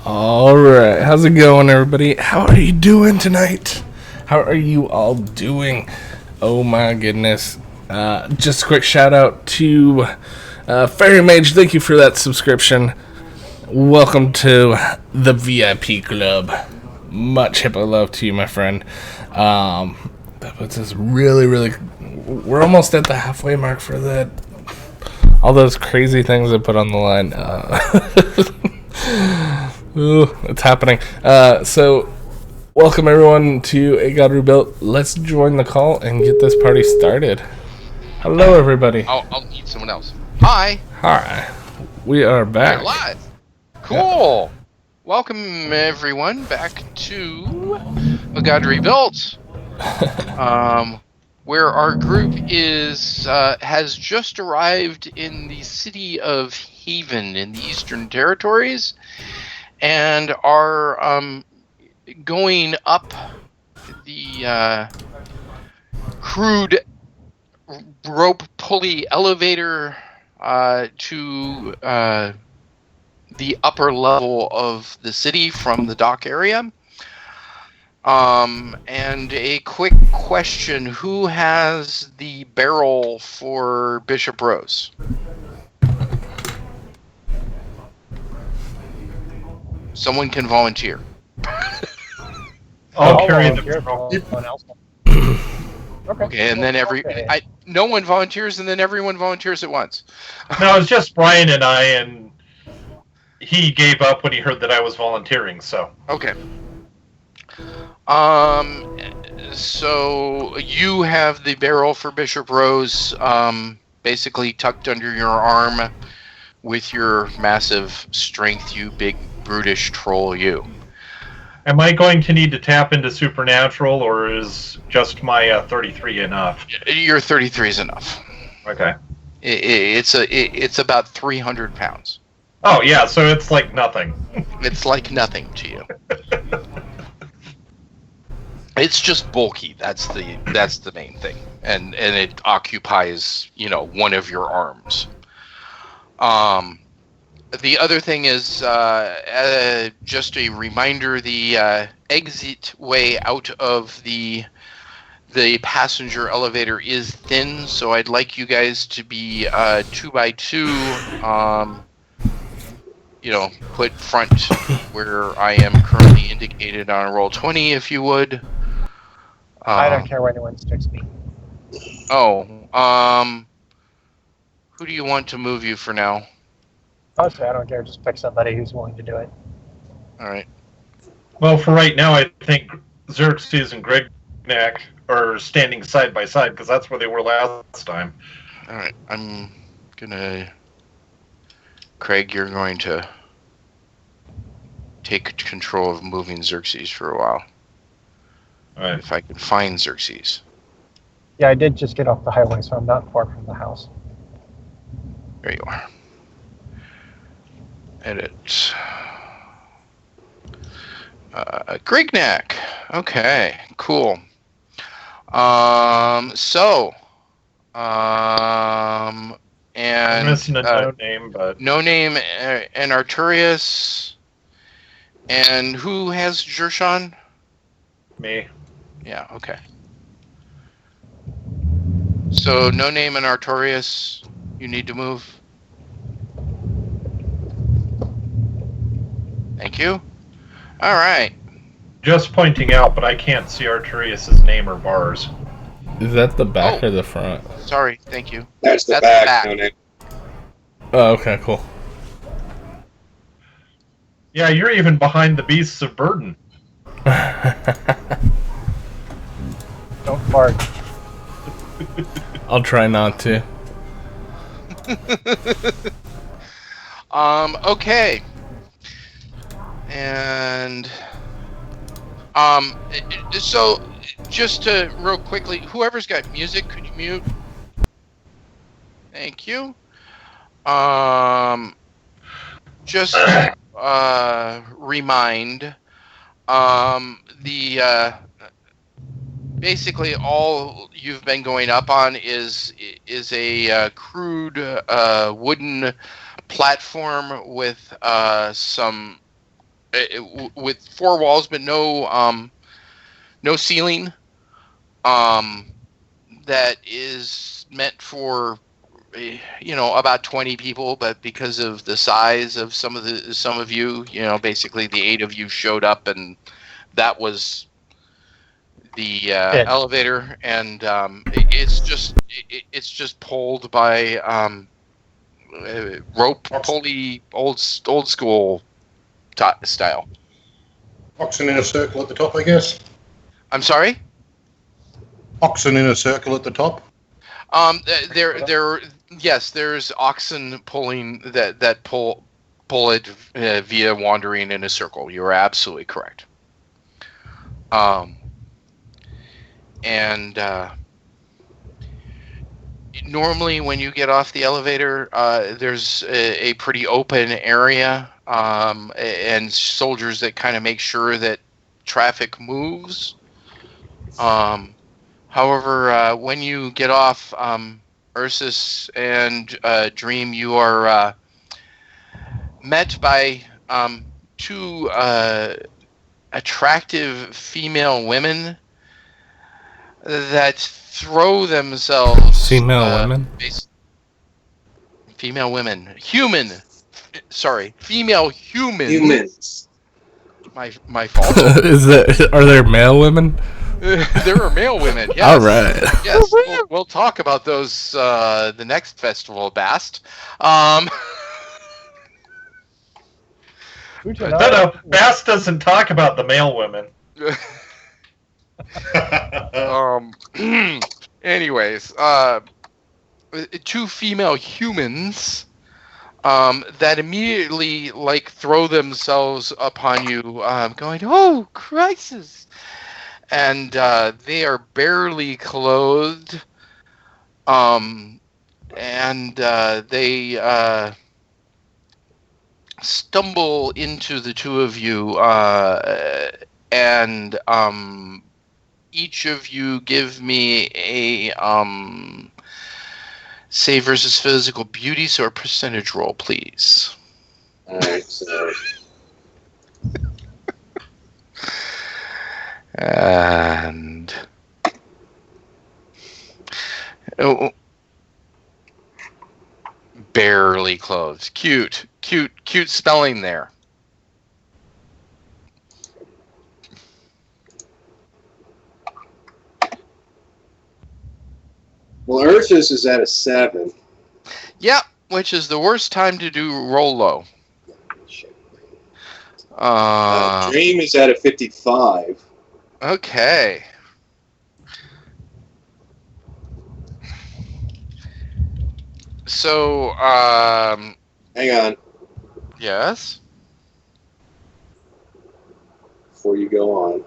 Alright, how's it going, everybody? How are you doing tonight? How are you all doing? Oh my goodness. Just a quick shout out to Fairy Mage. Thank you for that subscription. Welcome to the VIP Club. Much hippo love to you, my friend. That puts us really, we're almost at the halfway mark for that. All those crazy things I put on the line. Ooh, it's happening. So, welcome everyone to A God Rebuilt. Let's join the call and get this party started. Hello, everybody. I'll need someone else. Hi. Hi. We are back. We're live. Cool. Yeah. Welcome everyone back to A God Rebuilt. Where our group has just arrived in the city of Haven in the Eastern Territories, and are going up the crude rope pulley elevator to the upper level of the city from the dock area. And a quick question: who has the barrel for Bishop Rose? Someone can volunteer. I'll carry the volunteer if barrel. anyone else wants. Okay. Okay, and then no one volunteers, and then everyone volunteers at once. No, it's just Brian and I, and he gave up when he heard that I was volunteering. So Okay. So you have the barrel for Bishop Rose, basically tucked under your arm with your massive strength, you big brutish troll, you. am I going to need to tap into supernatural, or is just my 33 enough? Your 33 is enough. Okay. It's about 300 pounds. Oh yeah, so it's like nothing. It's like nothing to you. It's just bulky. That's the main thing, and it occupies one of your arms. The other thing is just a reminder: the exit way out of the passenger elevator is thin, so I'd like you guys to be 2 by 2. Put front where I am currently indicated on a roll 20, if you would. I don't care where anyone sticks me. Who do you want to move you for now? Honestly, I don't care. Just pick somebody who's willing to do it. All right. Well, for right now, I think Xerxes and Grignac are standing side by side because that's where they were last time. All right. I'm gonna. Craig, you're going to take control of moving Xerxes for a while. All right. If I can find Xerxes. Yeah, I did just get off the highway, so I'm not far from the house. There you are. Edit. Grignac. Okay, cool. And I'm missing a no name, but no name and Arturius. And who has Jershon? me. Yeah, okay. So no name and Artorias, you need to move. Thank you. All right. Just pointing out, but I can't see Arturius' name or bars. Is that the back or the front? Sorry, thank you. That's the That's back. the back. No name. Oh, okay, cool. Yeah, you're even behind the beasts of burden. Don't fart. I'll try not to. Okay. And so just to real quickly, whoever's got music, could you mute? Thank you. Just remind basically all you've been going up on is a crude wooden platform with some with 4 walls but no ceiling, that is meant for about 20 people, but because of the size of some of you, basically the 8 of you showed up, and that was the elevator, and it's just pulled by rope pulley, old school style. Oxen in a circle at the top, I guess. I'm sorry? Oxen in a circle at the top. There's oxen pulling that pull it via wandering in a circle. You are absolutely correct. And normally when you get off the elevator, there's a pretty open area, and soldiers that kind of make sure that traffic moves. However, when you get off, Ursus and Dream, you are met by 2 attractive female women that throw themselves... Female women? Female women. Female humans. Humans. my fault. Are there male women? There are male women. Yes. All right. Yes, we'll talk about those the next festival of Bast. No, Bass doesn't talk about the male women. Anyways, two female humans that immediately throw themselves upon you, going, "Oh, crisis!" And they are barely clothed, and they stumble into the two of you, and each of you give me a save versus physical beauty, so a percentage roll, please. All right, so And barely clothed. Cute spelling there. well, Ursus is at a 7. Yep, which is the worst time to do roll low. Dream is at a 55. Okay. So, Hang on, yes. before you go on.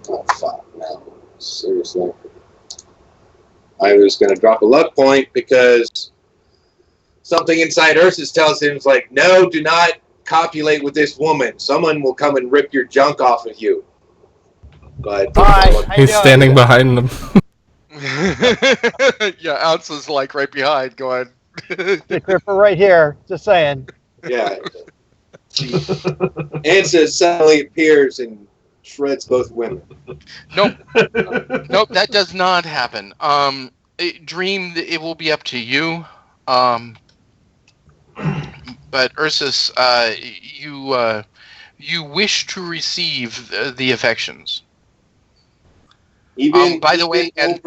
Oh, fuck, no. Seriously. I was going to drop a luck point because something inside Ursus tells him, like, no, do not copulate with this woman. Someone will come and rip your junk off of you. But He's standing behind them. Yeah, Ounce is right behind, going. Dickripper right here. Just saying. yeah. Ansa suddenly appears and shreds both women. Nope, that does not happen. Dream, it will be up to you. But Ursus, you wish to receive the affections. Even by the way, and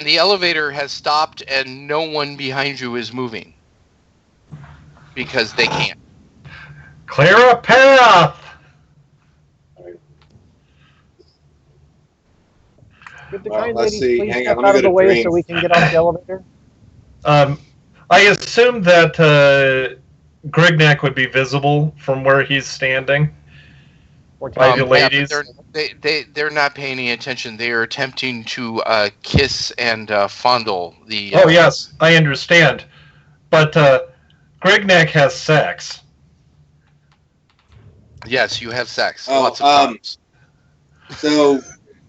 the elevator has stopped, and no one behind you is moving because they can't. Clear a path. Could the Well, kind let's ladies see. please Hang step on, let me out of go the to way Dream. so we can get off the elevator? I assume that Grignac would be visible from where he's standing. By the ladies. They're not paying any attention. They are attempting to kiss and fondle the. Oh yes, I understand, but Grignac has sex. Yes, you have sex. Oh, Lots of times. So,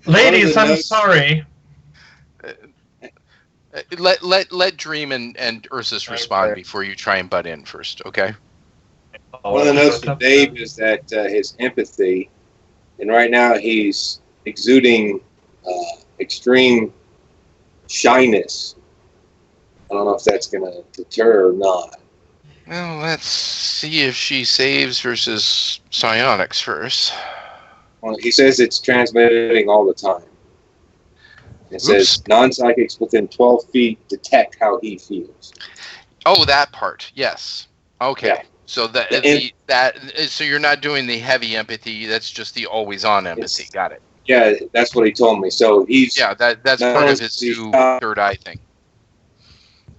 Ladies, I'm notes- sorry. Let Dream and Ursus respond Okay. before you try and butt in first. Okay. one of the notes from Dave is that his empathy, and right now he's exuding extreme shyness. I don't know if that's going to deter or not. Well, let's see if she saves versus psionics first. Well, he says it's transmitting all the time. It says non-psychics within 12 feet detect how he feels. Oh, that part. Yes. Okay. Yeah. So so you're not doing the heavy empathy. That's just the always-on empathy. Got it. Yeah, that's what he told me. So he's that's not part of only his the- new third eye thing.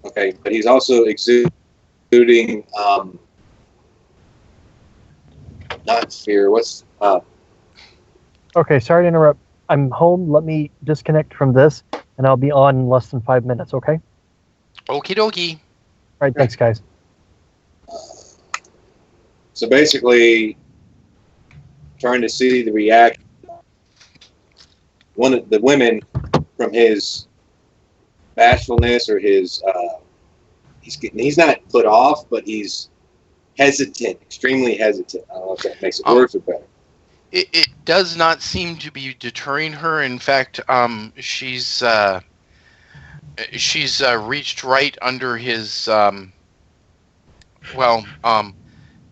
okay, but he's also exuding not fear. What's Okay, sorry to interrupt. I'm home. Let me disconnect from this, and I'll be on in less than 5 minutes, okay? Okie dokie. All right, thanks, guys. so basically trying to see the reaction. One of the women from his bashfulness or his he's not put off, but he's hesitant, extremely hesitant. I don't know if that makes it worse or better. It does not seem to be deterring her. In fact, she's reached right under his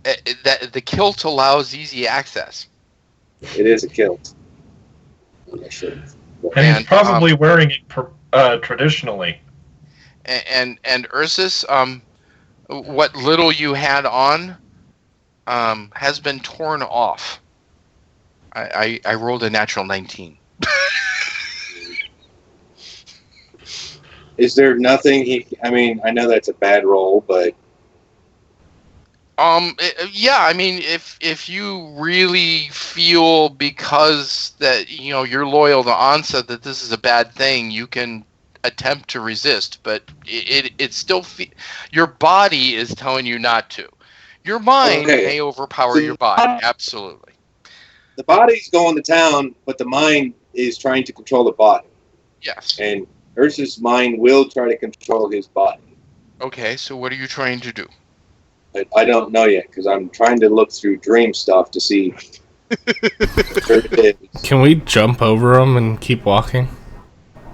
that the kilt allows easy access. It is a kilt. Sure. And he's probably wearing it traditionally. And Ursus, what little you had on has been torn off. I rolled a natural 19. Is there nothing I mean, I know that's a bad roll, but yeah, I mean, if you really feel because that you're loyal to Ansa that this is a bad thing, you can attempt to resist, but it still your body is telling you not to. Your mind may overpower your body, absolutely. The body's going to town, but the mind is trying to control the body. Yes. And Ursus' mind will try to control his body. Okay, so what are you trying to do? I don't know yet, because I'm trying to look through dream stuff to see where it is. Can we jump over them and keep walking?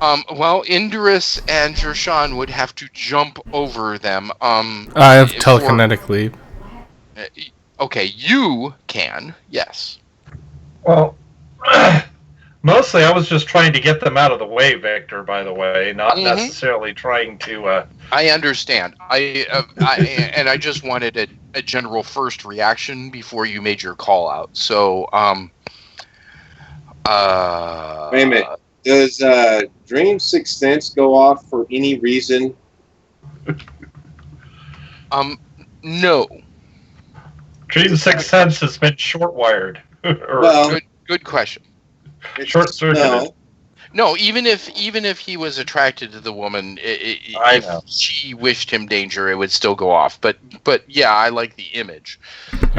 Well, Indris and Jershan would have to jump over them. I have telekinetic leap. Okay, you can, yes. Well, mostly I was just trying to get them out of the way, Victor, by the way, not necessarily trying to... I understand. I just wanted a general first reaction before you made your call out. So, Wait a minute. Does Dream Sixth Sense go off for any reason? No. Dream Sixth Sense has been short-wired. Good question. Short-circuited. No, even if he was attracted to the woman, if she wished him danger, it would still go off. But yeah, I like the image.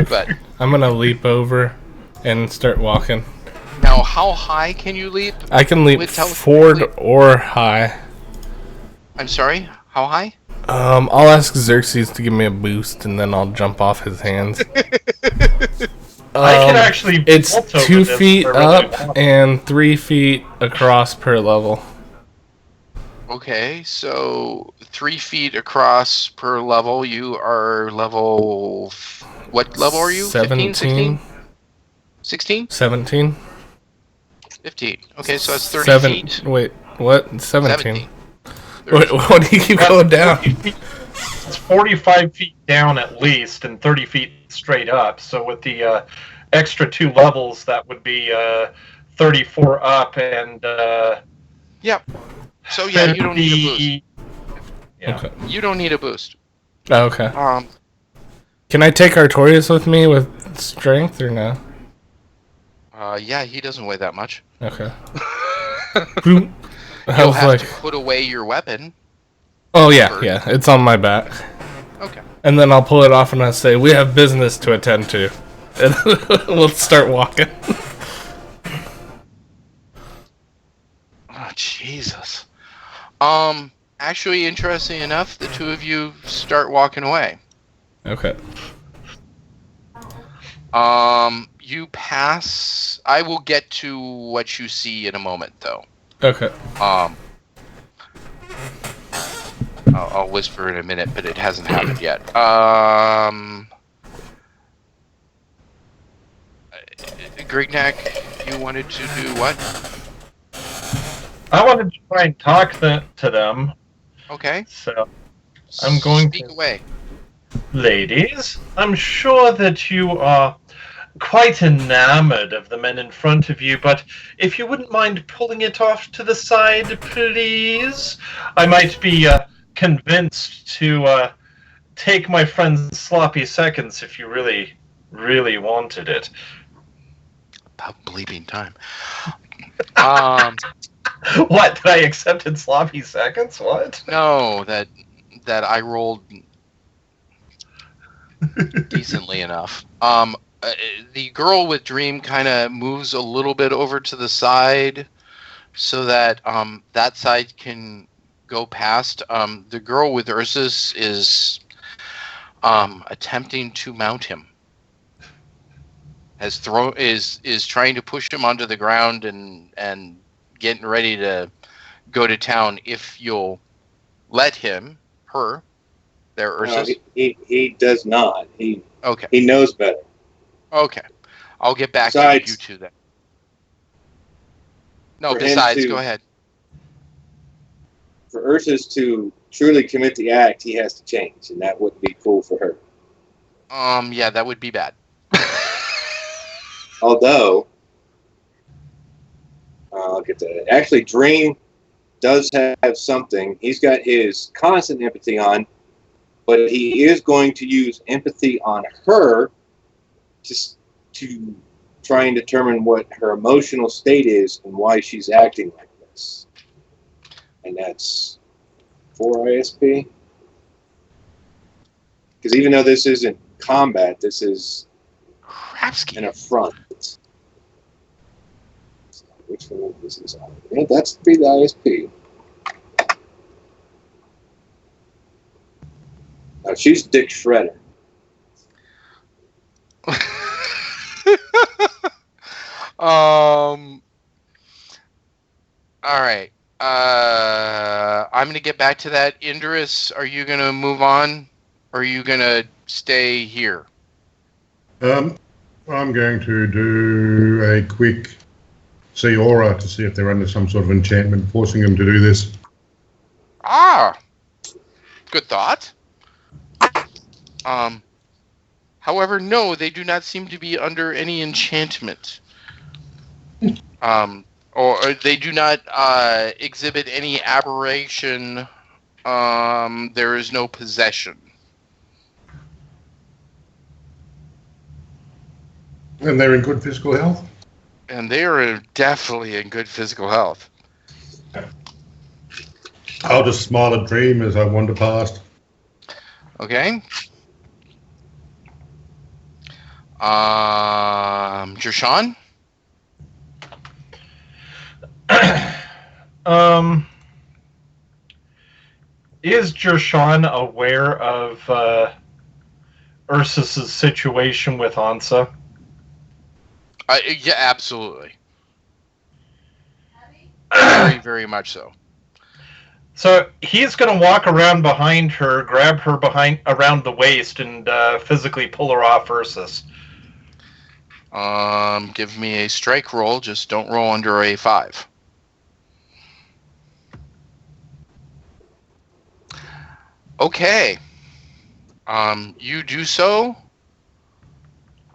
But I'm gonna leap over and start walking. Now, how high can you leap? I can leap forward or high. I'm sorry, how high? I'll ask Xerxes to give me a boost, and then I'll jump off his hands. I can actually. It's 2 feet up and 3 feet across per level. Okay, so 3 feet across per level. You are level. What level are you? 17. 15, 16? 17. 15. Okay, so that's 30 feet. Wait, what? 17. Wait, what do you keep going down? It's 45 feet down at least, and 30 feet straight up. So with the extra 2 levels, that would be 34 up and. Yep. So yeah, you don't need a boost. Yeah. Okay. You don't need a boost. Oh, okay. Can I take Artorias with me with strength or no? Yeah, he doesn't weigh that much. Okay. You'll have to put away your weapon. Oh yeah, it's on my back. Okay. And then I'll pull it off and I'll say, "We have business to attend to," and we'll start walking. Oh Jesus. Actually, interesting enough, the two of you start walking away. Okay. You pass. I will get to what you see in a moment, though. Okay. I'll whisper in a minute, but it hasn't happened yet. Grignac, you wanted to do what? I wanted to try and talk to them. Okay. So I'm going Speak to. away. Ladies, I'm sure that you are quite enamored of the men in front of you, but if you wouldn't mind pulling it off to the side, please, I might be convinced to take my friend's sloppy seconds if you really, really wanted it. About bleeping time. What, did I accepted sloppy seconds? What? No, that I rolled decently enough. The girl with Dream kind of moves a little bit over to the side so that that side can go past. The girl with Ursus is attempting to mount him. Is trying to push him onto the ground and getting ready to go to town if you'll let her, there, No, Ursus? he does not. Okay. He knows better. Okay. I'll get back Besides- to you two then. No, For him besides, to- go ahead. For Ursus to truly commit the act, he has to change, and that wouldn't be cool for her. Yeah, that would be bad. Although, I'll get to that. Actually, Dream does have something. He's got his constant empathy on, but he is going to use empathy on her just to try and determine what her emotional state is and why she's acting like this. And that's 4 ISP. Because even though this isn't combat, this is Crapsky. an affront. Which one is this on? Yeah, that's be the ISP. Now she's Dick Shredder. All right. I'm gonna get back to that. Indris, are you gonna move on, or are you gonna stay here? I'm going to do a quick see aura to see if they're under some sort of enchantment forcing them to do this. Ah, good thought. However, no, they do not seem to be under any enchantment. Or they do not exhibit any aberration. There is no possession. And they're in good physical health? And they are definitely in good physical health. I'll just smile at Dream as I wander past. Okay. Jershawn? Is Jershawn aware of Ursus's situation with Ansa? Yeah, absolutely. Very, very much so. So he's going to walk around behind her, grab her around the waist, and physically pull her off Ursus. Give me a strike roll. Just don't roll under a 5. Okay. You do so.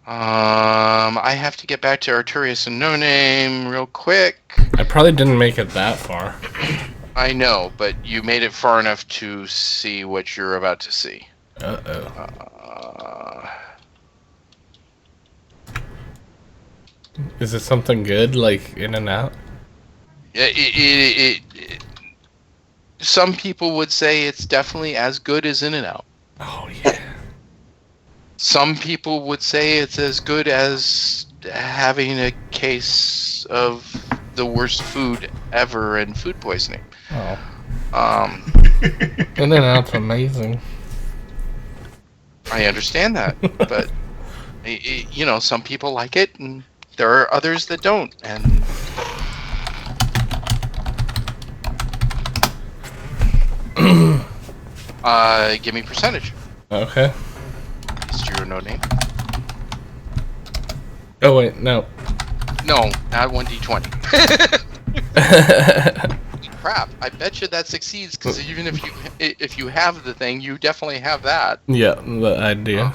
I have to get back to Arturius and No Name real quick. I probably didn't make it that far. I know, but you made it far enough to see what you're about to see. Uh-oh. Is it something good, like in and out? Some people would say it's definitely as good as In and Out. Oh, yeah. Some people would say it's as good as having a case of the worst food ever and food poisoning. Oh. In and out's amazing. I understand that, but you know, some people like it, and there are others that don't. And give me percentage. Okay. Is your No Name? Oh, wait, no. No, not 1d20. Crap! I bet you that succeeds because even if you have the thing, you definitely have that. Yeah, the idea.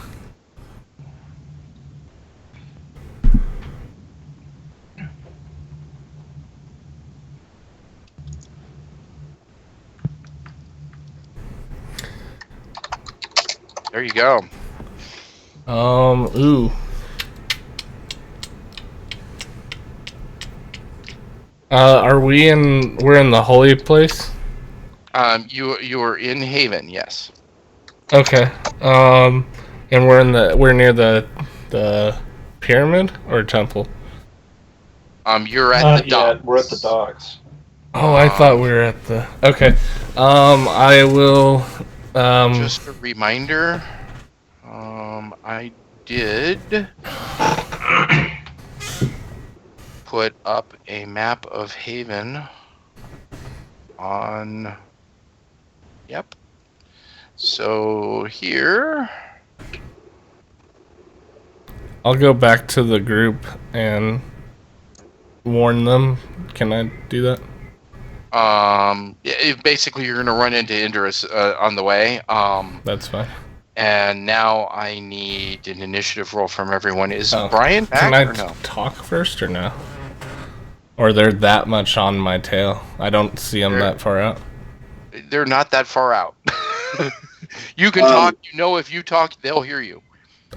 There you go. Ooh. We're in the holy place? You're in Haven, yes. Okay. And we're near the pyramid or temple? You're at Not the dock. yet. We're at the docks. Oh, I thought we were at the... Okay. I will... Just a reminder. I did put up a map of Haven on... Yep. So here, I'll go back to the group and warn them. Can I do that? basically you're gonna run into Indris on the way. That's fine. And now I need an initiative roll from everyone. Is Oh. Brian back Can I or no? talk first or no? Or they're that much on my tail? I don't see them that far out. They're not that far out. You can talk. You know, if you talk, they'll hear you.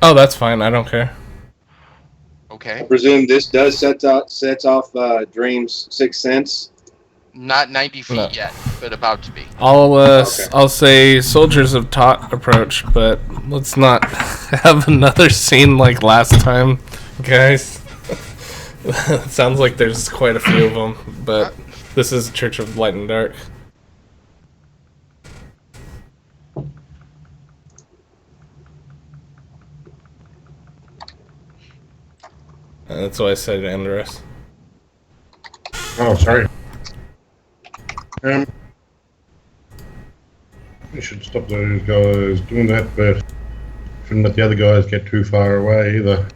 Oh, that's fine. I don't care. I Okay. presume this does sets off Dream's sixth sense. Not 90 feet No. yet, but about to be. I'll say soldiers of Tot approach, but let's not have another scene like last time, guys. It sounds like there's quite a few of them, but this is Church of Light and Dark. And that's why I said Andrus. Oh, sorry. We should stop those guys doing that, but shouldn't let the other guys get too far away either.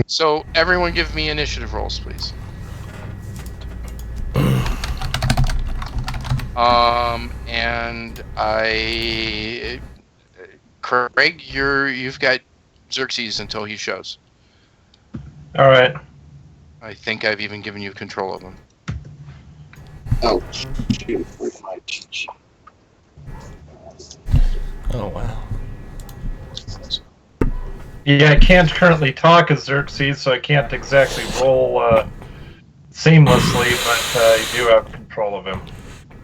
So everyone, give me initiative rolls, please. And Craig, you've got Xerxes until he shows. All right. I think I've even given you control of him. Oh, shoot. Where's my cheat sheet? Oh, wow. Yeah, I can't currently talk as Xerxes, so I can't exactly roll seamlessly, but I do have control of him.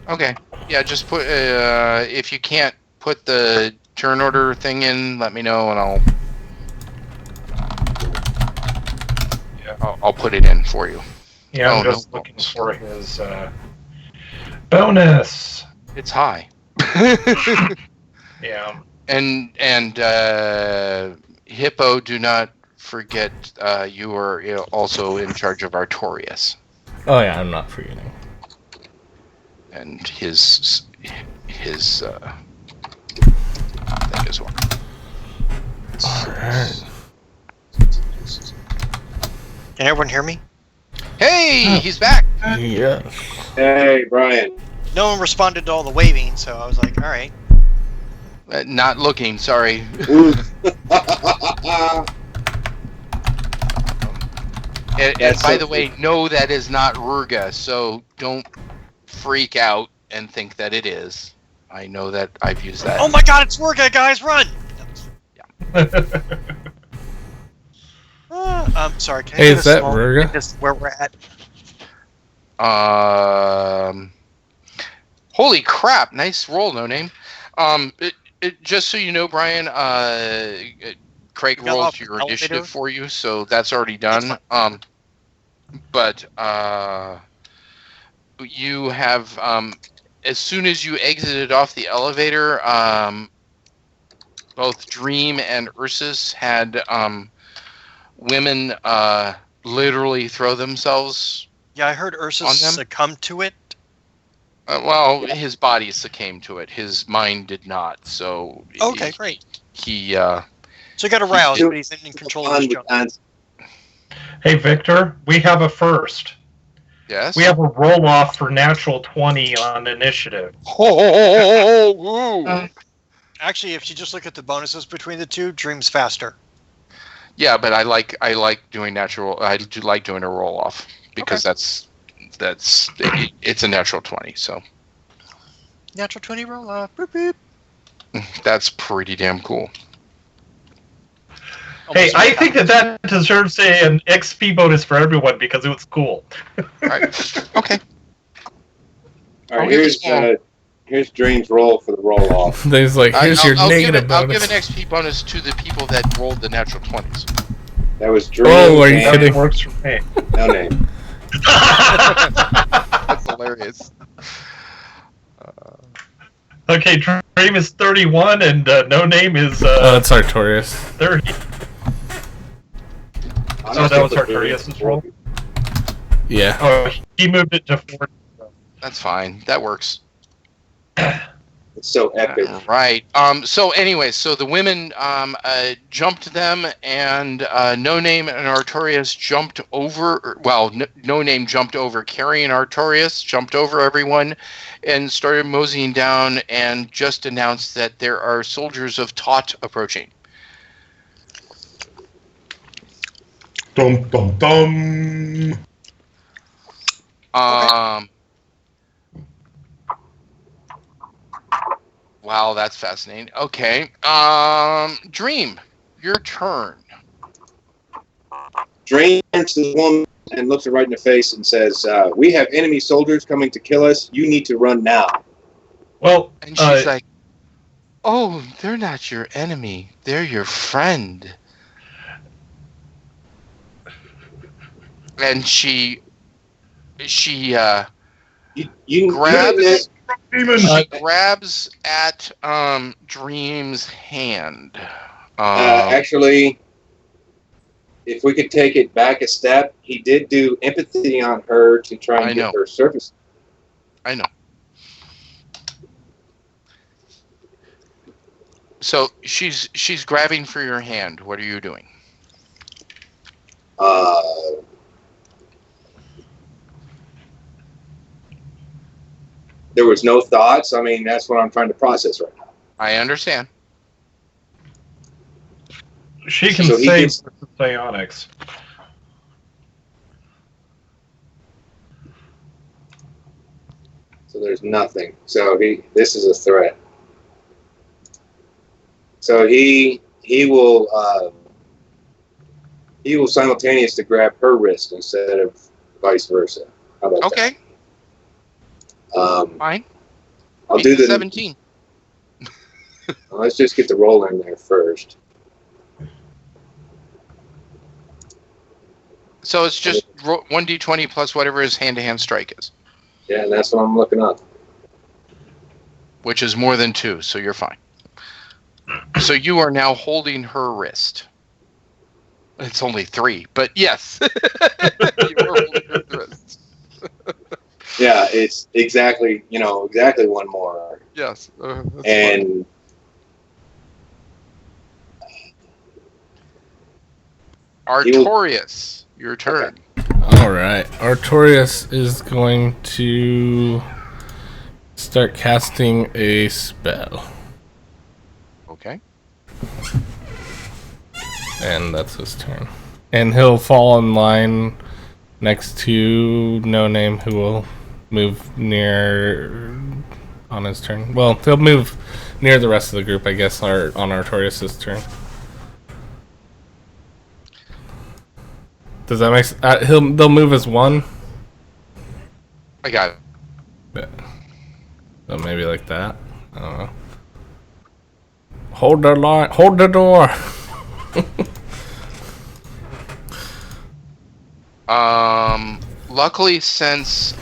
Okay. Yeah, just put. If you can't put the turn order thing in, let me know, and I'll put it in for you. Yeah, I'm Oh, just no. looking for his bonus. It's high. Yeah. And Hippo, do not forget you are also in charge of Artorias Oh, yeah, I'm not forgetting. and his thing as well. Alright. Can everyone hear me? Hey, he's back. Yes. Hey, Brian. No one responded to all the waving, so I was like, all right. Not looking. Sorry. Ooh. And by the way, no, that is not Ruga. So don't freak out and think that it is. I know that I've used that. Oh my god, it's Wurga, guys, run! I'm sorry, can I Hey, get is a that small- Ruga? This is where we're at. Holy crap! Nice roll, no name. Just so you know, Brian, Craig Got rolled off your the initiative elevator? for you, so that's already done. But you have as soon as you exited off the elevator, both Dream and Ursus had women literally throw themselves. Yeah, I heard On Ursus them? succumb to it. Well, his body succumbed to it. His mind did not. So Okay, great. He So he got aroused, but he's in control of his junk. Hey, Victor, we have a first. yes. We have a roll-off for natural 20 on initiative. Actually, if you just look at the bonuses between the two, Dream's faster. Yeah, but I like doing natural. I do like doing a roll off because it's a natural 20. So Natural 20 roll off. Boop, boop. that's pretty damn cool. Hey, Almost I like think that deserves an XP bonus for everyone because it was cool. Right. Okay. All I'll right, give it small. here's Dream's roll for the roll off. He's like, here's your I'll negative I'll bonus. give an XP bonus to the people that rolled the natural 20s. That was Dream. Oh, are you and kidding? That works for me. No name. That's hilarious. Okay, Dream is 31 and No Name is Oh, it's Artorias. 30. So that was Artorias' roll? Yeah. Oh, he moved it to 40. That's fine. That works. It's so epic. Right. So anyway, so the women jumped them, and No Name and Artorias jumped over. Well, No Name jumped over Carrie and Artorias, jumped over everyone, and started moseying down, and just announced that there are soldiers of Tot approaching. Dum dum dum. Wow, that's fascinating. Okay. Dream, your turn. Dream turns to the woman and looks her right in the face and says, "We have enemy soldiers coming to kill us. You need to run now." Well, And she's like, "Oh, they're not your enemy. They're your friend." And she You grabs Demon. grabs at Dream's hand. actually, if we could take it back a step, he did do empathy on her to try and get her surface. I know. So she's grabbing for your hand. What are you doing? There was no thoughts. I mean, that's what I'm trying to process right now. I understand. she can So he save gets- the psionics. So there's nothing. So this is a threat. So he will simultaneously grab her wrist instead of vice versa. How about Okay, that? fine. I'll do the 17. Let's just get the roll in there first. So it's just 1d20 plus whatever his hand-to-hand strike is, Yeah, and that's what I'm looking up. which is more than 2, so you're fine. So you are now holding her wrist. It's only 3, but yes. You are holding her wrist. Yeah, it's exactly one more. Yes. That's And Artorias, your turn. All right. Artorias is going to start casting a spell. Okay. And that's his turn. And he'll fall in line next to No Name, who will move near on his turn. Well, he'll move near the rest of the group, I guess, on Artorias' turn. Does that make sense? They'll move as one? I got it. Yeah. So maybe like that. I don't know. Hold the line. Hold the door. Luckily, since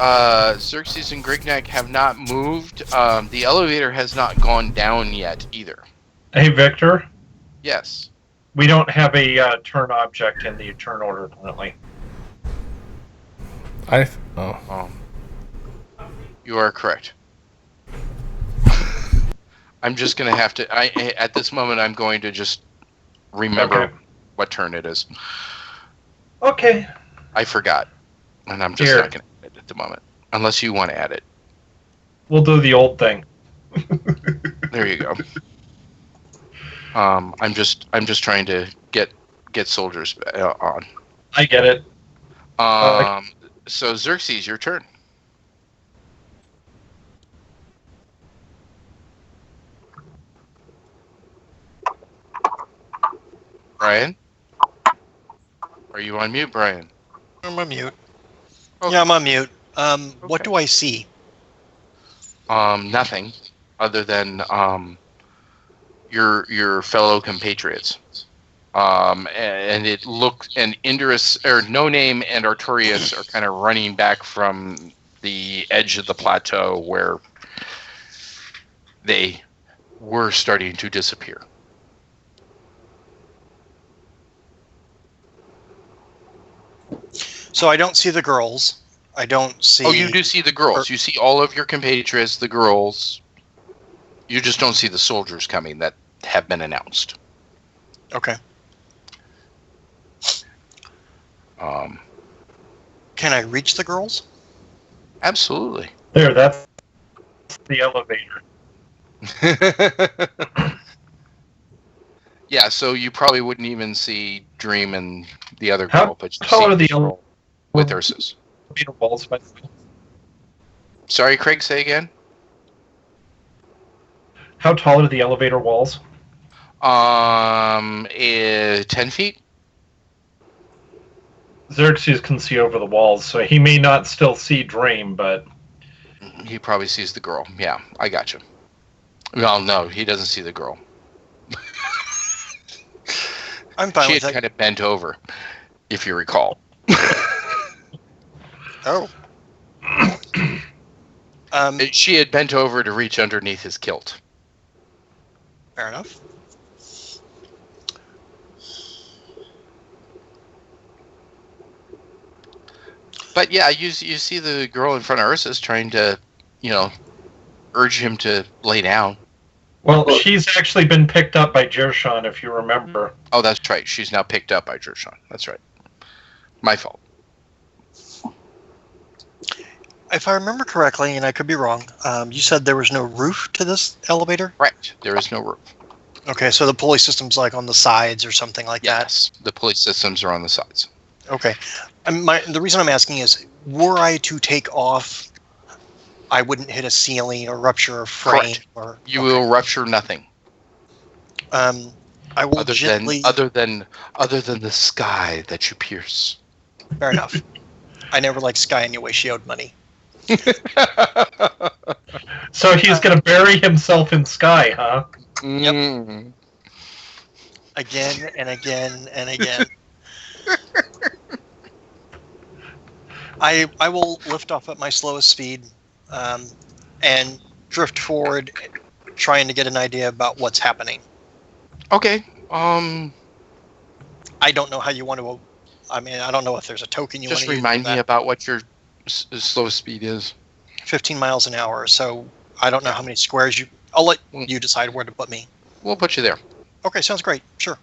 Xerxes and Grignac have not moved, the elevator has not gone down yet either. Hey, Victor, Yes. we don't have a turn object in the turn order currently. You are correct. I'm just going to have to... at this moment, I'm going to just remember what turn it is. Okay. I forgot. And I'm just not going to add it at the moment. Unless you want to add it. We'll do the old thing. There you go. I'm just trying to get soldiers on. I get it. So Xerxes, your turn. Brian? Are you on mute, Brian? I'm on mute. Okay. Yeah, I'm on mute. What do I see? Nothing other than your fellow compatriots. And it looks, and Indris, or No Name and Artorias are kind of running back from the edge of the plateau where they were starting to disappear. So I don't see the girls. I don't see... Oh, you do see the girls. You see all of your compatriots, the girls. You just don't see the soldiers coming that have been announced. Okay. Can I reach the girls? Absolutely. There, that's the elevator. Yeah, so you probably wouldn't even see Dream and the other How girl, but you tall see are the the girl with Ursus. walls? Sorry, Craig, say again? How tall are the elevator walls? 10 feet? Xerxes can see over the walls, so he may not still see Dream, but... He probably sees the girl. Yeah, I got you. Well, no, he doesn't see the girl. I'm fine She with had that. kind of bent over, if you recall. Oh. She had bent over to reach underneath his kilt. Fair enough. But yeah, you see the girl in front of Ursus trying to, urge him to lay down. Well, she's actually been picked up by Jershon, if you remember. Oh, that's right. She's now picked up by Jershon. That's right. My fault. If I remember correctly, and I could be wrong, you said there was no roof to this elevator? Correct. There is no roof. Okay, so the pulley system's like on the sides or something like that? Yes, the pulley systems are on the sides. Okay. The reason I'm asking is, were I to take off, I wouldn't hit a ceiling or rupture a frame? Correct. You will rupture nothing. I will other gently... than the sky that you pierce. Fair enough. I never liked sky anyway. She owed money. So he's going to bury himself in sky, huh? Yep. Again and again and again. I will lift off at my slowest speed and drift forward, trying to get an idea about what's happening. Okay. I don't know how you want to... I mean, I don't know if there's a token you want to use. Just remind me about what your slowest speed is. 15 miles an hour, so I don't know how many squares you... I'll let you decide where to put me. We'll put you there. Okay, sounds great. Sure.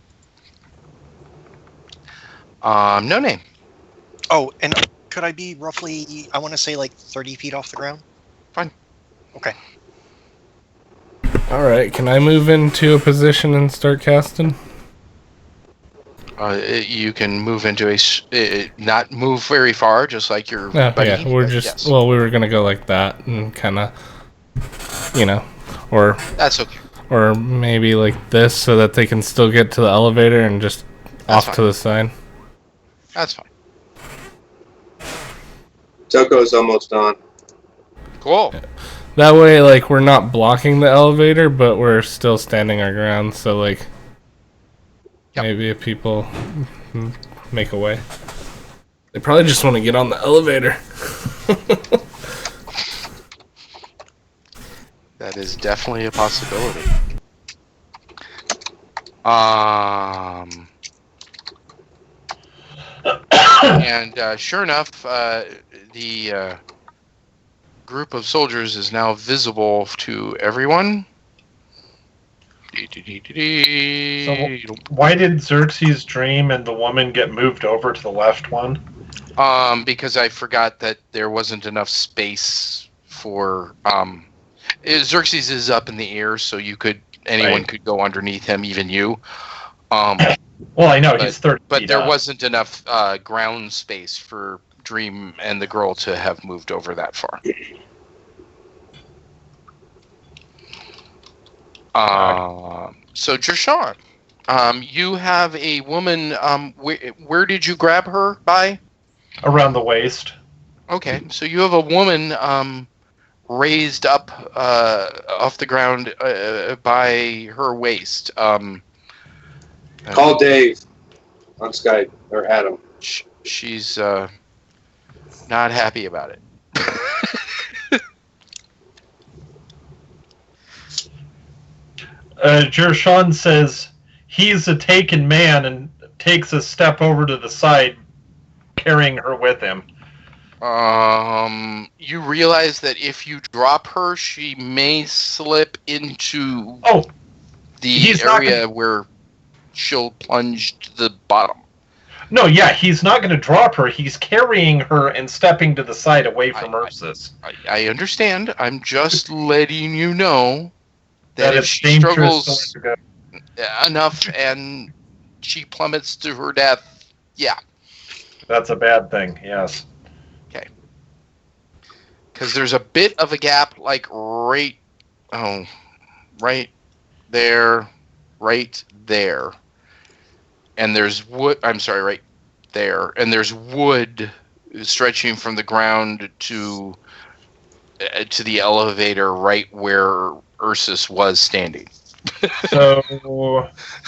No name. Oh, and could I be roughly, I want to say like 30 feet off the ground? Fine. Okay. Alright, can I move into a position and start casting? You can move into not move very far, just like your buddy. Yeah, we're just, yes. Well, we were going to go like that and kind of, or... That's okay. Or maybe like this so that they can still get to the elevator and just That's off to the side. That's fine. Toko's almost on. Cool. Yeah. That way, like, we're not blocking the elevator, but we're still standing our ground, so, like, maybe if people make a way. They probably just want to get on the elevator. That is definitely a possibility. And sure enough, the group of soldiers is now visible to everyone. So why did Xerxes' Dream and the woman get moved over to the left one? Because I forgot that there wasn't enough space for... Xerxes is up in the air, so anyone could go underneath him, even you. Well, I know, he's 30 But feet there up. wasn't enough ground space for Dream and the girl to have moved over that far. So, Jershon, you have a woman. Where did you grab her by? Around the waist. Okay, so you have a woman raised up off the ground by her waist. Call Dave on Skype, or Adam. She's not happy about it. Jershon says he's a taken man and takes a step over to the side, carrying her with him. You realize that if you drop her, she may slip into the area where she'll plunge to the bottom. No, yeah, he's not going to drop her. He's carrying her and stepping to the side away from Ursus. I understand. I'm just letting you know that if it's she dangerous struggles enough and she plummets to her death, yeah. That's a bad thing, yes. Okay. Because there's a bit of a gap, like right there. And there's wood, right there. And there's wood stretching from the ground to the elevator right where Ursus was standing. So,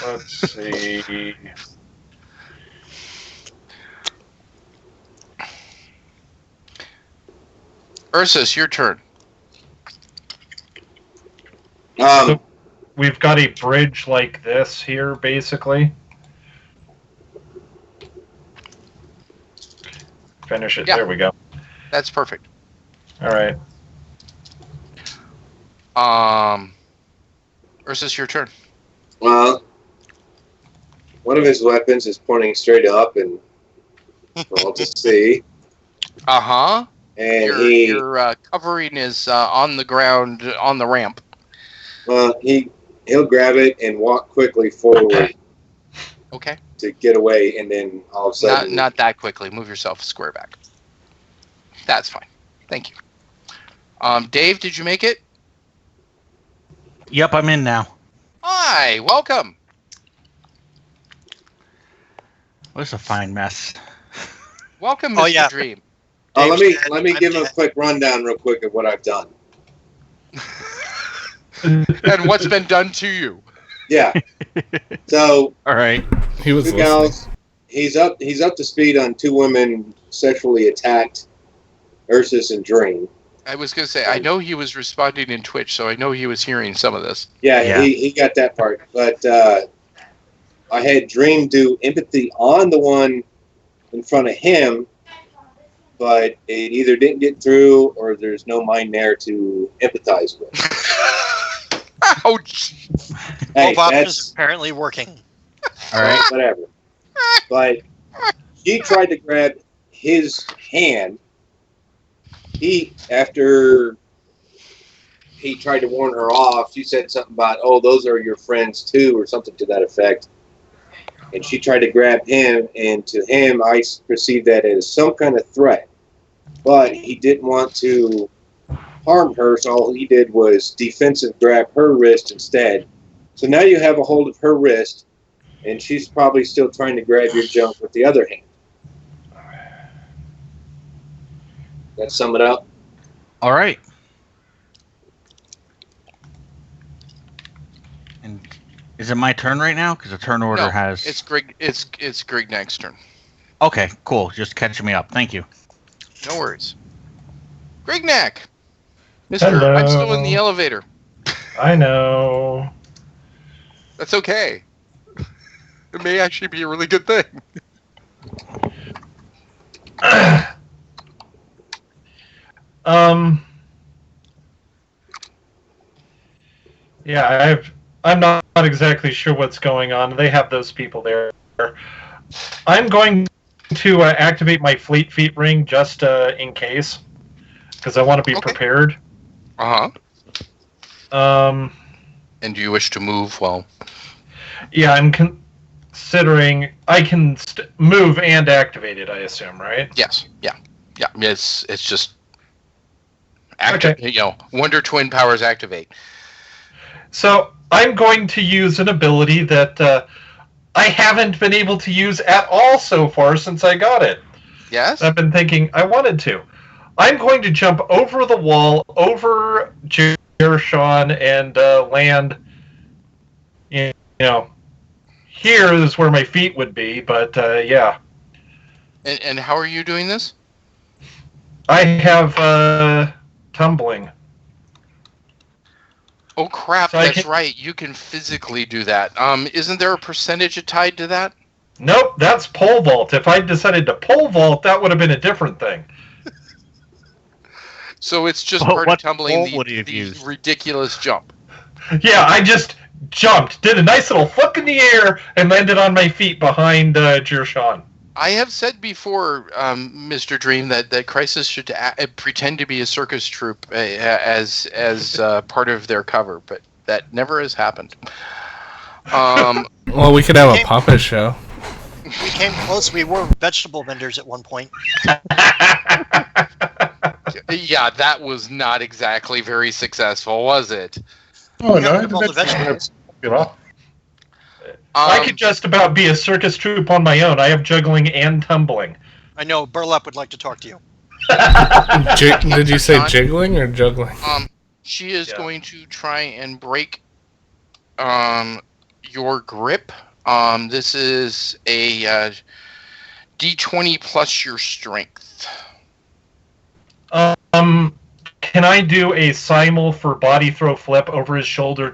let's see. Ursus, your turn. So we've got a bridge like this here, basically. Finish it. Yeah. There we go. That's perfect. All right. Ursus, your turn. Well, one of his weapons is pointing straight up and all to see. Uh-huh. And your covering is on the ground on the ramp. Well, he'll grab it and walk quickly forward. Okay. To get away, and then all of a sudden... Not that quickly. Move yourself square back. That's fine. Thank you. Dave, did you make it? Yep, I'm in now. Hi, welcome. What's a fine mess? Welcome, Mr. Dream. let me give him a quick rundown real quick of what I've done. And what's been done to you. Yeah. So all right. He was two gals, he's up to speed on two women sexually attacked Ursus and Dream. I was going to say, I know he was responding in Twitch, so I know he was hearing some of this. Yeah. He got that part. But I had Dream do empathy on the one in front of him, but it either didn't get through or there's no mind there to empathize with. Ouch! Both options apparently working. All right, whatever. But she tried to grab his hand. After he tried to warn her off, she said something about, "Oh, those are your friends too," or something to that effect. And she tried to grab him, and to him, I perceived that as some kind of threat. But he didn't want to harm her, so all he did was defensive grab her wrist instead. So now you have a hold of her wrist, and she's probably still trying to grab your junk with the other hand. That sum it up? All right. And is it my turn right now? Because the turn order has... It's Greg. It's Greg next turn. Okay, cool. Just catching me up. Thank you. No worries. Grignac! Mister, Hello. I'm still in the elevator. I know. That's okay. It may actually be a really good thing. Yeah, I'm not exactly sure what's going on. They have those people there. I'm going to activate my Fleet Feet ring just in case, because I want to be prepared. Uh-huh. And do you wish to move? Well, yeah, I'm considering I can move and activate it. I assume, right? Yes. Yeah. It's just Wonder Twin powers activate. So I'm going to use an ability that I haven't been able to use at all so far since I got it. Yes. I've been thinking I wanted to. I'm going to jump over the wall, over Sean, and land. You know, here is where my feet would be, but yeah. And how are you doing this? I have tumbling. Oh crap! So that's right. You can physically do that. Isn't there a percentage tied to that? Nope, that's pole vault. If I decided to pole vault, that would have been a different thing. So it's just But part what of tumbling roll would he have the used? ridiculous jump. Yeah, I just jumped, did a nice little flip in the air, and landed on my feet behind Jirshan. I have said before, Mr. Dream, that Crisis should pretend to be a circus troupe as part of their cover, but that never has happened. Well, we could have a puppet show. We came close. We were vegetable vendors at one point. Yeah, that was not exactly very successful, was it? Oh, You no. have all the vegetables. Popular. I could just about be a circus troupe on my own. I have juggling and tumbling. I know Burlap would like to talk to you. Did you say jiggling or juggling? She is Yeah. going to try and break your grip. This is a D20 plus your strength. Can I do a simul for body throw flip over his shoulder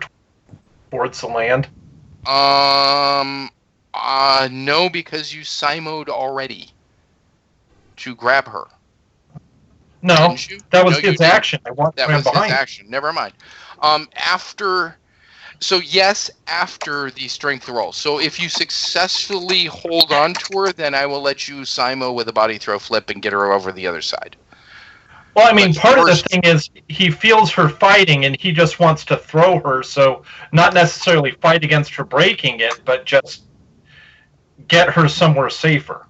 towards the land? No, because you simoed already to grab her. No, Didn't you? that was No, you his didn't. action. I want to That stand was his behind. action. Never mind. After the strength roll. So if you successfully hold on to her, then I will let you simo with a body throw flip and get her over the other side. Well, I mean, But part of the first- thing is he feels her fighting and he just wants to throw her, so not necessarily fight against her breaking it, but just get her somewhere safer.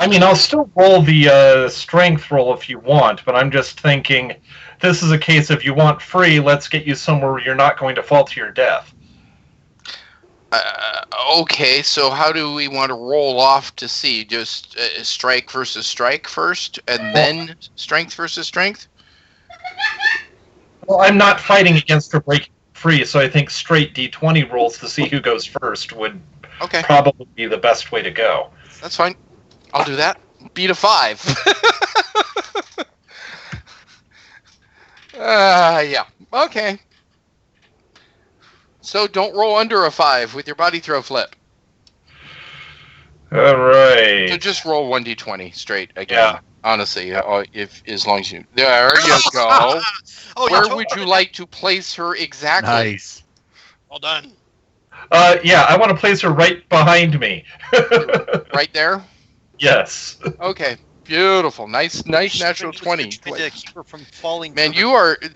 I mean, I'll still roll the strength roll if you want, but I'm just thinking this is a case of you want free, let's get you somewhere where you're not going to fall to your death. Okay, so how do we want to roll off to see? Just strike versus strike first, and then strength versus strength? Well, I'm not fighting against her breaking free, so I think straight D20 rolls to see who goes first would Okay, probably be the best way to go. that's fine. I'll do that. Beat a 5. Yeah. Okay. So don't roll under a 5 with your body throw flip. All right. So just roll 1d20 straight again. Yeah. Honestly, if as long as you there you go. Oh, Where told would you me. like to place her exactly? Nice. Well done. Yeah, I want to place her right behind me. Right there. Yes. Okay. Beautiful. Nice natural 20. Trying to keep her from falling. Man,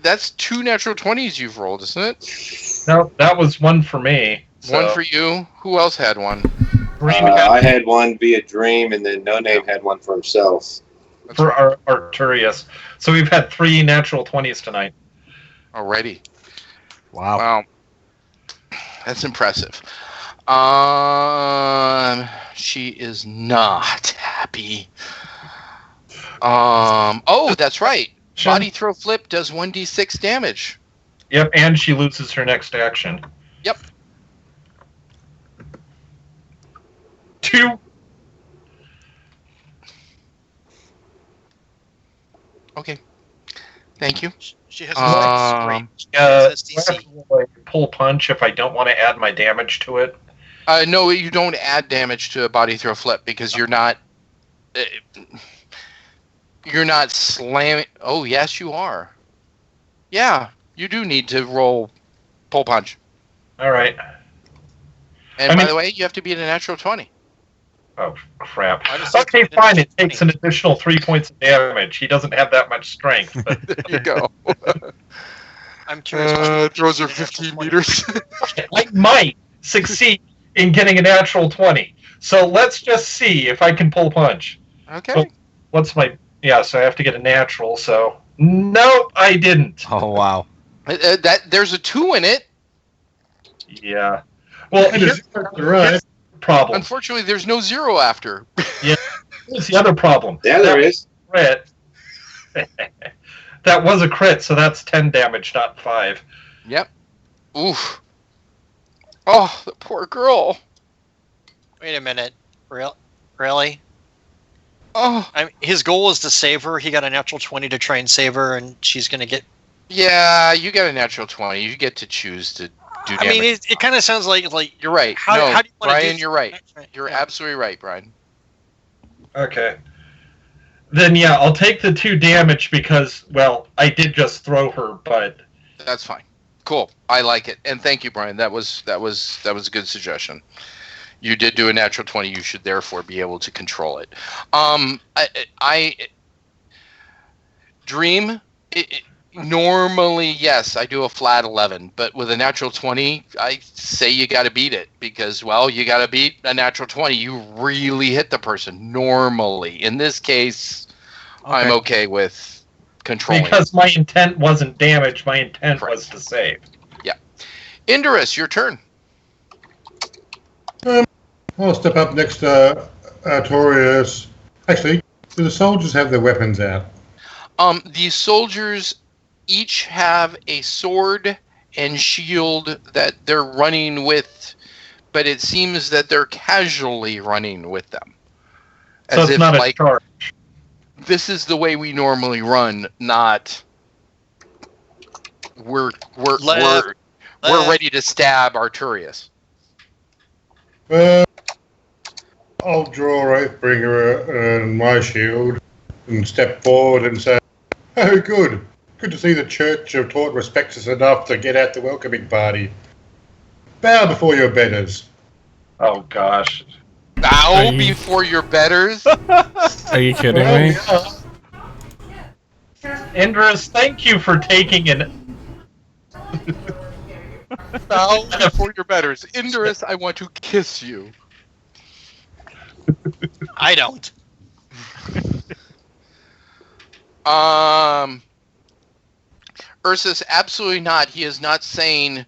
that's 2 natural 20s you've rolled, isn't it? No, that was one for me. One for you. Who else had one? Green I had one via Dream, and then No Name had one for himself. for Arturius. So we've had 3 natural 20s tonight. Already. Wow. Wow. That's impressive. She is not happy. Oh, that's right. Body throw flip does 1d6 damage. Yep, and she loses her next action. Yep. 2. Okay. Thank you. She has Um, SDC. Pull punch if I don't want to add my damage to it. No, you don't add damage to a body throw flip because you're not slamming. Oh, yes, you are. Yeah, you do need to roll pull punch. All right. And I by mean- the way, you have to beat a natural 20. Oh, crap. I just think Okay, it's fine. It funny. takes an additional 3 points of damage. He doesn't have that much strength. But There you go. I'm curious. Throws her The natural 15 20. meters. I might succeed in getting a natural 20. So let's just see if I can pull punch. Okay. What's my... Yeah, so I have to get a natural, so... Nope, I didn't. Oh, wow. There's a 2 in it. Yeah. Well, here's Right. the problem. Unfortunately, there's no 0 after. Here's the other problem. Yeah, there is. Crit. That was a crit, so that's 10 damage, not 5. Yep. Oof. Oh, the poor girl. Wait a minute. Really? Oh, His goal was to save her. He got a natural 20 to try and save her, and she's going to get... yeah, you got a natural 20. You get to choose to do I damage. mean, it kind of sounds like You're right. How do you want to Brian, do? you're right. You're absolutely right, Brian. Okay. Then yeah, I'll take the 2 damage because, well, I did just throw her, but That's fine. Cool. I like it, and thank you, Brian. That was a good suggestion. You did do a natural 20. You should therefore be able to control it. I Dream. Normally, yes, I do a flat 11, but with a natural 20, I say you got to beat it because, well, you got to beat a natural 20. You really hit the person normally. In this case, I'm okay with controlling. Because my intent wasn't damage, my intent was to save. Yeah. Indorus, your turn. I'll step up next to Artorius. Actually, do the soldiers have their weapons out? The soldiers each have a sword and shield that they're running with, but it seems that they're casually running with them. So it's not a charge. This is the way we normally run, not we're ready to stab Arturius. I'll draw Oathbringer and my shield and step forward and say, "Oh, good. Good to see the Church have taught respects us enough to get out the welcoming party. Bow before your betters." Oh, gosh. Bow before your betters? Are you kidding me? Indris, thank you for taking an... Bow before your betters. Indorus, I want to kiss you. I don't. Ursus, absolutely not. He is not saying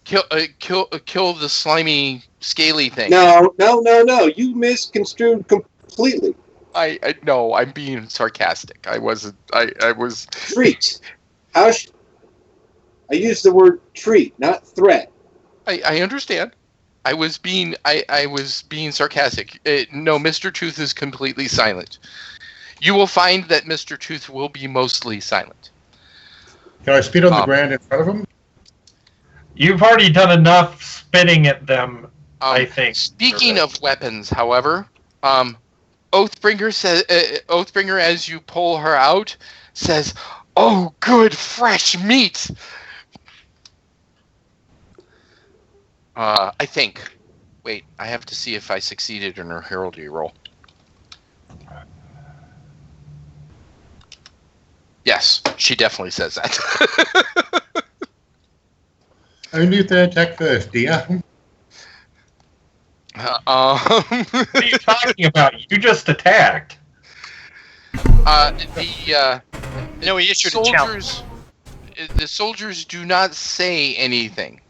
kill the slimy, scaly thing. No. You misconstrued completely. I no, I'm being sarcastic. I wasn't. I was Treat. I used the word treat, not threat. I understand. I was being sarcastic. No, Mr. Tooth is completely silent. You will find that Mr. Tooth will be mostly silent. Can I spit on the ground in front of him? You've already done enough spitting at them, I think. Speaking of weapons, however, Oathbringer says, Oathbringer, as you pull her out, says, "Oh, good fresh meat." I think. Wait, I have to see if I succeeded in her heraldry roll. Yes, she definitely says that. Only if they attack first, dear. What are you talking about? You just attacked. No, he issued a challenge. The soldiers do not say anything.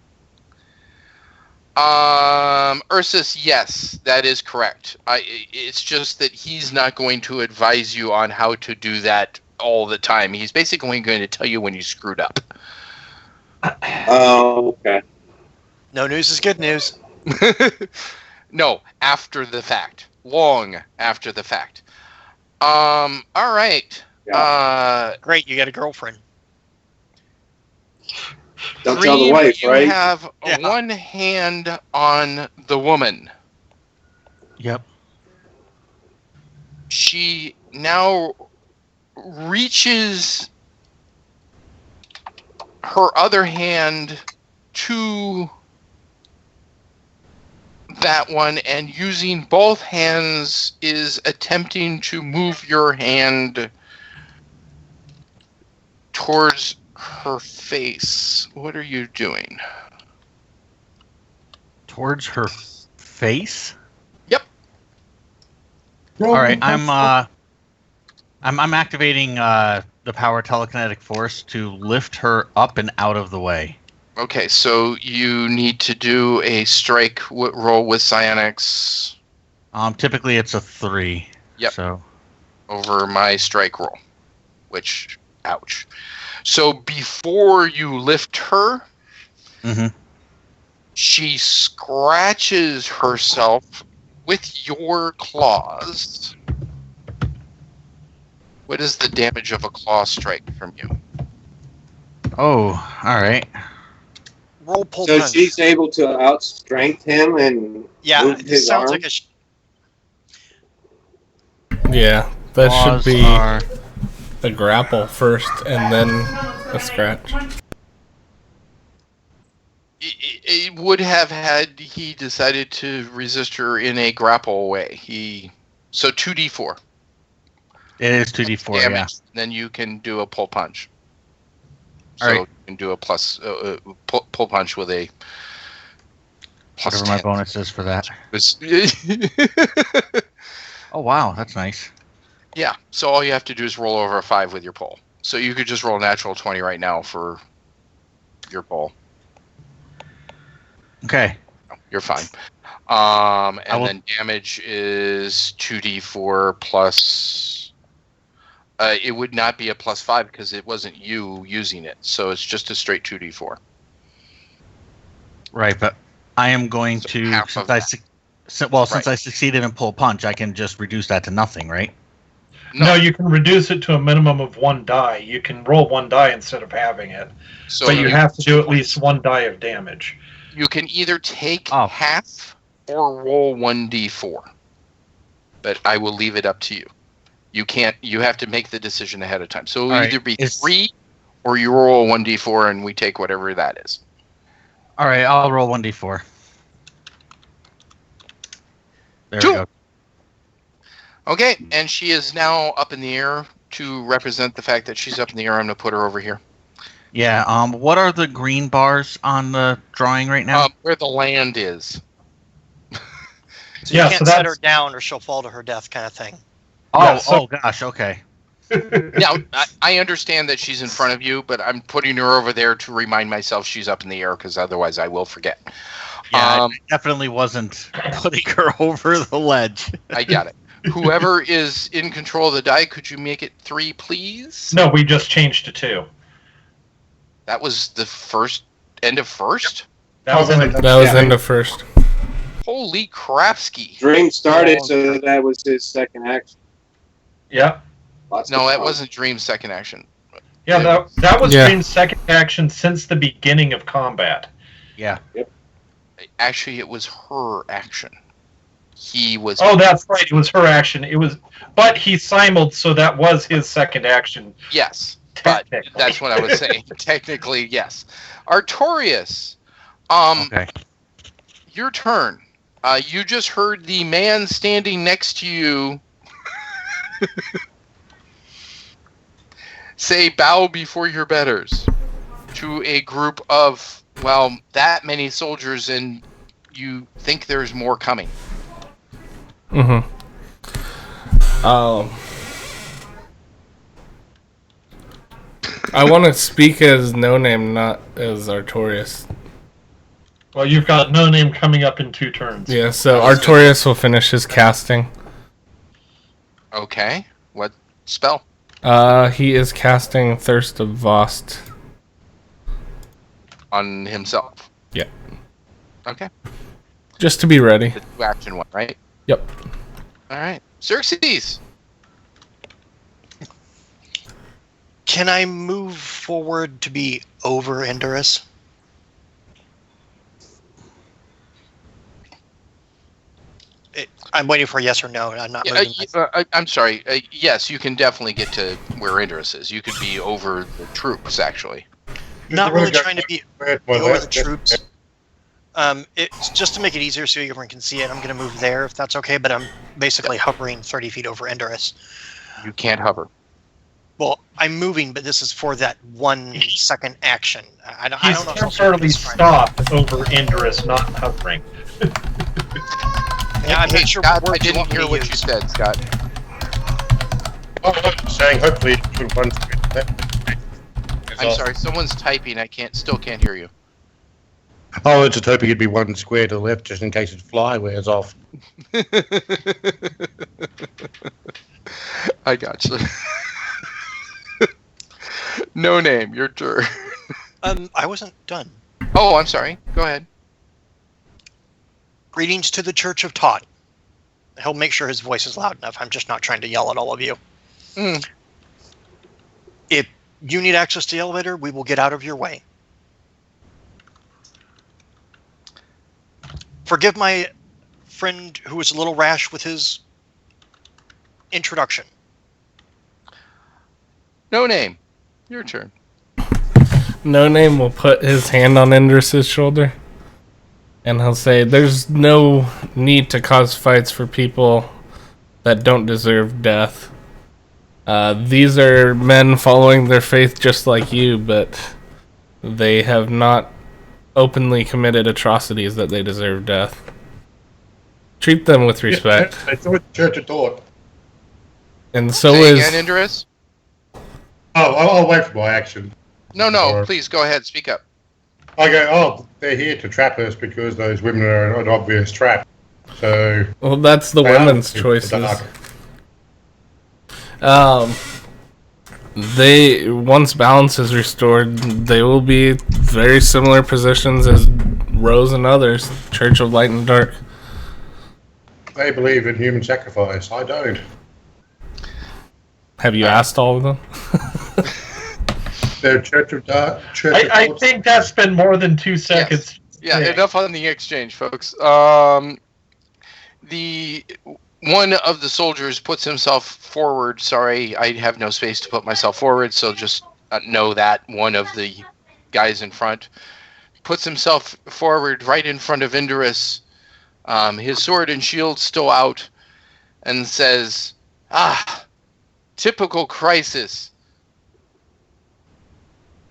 Ursus, yes, that is correct. It's just that he's not going to advise you on how to do that all the time. He's basically going to tell you when you screwed up. Oh, okay. No news is good news. No, after the fact. Long after the fact. All right. Yeah. Great, you got a girlfriend. Don't tell the wife, right? You have one hand on the woman. Yep. She now reaches her other hand to that one, and using both hands is attempting to move your hand towards her face. What are you doing? Towards her face? Yep. All right, I'm activating the power telekinetic force to lift her up and out of the way. Okay, so you need to do a strike roll with psionics. Typically it's a 3. Yep. So over my strike roll, which, ouch. So before you lift her, she scratches herself with your claws. What is the damage of a claw strike from you? Oh, all right. Roll pull So punch. she's able to outstrength him and Yeah, move it his sounds arm? like Yeah, that Laws should be are- a grapple first and then a scratch. It would have had he decided to resist her in a grapple way. So 2d4 It is 2d4, yeah. damage. Then you can do a pull punch. So All right. you can do a plus pull punch with a plus Whatever my 10. bonus is for that. It's- Oh, wow, that's nice. Yeah, so all you have to do is roll over a 5 with your pull. So you could just roll a natural 20 right now for your pull. Okay. You're fine. Then damage is 2d4 plus. It would not be a plus 5 because it wasn't you using it. So it's just a straight 2d4. Right, but I am going So to, half since of I, that. since Right. I succeeded in pull punch, I can just reduce that to nothing, right? No, you can reduce it to a minimum of 1 die. You can roll 1 die instead of having it. So But you have to do at least 1 die of damage. You can either take Oh. half or roll 1d4. But I will leave it up to you. You can't. You have to make the decision ahead of time. So it'll All right, either be is- 3 or you roll 1d4 and we take whatever that is. All right, I'll roll 1d4. There 2. we go. Okay, and she is now up in the air to represent the fact that she's up in the air. I'm going to put her over here. Yeah, what are the green bars on the drawing right now? Where the land is. So Yeah, you can't so set that's- her down or she'll fall to her death kind of thing. yeah, so- oh gosh, okay. Now, I understand that she's in front of you, but I'm putting her over there to remind myself she's up in the air because otherwise I will forget. Yeah, I definitely wasn't putting her over the ledge. I got it. Whoever is in control of the die, could you make it 3, please? No, we just changed to 2. That was the first end of first? That was in the That was end of first. Holy crapski. Dream started, so that was his second action. Yeah. Lots No, of that fun. wasn't Dream's second action. Yeah, that was Yeah. Dream's second action since the beginning of combat. Yeah. Actually, it was her action. He was... Oh, that's right. It was her action. But he simuled, so that was his second action. Yes, but Technically. that's what I was saying. Technically, yes. Artorius, Okay. your turn. You just heard the man standing next to you say, "Bow before your betters," to a group of, well, that many soldiers, and you think there's more coming. Mm-hmm. I want to speak as No Name, not as Artorias. Well, you've got No Name coming up in 2 turns. Yeah, so Artorias will finish his casting. Okay, what spell? He is casting Thirst of Vost. On himself. Yeah. Okay, Just to be ready. the 2-action one, right? Yep. All right, Xerxes. Can I move forward to be over Indurus? I'm waiting for a yes or no. I'm not moving. I'm sorry. Yes, you can definitely get to where Indurus is. You could be over the troops, actually. Not really trying to be Well, over the that- troops. It's just to make it easier so everyone can see it. I'm going to move there if that's okay, but I'm basically hovering 30 feet over Indurus. You can't hover. Well, I'm moving, but this is for that 1 second action. I don't He's know. temporarily stopped over Indurus, not hovering. Yeah, I'm Hey, not sure Scott, what I words you didn't want me hear to what you use. said, Scott. I'm saying hopefully you can run through that. I'm sorry. Someone's typing. I still can't hear you. I was just hoping it'd be 1 square to the left just in case its fly wears off. I got you. No Name, your turn. I wasn't done. Oh, I'm sorry. Go ahead. Greetings to the Church of Todd. He'll make sure his voice is loud enough. I'm just not trying to yell at all of you. Mm. If you need access to the elevator, we will get out of your way. Forgive my friend who was a little rash with his introduction. No name. Your turn. No Name will put his hand on Indris's shoulder, and he'll say, "There's no need to cause fights for people that don't deserve death. These are men following their faith just like you, but they have not openly committed atrocities that they deserve death. Treat them with respect." I thought Church of Taught. And so Say is... again, Indris? Oh, I'll wait for my action. No, please go ahead. Speak up. I go, oh, they're here to trap us because those women are an obvious trap. So... Well, that's the women's choices. They, once balance is restored, they will be very similar positions as Rose and others. Church of Light and Dark. They believe in human sacrifice. I don't. Have you asked all of them? They're Church of Dark. I think that's been more than 2 seconds. Yes. Yeah, enough on the exchange, folks. The one of the soldiers puts himself forward. Sorry, I have no space to put myself forward, so just know that one of the guys in front puts himself forward right in front of Indris, his sword and shield still out, and says, typical crisis.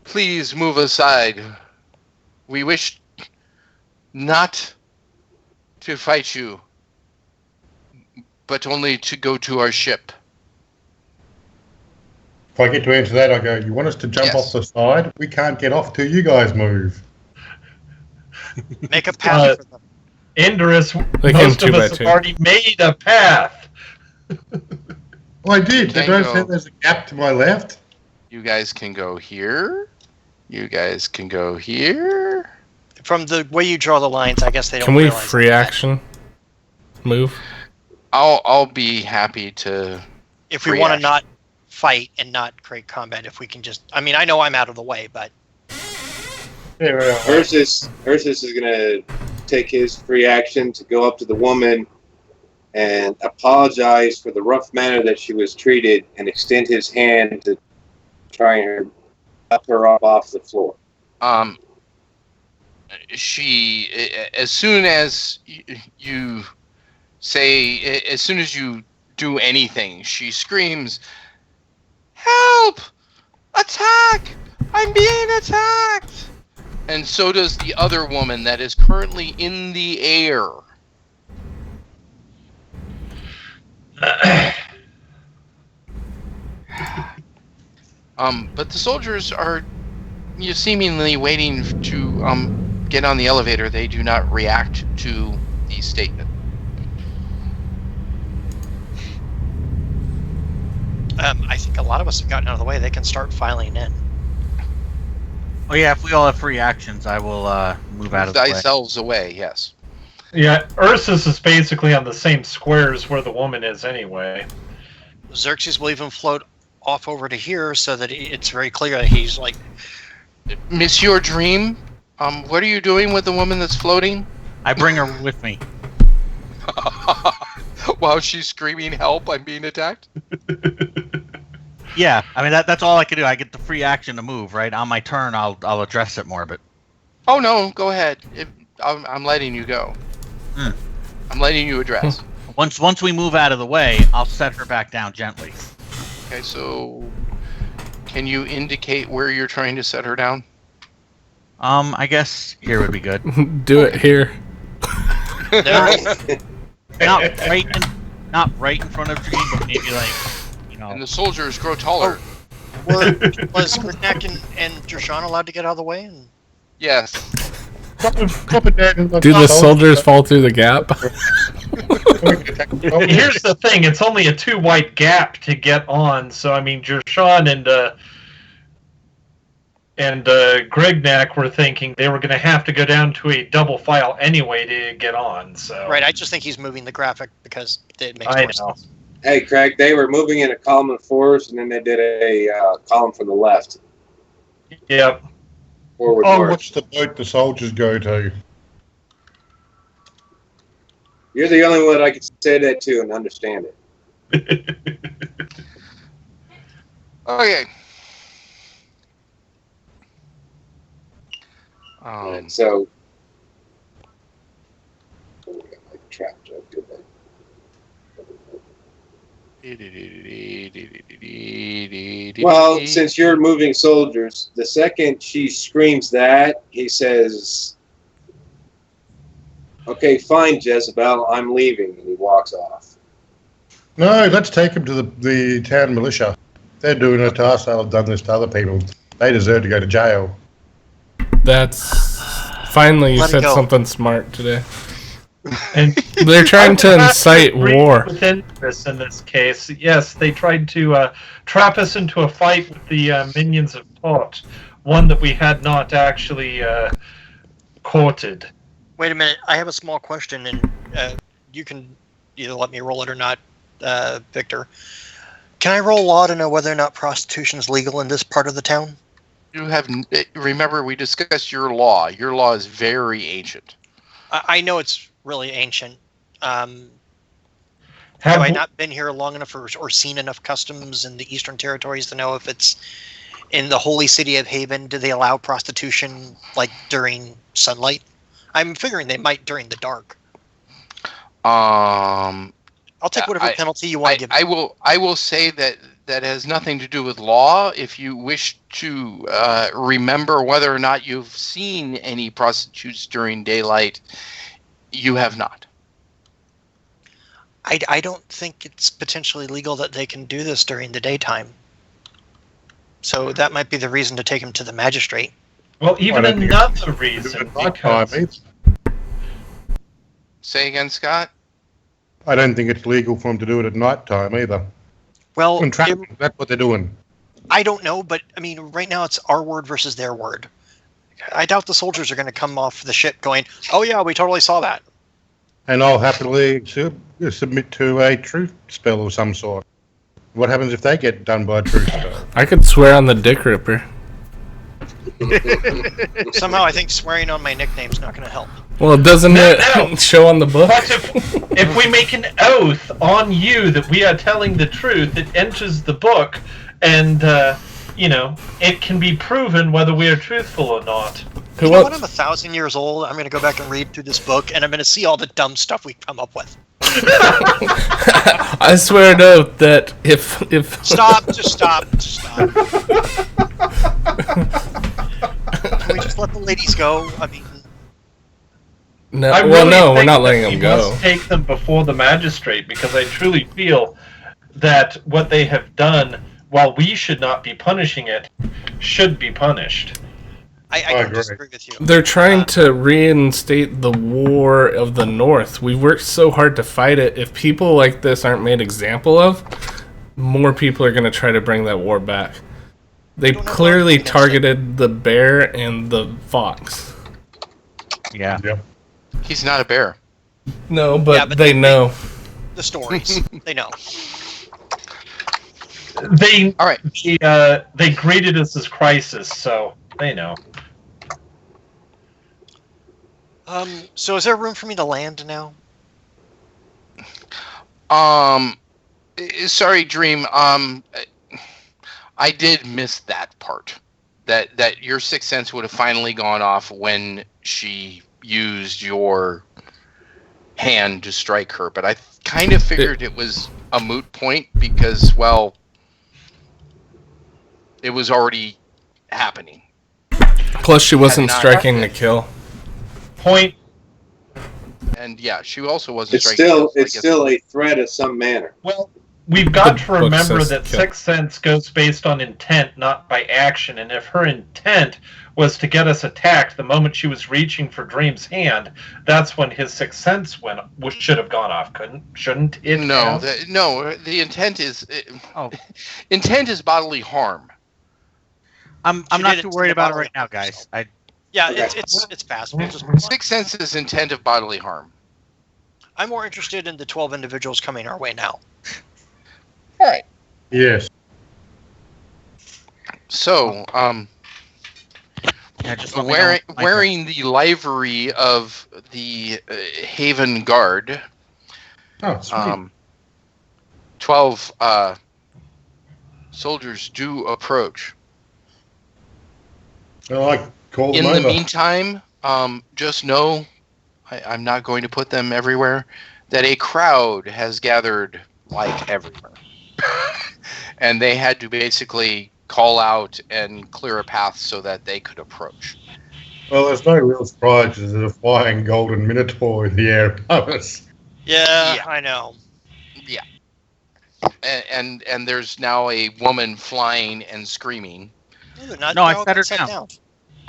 Please move aside. We wish not to fight you, but only to go to our ship. If I get to answer that, I go, you want us to jump off the side? We can't get off till you guys move. Make a path for them. Indris, most of us have already made a path. Well, I did. Did I say there's a gap to my left? You guys can go here. You guys can go here. From the way you draw the lines, I guess they don't. Can we free action move? I'll be happy to. If we want to not fight and not create combat, if we can just. I mean, I know I'm out of the way, but. Ursus is gonna take his free action to go up to the woman and apologize for the rough manner that she was treated, and extend his hand to try and up her up off the floor. She, as soon as you say, as soon as you do anything, she screams, "Help! Attack! I'm being attacked!" And so does the other woman that is currently in the air. But the soldiers are seemingly waiting to get on the elevator. They do not react to the statement. I think a lot of us have gotten out of the way. They can start filing in. Oh yeah, if we all have free actions, I will move out of the way. Thyself away, yes. Yeah, Ursus is basically on the same squares where the woman is anyway. Xerxes will even float off over to here so that it's very clear that he's like... Monsieur Dream, what are you doing with the woman that's floating? I bring her with me. While she's screaming, "Help, I'm being attacked"? Yeah, I mean that's all I can do. I get the free action to move, right? On my turn, I'll address it more, but... Oh no, go ahead. I'm letting you go. I'm letting you address. Once we move out of the way, I'll set her back down gently. Okay, so can you indicate where you're trying to set her down? I guess here would be good. Do it here. Not right in front of Dream, but maybe like, And the soldiers grow taller. Was Quickneck and Dershawn allowed to get out of the way? Yes. Drop it down. Do the soldiers fall through the gap? Here's the thing: it's only a 2 white gap to get on. So I mean, Dershawn and Grignac were thinking they were going to have to go down to a double file anyway to get on. So right, I just think he's moving the graphic because it makes more sense. Hey, Craig, they were moving in a column of 4s, and then they did a column from the left. Yep. Forward I'll march. watch the boat the soldiers go to. You're the only one I can say that to and understand it. Okay. And so, I got my trap joke, didn't I? Well, since you're moving soldiers, the second she screams that, he says, "Okay, fine, Jezebel, I'm leaving," and he walks off. No, let's take him to the town militia. They're doing it to us. They've done this to other people. They deserve to go to jail. That's finally you Let it said go. something smart today. And They're trying to incite war. with interest in this case, yes, they tried to trap us into a fight with the minions of Tot, one that we had not actually courted. Wait a minute. I have a small question, and you can either let me roll it or not, Victor. Can I roll law to know whether or not prostitution is legal in this part of the town? You have. Remember, we discussed your law. Your law is very ancient. I know it's really ancient. Have Have I w- not been here long enough or seen enough customs in the Eastern Territories to know if it's in the holy city of Haven? Do they allow prostitution like during sunlight? I'm figuring they might during the dark. I'll take whatever penalty you want to give. I will say that has nothing to do with law. If you wish to remember whether or not you've seen any prostitutes during daylight, you have not. I don't think it's potentially legal that they can do this during the daytime. So that might be the reason to take him to the magistrate. Well, even Why don't you another do it reason, at night time, because Say again, Scott. I don't think it's legal for them to do it at night time either. Well, And trapping, that's what they're doing. I don't know, but I mean, right now it's our word versus their word. I doubt the soldiers are going to come off the ship going, "Oh yeah, we totally saw that." And I'll happily submit to a truth spell of some sort. What happens if they get done by a truth spell? I could swear on the Dickripper. Somehow, I think swearing on my nickname's not going to help. Well, doesn't No. it show on the book? but if we make an oath on you that we are telling the truth, it enters the book, and it can be proven whether we are truthful or not. Who You know, when wants? I'm 1,000 years old, I'm going to go back and read through this book, and I'm going to see all the dumb stuff we've come up with. I swear an oath that if Stop! Just stop! Just stop! Can we just let the ladies go? I mean, no, I well, really no, we're think not that letting we them go. must take them before the magistrate, because I truly feel that what they have done, while we should not be punishing it, should be punished. I I don't agree. disagree with you. They're trying to reinstate the War of the North. We worked so hard to fight it. If people like this aren't made example of, more people are going to try to bring that war back. They don't know clearly about- targeted the bear and the fox. Yeah. Yep. He's not a bear. No, but, Yeah, but they know. The stories, they know. They All right. they greeted us as crisis, so they know. So is there room for me to land now? Sorry, Dream. I did miss that part. That your sixth sense would have finally gone off when she used your hand to strike her, but I kind of figured it was a moot point because, well, it was already happening. Plus, she wasn't not striking to happened. kill. Point. And yeah, she also wasn't It's striking. still so I it's guess- still a threat of some manner. Well, we've got The to book remember says that kill. Sixth Sense goes based on intent, not by action. And if her intent was to get us attacked the moment she was reaching for Dream's hand, that's when his Sixth Sense should have gone off. Shouldn't it? No, have? the intent is Oh. intent is bodily harm. I'm She not did too it worried to the about it bottle right now, of guys. herself. I Yeah, Okay. it's fast. We'll just move on. Sixth sense is intent of bodily harm. I'm more interested in the 12 individuals coming our way now. All right. Yes. So, yeah, just let me know wearing my- wearing the livery of the Haven Guard, Oh, sweet. 12 soldiers do approach. Well, I call them In the over. meantime, just know, I'm not going to put them everywhere, that a crowd has gathered like everywhere. And they had to basically call out and clear a path so that they could approach. Well, there's no real surprise because there's a flying golden minotaur in the air above us. Yeah, Yeah. I know. Yeah. And there's now a woman flying and screaming. No, I set her down.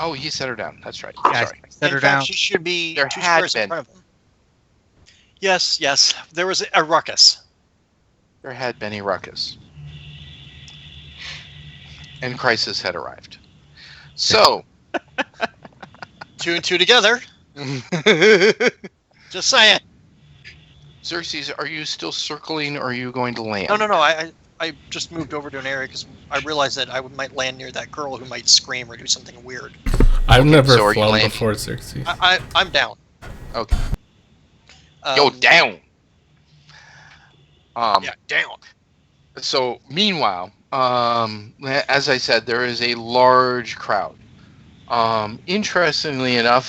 Oh, he set her down. That's right. Yeah, Sorry. I set In her fact, down. she should be There 2 had squares in been. front of him. Yes. There was a ruckus. There had been a ruckus. And crisis had arrived. So 2 and 2 together. Just saying. Xerxes, are you still circling or are you going to land? No. I just moved over to an area because I realized that I might land near that girl who might scream or do something weird. I've never so are you flown landing? before, Xerxes. I'm down. Okay. Yo, down. Yeah, down. So, meanwhile, as I said, there is a large crowd. Interestingly enough,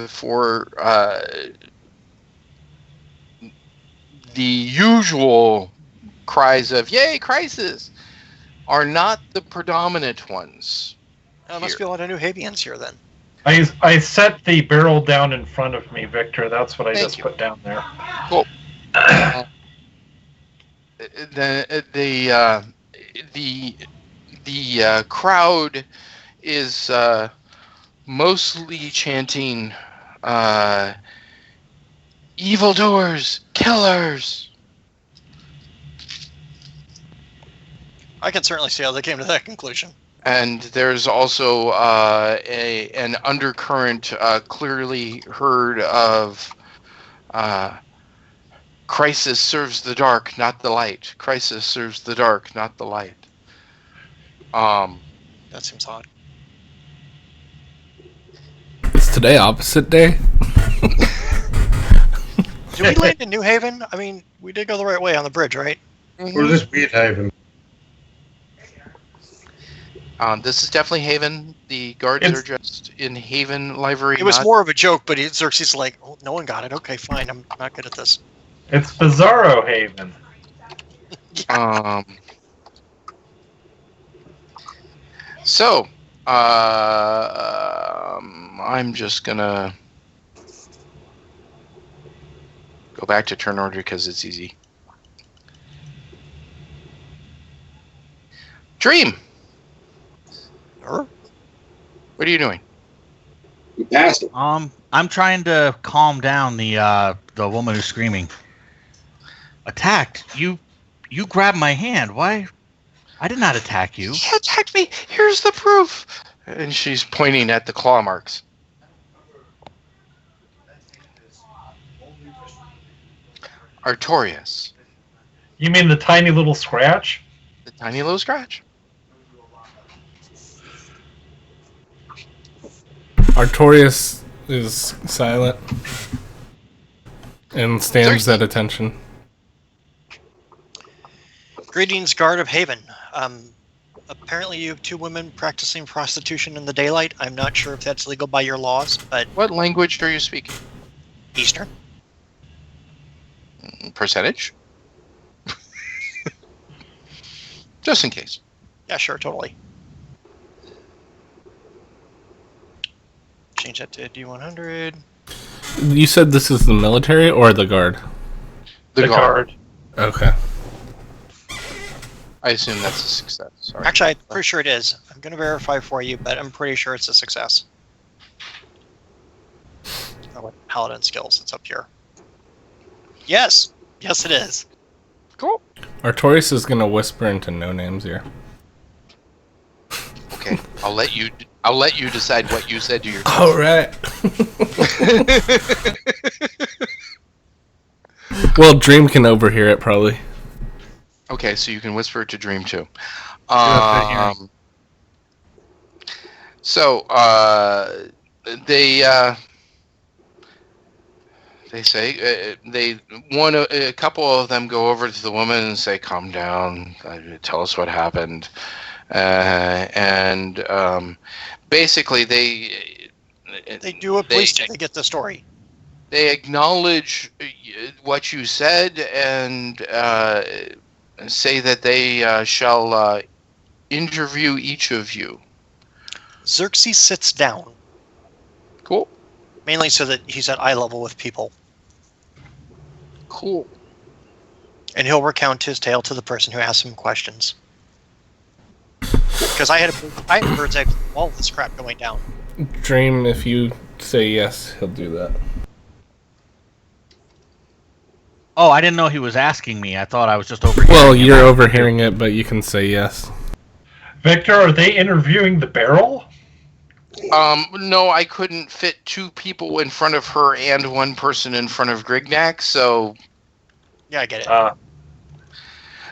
for the usual cries of "Yay, crisis!" are not the predominant ones. There must Here. be a lot of New Havians here then. I set the barrel down in front of me, Victor. That's what I Thank just you. put down there. Cool. The crowd is mostly chanting "evildoers, killers." I can certainly see how they came to that conclusion. And there's also an undercurrent clearly heard of crisis serves the dark, not the light. Crisis serves the dark, not the light. That seems odd. Is today opposite day? Did we land in New Haven? I mean, we did go the right way on the bridge, right? Or is this Weird Haven? This is definitely Haven. The guards are just in Haven livery. It was not- more of a joke, but Xerxes is like, oh, no one got it. Okay, fine. I'm not good at this. It's Bizarro Haven. So, I'm just gonna go back to turn order because it's easy. Dream, Or? what are you doing? You passed him. I'm trying to calm down the woman who's screaming. Attacked? You grabbed my hand. Why? I did not attack you. He attacked me. Here's the proof. And she's pointing at the claw marks. Artorias, You mean the tiny little scratch? the tiny little scratch. Artorias is silent and stands at attention. Greetings, Guard of Haven. Apparently you have 2 women practicing prostitution in the daylight. I'm not sure if that's legal by your laws, but What language are you speaking? Eastern. Percentage? Just in case. Yeah, sure, totally. Change that to D100. You said this is the military or the guard? The guard. Okay. I assume that's a success. Sorry. Actually, I'm pretty sure it is. I'm going to verify for you, but I'm pretty sure it's a success. Oh, what paladin skills? It's up here. Yes! Yes, it is. Cool. Artorias is gonna whisper into no names ear. Okay. I'll let you decide what you said to your team. All right. Well, Dream can overhear it probably. Okay, so you can whisper it to Dream too. So they they say. A couple of them go over to the woman and say, "Calm down. Tell us what happened." And basically, they do a police check to get the story. They acknowledge what you said and say that they shall interview each of you. Xerxes sits down. Cool. Mainly so that he's at eye level with people. Cool. And he'll recount his tale to the person who asks him questions. Because I had a bird's eye view of all this crap going down. Dream, if you say yes, he'll do that. Oh, I didn't know he was asking me. I thought I was just overhearing. Well, you're overhearing it, but you can say yes. Victor, are they interviewing the barrel? No, I couldn't fit 2 people in front of her and 1 person in front of Grignac, so... Yeah, I get it.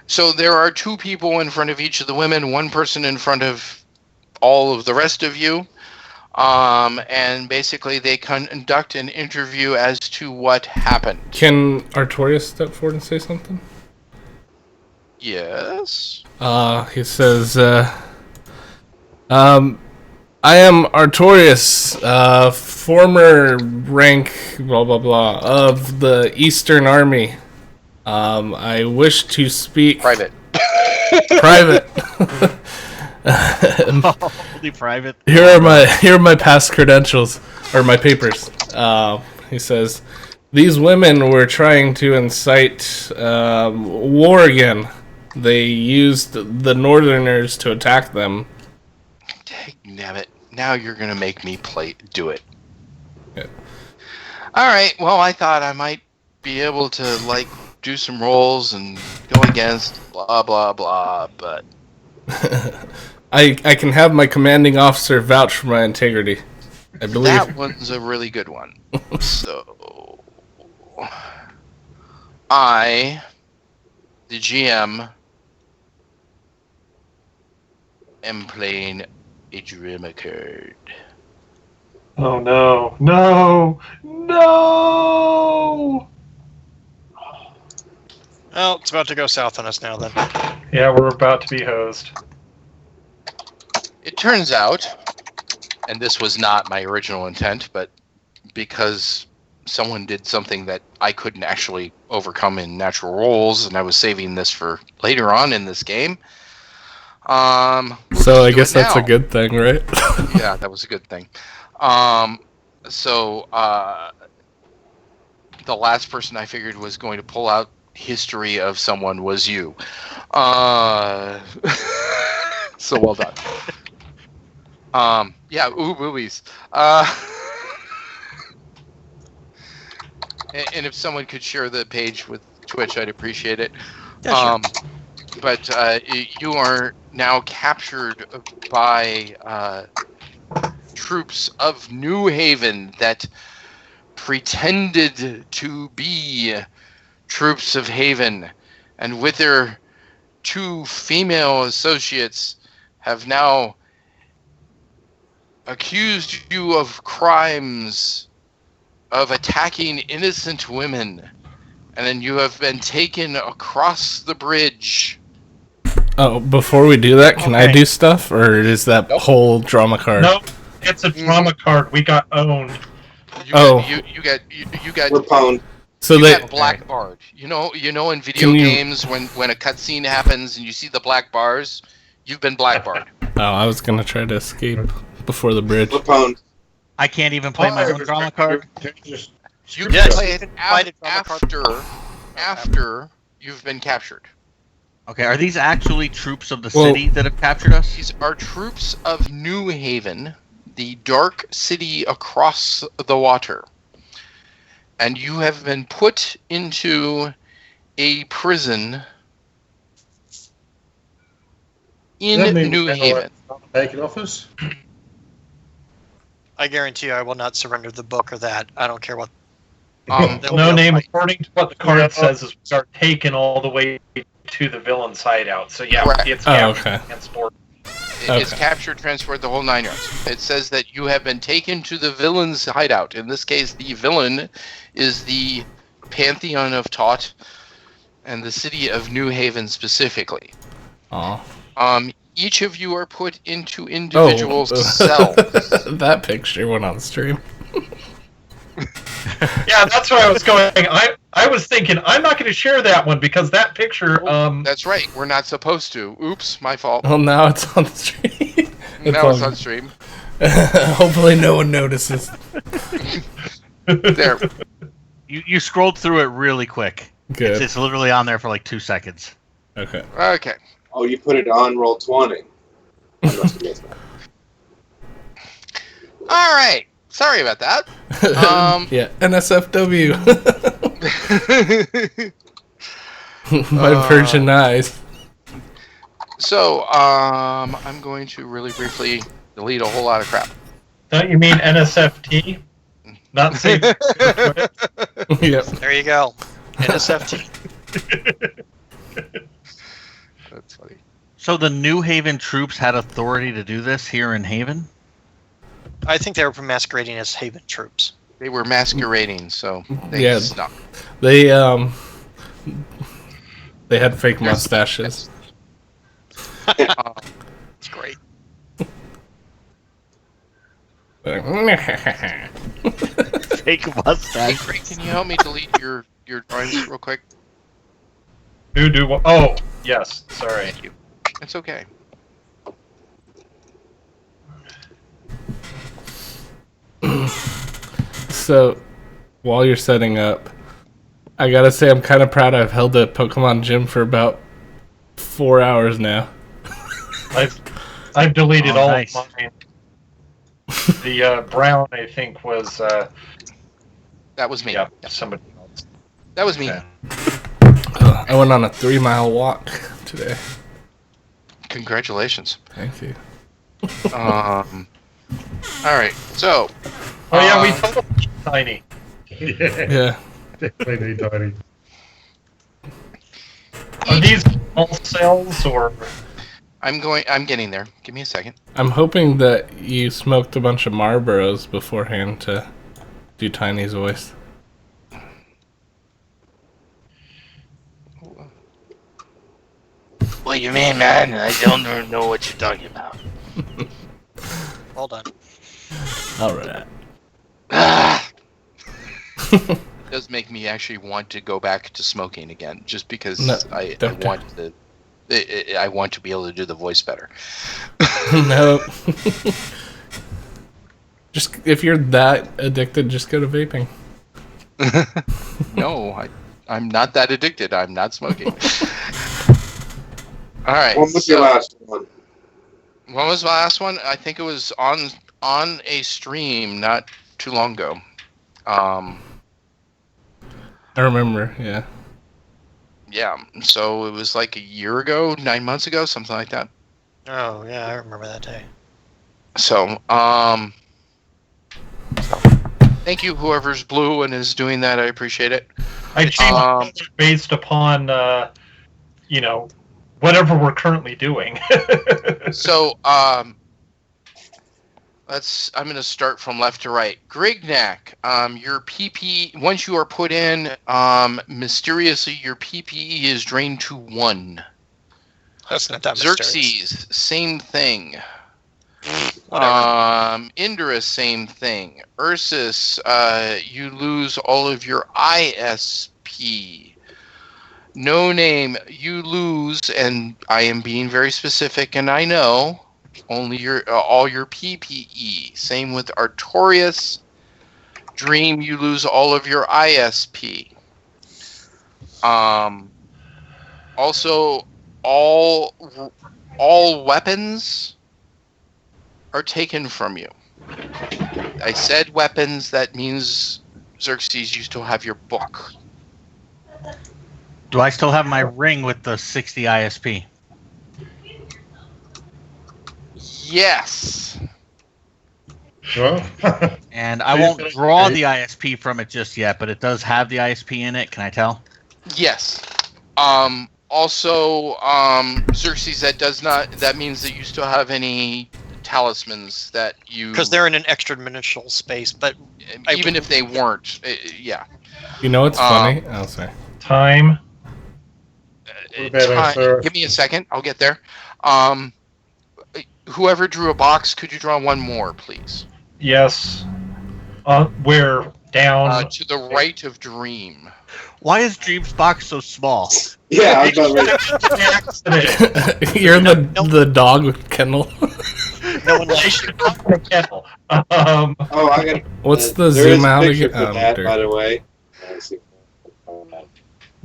So there are 2 people in front of each of the women, 1 person in front of all of the rest of you. And basically they conduct an interview as to what happened. Can Artorias step forward and say something? Yes. He says, I am Artorias, former rank, blah, blah, blah, of the Eastern Army. I wish to speak... Private. Private. Holy private. Here are my past credentials, or my papers. He says, these women were trying to incite war again. They used the Northerners to attack them. Damn it. Now you're going to make me do it. Yeah. All right. Well, I thought I might be able to, do some rolls and go against blah, blah, blah, but... I can have my commanding officer vouch for my integrity. I believe that one's a really good one. So, I, the GM, am playing a drama card. Oh no! No! No! Oh, it's about to go south on us now then. Yeah, we're about to be hosed. It turns out, and this was not my original intent, but because someone did something that I couldn't actually overcome in natural rolls, and I was saving this for later on in this game. So I guess that's a good thing, right? Yeah, that was a good thing. So the last person I figured was going to pull out history of someone was you. So well done. Yeah, ooh, boobies. And if someone could share the page with Twitch, I'd appreciate it. Yeah, sure. But you are now captured by troops of New Haven that pretended to be troops of Haven, and with their 2 female associates have now accused you of crimes of attacking innocent women, and then you have been taken across the bridge. Oh, before we do that, can I do stuff, or is that whole drama card? No, it's a drama card. We got owned. You got We're pwned. So you they got black barred. You know in video games when a cutscene happens and you see the black bars, you've been black barred. Oh, I was gonna try to escape before the bridge. We're pwned. I can't even play my own drama card. You can play it after you've been captured. Okay, are these actually troops of the city that have captured us? These are troops of New Haven, the dark city across the water. And you have been put into a prison in New Haven. Taken off us? I guarantee you I will not surrender the book or that. I don't care what. No name, according to what the card says, is we are taken all the way to the villain's hideout. So yeah, Correct. it's okay. and sport. It's captured, transport, the whole 9 yards. It says that you have been taken to the villain's hideout. In this case, the villain is the Pantheon of Tot and the city of New Haven specifically. Each of you are put into individual cells. That picture went on stream. Yeah, that's where I was going. I was thinking, I'm not going to share that one because that picture... That's right. We're not supposed to. Oops, my fault. Well, now it's on stream. Now it's on stream. Hopefully no one notices. There. You scrolled through it really quick. Good. It's literally on there for like 2 seconds. Okay. Okay. Oh, you put it on Roll20. I must have missed that. All right. Sorry about that. Yeah, NSFW. My virgin eyes. So, I'm going to really briefly delete a whole lot of crap. Don't you mean NSFT? Not safe. Yep. There you go. NSFT. That's funny. So the New Haven troops had authority to do this here in Haven? I think they were masquerading as Haven troops. They were masquerading, so they snuck. They had fake mustaches. It's great. Fake mustache. Hey, Greg, can you help me delete your drawings real quick? Do what? Oh, yes. Sorry. Thank you. It's okay. So, while you're setting up, I gotta say I'm kind of proud I've held the Pokemon gym for about 4 hours now. I've deleted all nice. of mine. The brown, I think, was... That was me. Yeah, somebody else. That was me. Okay. I went on a 3-mile walk today. Congratulations. Thank you. All right. So. Oh yeah, we told him tiny. Yeah. Definitely need tiny. Are these all cells or? I'm getting there. Give me a second. I'm hoping that you smoked a bunch of Marlboros beforehand to do Tiny's voice. What you mean, man? I don't know what you're talking about. Well done. All right. It does make me actually want to go back to smoking again, just because I want to be able to do the voice better. No. Just if you're that addicted, just go to vaping. No, I'm not that addicted. I'm not smoking. All right. When was your last one? When was my last one? I think it was on a stream not too long ago. I remember, yeah. Yeah, so it was like a year ago, 9 months ago, something like that. Oh, yeah, I remember that day. So, thank you, whoever's blue and is doing that. I appreciate it. I changed it based upon, whatever we're currently doing. So, I'm going to start from left to right. Grignac, your PP, once you are put in, mysteriously, your PPE is drained to 1. That's not that mysterious. Xerxes, same thing. Whatever. Indra, same thing. Ursus, you lose all of your ISP. No Name, you lose, and I am being very specific, and I know, only all your PPE. Same with Artorias. Dream, you lose all of your ISP. Also, all weapons are taken from you. I said weapons, that means, Xerxes, you still have your book. Do I still have my ring with the 60 ISP? Yes. Well, And I won't draw the ISP from it just yet, but it does have the ISP in it. Can I tell? Yes. Also, Xerxes, that means that you still have any talismans that you... Because they're in an extra-dimensional space, but... Even if they weren't, yeah. You know what's funny? Oh, sorry. Time. Give me a second. I'll get there. Whoever drew a box, could you draw one more, please? Yes. We're down. To the right of Dream. Why is Dream's box so small? Yeah, I was about ready. You're in the dog kennel. No one likes the kettle. Oh, I got. What's the there zoom is a out picture again? for that, there. by the way.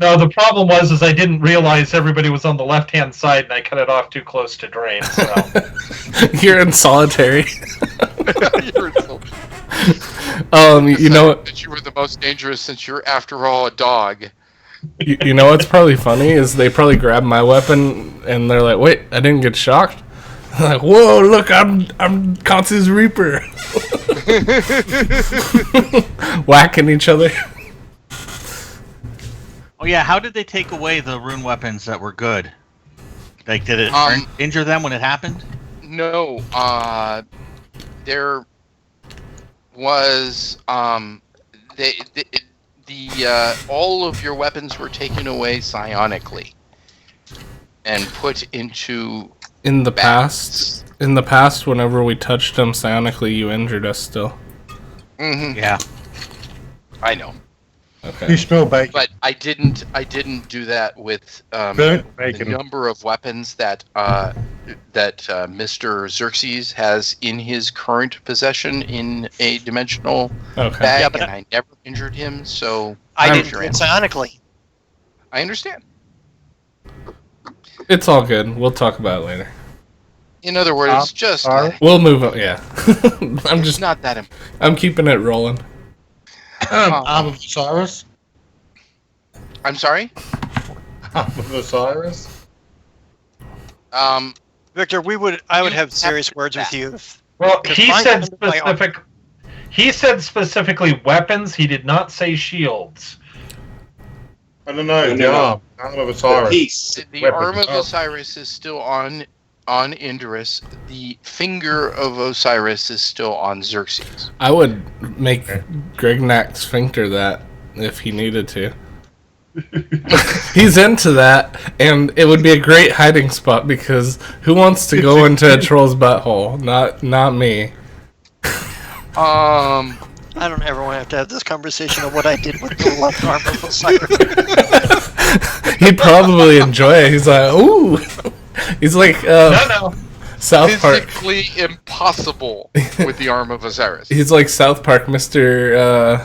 No, the problem was I didn't realize everybody was on the left-hand side, and I cut it off too close to drain. So. You're in solitary. You're so... You know what? That you were the most dangerous since you're, after all, a dog. You know what's probably funny is they probably grab my weapon and they're like, "Wait, I didn't get shocked." I'm like, "Whoa, look, I'm Conce's Reaper." Whacking each other. Oh yeah, how did they take away the rune weapons that were good? Like, did it injure them when it happened? No, there was all of your weapons were taken away psionically and put into In the past, whenever we touched them psionically, you injured us still. Mm-hmm. Yeah. I know. Okay. You smell bacon. But I didn't do that with Burnt the bacon. number of weapons that Mr. Xerxes has in his current possession in a dimensional Okay. bag, Yeah, but and I never injured him, so I I'm didn't your do it answer. psionically. I understand. It's all good. We'll talk about it later. In other words, just We'll move on. Yeah. I'm it's just. not that important. I'm keeping it rolling. Arm of Osiris. I'm sorry. Arm of Osiris. Victor, I would You have have serious to words do with that. you. Well, Because he mine said under my arm. specific. He said specifically weapons. He did not say shields. I don't know. No, The no, no. arm of The Osiris. piece. The Weapons. arm of Oh. Osiris is still on Indurus. The finger of Osiris is still on Xerxes. I would make Grignac sphincter that if he needed to. He's into that, and it would be a great hiding spot because who wants to go into a troll's butthole? Not me. I don't ever want to have this conversation of what I did with the left arm of Osiris. He'd probably enjoy it. He's like, ooh. He's like No. South Park. Physically impossible with the arm of Osiris. He's like South Park, Mr.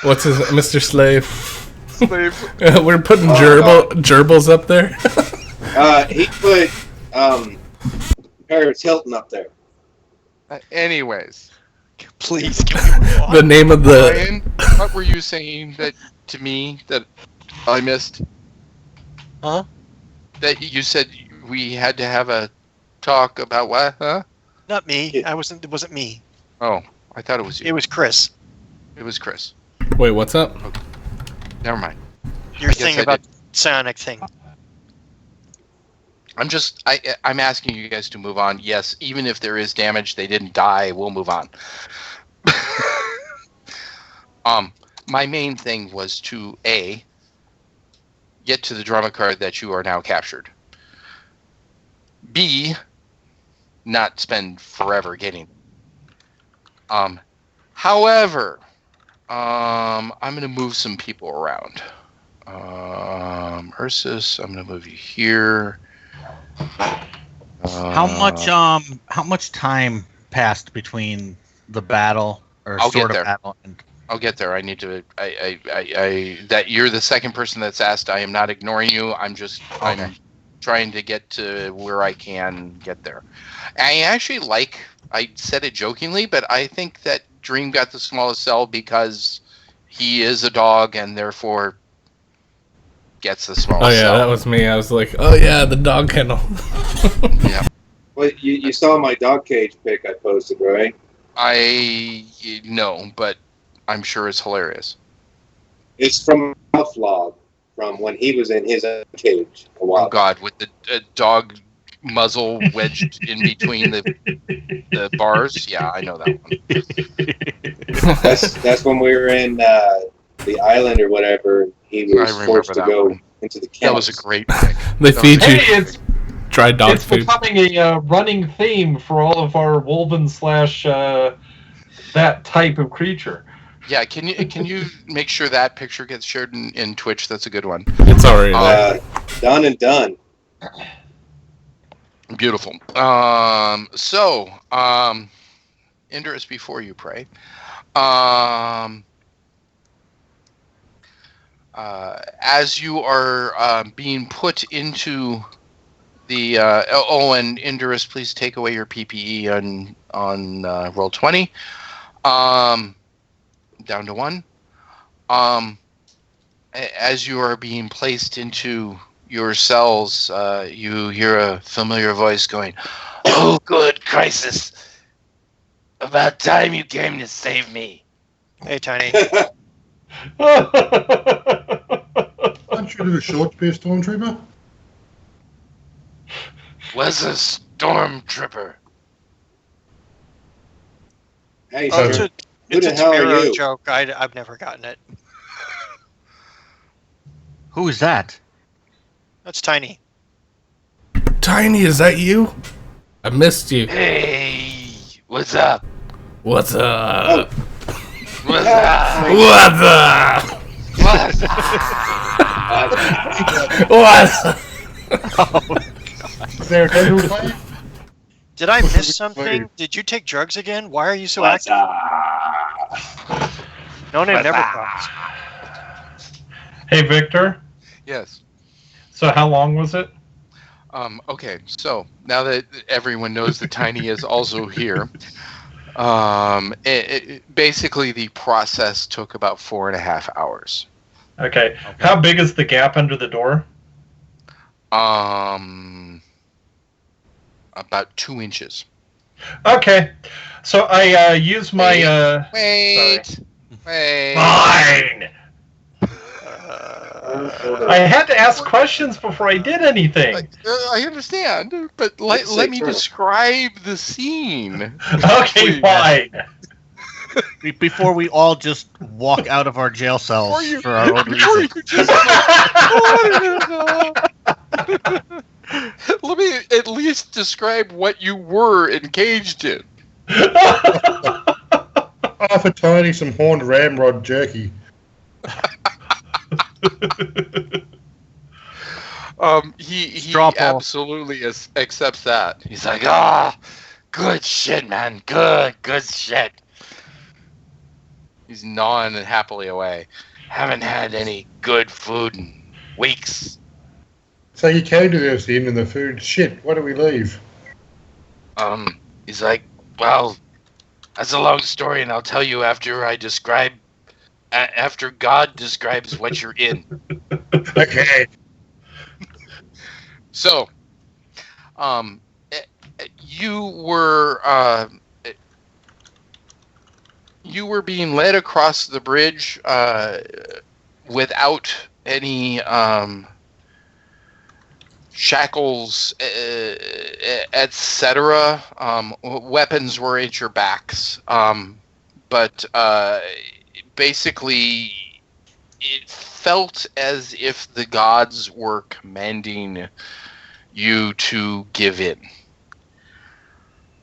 What's his Mr. Slave. We're putting gerbils up there. He put Paris Hilton up there. Anyways, Please, can we move on? The name of the Ryan, what were you saying to me that I missed? Huh? That you said we had to have a talk about what? Huh? Not me. It wasn't me. Oh, I thought it was you. It was Chris. It was Chris. Wait, what's up? Never mind. Your guess thing I about psionic thing. I'm asking you guys to move on. Yes, even if there is damage, they didn't die. We'll move on. My main thing was to A, get to the drama card that you are now captured. B, not spend forever getting. However, I'm going to move some people around. Ursus, I'm going to move you here. How much time passed between the battle or I'll sort get of there. battle and I'll get there. I need to. That you're the second person that's asked. I am not ignoring you. I'm Okay. trying to get to where I can get there. I said it jokingly, but I think that Dream got the smallest cell because he is a dog and therefore gets the smallest Oh yeah, cell. that was me. I was like, oh yeah, the dog kennel. Yeah. Well, you saw my dog cage pic I posted, right? I know, but I'm sure it's hilarious. It's from a vlog from when he was in his own cage a while Oh God, with the dog muzzle wedged in between the bars. Yeah, I know that one. That's when we were in the island or whatever. He I was remember forced to that go one. into the kennels. That was a great pick. They That feed was a- you Hey, it's dry dog it's food. becoming a running theme for all of our Wolven / that type of creature. Yeah, can you make sure that picture gets shared in Twitch? That's a good one. It's already there. Done and done. Beautiful. Indris, before you pray, as you are being put into the and Indris, please take away your PPE on roll 20, down to 1. As you are being placed into your cells, you hear a familiar voice going, "Oh, good crisis! About time you came to save me." Hey, Tiny. Aren't you a short spear stormtrooper? Was a stormtrooper. Hey, Oh, sir. Who it's the a hell are Tamiro you? joke. I've never gotten it. Who is that? That's Tiny. Tiny, is that you? I missed you. Hey, what's up? What's up? What's up? What's up? What's up? What? Is there a general plan? Did I miss something? Did you take drugs again? Why are you so active? No name never talks. Hey, Victor. Yes. So how long was it? Okay, so now that everyone knows that Tiny is also here, basically the process took about 4.5 hours. Okay. How big is the gap under the door? About 2 inches. Okay. So I use my Wait. Fine. I had to ask questions before I did anything. I understand, but let me describe the scene. Okay, fine. Before we all just walk out of our jail cells for our own reasons. Let me at least describe what you were engaged in. Offer Tiny some horned ramrod jerky. He Straw poll. absolutely accepts that. He's like, good shit, man. Good shit. He's gnawing happily away. Haven't had any good food in weeks. So you came to this inn and the food shit. Why do we leave? He's like, well, that's a long story, and I'll tell you after God describes what you're in. Okay. So, you were being led across the bridge without any shackles, etc. Weapons were at your backs, but basically, it felt as if the gods were commanding you to give in,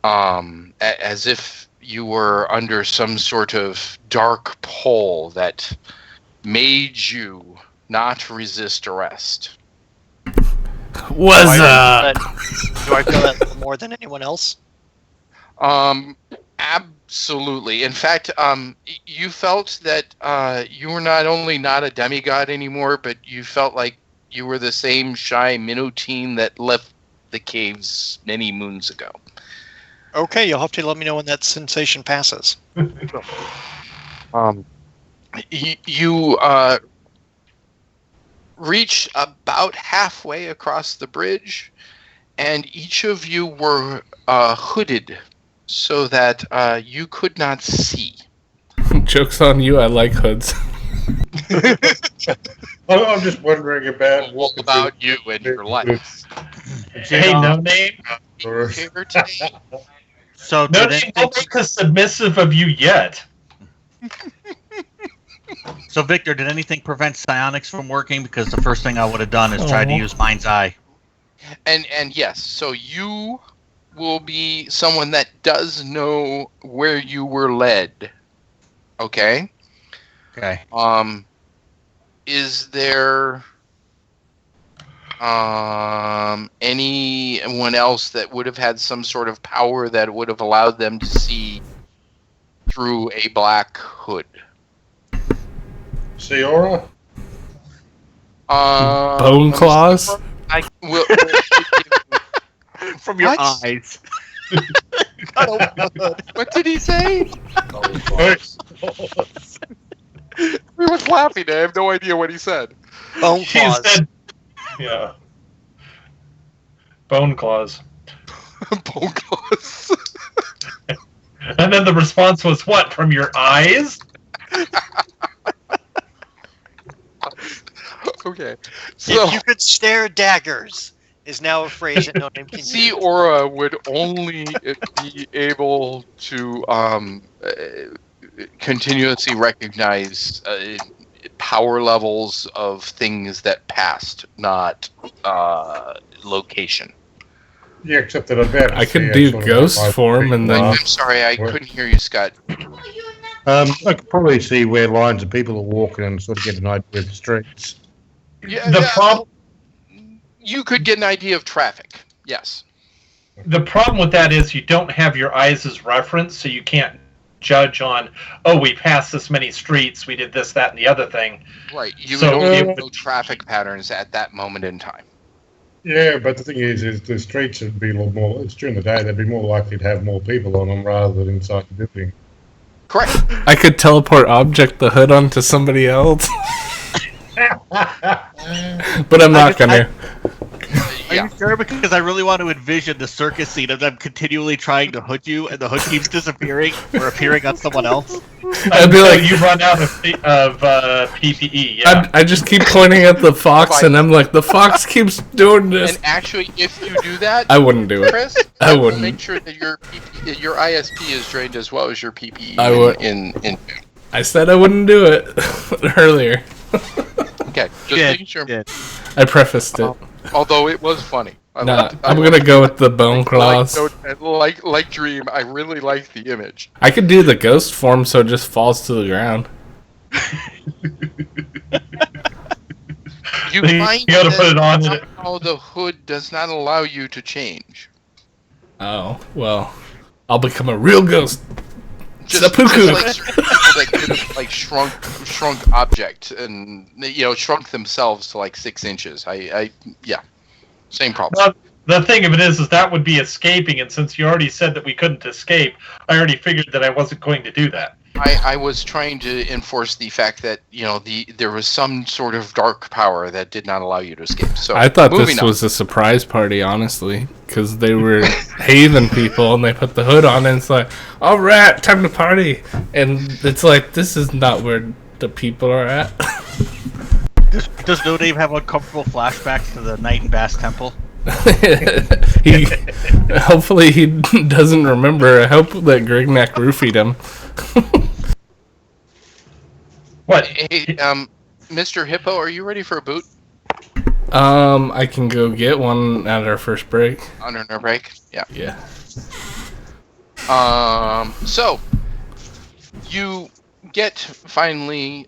as if you were under some sort of dark pull that made you not resist arrest. What's up? Do I feel that more than anyone else? Absolutely. In fact, you felt that you were not only not a demigod anymore, but you felt like you were the same shy minnow teen that left the caves many moons ago. Okay, you'll have to let me know when that sensation passes. You reached about halfway across the bridge, and each of you were hooded so that you could not see. Joke's on you, I like hoods. I'm just wondering about All about you and your life. Hey, no name. Here today. So No did name anything, won't make us submissive of you yet. so Victor, did anything prevent psionics from working? Because the first thing I would have done is try to Aw. use mind's eye. And yes, so you will be someone that does know where you were led. Okay? Okay. Is there anyone else that would have had some sort of power that would have allowed them to see through a black hood? Seora? Bone claws? I will. From your What? eyes. What did he say? Everyone's laughing. I have no idea what he said. Bone He claws. said, yeah. Bone claws. Bone claws. And then the response was, what, from your eyes? Okay. So If you could stare daggers is now a phrase that no name can See use. Aura would only be able to continuously recognize power levels of things that passed, not location. Yeah, except that about I could do ghost form and then- I'm sorry, I couldn't hear you, Scott. I could probably see where lines of people are walking and sort of get an idea of the streets. Yeah, The problem you could get an idea of traffic. Yes. the problem with that is you don't have your eyes as reference, so you can't judge on, oh, we passed this many streets, we did this, that, and the other thing. Right. You So- would only know traffic patterns at that moment in time. Yeah, but the thing is the streets would be a lot more. It's during the day; they'd be more likely to have more people on them rather than inside the building. Correct. I could teleport object the hood onto somebody else. But I'm not gonna. Are Yeah. you sure? Because I really want to envision the circus scene of them continually trying to hood you, and the hood keeps disappearing or appearing on someone else. I'd be Until like, you run out of PPE. Yeah. I just keep pointing at the fox, and I'm like, the fox keeps doing this. And actually, if you do that, I wouldn't do it. Chris, I will wouldn't. make sure that your your ISP is drained as well as your PPE. I would. In I said I wouldn't do it earlier. okay, just Good, making sure. good. I prefaced it. Although it was funny. Nah, I'm gonna go with the bone claws. Like Dream, I really like the image. I could do the ghost form so it just falls to the ground. You You find gotta that put it on. somehow the hood does not allow you to change. Oh, well. I'll become a real ghost. Just Seppuku. like certain people that could have like shrunk object and shrunk themselves to like 6 inches. Yeah, same problem. Well, the thing of it is that would be escaping, and since you already said that we couldn't escape, I already figured that I wasn't going to do that. I was trying to enforce the fact that there was some sort of dark power that did not allow you to escape. So I thought this moving on. was a surprise party, honestly, because they were Haven people and they put the hood on and it's like, all right, time to party. And it's like, this is not where the people are at. Does No Name have uncomfortable flashbacks to the Night in Bass Temple? Hopefully he doesn't remember. I hope that Grignac roofied him. What? Hey, Mr. Hippo, are you ready for a boot I can go get one at our first break. under our break? Yeah. Yeah. So you get finally,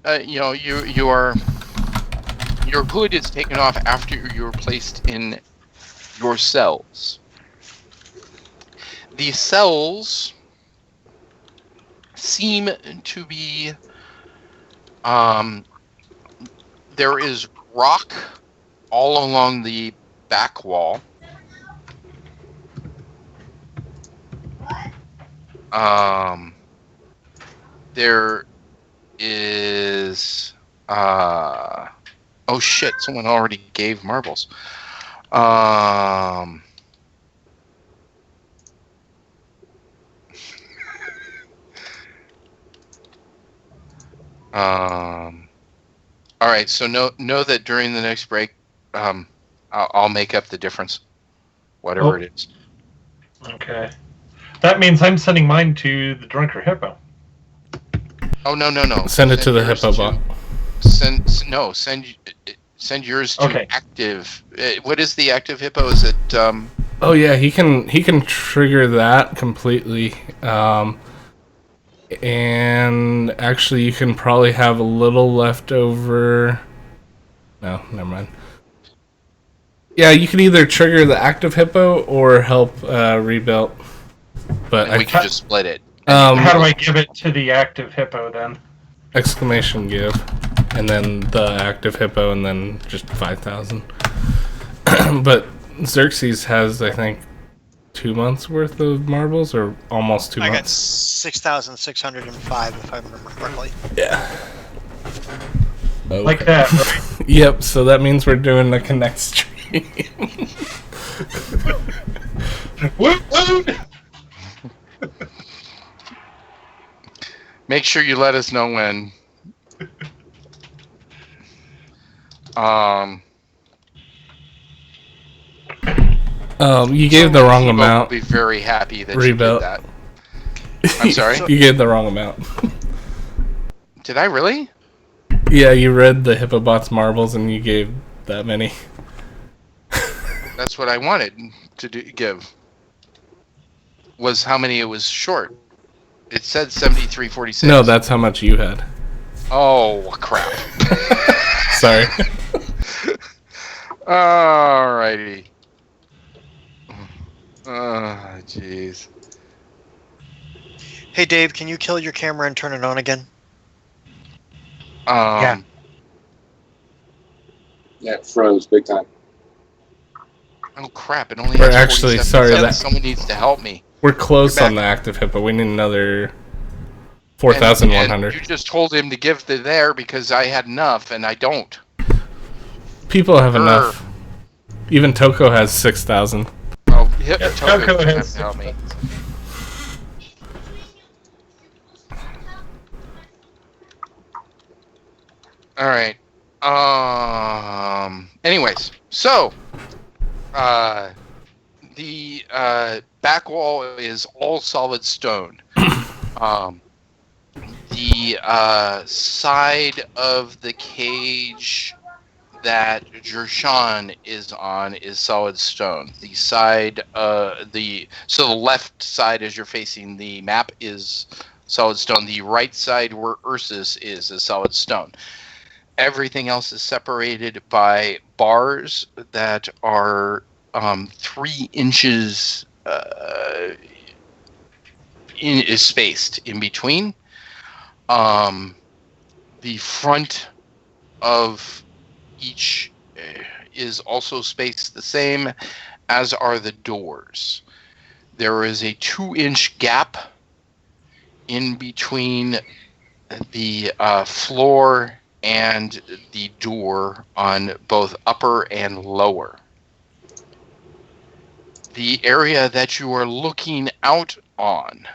your hood is taken off after you're placed in your cells. The cells seem to be, there is rock all along the back wall. There is, oh shit, someone already gave marbles. All right. So know that during the next break, I'll make up the difference, whatever it is. Okay. That means I'm sending mine to the Drunker Hippo. Oh no. Send it to the yours hippo bot. Send yours to Okay. active. What is the active hippo? Is it Oh yeah, he can trigger that completely. And actually, you can probably have a little left over. No, never mind. Yeah, you can either trigger the active hippo or help rebuild. But and we can just split it. How do I give it to the active hippo then? exclamation give, and then the active hippo, and then just 5,000. But Xerxes has, I think, 2 months worth of marbles, or almost 2 I got months. 6,605 if I remember correctly. Yeah. Okay. Like that, right? Yep. So that means we're doing a connect stream. Woot woot! Make sure you let us know when. You gave the wrong Hebo amount. will be very happy that you Rebuild. did that. I'm sorry. You gave the wrong amount. Did I really? Yeah, you read the Hippobot's marbles and you gave that many. That's what I wanted to give. Was how many it was short. It said 73.46. No, that's how much you had. Oh crap! Sorry. Alrighty. Oh jeez. Hey Dave, can you kill your camera and turn it on again? Yeah. Yeah, it froze big time. Oh crap! It only We're has actually 47 sorry seconds. that Someone needs to help me. we're close You're on the back. active hippo. We need another And 4,100. you just told him to give the there because I had enough, and I don't. People have Grr. enough. Even Toko has 6,000. Well, Toko Toko's has gonna help me. All right. Anyways, so the back wall is all solid stone. The side of the cage that Jershan is on is solid stone. The side, the left side as you're facing the map is solid stone. The right side where Ursus is solid stone. Everything else is separated by bars that are 3 inches is spaced in between. The front of each is also spaced the same, as are the doors. There is a 2-inch gap in between the floor and the door on both upper and lower. The area that you are looking out on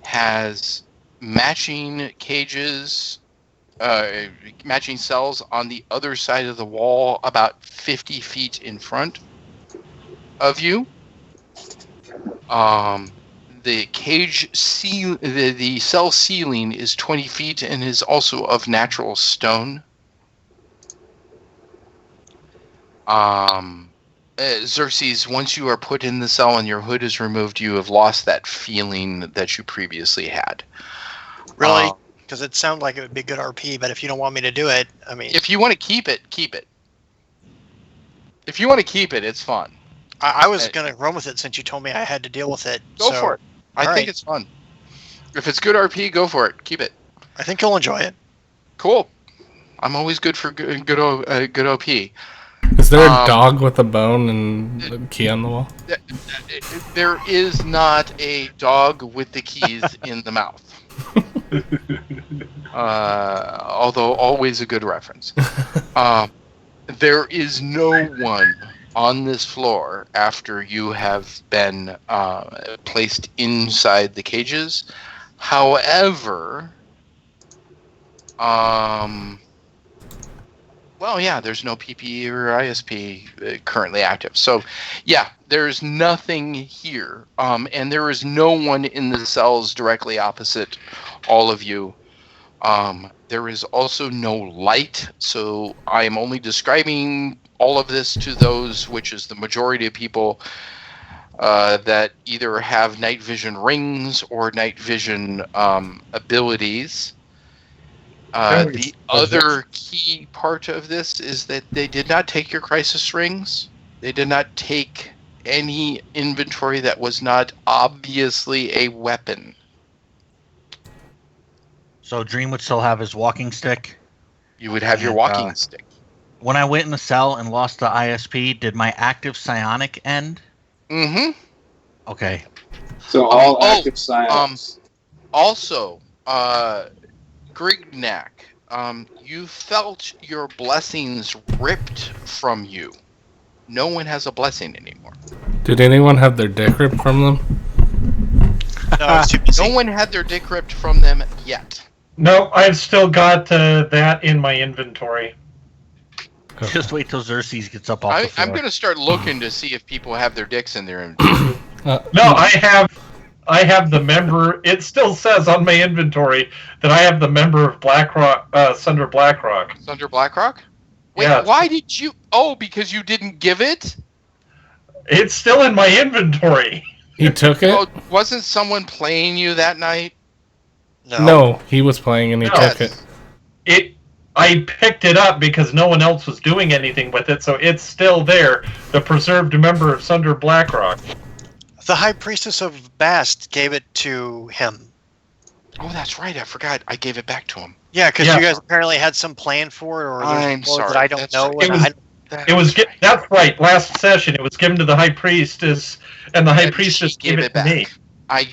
has matching cages, matching cells on the other side of the wall, about 50 feet in front of you. The cage the cell ceiling is 20 feet and is also of natural stone. Xerxes, once you are put in the cell and your hood is removed, you have lost that feeling that you previously had. Really? Because it sounded like it would be good RP, but if you don't want me to do it, I mean... If you want to keep it, keep it. If you want to keep it, it's fun. I was going to run with it since you told me I had to deal with it. Go for it. I think it's fun. If it's good RP, go for it. Keep it. I think you'll enjoy it. Cool. I'm always good for good OP. Is there a dog with a bone and a key on the wall? There is not a dog with the keys in the mouth. Although always a good reference. There is no one on this floor after you have been placed inside the cages. However, Well, yeah, there's no PPE or ISP currently active. So, yeah, there's nothing here. And there is no one in the cells directly opposite all of you. There is also no light. So I am only describing all of this to those, which is the majority of people, that either have night vision rings or night vision abilities. The other key part of this is that they did not take your crisis rings. They did not take any inventory that was not obviously a weapon. So Dream would still have his walking stick. You would have your walking stick. When I went in the cell and lost the ISP, did my active psionic end? Mm-hmm. Okay. So all active psionics. Also, Grignac, you felt your blessings ripped from you. No one has a blessing anymore. Did anyone have their dick ripped from them? No one had their dick ripped from them yet. No, I've still got that in my inventory. Okay. Just wait till Xerxes gets up off the floor. I'm going to start looking to see if people have their dicks in their inventory. No, I have the member. It still says on my inventory that I have the member of BlackRock, Sunder BlackRock. Sunder BlackRock? Wait, Yes. Why did you? Oh, because you didn't give it? It's still in my inventory. He took it? Oh, wasn't someone playing you that night? No, he was playing and he took it. I picked it up because no one else was doing anything with it, so it's still there. The preserved member of Sunder BlackRock. The High Priestess of Bast gave it to him. Oh, that's right. I forgot. I gave it back to him. Yeah, because you guys apparently had some plan for it, or I'm there's more sorry. that I don't That's know. right. That's right. Last session, it was given to the High Priestess, and the High Priestess gave it to me. I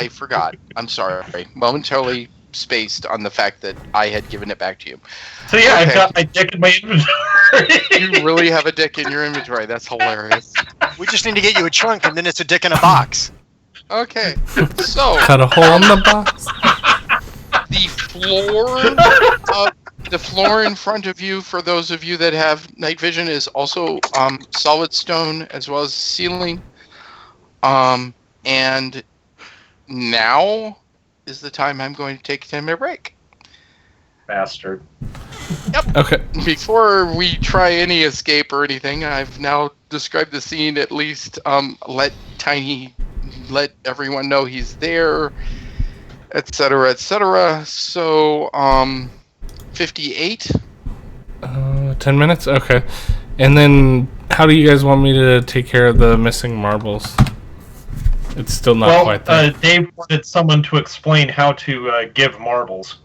forgot. I'm sorry. Momentarily spaced on the fact that I had given it back to you. So yeah, Okay. I've got my dick in my inventory. You really have a dick in your inventory. That's hilarious. We just need to get you a trunk, and then it's a dick in a box. Okay, so Cut a hole in the box. the floor in front of you, for those of you that have night vision, is also solid stone as well as ceiling. And now is the time I'm going to take a 10-minute break. Bastard. Yep. Okay. Before we try any escape or anything, I've now described the scene. At least let everyone know he's there, etc., etc. So, 58. 10 minutes? Okay. And then, how do you guys want me to take care of the missing marbles? It's still not quite there. Dave wanted someone to explain how to give marbles.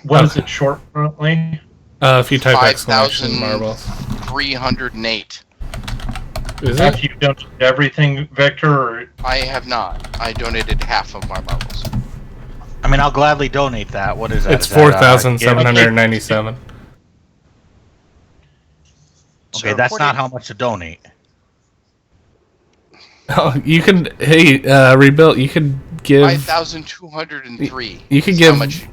What is it short currently? If you type exclamation marbles. 308. Is Have it? you done everything, Victor? Or... I have not. I donated half of my marbles. I mean, I'll gladly donate that. What is that? It's Is that, 4,797. Okay, that's not how much to donate. Oh, you could. Hey, Rebuilt. You could give 5,203. You could is give how much.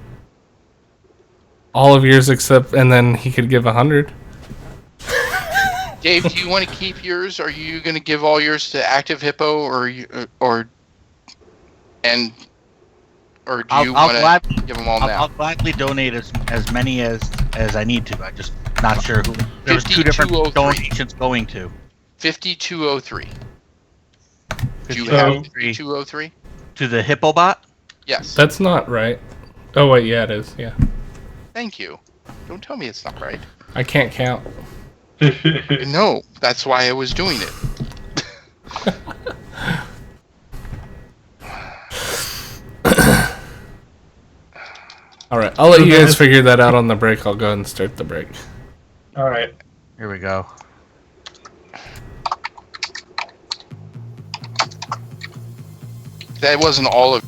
all of yours except, and then he could give 100. Dave, do you want to keep yours? Or are you going to give all yours to Active Hippo, or do you want to give them all now? I'll gladly donate as many as I need to. I'm just not sure who. There's two different 5203. donations going to. 5203. Do you So- have 5203? To the Hippobot? Yes. That's not right. Oh wait, yeah, it is. Yeah, Thank you. Don't tell me it's not right. I can't count. No, that's why I was doing it. All right, I'll let you guys figure that out on the break. I'll go ahead and start the break. All right. Here we go. That wasn't all of.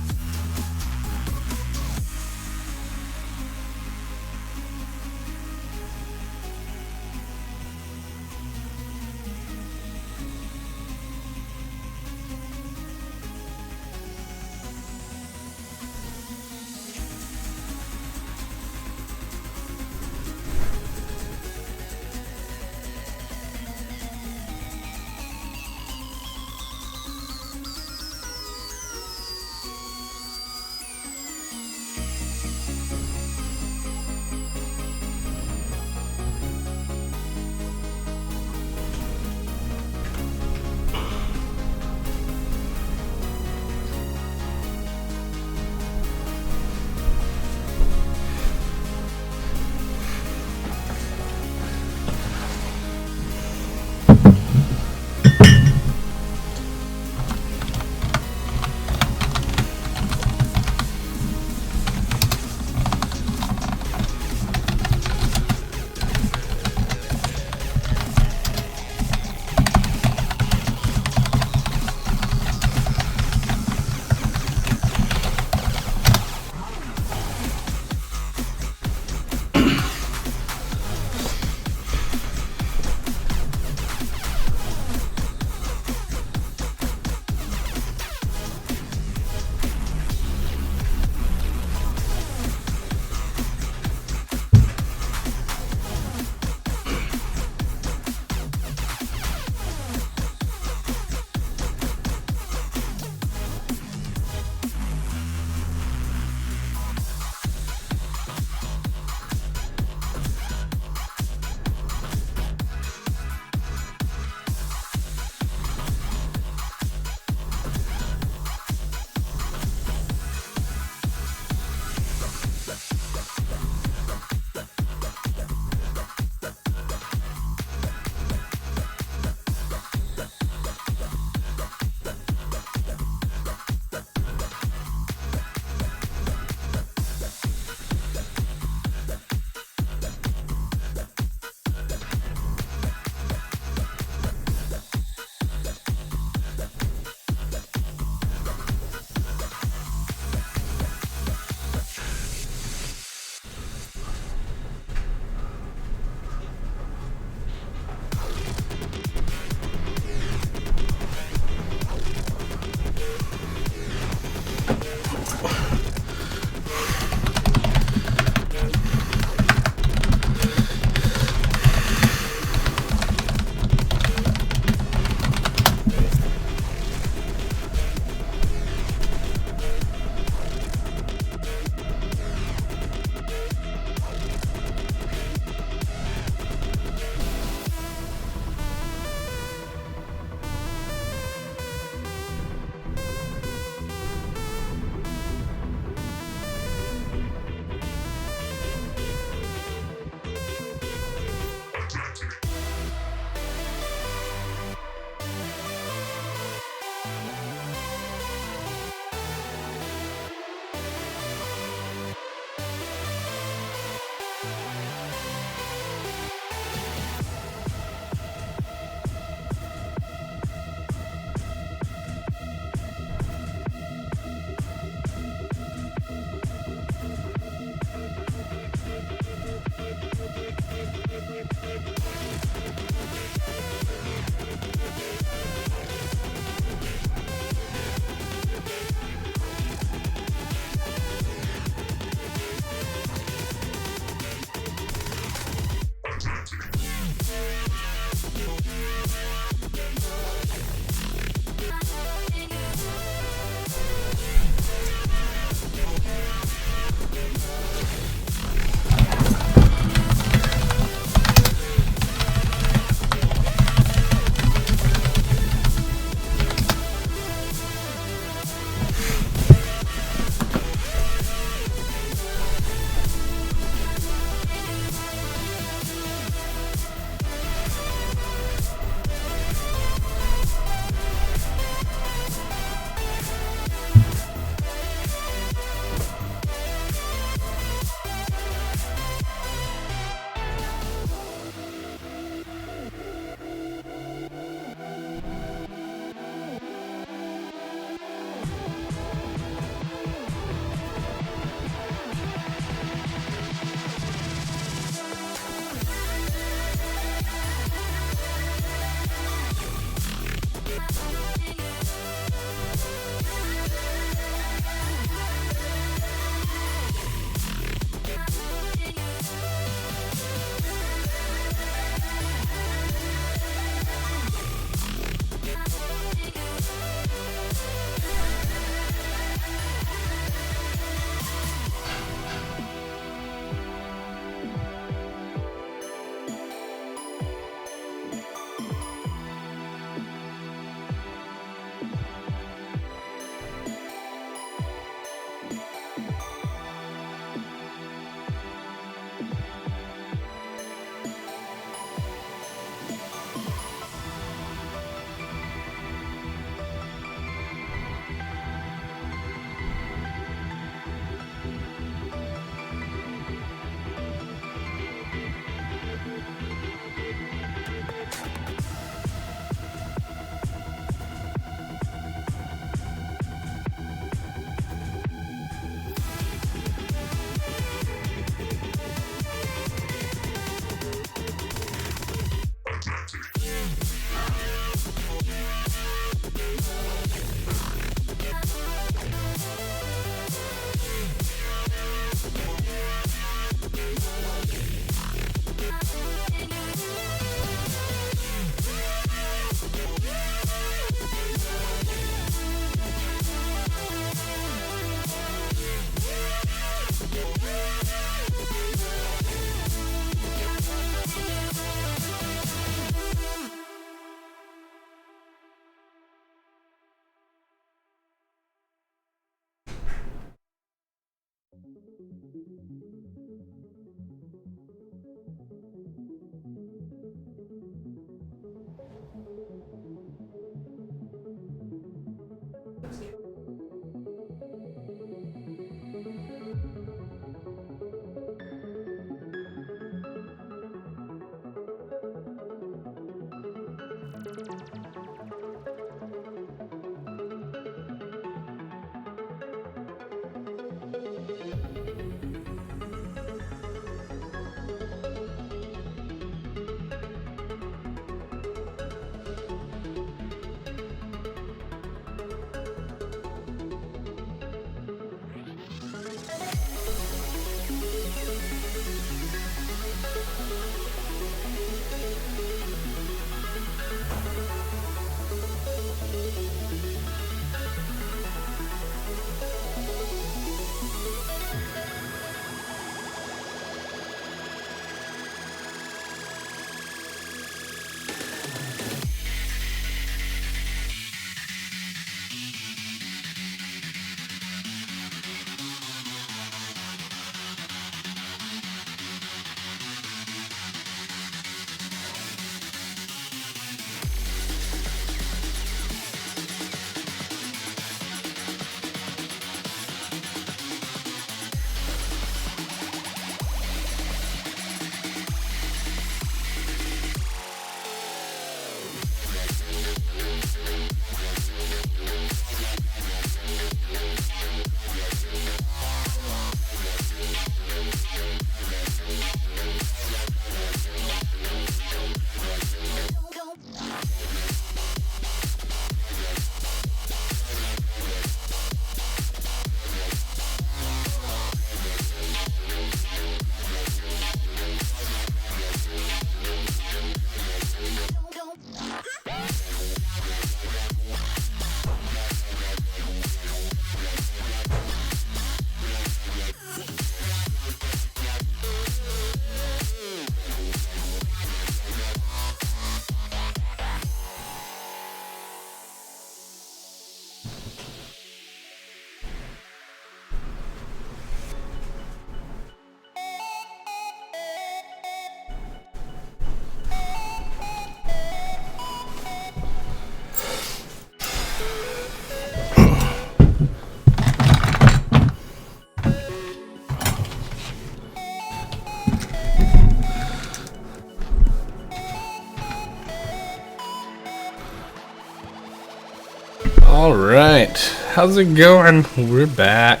Alright, how's it going? We're back.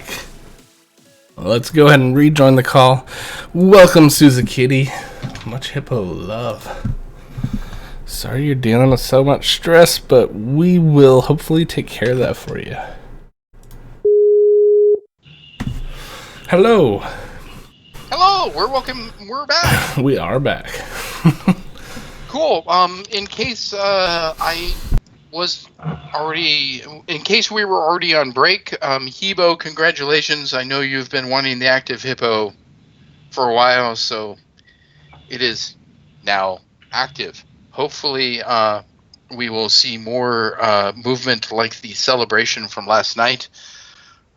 Let's go ahead and rejoin the call. Welcome, Suza Kitty. Much hippo love. Sorry you're dealing with so much stress, but we will hopefully take care of that for you. Hello. Hello, we're back. We are back. Cool. In case in case we were already on break, Hebo, congratulations. I know you've been wanting the active hippo for a while, so it is now active. Hopefully, we will see more movement like the celebration from last night.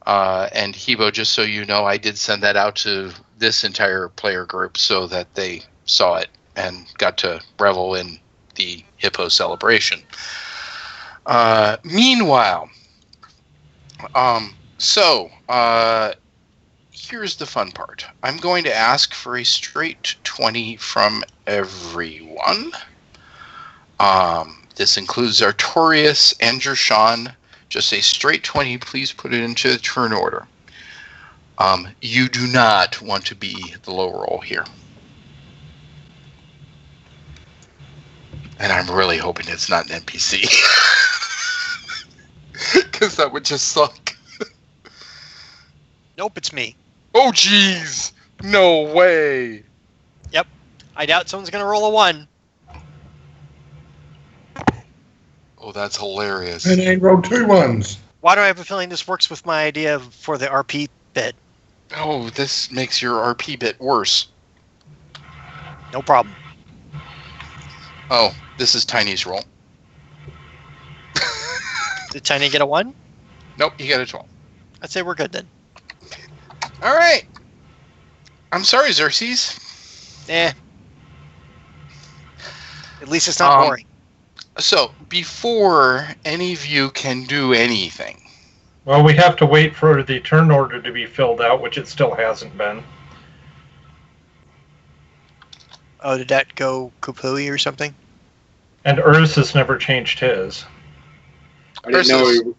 And Hebo, just so you know, I did send that out to this entire player group so that they saw it and got to revel in the hippo celebration. Meanwhile, here's the fun part. I'm going to ask for a straight 20 from everyone. This includes Artorias and Jershawn. Just a straight 20, please put it into the turn order. You do not want to be the low roll here. And I'm really hoping it's not an NPC. Because that would just suck. Nope, it's me. Oh, jeez. No way. Yep. I doubt someone's going to roll a 1. Oh, that's hilarious. And they rolled 2 ones. Why do I have a feeling this works with my idea for the RP bit? Oh, this makes your RP bit worse. No problem. Oh, this is Tiny's roll. Did Tiny get a 1? Nope, you got a 12. I'd say we're good then. All right. I'm sorry, Xerxes. At least it's not boring. So, before any of you can do anything... Well, we have to wait for the turn order to be filled out, which it still hasn't been. Oh, did that go kapooey or something? And Ursus never changed his. I didn't know.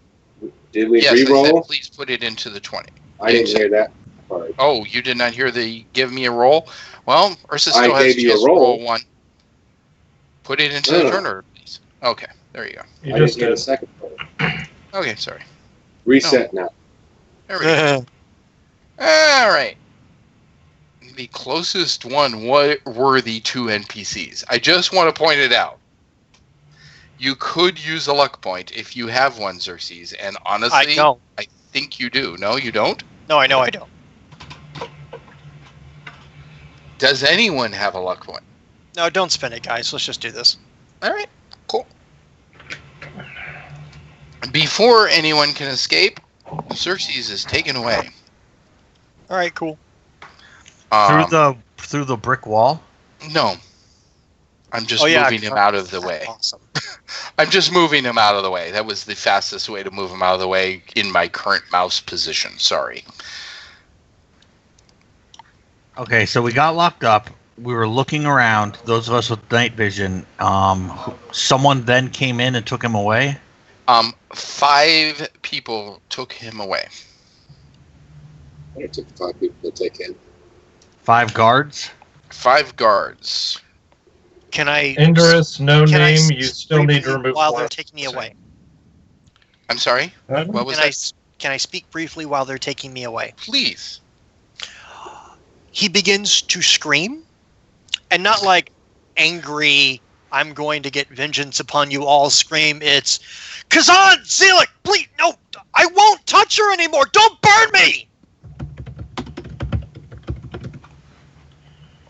Did we yes, re-roll? I said, please put it into the 20. I didn't hear that part. Oh, you did not hear the give me a roll? Well, Ursus I still has gave you a chance to roll. roll 1. Put it into the turn order, please. Okay, there you go. You I just didn't get a did. second part. Okay, sorry. Reset now. There we go. All right. The closest one were the 2 NPCs. I just want to point it out. You could use a luck point if you have one, Xerxes, and honestly, I think you do. No, you don't? No, I know I don't. Does anyone have a luck point? No, don't spend it, guys. Let's just do this. All right, cool. Before anyone can escape, Xerxes is taken away. All right, cool. Through the brick wall? No. I'm just moving him out of the way. Awesome. I'm just moving him out of the way. That was the fastest way to move him out of the way in my current mouse position. Sorry. Okay, so we got locked up. We were looking around. Those of us with night vision. Someone then came in and took him away. 5 people took him away. It took 5 people to take him. 5 guards. 5 guards. Can I... Indorus, no can I name. You still need to remove while 1. they're taking me away. I'm sorry? What was that? Can I speak briefly while they're taking me away? Please. He begins to scream, and not like angry, I'm going to get vengeance upon you all scream. It's, Kazan, Zelik, please, no, I won't touch her anymore. Don't burn me.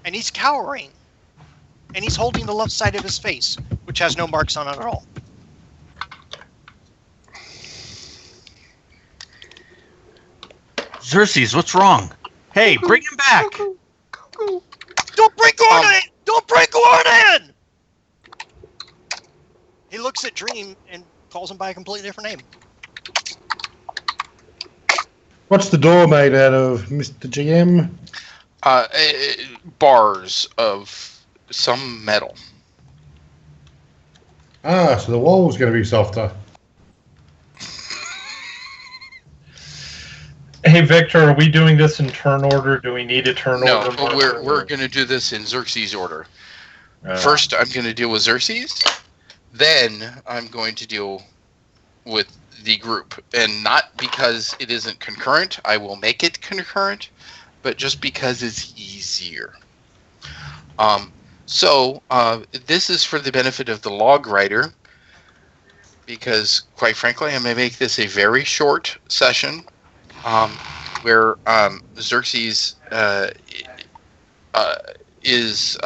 And he's cowering, and he's holding the left side of his face, which has no marks on it at all. Xerxes, what's wrong? Hey, bring him back. Don't bring Gordon in! Don't bring Gordon in! He looks at Dream and calls him by a completely different name. What's the door made out of, Mr. GM? Bars of some metal. Ah, so the wall's going to be softer. Hey, Victor, are we doing this in turn order? Do we need a turn order? No, we're going to do this in Xerxes order. First, I'm going to deal with Xerxes. Then I'm going to deal with the group. And not because it isn't concurrent. I will make it concurrent. But just because it's easier. So this is for the benefit of the log writer. Because, quite frankly, I'm going to make this a very short session. Where Xerxes is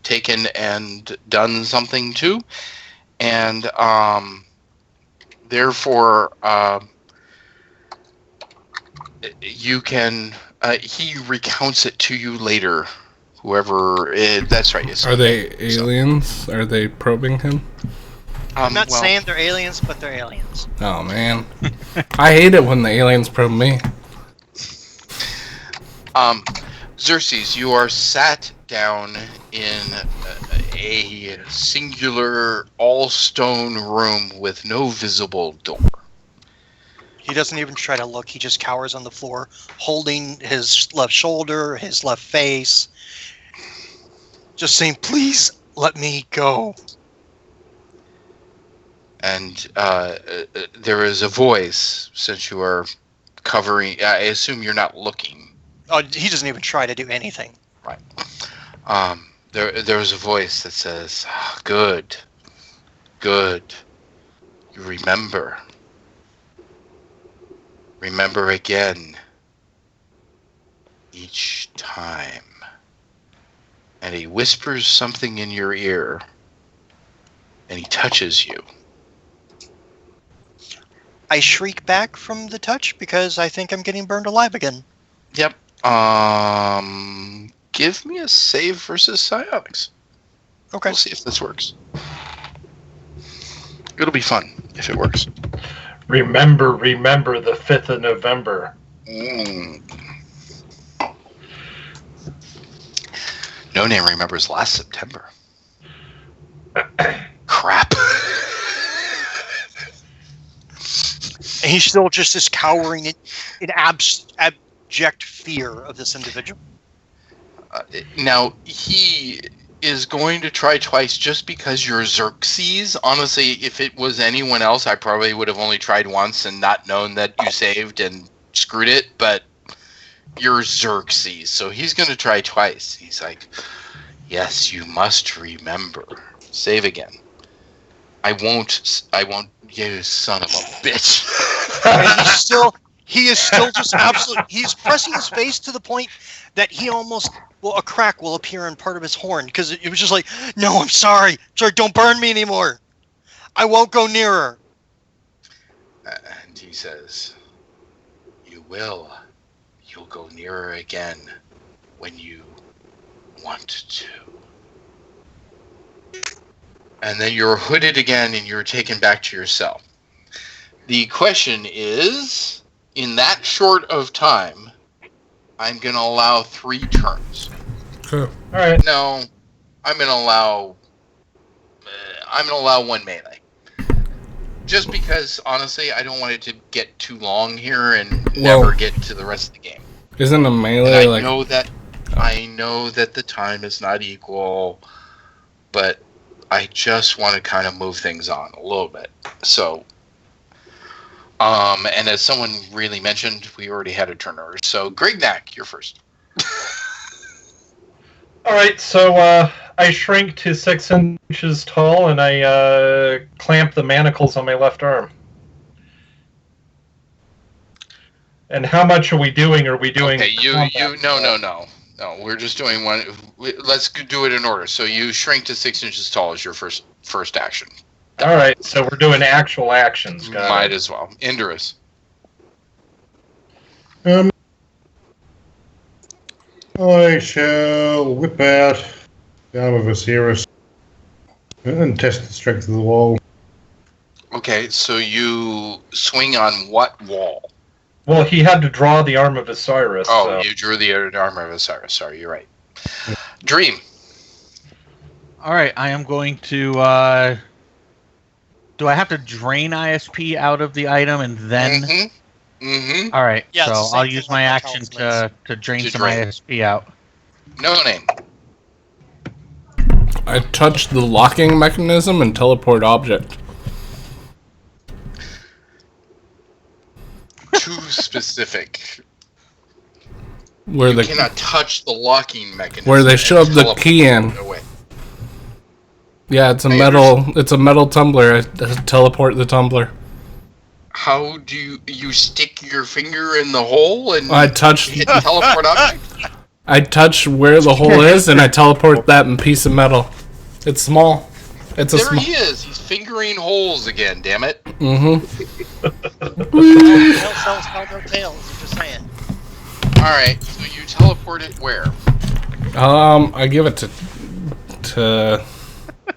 taken and done something to, and therefore you can. He recounts it to you later. Whoever that's right. Yes. Are they aliens? So. Are they probing him? I'm not saying they're aliens, but they're aliens. Oh man, I hate it when the aliens probe me. Xerxes, you are sat down in a singular all-stone room with no visible door. He doesn't even try to look. He just cowers on the floor, holding his left shoulder, his left face, just saying, "Please let me go." And there is a voice, since you are covering. I assume you're not looking. Oh, he doesn't even try to do anything. Right. There was a voice that says, "Good, good. You remember. Remember again. Each time." And he whispers something in your ear, and he touches you. I shriek back from the touch because I think I'm getting burned alive again. Yep. Give me a save versus psionics. Okay. We'll see if this works. It'll be fun if it works. Remember the 5th of November. No name remembers last September. Crap. And he's still just this cowering in abject fear of this individual. Now, he is going to try twice just because you're Xerxes. Honestly, if it was anyone else, I probably would have only tried once and not known that you saved and screwed it, but you're Xerxes, so he's going to try twice. He's like, "Yes, you must remember." Save again. I won't, you son of a bitch. And he is still just absolutely, he's pressing his face to the point that he almost, a crack will appear in part of his horn, because it was just like, "No, I'm sorry, don't burn me anymore. I won't go nearer." And he says, "You will. You'll go nearer again when you want to." And then you're hooded again and you're taken back to your cell. The question is, in that short of time, I'm going to allow 3 turns. Cool. All right. No, I'm going to allow 1 melee. Just because, honestly, I don't want it to get too long here and never get to the rest of the game. Isn't a melee And like... I know that the time is not equal, but I just want to kind of move things on a little bit. So, and as someone really mentioned, we already had a turnover. So, Grignac, you're first. All right, so I shrink to 6 inches tall, and I clamp the manacles on my left arm. And how much are we doing? Are we doing? Okay, no. We're just doing one. Let's do it in order. So you shrink to 6 inches tall as your first action. All right, so we're doing actual actions, guys. Might as well. Indurus. I shall whip out the arm of Osiris and test the strength of the wall. Okay, so you swing on what wall? Well, he had to draw the arm of Osiris. Oh, so. you drew the armor of Osiris. Sorry, you're right. Dream. All right, I am going to. Do I have to drain ISP out of the item and then? Mm-hmm. All right, Yeah, it's the so same I'll thing use like my the action talismans. to drain To some drain. ISP out. No name. I touch the locking mechanism and teleport object. Too specific. Where You the cannot touch the locking mechanism. where they and shove the teleport key in. it away. Yeah, it's a Hey, metal tumbler. I teleport the tumbler. How do you stick your finger in the hole and I touch hit teleport object? I touch where the hole is and I teleport that piece of metal. It's small. It's a There small. he is. He's fingering holes again. Damn it! Mm-hmm. Tails sells no tails. I'm just saying. All right. So you teleport it where? I give it to.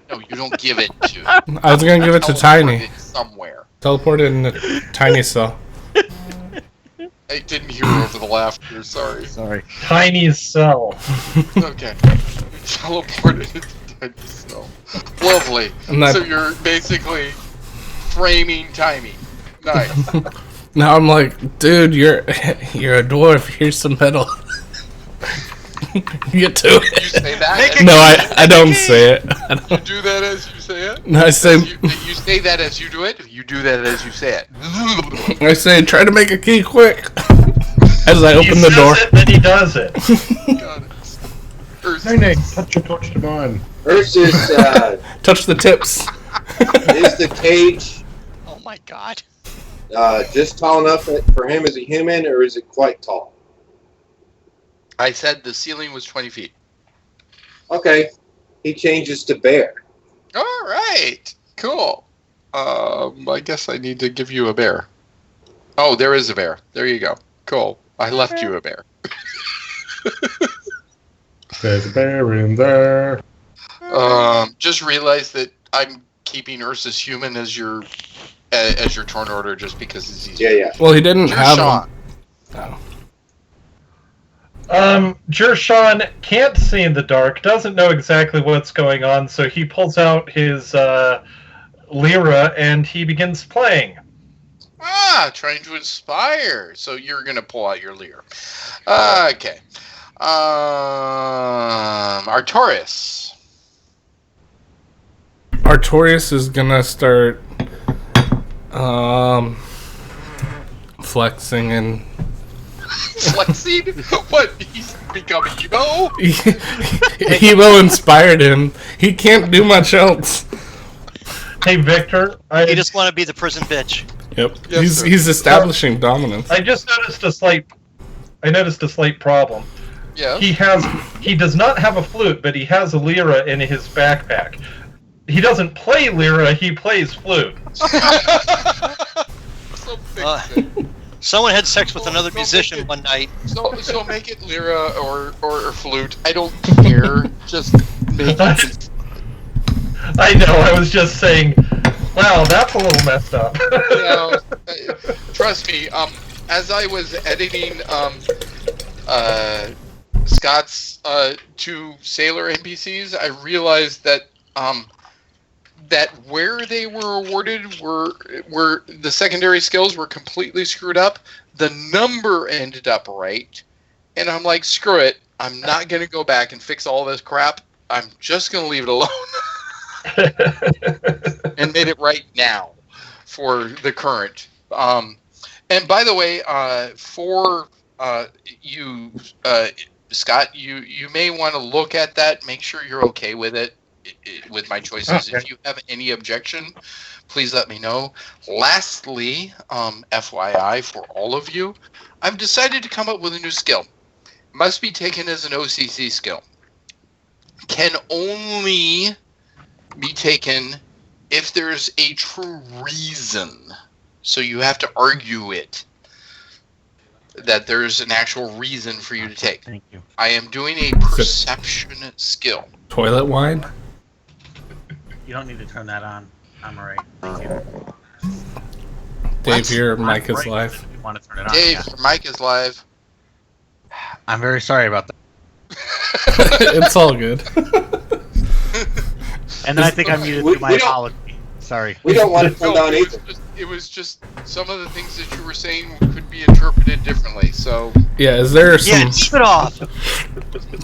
No, you don't give it to. I was gonna give it to Teleport Tiny. it somewhere. Teleport it in the Tiny cell. I didn't hear over the laughter. Sorry. Sorry. Tiny cell. Okay. Teleported it to Tiny Cell. Lovely. And that- So you're basically framing Tiny. Nice. Now I'm like, dude, you're a dwarf. Here's some metal. Get to You it. say that? No, I don't say it. I You don't. do that as you say it? No, I say You say that as you do it? You do that as you say it. try to make a key quick. As I He open the says door. it, then he does it. Got it. Or- No, Nick, touch your torch to mine. Ursus Touch the tips. is the cage Oh my god. just tall enough for him as a human, or is it quite tall? I said the ceiling was 20 feet. Okay, he changes to bear. All right. Cool. I guess I need to give you a bear. Oh, there is a bear. There you go. Cool. I left you a bear. There's a bear in there. Just realize that I'm keeping Ursus human as your turn order just because it's easier. Yeah. Well, he didn't Sure, have Sean. them. Jershawn can't see in the dark, doesn't know exactly what's going on, so he pulls out his lira and he begins playing. Ah, trying to inspire. So you're gonna pull out your lyre. Okay. Artorias. Artorias is gonna start flexing and Flexing? What? He's becoming Evo? Evo inspired him. He can't do much else. Hey, Victor, You just want to be the prison bitch. Yep. Yes, sir. He's establishing dominance. I just noticed a slight problem. Yeah. He does not have a flute, but he has a lira in his backpack. He doesn't play lira, he plays flute. So fix it. Someone had sex with Well, another don't musician make it- one night. So make it lyra or flute. I don't care. Just make it. I know, I was just saying, wow, that's a little messed up. Trust me. As I was editing Scott's two sailor NPCs, I realized that that where they were awarded were the secondary skills were completely screwed up. The number ended up right, and I'm like, screw it. I'm not gonna go back and fix all this crap. I'm just gonna leave it alone and made it right now for the current. And by the way, for you, Scott, you may want to look at that. Make sure you're okay with it, with my choices. Okay. If you have any objection, please let me know. Lastly, FYI for all of you, I've decided to come up with a new skill. Must be taken as an OCC skill. Can only be taken if there's a true reason. So you have to argue it. That there's an actual reason for you to take. Thank you. I am doing a perception skill. Toilet wine? You don't need to turn that on. I'm alright. Thank you. Dave, What? your mic is Right, live. if you want to turn it on. Dave, yeah. your mic is live. I'm very sorry about that. It's all good. And then I think I muted We- through my we don't- apology. Sorry. We don't want it turned No, on either. it was just some of the things that you were saying could be interpreted differently. So Yeah, is there Yeah, some... keep it off.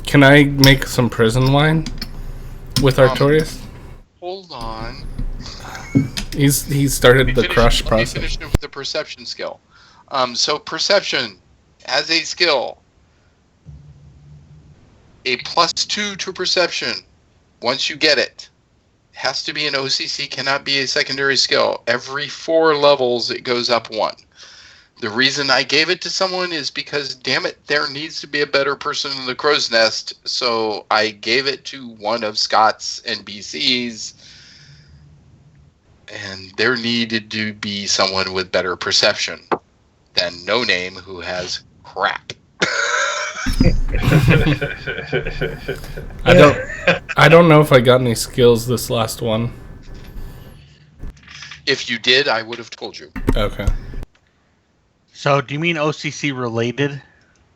Can I make some prison wine? with Artorias. Hold on. He started the crush Let me process. finish with the perception skill. So perception as a skill, a +2 to perception. Once you get it, has to be an OCC, cannot be a secondary skill. Every 4 levels, it goes up 1. The reason I gave it to someone is because, damn it, there needs to be a better person in the crow's nest. So I gave it to one of Scott's NPCs, and there needed to be someone with better perception than No Name, who has crap. I don't know if I got any skills this last one. If you did, I would have told you. Okay. So, do you mean OCC related?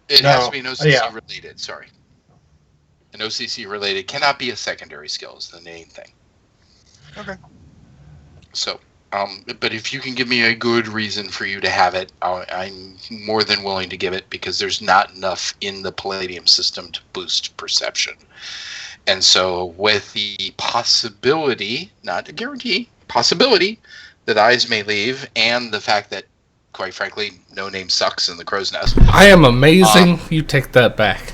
It No. has to be an OCC Yeah. related, sorry. An OCC related cannot be a secondary skill is the main thing. Okay. So, but if you can give me a good reason for you to have it, I'm more than willing to give it, because there's not enough in the Palladium system to boost perception. And so with the possibility, not a guarantee, possibility that eyes may leave, and the fact that, quite frankly, No Name sucks in the crow's nest. I am amazing. You take that back.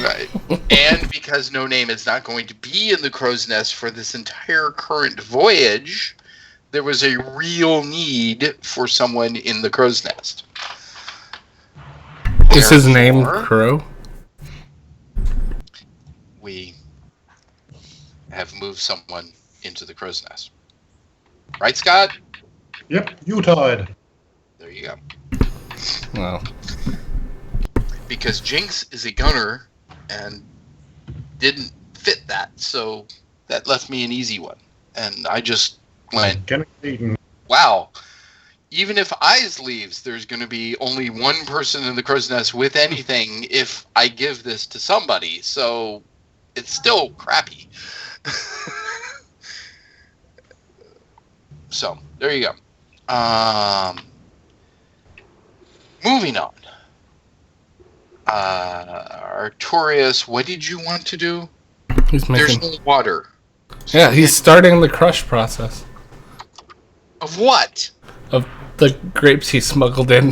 Right. And because No Name is not going to be in the crow's nest for this entire current voyage, there was a real need for someone in the crow's nest. Is his name Therefore, Crow? we have moved someone into the crow's nest. Right, Scott? Yep, Utide. There you go. Well, Because Jinx is a gunner and didn't fit that, so that left me an easy one. And I just went, wow, even if Eyes leaves, there's going to be only one person in the crow's nest with anything if I give this to somebody, so it's still crappy. So, there you go. Moving on. Artorias, what did you want to do? he's There's making. no water. Yeah, he's starting the crush process Of what? of the grapes he smuggled in.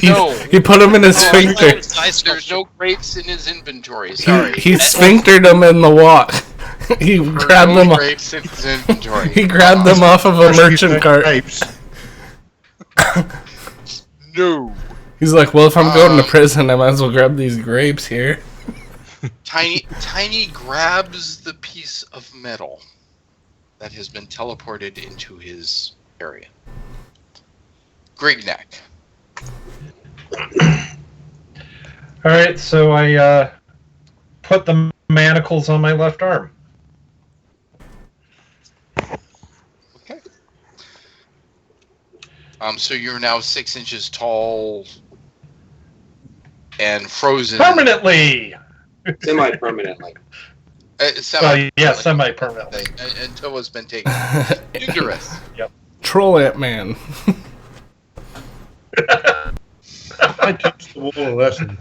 No. He put them in his sphincter. There's no grapes in his inventory. He Sorry. sphinctered them in the walk. He There's grabbed no them. grapes in his inventory. He grabbed them off of a merchant cart. No. He's like, well, if I'm going to prison, I might as well grab these grapes here. Tiny grabs the piece of metal that has been teleported into his area. Grignac. All right, so I put the manacles on my left arm. Okay. So you're now 6 inches tall and frozen. Permanently! Semi-permanently. Semi-permanently. Until it's been taken. Dangerous. Troll Ant-Man. I teach the wall a lesson.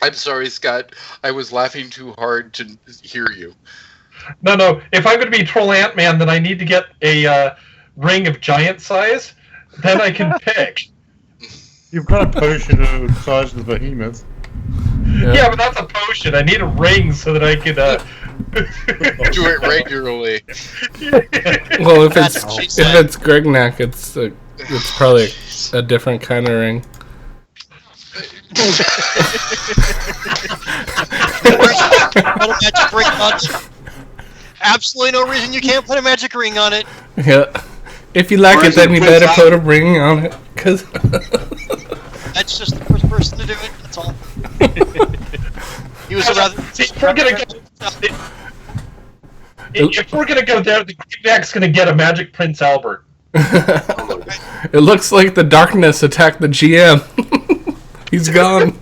I'm sorry, Scott. I was laughing too hard to hear you. No. If I'm going to be Troll Ant-Man, then I need to get a ring of giant size. Then I can pick. You've got a potion of the size of the behemoth. Yeah, but that's a potion. I need a ring so that I can Do it regularly. Well, if That's it's what she if said. it's Grignac, it's probably a different kind of ring. Put a magic ring on it. Absolutely no reason you can't put a magic ring on it. Yeah. If you like Or it, is then it you Prince better Albert? put a ring on it, cause That's just the first person to do it. That's all. He was a rather. If we're gonna go there, the Grignac's gonna get a magic Prince Albert. it looks like the darkness attacked the GM. He's gone.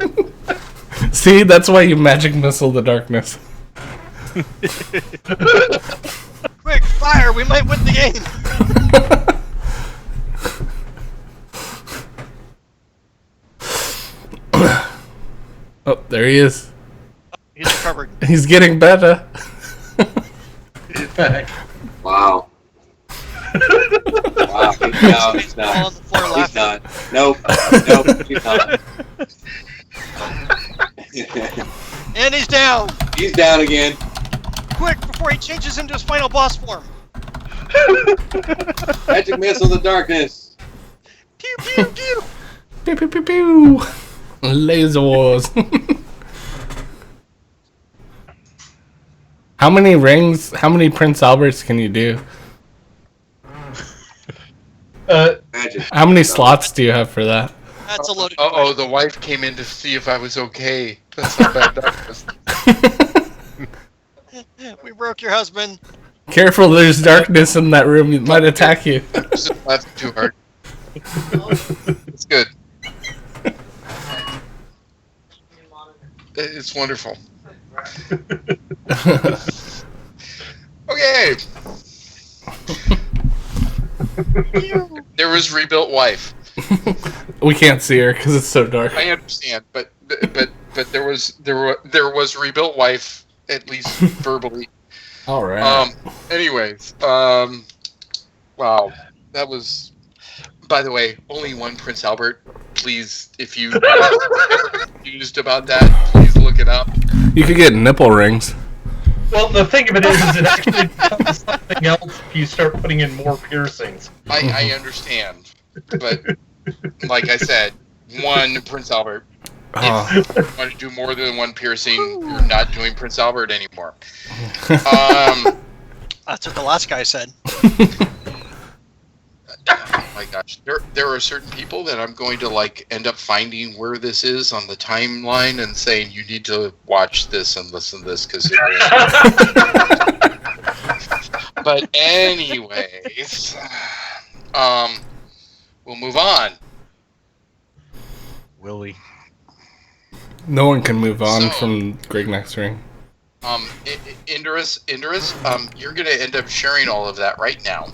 See, that's why you magic missile the darkness. Quick, fire! We might win the game. Oh, there he is. He's recovered. Albert. He's getting better. He's back. Wow. Wow. No, he's All on not. the floor He's laughing. not. Nope. Nope. He's not. And he's down. He's down again. Quick, before he changes into his final boss form. Magic missile of darkness. Pew pew pew. Pew pew pew pew. Laser wars. How many rings? How many Prince Alberts can you do? Magic. How many slots do you have for that? That's a loaded Oh, the wife came in to see if I was okay. That's how bad that was. question. We broke your husband. Careful, there's darkness in that room. It might attack you. I'm just laughing too hard. It's good. It's wonderful. Okay. There was rebuilt wife. We can't see her because it's so dark. I understand, but there was rebuilt wife, at least verbally. All right. Anyways, wow, that was. By the way, only one Prince Albert. Please, if you are confused about that, please look it up. You could get nipple rings. Well, the thing of it is it actually becomes something else if you start putting in more piercings. I understand, but like I said, one Prince Albert. If you want to do more than one piercing, you're not doing Prince Albert anymore. That's what the last guy said. Oh my gosh, there are certain people that I'm going to end up finding where this is on the timeline and saying you need to watch this and listen to this because it will. But anyways, we'll move on. Will we? No one can move on So- from Greg Next Ring. Indorus, you're going to end up sharing all of that right now,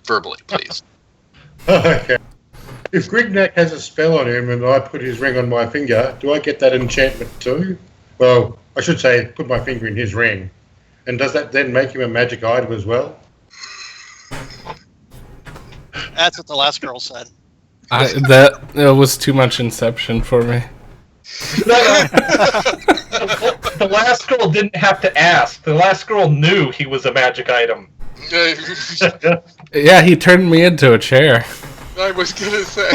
verbally, please. Okay. If Grignac has a spell on him and I put his ring on my finger, do I get that enchantment too? Well, I should say put my finger in his ring. And does that then make him a magic item as well? That's what the last girl said. That was too much Inception for me. The last girl didn't have to ask. The last girl knew he was a magic item. Yeah, he turned me into a chair. I was gonna say.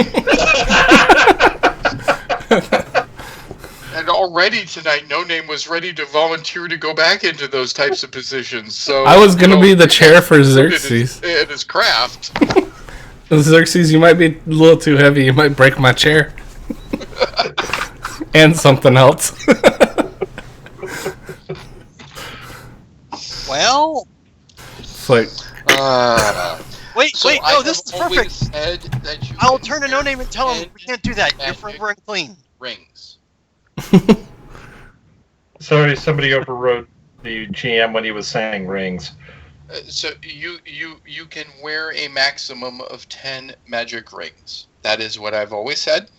And already tonight, No Name was ready to volunteer to go back into those types of positions. So I was gonna be the chair for Xerxes. It is craft. Xerxes, you might be a little too heavy. You might break my chair. And something else. Well, It's like, wait, So I no, have this is always perfect. said that you I'll can turn to No Name and tell him we can't do that. You're magic forever unclean. rings. Sorry, somebody overrode the GM when he was saying rings. So you can wear a maximum of 10 magic rings. That is what I've always said.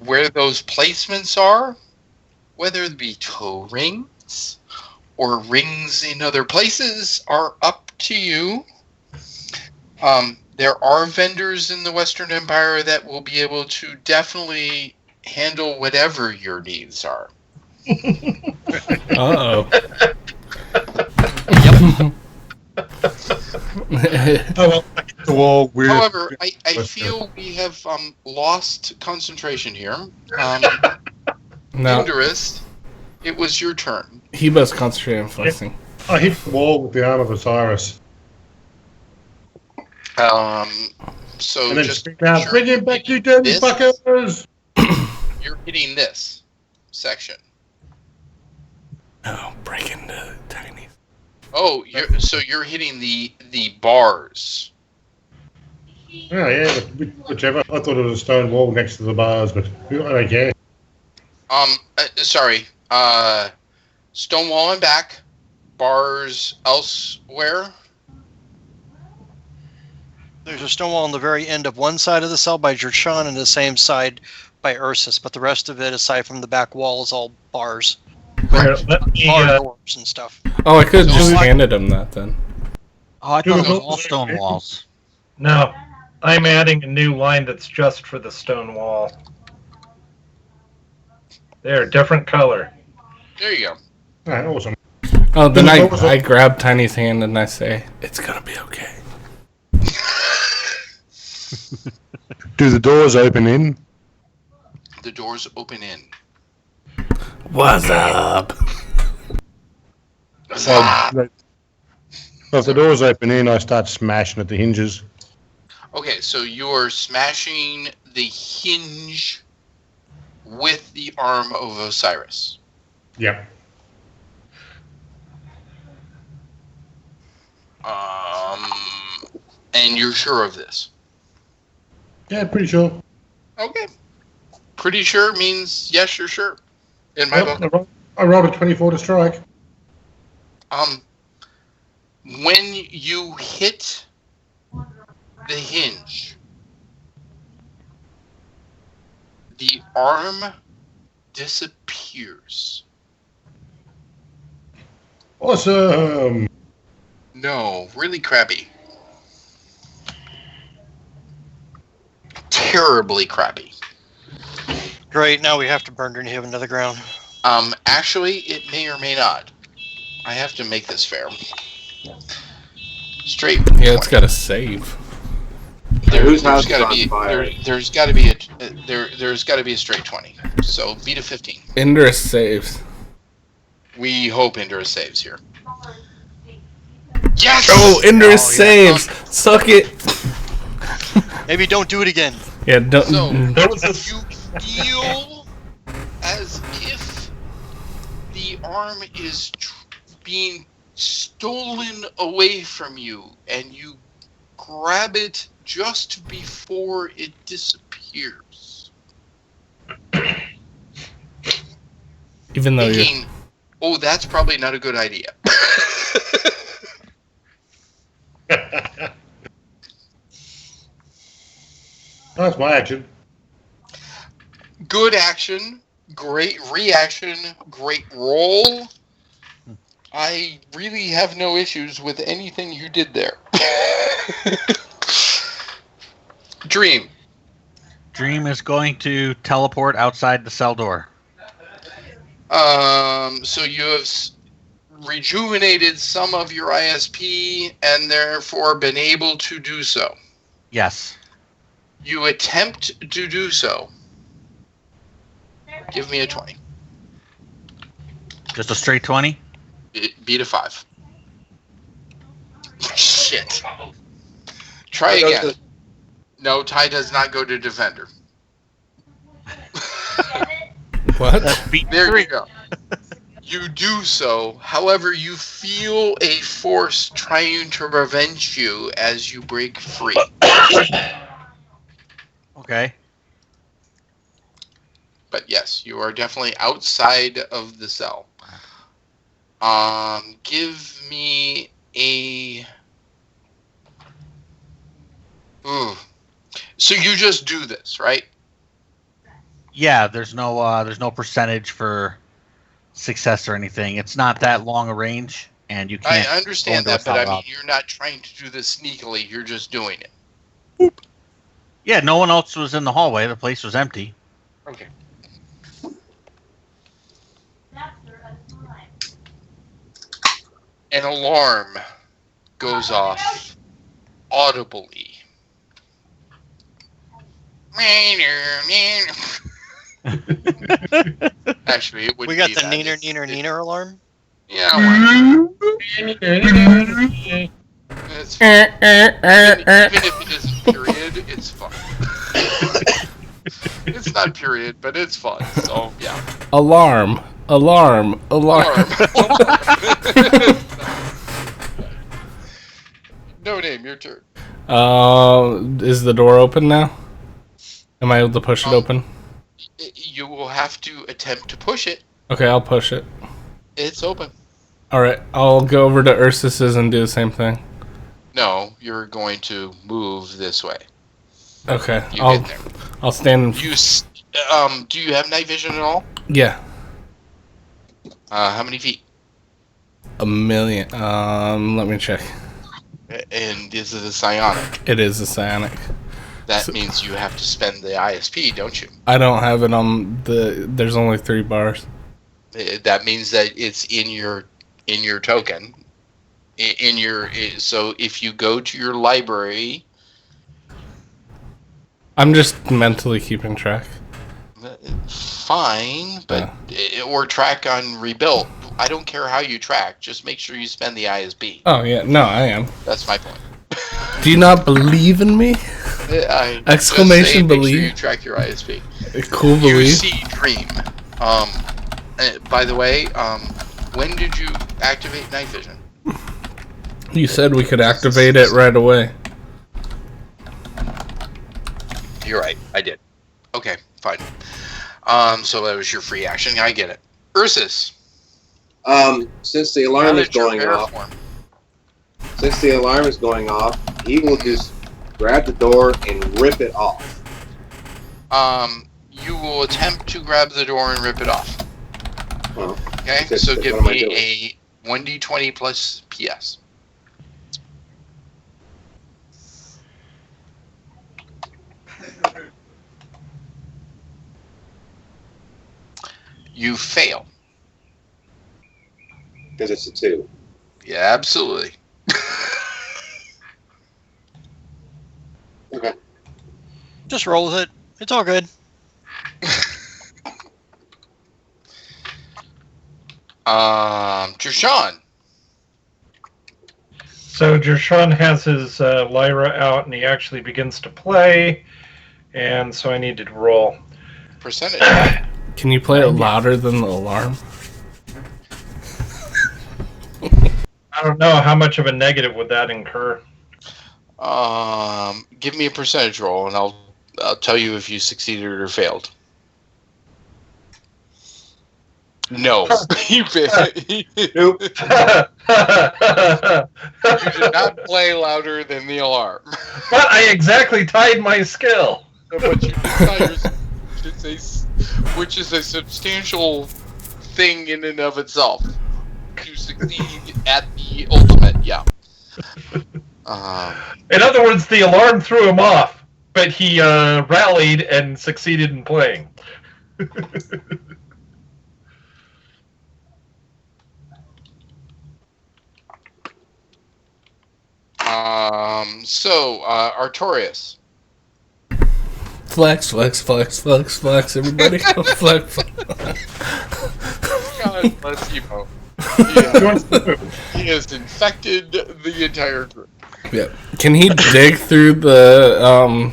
Where those placements are, whether it be toe rings or rings in other places, are up to you. There are vendors in the Western Empire that will be able to definitely handle whatever your needs are. uh-oh. Oh, well, we're However, I feel we have lost concentration here. No, Indorus, it was your turn. he must concentrate on flexing. I hit the wall with the arm of Osiris. So And then just speak now, sure, bring him back, you dirty this- fuckers! you're hitting this section. Oh, break into tiny. Oh, you're hitting the bars. Oh, yeah, whichever. I thought it was a stone wall next to the bars, but I don't care. Sorry. Stone wall and back. Bars elsewhere. There's a stone wall on the very end of one side of the cell by Jershon and the same side by Ursus, but the rest of it, aside from the back wall, is all bars. Here, let me, Bar doors and stuff. Oh, I could have So just like- handed him that then. Oh, I thought it was all stone walls. No, I'm adding a new line that's just for the stone wall. There, different color. There you go. All right, awesome. Oh, then There's I also- I grab Tiny's hand and I say, "It's gonna be okay." Do the doors open in? The doors open in. What's up? Ah! Well, if the doors open in, I start smashing at the hinges. Okay, so you're smashing the hinge with the arm of Osiris. Yep. And you're sure of this? Yeah, pretty sure. Okay. Pretty sure means yes, you're sure. In my Yep, book. I rolled a 24 to strike. When you hit the hinge, the arm disappears. Awesome. No, really crappy. Terribly crappy. Great, now we have to burn heaven into the ground. Actually, it may or may not. I have to make this fair. Straight. Yeah, it's got to save. Whose house is gotta on be fire? there's got to be there's got to be a straight 20. So beat a 15. Indra saves. We hope Indra saves here. Yes. Oh, Indra Oh, yeah. saves. Suck it. Maybe don't do it again. Yeah, don't. So That was a you feel as if the arm is being stolen away from you, and you grab it just before it disappears. Even though you're. Thinking, oh, that's probably not a good idea. That's my action. Good action, great reaction, great roll. I really have no issues with anything you did there. Dream. Dream is going to teleport outside the cell door. So you have rejuvenated some of your ISP and therefore been able to do so. Yes. You attempt to do so. Give me a 20. Just a straight 20? Beat a 5. Shit. Try Ty goes again. No, Ty does not go to defender. What? That's beat There 3. you go. You do so. However, you feel a force trying to prevent you as you break free. Okay. But yes, you are definitely outside of the cell. Give me a. Ooh. So you just do this, right? Yeah, there's no percentage for success or anything. It's not that long a range, and you can't. I understand go into that, a but I foul mean, out. you're not trying to do this sneakily. You're just doing it. Yeah, no one else was in the hallway. The place was empty. Okay. An alarm goes off audibly. Actually, it would We got be the that. neener, It's- neener, it- neener alarm. Yeah, why not? It's fine. Even if it isn't period, it's fun. It's not period, but it's fun. So yeah. Alarm. Alarm. Alarm. No name, your turn. Is the door open now? Am I able to push it open? You will have to attempt to push it. Okay, I'll push it. It's open. Alright, I'll go over to Ursus's and do the same thing. No, you're going to move this way. Okay, You I'll get there. I'll stand in Do you have night vision at all? Yeah. How many feet? 1,000,000. Let me check. And is it a psionic? It is a psionic. That means you have to spend the ISP, don't you? I don't have it on the. There's only 3 bars. That means that it's in your token. So if you go to your library, I'm just mentally keeping track. fine, but or track on rebuilt. I don't care how you track. Just make sure you spend the ISB. Oh yeah, no, I am. That's my point. Do you not believe in me? Exclamation Make sure believe. you track your ISB. Cool You believe. see Dream. By the way, when did you activate night vision? You said we could activate it right away. You're right. I did. Okay, fine. So that was your free action. I get it. Ursus. Since the alarm is going off, he will just grab the door and rip it off. You will attempt to grab the door and rip it off. Well, Okay, just- so what give am I me doing? a 1d20 plus PS. You fail. Because it's a 2. Yeah, absolutely. Okay. Just roll with it. It's all good. Jershawn. So Jershawn has his lyra out, and he actually begins to play, and so I needed to roll. Percentage. Can you play it louder than the alarm? I don't know how much of a negative would that incur. Give me a percentage roll, and I'll tell you if you succeeded or failed. No, you failed. Nope. You did not play louder than the alarm. But I exactly tied my skill. But you which is a substantial thing in and of itself. To succeed at the ultimate, yeah. In other words, the alarm threw him off, but he rallied and succeeded in playing. So, Artorias. Flex, flex, flex, flex, flex. Everybody go flex. God bless you both. He has infected the entire group. Yep. Can he dig through the?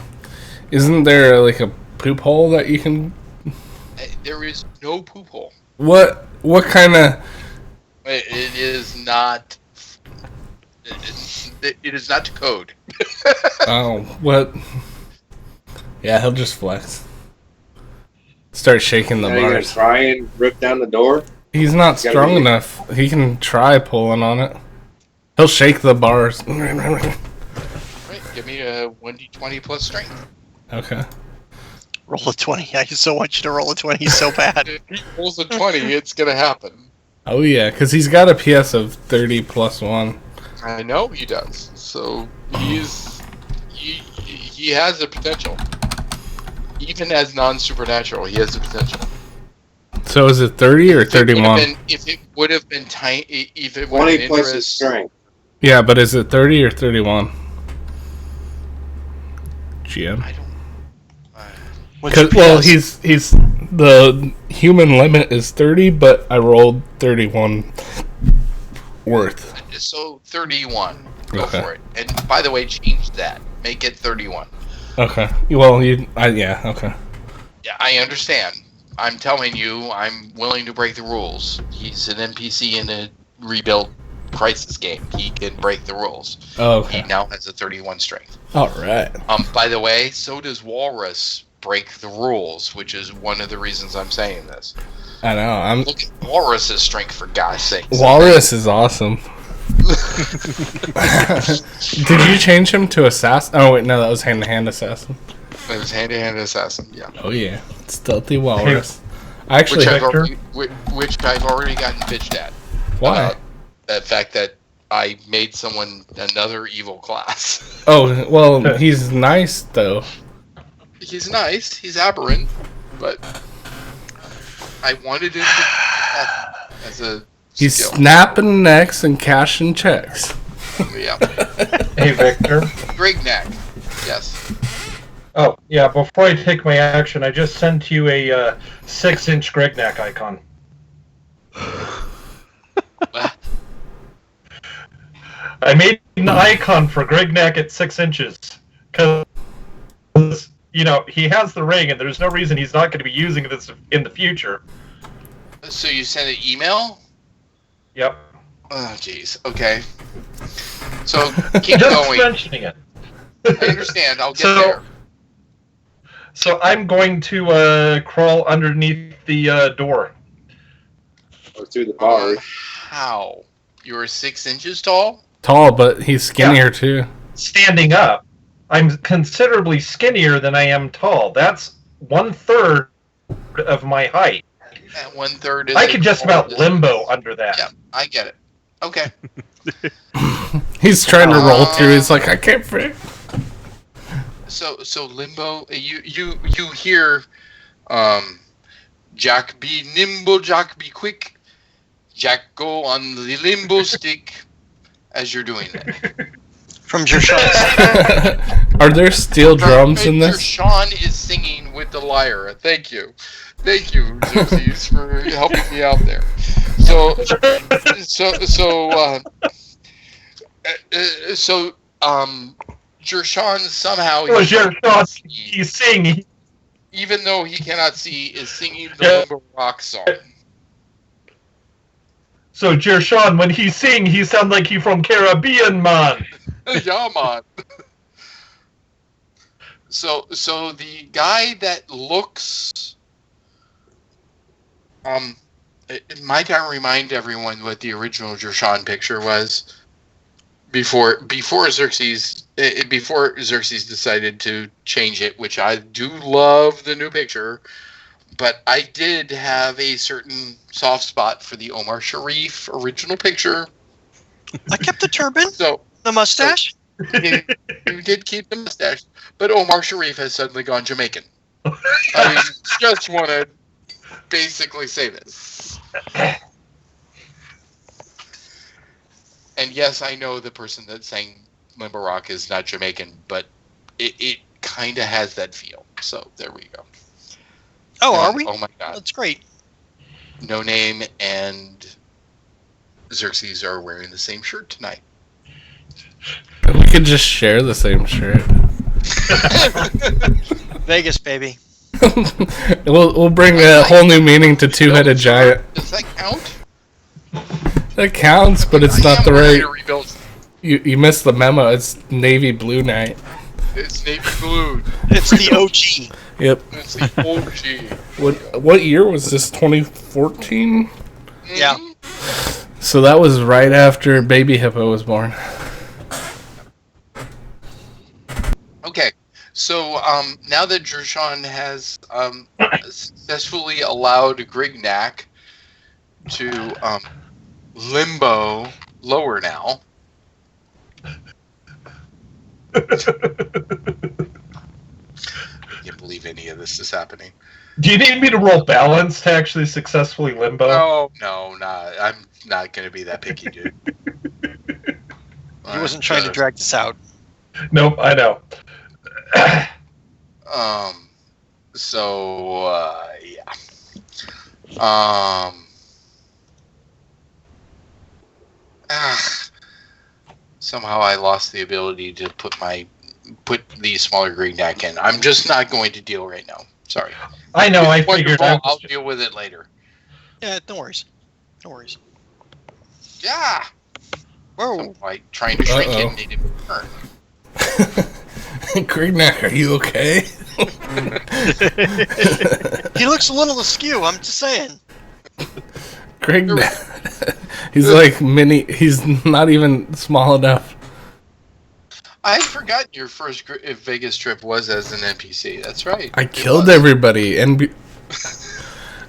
Isn't there like a poop hole that you can? There is no poop hole. What kind of? It is not. It is not to code. Oh, what? Yeah, he'll just flex. Start shaking the Now you're gonna bars. try and rip down the door? He's not Gotta strong be- enough. He can try pulling on it. He'll shake the bars. Right, give me a 1d20 plus strength. Okay. Roll a 20. I so want you to roll a 20 so bad. If he rolls a 20, it's gonna happen. Oh yeah, because he's got a PS of 30 plus 1. I know he does. So he has the potential. Even as non-supernatural, he has the potential. So is it 30 or 31? If it would have been tiny, if it would have 20 been plus his interest, strength. Yeah, but is it 30 or 31? GM. I don't. What's your Well, PS? he's the human limit is 30, but I rolled 31 worth. So 31. Go Okay. for it. And by the way, change that. Make it 31. Okay. Well, yeah. Okay. Yeah, I understand. I'm telling you, I'm willing to break the rules. He's an NPC in a rebuilt crisis game. He can break the rules. Oh, He okay. now has a 31 strength. All right. By the way, so does Walrus break the rules, which is one of the reasons I'm saying this. I know. Look at Walrus's strength, for God's sake. Walrus is awesome. Did you change him to assassin? Oh wait, no, that was hand-to-hand assassin. It was hand-to-hand assassin, yeah. Oh yeah, stealthy walrus. I actually which I've already gotten bitched at. Why? The fact that I made someone another evil class. Oh, well, he's nice though. He's nice. He's aberrant, but I wanted him to as a He's skill. snapping necks and cashing checks. Yeah. Hey, Victor. Greg Neck. Yes. Oh, yeah, before I take my action, I just sent you a 6-inch Grignac icon. What? I made an icon for Grignac at 6 inches. Because, you know, he has the ring, and there's no reason he's not going to be using this in the future. So you sent an email? Yep. Oh, jeez. Okay. So keep Just going. mentioning it. I understand. I'll get there. So I'm going to crawl underneath the door. Or through the bars. How? You're 6 inches tall? Tall, but he's skinnier too. Standing up, I'm considerably skinnier than I am tall. That's 1/3 of my height. And 1/3 is. I could just about limbo under that. Yeah, I get it. Okay. He's trying to roll through. He's like, I can't fit. So limbo. You hear, Jack be nimble, Jack be quick, Jack go on the limbo stick. As you're doing that. From Jershon. Are there steel drums in this? Sean is singing with the lyre. Thank you, Xerxes, for helping me out there. So, Jershon somehow. He's singing. Even though he cannot see, is singing the Limbo Rock song. So Jershon, when he sing, he sound like he from Caribbean, man. Yeah, man. So the guy that looks, might I remind everyone what the original Jershon picture was before Xerxes decided to change it, which I do love the new picture. But I did have a certain soft spot for the Omar Sharif original picture. I kept the turban, the mustache. You did keep the mustache, but Omar Sharif has suddenly gone Jamaican. I just want to basically say this. And yes, I know the person that sang Limbo Rock is not Jamaican, but it kind of has that feel. So there we go. Oh, are we? Oh my God. That's great. No Name and Xerxes are wearing the same shirt tonight. We could just share the same shirt. Vegas, baby. We'll bring a whole new meaning to Two-Headed Giant. Does that count? That counts, but it's not the right. You missed the memo. It's navy blue night. It's navy blue. It's the OG. Yep. It's the OG. What year was this? 2014? Yeah. So that was right after Baby Hippo was born. Okay, so now that Jershon has successfully allowed Grignac to limbo lower now. I can't believe any of this is happening. Do you need me to roll balance to actually successfully limbo? No, I'm not going to be that picky, dude. He wasn't trying to drag this out. Nope, I know. Yeah. Somehow I lost the ability to put the smaller Grignac in. I'm just not going to deal right now. Sorry. I know, I figured out. I'll deal with it later. Yeah, no worries. No worries. Yeah. Whoa. Like trying to shrink it and it didn't turn. Grignac, are you okay? He looks a little askew, I'm just saying. Grignac. He's like mini. He's not even small enough. I had forgotten your first Vegas trip was as an NPC. That's right. I killed everybody, and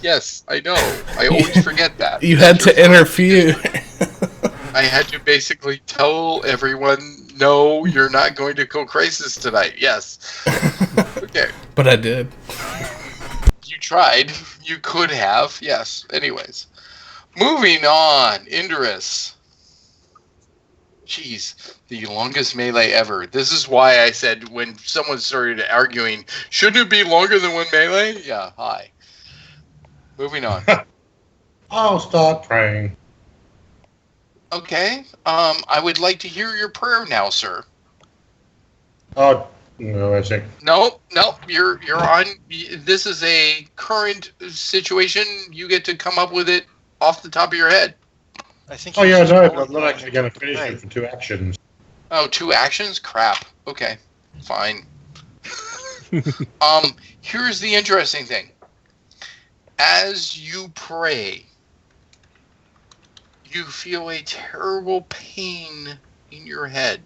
Yes, I know. I always forget that. You had to interfere. I had to basically tell everyone, no, you're not going to co-crisis tonight. Yes. Okay. But I did. You tried. You could have. Yes. Anyways. Moving on. Indris. Jeez. The longest melee ever. This is why I said when someone started arguing, shouldn't it be longer than one melee? Yeah. Hi. Moving on. I'll start praying. Okay. I would like to hear your prayer now, sir. Oh, no, I think. No, you're on. This is a current situation. You get to come up with it off the top of your head. I think. Oh, he's yeah, just no, rolling but I'm not on actually going to finish right. it for 2 actions. Oh, 2 actions? Crap. Okay, fine. Here's the interesting thing. As you pray, you feel a terrible pain in your head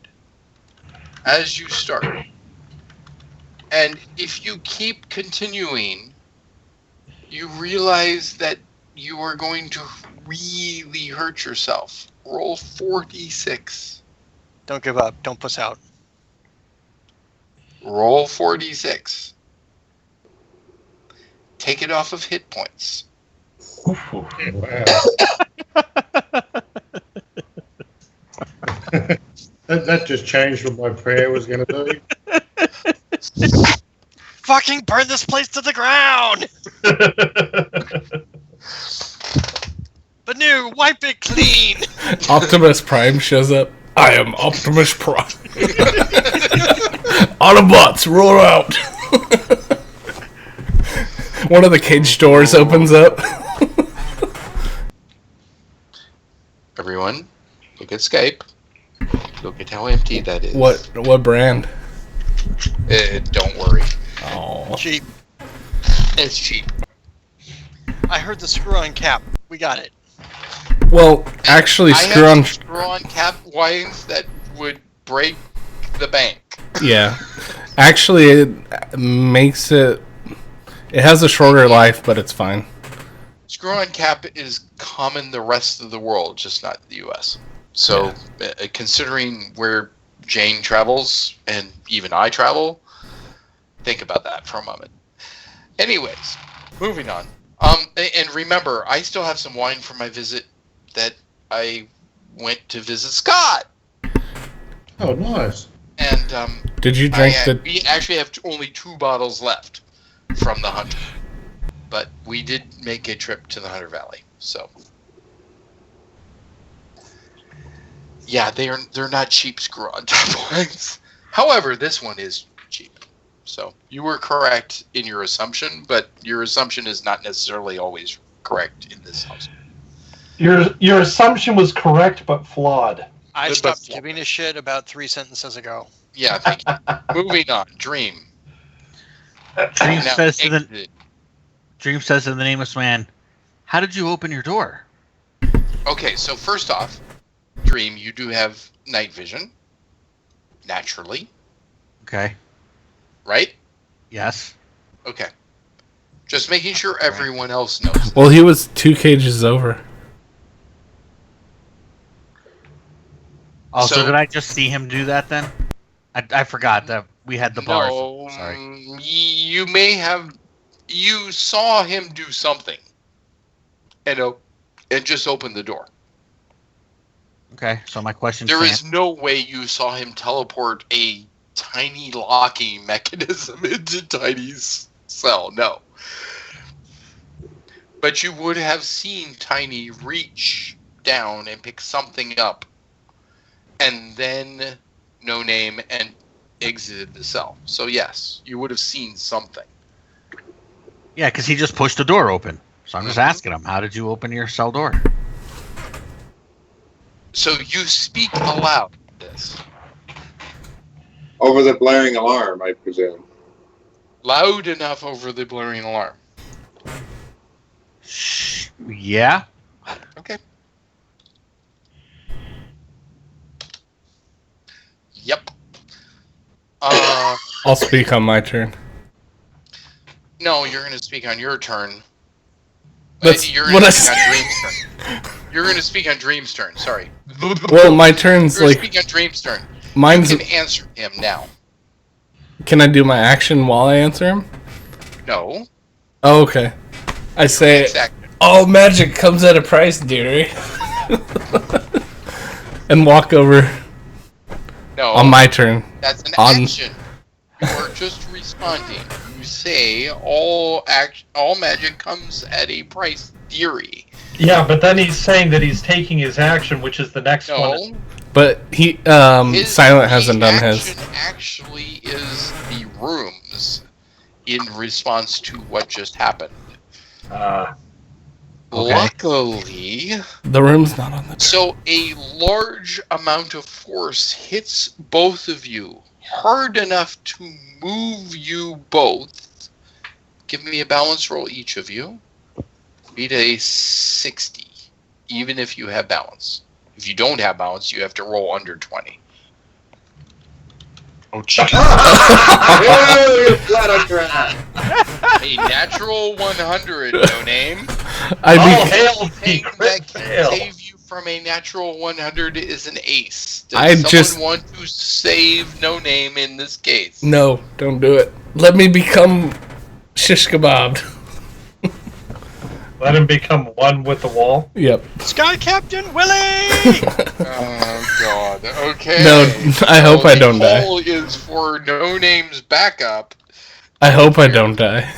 as you start. And if you keep continuing, you realize that you are going to really hurt yourself. Roll 46. Don't give up. Don't puss out. Roll 46. Take it off of hit points. Wow. that just changed what my prayer was going to be. Fucking burn this place to the ground! Banu, wipe it clean! Optimus Prime shows up. I am Optimus Prime. Autobots, roll out. One of the cage doors opens up. Everyone, look at Skype. Look at how empty that is. What brand? Don't worry. Oh. Cheap. It's cheap. I heard the screw-on cap. We got it. Well, actually, I have screw-on cap wines that would break the bank. Yeah. Actually, it makes it... It has a shorter life, but it's fine. Screw-on cap is common the rest of the world, just not the U.S. So, considering where Jane travels, and even I travel, think about that for a moment. Anyways, moving on. And remember, I still have some wine from my visit that I went to visit Scott. Oh, nice. And Did you drink we actually have only 2 bottles left from the Hunter. But we did make a trip to the Hunter Valley, so... Yeah, they're not cheap screw-on top wines. However, this one is cheap. So you were correct in your assumption, but your assumption is not necessarily always correct in this house. Your assumption was correct, but flawed. I But stopped flawed. giving a shit about 3 sentences ago. Yeah, thank you. Moving on. Dream. Dream Now, says to the exit. Dream says to the nameless man, "How did you open your door?" Okay, so first off, Dream, you do have night vision. Naturally. Okay. Right? Yes. Okay. Just making sure everyone else knows. Well, he was 2 cages over. Oh, so So- did I just see him do that then? I forgot that we had the bars. No, Sorry. you may have. You saw him do something, and just open the door. Okay, so my question There stands. is no way you saw him teleport a tiny locking mechanism into Tiny's cell. No. But you would have seen Tiny reach down and pick something up, and then No Name and exited the cell. So yes, you would have seen something. Yeah, because he just pushed the door open. So I'm just Mhm. asking him, how did you open your cell door? So you speak aloud. This Over the blaring alarm, I presume. loud enough over the blaring alarm. Shh. Yeah. Okay. Yep. I'll speak on my turn. No, you're going to speak on your turn. That's You're what going I to speak said. on Dream's turn. You're going to speak on Dream's turn. Sorry. Well, my turn's You're going to like speak on Dream's turn. mine's. You can answer him now. Can I do my action while I answer him? No. Oh, okay. I say, Exactly. all magic comes at a price, dearie. And walk over No. on my turn. That's an On- action. You are just responding. You say all magic comes at a price, dearie. Yeah, but then he's saying that he's taking his action, which is the next one. No. But he, Silent hasn't done his. Action actually is the rooms in response to what just happened. Okay. Luckily, The room's not on the turn. so a large amount of force hits both of you hard enough to move you both. Give me a balance roll, each of you. Beat a 60, even if you have balance. If you don't have balance, you have to roll under 20. Oh, jeez. Oh, you're flat on track. A natural 100, no name. I'd Oh, be, hail Thing me, that crit can fail. save you from a natural 100 is an ace. Does I someone just- want to save no name in this case? no, don't do it. Let me become shish kebabbed. Let him become one with the wall. Yep. Sky Captain Willie! Oh god. Okay. No, I hope I the don't die. poll is for no name's backup. I hope I don't die.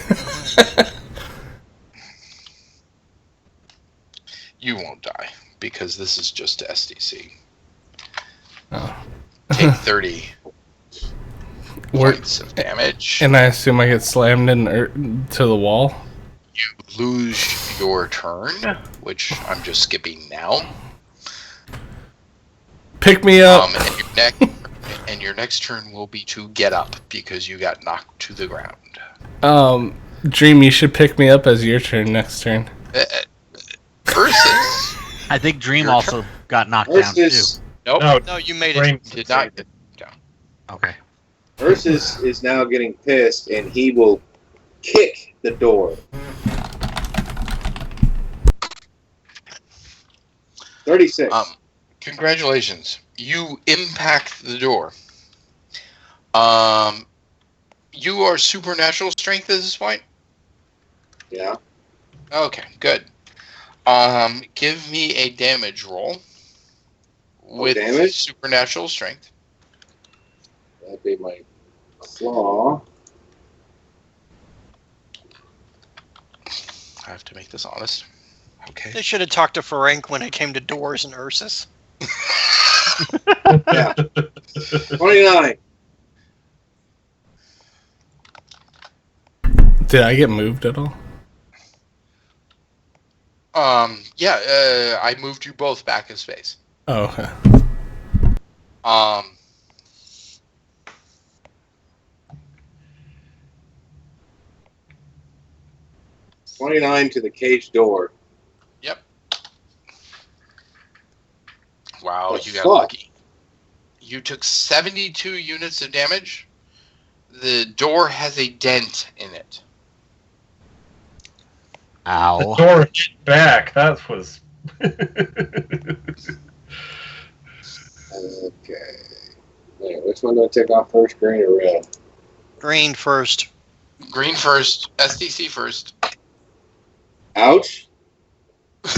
You won't die because this is just SDC. Oh. Take 30 Where- points of damage. And I assume I get slammed to the wall. You lose your turn, which I'm just skipping now. Pick me up. And your next turn will be to get up because you got knocked to the ground. Dream, you should pick me up as your turn next turn. Versus. I think Dream Your also got knocked down too. Versus, Nope. No, No, you made it. Dream Did not get down. Okay. Versus is now getting pissed, and he will kick the door. 36. Congratulations. You impact the door. You are supernatural strength at this point? Yeah. Okay, good. Give me a damage roll with damage? supernatural strength. That'd be my claw. I have to make this honest. Okay. They should have talked to Ferenc when it came to doors and Ursus. Yeah. 29. Did I get moved at all? Yeah, I moved you both back in space. Oh, okay. 29 to the cage door. Yep. Wow, The you got fuck? lucky. You took 72 units of damage. The door has a dent in it. the Ow. door hit back. That was. Okay. Wait, which one do I take off first, green or red? Green first. Green first, SDC first. Ouch. Am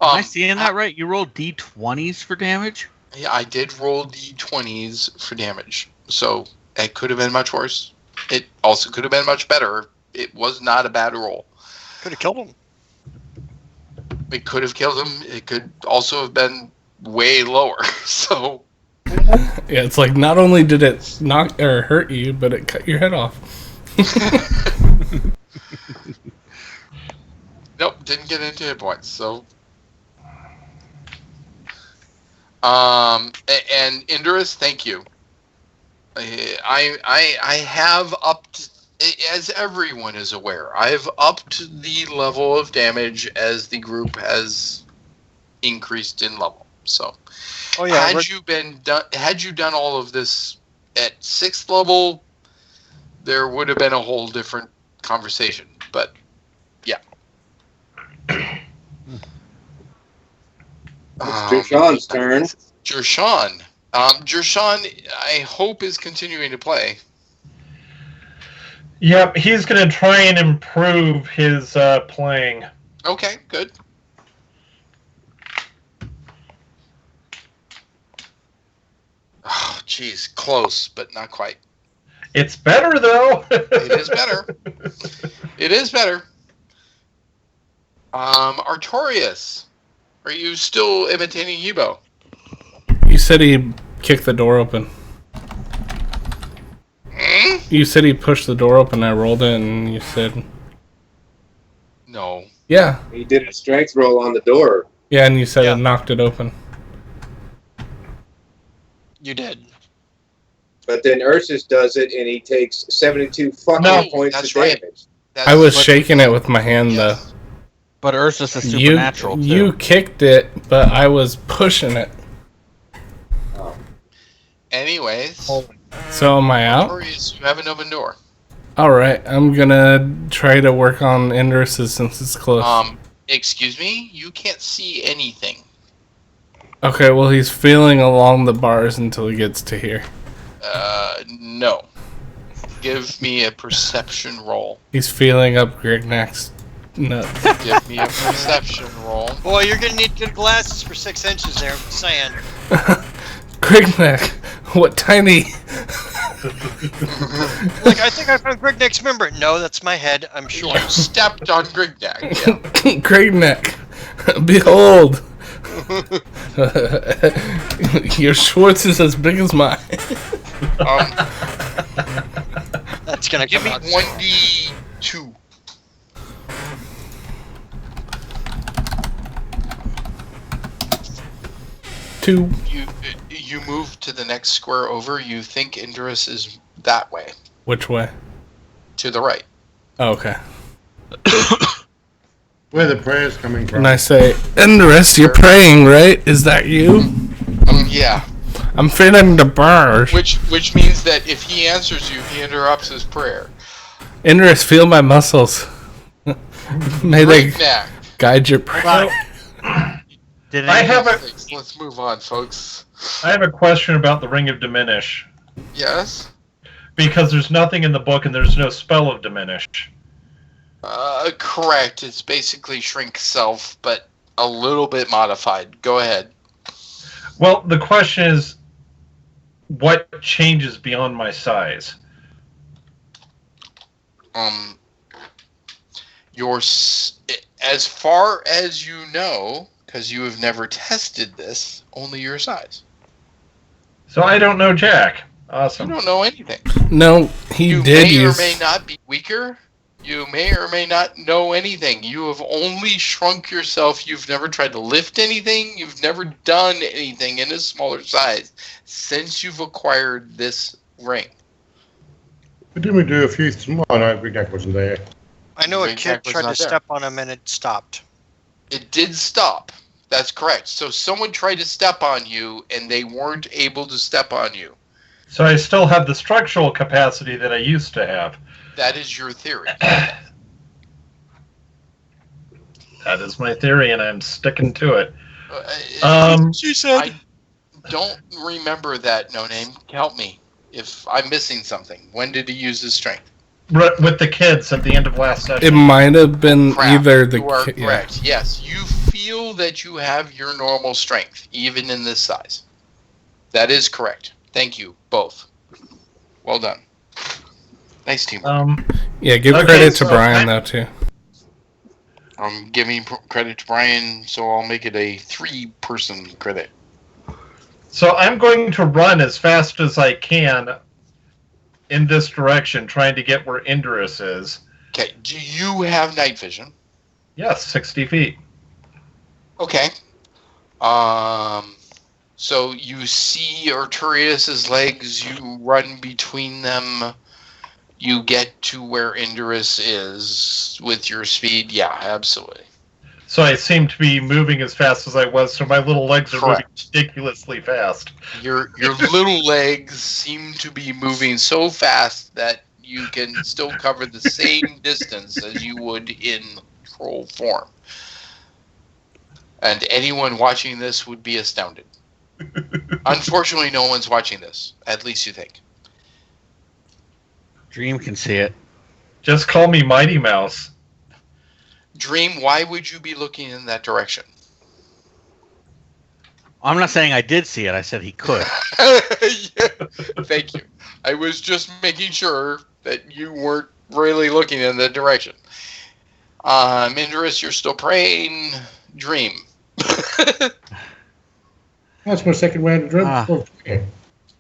I seeing that right? You rolled d20s for damage? Yeah, I did roll d20s for damage. So it could have been much worse. It also could have been much better. It was not a bad roll. Could have killed him. It could have killed him. It could also have been way lower. So Yeah, it's like not only did it knock or hurt you, but it cut your head off. nope, didn't get into hit points. So and Indorus, thank you. I have upped, as everyone is aware, I've upped the level of damage as the group has increased in level. So, Oh yeah, had you done all of this at 6th level, there would have been a whole different conversation. But yeah, It's Jershawn's turn. Jershawn. Jershawn, I hope, is continuing to play. Yep, he's going to try and improve his playing. Okay, good. Oh, geez, close, but not quite. It's better, though. It is better. It is better. Artorius, are you still imitating Yubo? You said he kicked the door open. You said he pushed the door open. I rolled it, and you said... No. Yeah. He did a strength roll on the door. Yeah, and you said Yeah. it knocked it open. You did. But then Ursus does it, and he takes 72 fucking points that's of right. damage. That's I was what- shaking it with my hand, Yes. But Ursus is though. supernatural, You too. kicked it, but I was pushing it. Anyways, So am I out? Artorius, you have an open door. Alright, I'm gonna try to work on Indris's since it's close. Excuse me? You can't see anything. Okay, well, he's feeling along the bars until he gets to here. No. Give me a perception roll. He's feeling up Grignac's nuts. Give me a perception roll. Boy, you're gonna need good glasses for 6 inches there. I'm saying. Grignac, what tiny... Like, I think I found Grignack's member. No, that's my head. I'm sure. You stepped on Grignac. Yeah. Grignac, behold! Your Schwartz is as big as mine. That's gonna Give come me out. 1d2. Two. You move to the next square over. You think Indris is that way, Which way? to the right. Oh, okay. Where the prayers coming from? And I say, Indris, you're praying, right? Is that you? Yeah. I'm feeling the bars. Which means that if he answers you, he interrupts his prayer. Indris, feel my muscles. May they Grignac. guide your prayer. Did I any- have a Let's move on, folks. question about the Ring of Diminish. Yes. Because there's nothing in the book and there's no spell of Diminish. Correct. It's basically shrink self, but a little bit modified. Go ahead. Well, the question is, what changes beyond my size? As far as you know, because you have never tested this, only your size. So I don't know Jack. You Awesome. don't know anything. No, he You did may use... or may not be weaker. You may or may not know anything. You have only shrunk yourself. You've never tried to lift anything. You've never done anything in a smaller size since you've acquired this ring. But didn't we do a few... Oh, no, Grignac wasn't there. I know a Grignac kid was tried to not there. step on him and it stopped. It did stop. That's correct. So someone tried to step on you, and they weren't able to step on you. So I still have the structural capacity that I used to have. That is your theory. That is my theory, and I'm sticking to it. She said. I don't remember that, No Name. Help me if I'm missing something. When did he use his strength? With the kids at the end of last It session. might have been Crap. either the... You are ki- yeah. correct. Yes, you feel that you have your normal strength, even in this size. That is correct. Thank you, both. Well done. Nice teamwork. Yeah, give Okay, credit to so Brian, I'm- though, too. I'm giving credit to Brian, so I'll make it a 3-person credit. So I'm going to run as fast as I can in this direction, trying to get where Indris is. Okay, do you have night vision? Yes, 60 feet. Okay. So you see Arturius's legs, you run between them, you get to where Indris is with your speed. Yeah, absolutely. So I seem to be moving as fast as I was, so my little legs are moving Correct. ridiculously fast. Your little legs seem to be moving so fast that you can still cover the same distance as you would in troll form. And anyone watching this would be astounded. Unfortunately, no one's watching this. At least you think. Dream can see it. Just call me Mighty Mouse. Dream, why would you be looking in that direction? I'm not saying I did see it. I said he could. Yeah, thank you. I was just making sure that you weren't really looking in that direction. Indris, you're still praying. Dream. That's my second round of drum. Ah. Okay.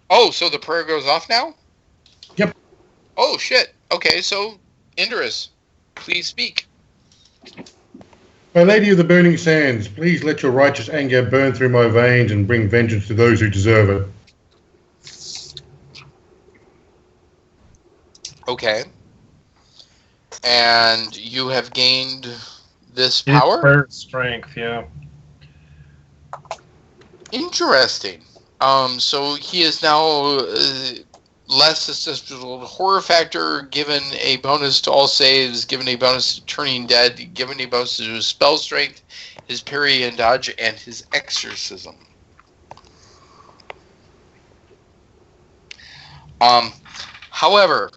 Oh, so the prayer goes off now? Yep. Oh, shit. Okay, so, Indris, please speak. My Lady of the Burning Sands, please let your righteous anger burn through my veins and bring vengeance to those who deserve it. Okay. And you have gained this His power? prayer strength, yeah. Interesting. So he is now less susceptible to horror factor, given a bonus to all saves, given a bonus to turning dead, given a bonus to his spell strength, his parry and dodge, and his exorcism. However,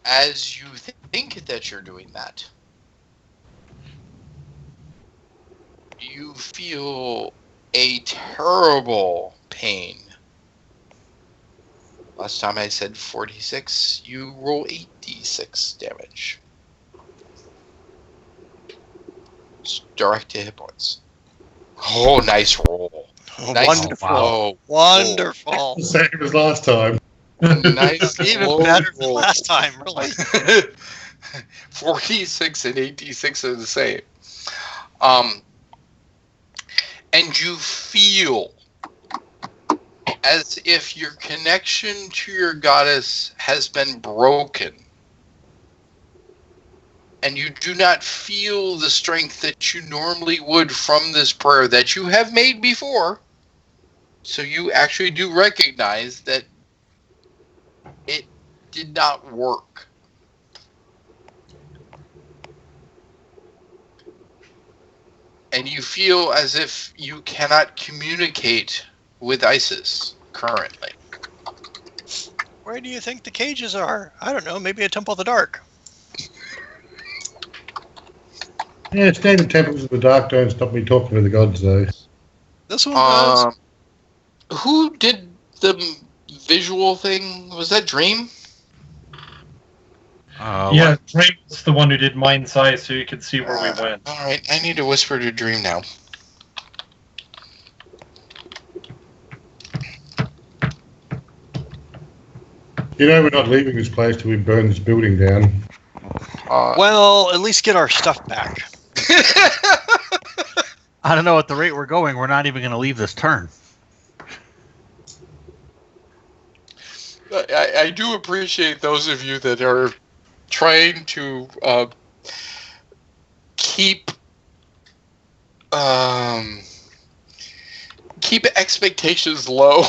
as you think that you're doing that, you feel a terrible pain. Last time I said 46, you roll 8d6 damage. It's direct to hit points. Oh, nice roll. Nice. Wonderful. Oh, Wonderful. The same as last time. Nice. Even low better than roll. last time, really. 46 and 8d6 are the same. And you feel as if your connection to your goddess has been broken. And you do not feel the strength that you normally would from this prayer that you have made before. So you actually do recognize that it did not work. And you feel as if you cannot communicate with Isis currently. Where do you think the cages are? I don't know, maybe a Temple of the Dark. Yeah, standing temples of the dark don't stop me talking to the gods, though. This one does. Who did the visual thing? Was that Dream? Yeah, Dream was the one who did Mind's Eye so you could see where we went. Alright, I need to whisper to Dream now. You know we're not leaving this place till we burn this building down. Well, at least get our stuff back. I don't know. At the rate we're going, we're not even going to leave this turn. I do appreciate those of you that are trying to keep expectations low.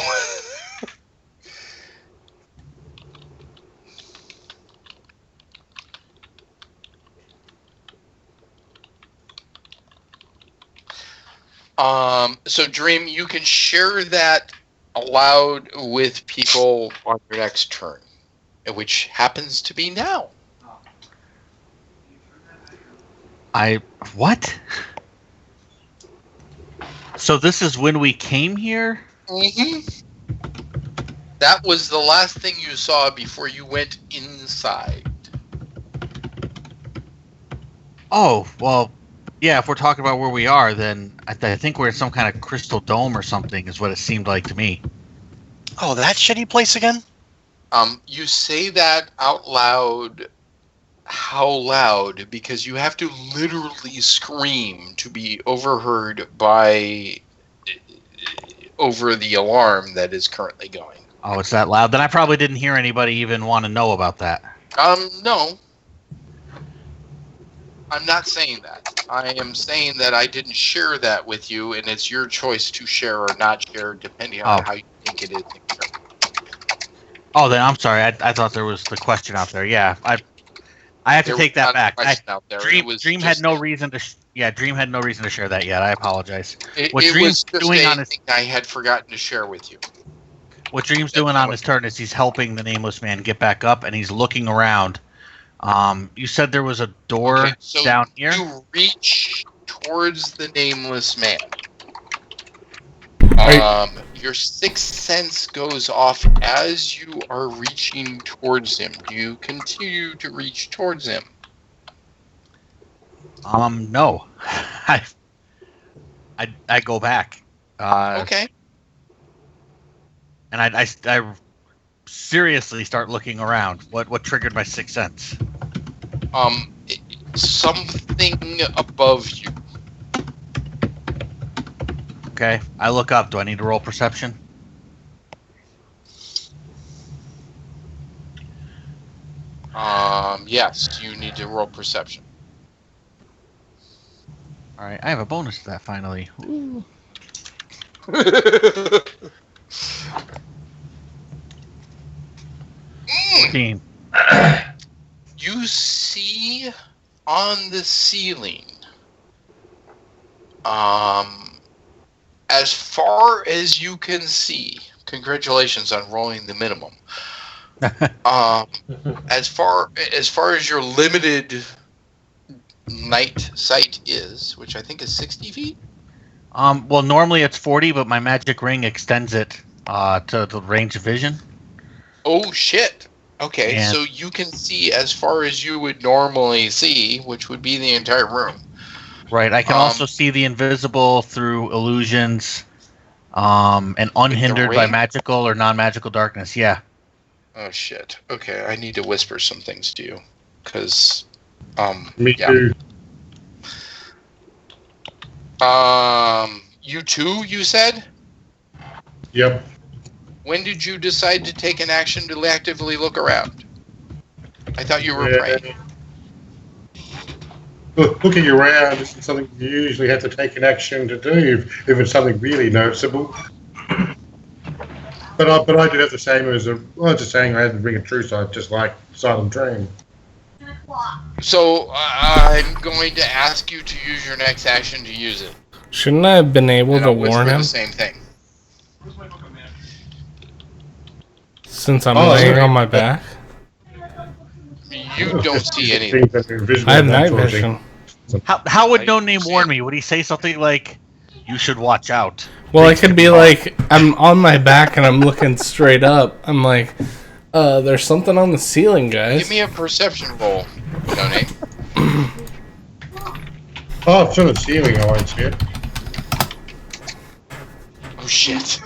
So Dream, you can share that aloud with people on your next turn, which happens to be now. What? So this is when we came here? Mm-hmm. That was the last thing you saw before you went inside. Oh, well, yeah, if we're talking about where we are, then I think we're in some kind of crystal dome or something is what it seemed like to me. Oh, that shitty place again? You say that out loud. How loud? Because you have to literally scream to be overheard by over the alarm that is currently going. Oh, it's that loud? Then I probably didn't hear anybody even want to know about that. No. I'm not saying that. I am saying that I didn't share that with you, and it's your choice to share or not share, depending on how you think it is. Oh, then I'm sorry. I thought there was the question out there. Yeah, I have to There take was not that a back. question out there. It was Dream had just no a- reason to. Dream had no reason to share that yet. I apologize. It What was Dream's just doing a on his thing I had forgotten to share with you. Dream's doing on his turn is he's helping the nameless man get back up, and he's looking around. You said there was a door So down here. you reach towards the nameless man. Right. Your sixth sense goes off as you are reaching towards him. Do you continue to reach towards him? No. I go back. Okay. And I seriously start looking around. What triggered my sixth sense? Something above you. Okay, I look up. Do I need to roll perception? Yes, you need to roll perception. All right, I have a bonus to that finally. Ooh. 14. You see on the ceiling, as far as you can see, congratulations on rolling the minimum. As far as your limited night sight is, which I think is 60 feet. Well, normally it's 40, but my magic ring extends it to the range of vision. Oh shit. Okay, And- so you can see as far as you would normally see, which would be the entire room. Right. I can also see the invisible through illusions, and unhindered by ring? magical or non-magical darkness. Yeah. Oh shit. Okay, I need to whisper some things to you, because, Me yeah. too. You too, you said? Yep. When did you decide to take an action to actively look around? I thought you were Yeah. praying. Looking around isn't something you usually have to take an action to do if it's something really noticeable. But I did have the same as I was just saying I had to bring a true side, just like Silent Dream. So, I'm going to ask you to use your next action to use it. Shouldn't I have been able And to I'll whisper warn him the same thing. since I'm Oh, laying sorry. on my back? You don't see anything. Things that are invisible I have and that night sort of vision. thing. How would I No Name see warn it. me? Would he say something like, "You should watch out"? Well, I could be like, I'm on my back and I'm looking straight up. I'm like, there's something on the ceiling, guys. Give me a perception roll, No Name. Oh, it's on the ceiling, I won't see it. Oh shit.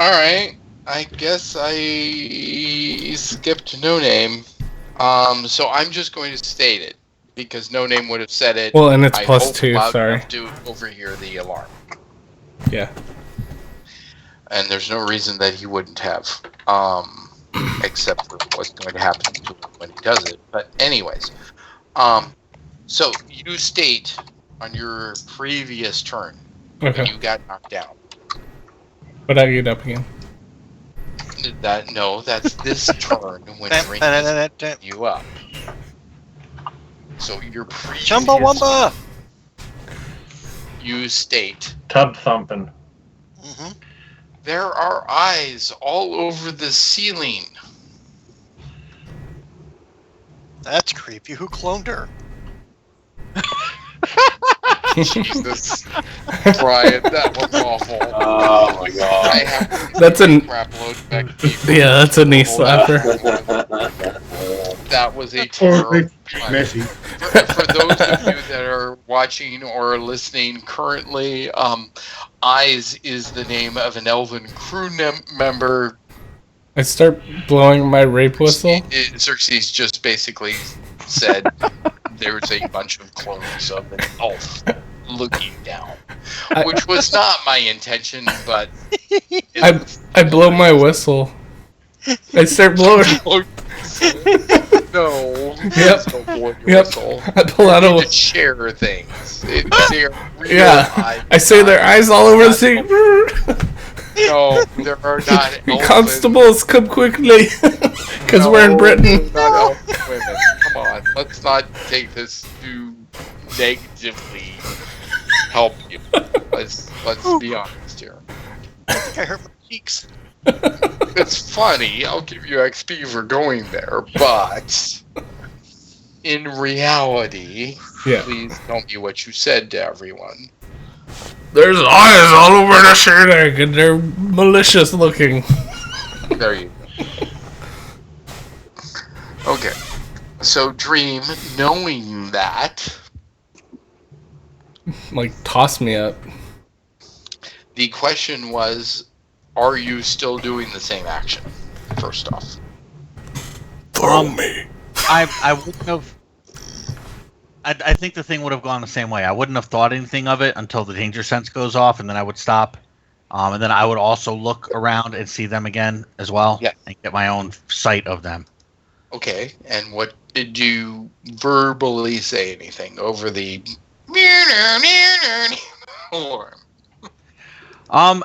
Alright, I guess I skipped No Name. So I'm just going to state it, because No Name would have said it. Well, and it's I plus hope 2, loud sorry. enough to overhear the alarm. Yeah. And there's no reason that he wouldn't have, except for what's going to happen to him when he does it. But anyways, so you state on your previous turn when Okay. you got knocked down. But I get up again. That's this turn when Ring is you up. So your previous Chumbawamba! you state Tub thumping. Mm-hmm. there are eyes all over the ceiling. That's creepy. Who cloned her? Jesus, Brian, that was awful. Oh my god. I have to That's a crap load back. yeah, that's a knee slapper. That was a Or terrible. it's messy. For those of you that are watching or listening currently, Eyes is the name of an elven crew member. I start blowing my rape whistle. Xerxes just basically said there's a bunch of clones of an elf looking down, which was not my intention, but I blow my whistle. I start blowing. No. Yep. Don't blow your Yep. whistle. I pull out You need a. to share things. They're real Yeah. eyes. I say their eyes all over the city. No, there are not. elven- Constables, come quickly! Because we're in Britain. Not helping women. Come on, let's not take this to negatively help you. Let's be honest here. I think I hurt my cheeks. It's funny. I'll give you XP for going there, but in reality, please tell me what you said to everyone. There's eyes all over the shirt, and they're malicious looking. There you go. Okay. So, Dream, knowing that, Like, toss me up. the question was, are you still doing the same action? First off. Throw me. I wouldn't have. I think the thing would have gone the same way. I wouldn't have thought anything of it until the danger sense goes off, and then I would stop. And then I would also look around and see them again as well, and get my own sight of them. Okay, and what did you verbally say anything over the alarm?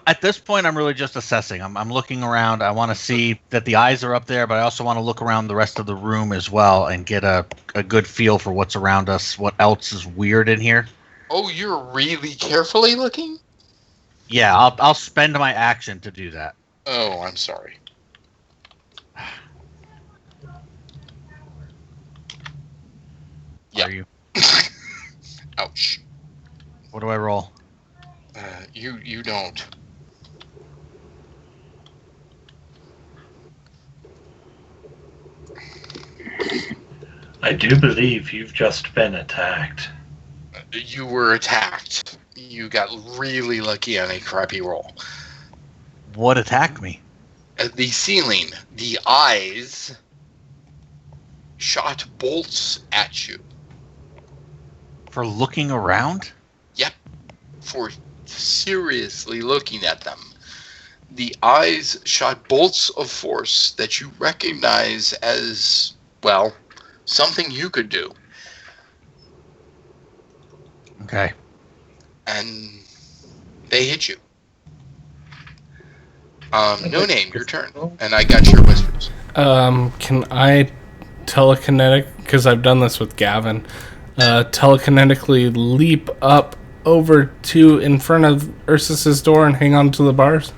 At this point, I'm really just assessing. I'm looking around. I want to see that the eyes are up there, but I also want to look around the rest of the room as well and get a good feel for what's around us, what else is weird in here. Oh, you're really carefully looking? Yeah, I'll spend my action to do that. Oh, I'm sorry. Are you? Ouch. What do I roll? You don't. I do believe you've just been attacked. You were attacked. You got really lucky on a crappy roll. What attacked me? The ceiling, the eyes shot bolts at you. For looking around? Yep. For seriously looking at them. The eyes shot bolts of force that you recognize as, well, something you could do. Okay. And they hit you. No name, your turn. And I got your whispers. Can I telekinetic, because I've done this with Gavin, telekinetically leap up over to in front of Ursus's door and hang on to the bars?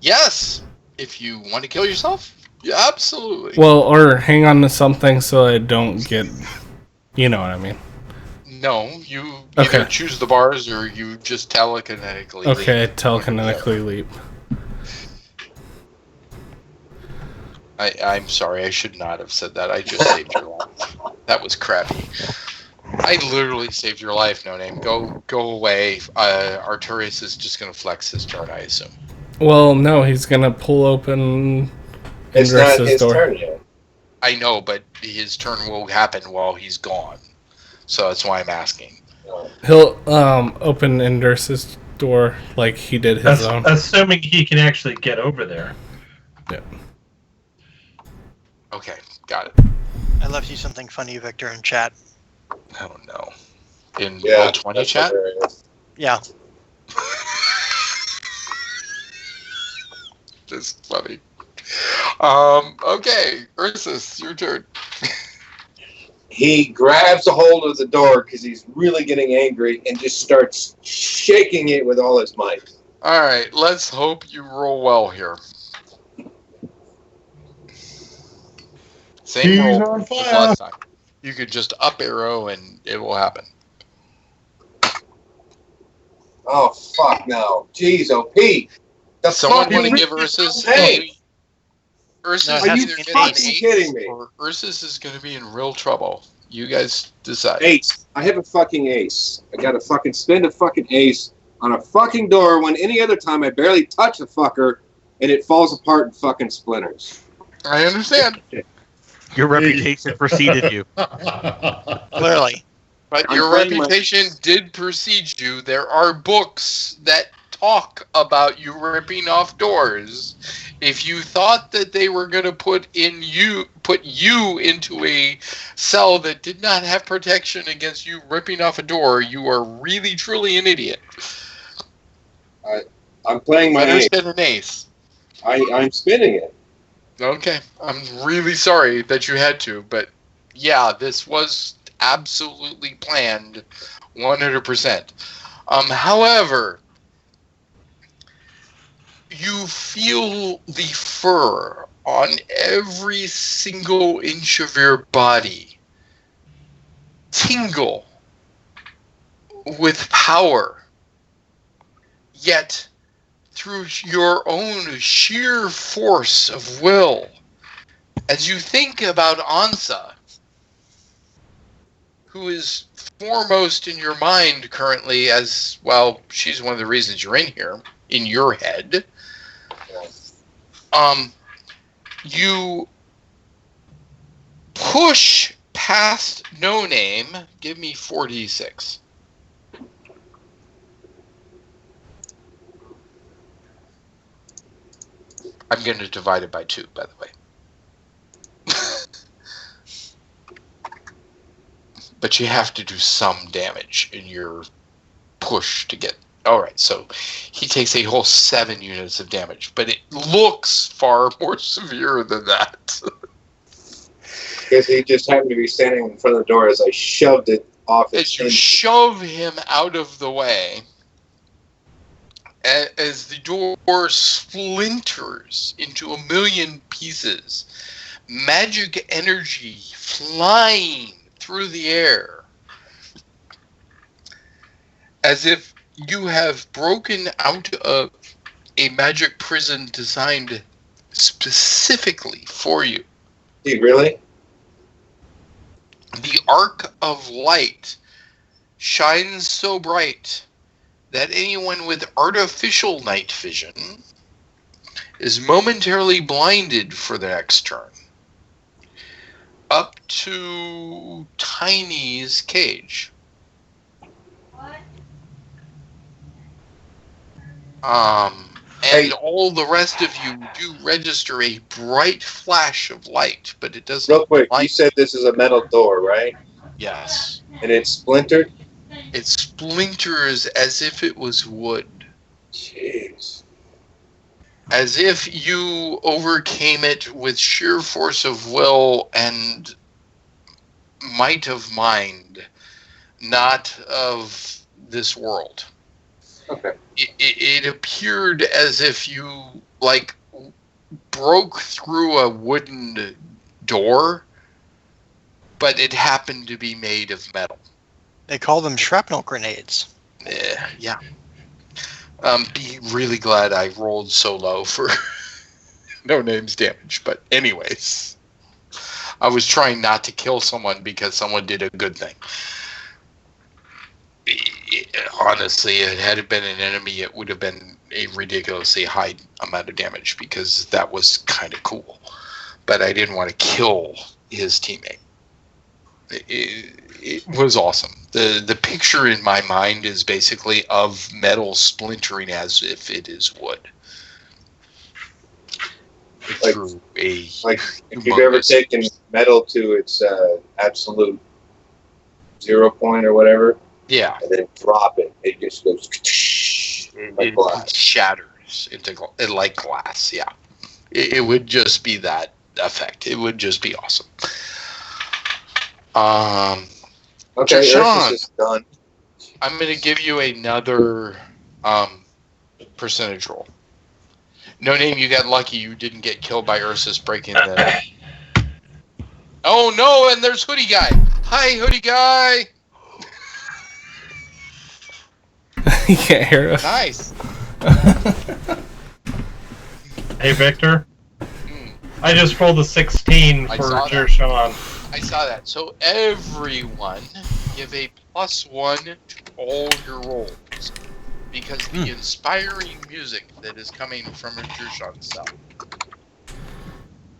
Yes! If you want to kill yourself, yeah, absolutely. Well, or hang on to something so I don't get... You know what I mean. No, you either choose the bars or you just telekinetically leap. Okay, telekinetically leap. I'm sorry, I should not have said that. I just saved your life. That was crappy. I literally saved your life, No Name. Go away. Arturius is just going to flex his turn, I assume. Well, no, he's going to pull open It's not Indris's his door. turn yet. I know, but his turn will happen while he's gone. So that's why I'm asking. He'll open Indris's door like he did his own. Assuming he can actually get over there. Yeah. Okay, got it. I left you something funny, Victor, in chat. Oh no. In Yeah, Roll20 that's chat? hilarious. Yeah. Just funny. Okay, Ursus, your turn. He grabs a hold of the door because he's really getting angry and just starts shaking it with all his might. Alright, let's hope you roll well here. Same He's roll on as fire. last time. You could just up arrow and it will happen. Oh, fuck no. Jeez, oh, Pete. The Someone fuck want to you give really- Ursus Hey! Ursus No, it is has either to be getting an an fucking ace kidding me. or Ursus is going to be in real trouble. You guys decide. Ace. I have a fucking ace. I gotta fucking spend a fucking ace on a fucking door when any other time I barely touch a fucker and it falls apart in fucking splinters. I understand. Your reputation preceded you. Clearly. But I'm your playing my- reputation did precede you. There are books that talk about you ripping off doors. If you thought that they were going to put you into a cell that did not have protection against you ripping off a door, you are really truly an idiot. I'm playing my Better ace. spend an ace. I'm spinning it. Okay, I'm really sorry that you had to, but yeah, this was absolutely planned, 100%. However, you feel the fur on every single inch of your body tingle with power, yet through your own sheer force of will, as you think about Ansa, who is foremost in your mind currently, as well, she's one of the reasons you're in here, in your head. You push past No Name. Give me 4d6. I'm going to divide it by 2, by the way. But you have to do some damage in your push to get... Alright, so he takes a whole 7 units of damage, but it looks far more severe than that. Because he just happened to be standing in front of the door as I shoved it off his As you shove him out of the way, as the door splinters into a million pieces, magic energy flying through the air, as if you have broken out of a magic prison designed specifically for you. Really? The arc of light shines so bright that anyone with artificial night vision is momentarily blinded for the next turn. Up to Tiny's cage. And all the rest of you do register a bright flash of light, but it doesn't... Real quick, you said this is a metal door, right? Yes. And it's splintered? It splinters as if it was wood. Jeez. As if you overcame it with sheer force of will and might of mind, not of this world. Okay. It appeared as if you, like, broke through a wooden door, but it happened to be made of metal. They call them shrapnel grenades. Yeah. Be really glad I rolled so low for No Name's damage. But anyways, I was trying not to kill someone because someone did a good thing. Honestly, had it been an enemy, it would have been a ridiculously high amount of damage because that was kind of cool. But I didn't want to kill his teammate. It was awesome. The picture in my mind is basically of metal splintering as if it is wood. Like if you've ever taken metal to its absolute 0 point or whatever, yeah, and then drop it, it just goes like glass. It shatters into like glass. Yeah, it would just be that effect. It would just be awesome. Okay, Sean, is done. I'm going to give you another percentage roll. No Name, you got lucky. You didn't get killed by Ursus breaking the... Oh, no, and there's Hoodie Guy. Hi, Hoodie Guy. You can't hear us. Nice. Hey, Victor. I just rolled a 16 for Jershawn. I saw that. So everyone give a +1 to all your rolls. Because the inspiring music that is coming from Jershawn's cell.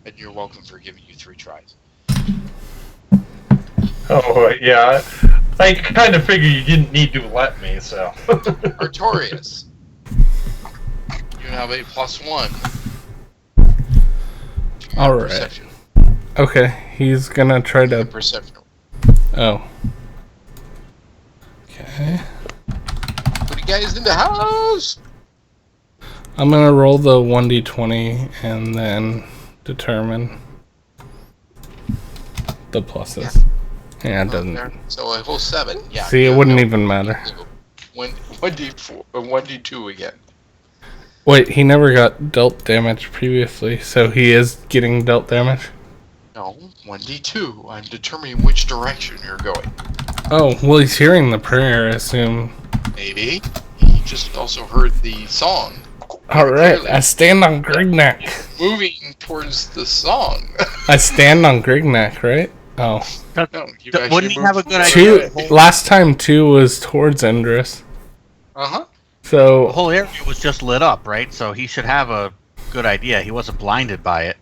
And you're welcome for giving you 3 tries. Oh, yeah. I kind of figured you didn't need to let me, so. Artorias. You have a +1. All right. Perception. Okay, he's gonna try to... Perception. Oh. Okay. Put you guys in the house! I'm gonna roll the 1d20 and then determine the pluses. Yeah, it doesn't. So a whole 7. Yeah. See, it wouldn't even matter. 1d4, 1d2 again. Wait, he never got dealt damage previously, so he is getting dealt damage? No, 1d2. I'm determining which direction you're going. Oh, well, he's hearing the prayer, I assume. Maybe. He just also heard the song. Alright, I stand on Grignac. Moving towards the song. I stand on Grignac, right? Oh. No, you guys Wouldn't should he have a move good forward. idea? Last time 2 was towards Endress. Uh-huh. The So, whole area was just lit up, right? So he should have a good idea. He wasn't blinded by it.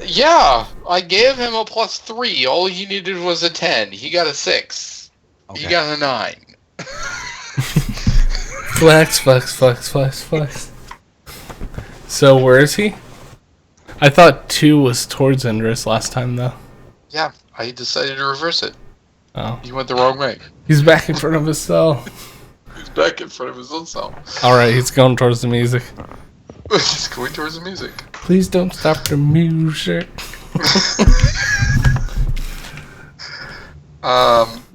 Yeah, I gave him a +3. All he needed was a 10. He got a 6. Okay. He got a 9. flex, flex, flex, flex, flex. So, where is he? I thought 2 was towards Endress last time, though. Yeah, I decided to reverse it. Oh. He went the wrong way. He's back in front of his cell. He's back in front of his own self. Alright, he's going towards the music. He's going towards the music. Please don't stop the music.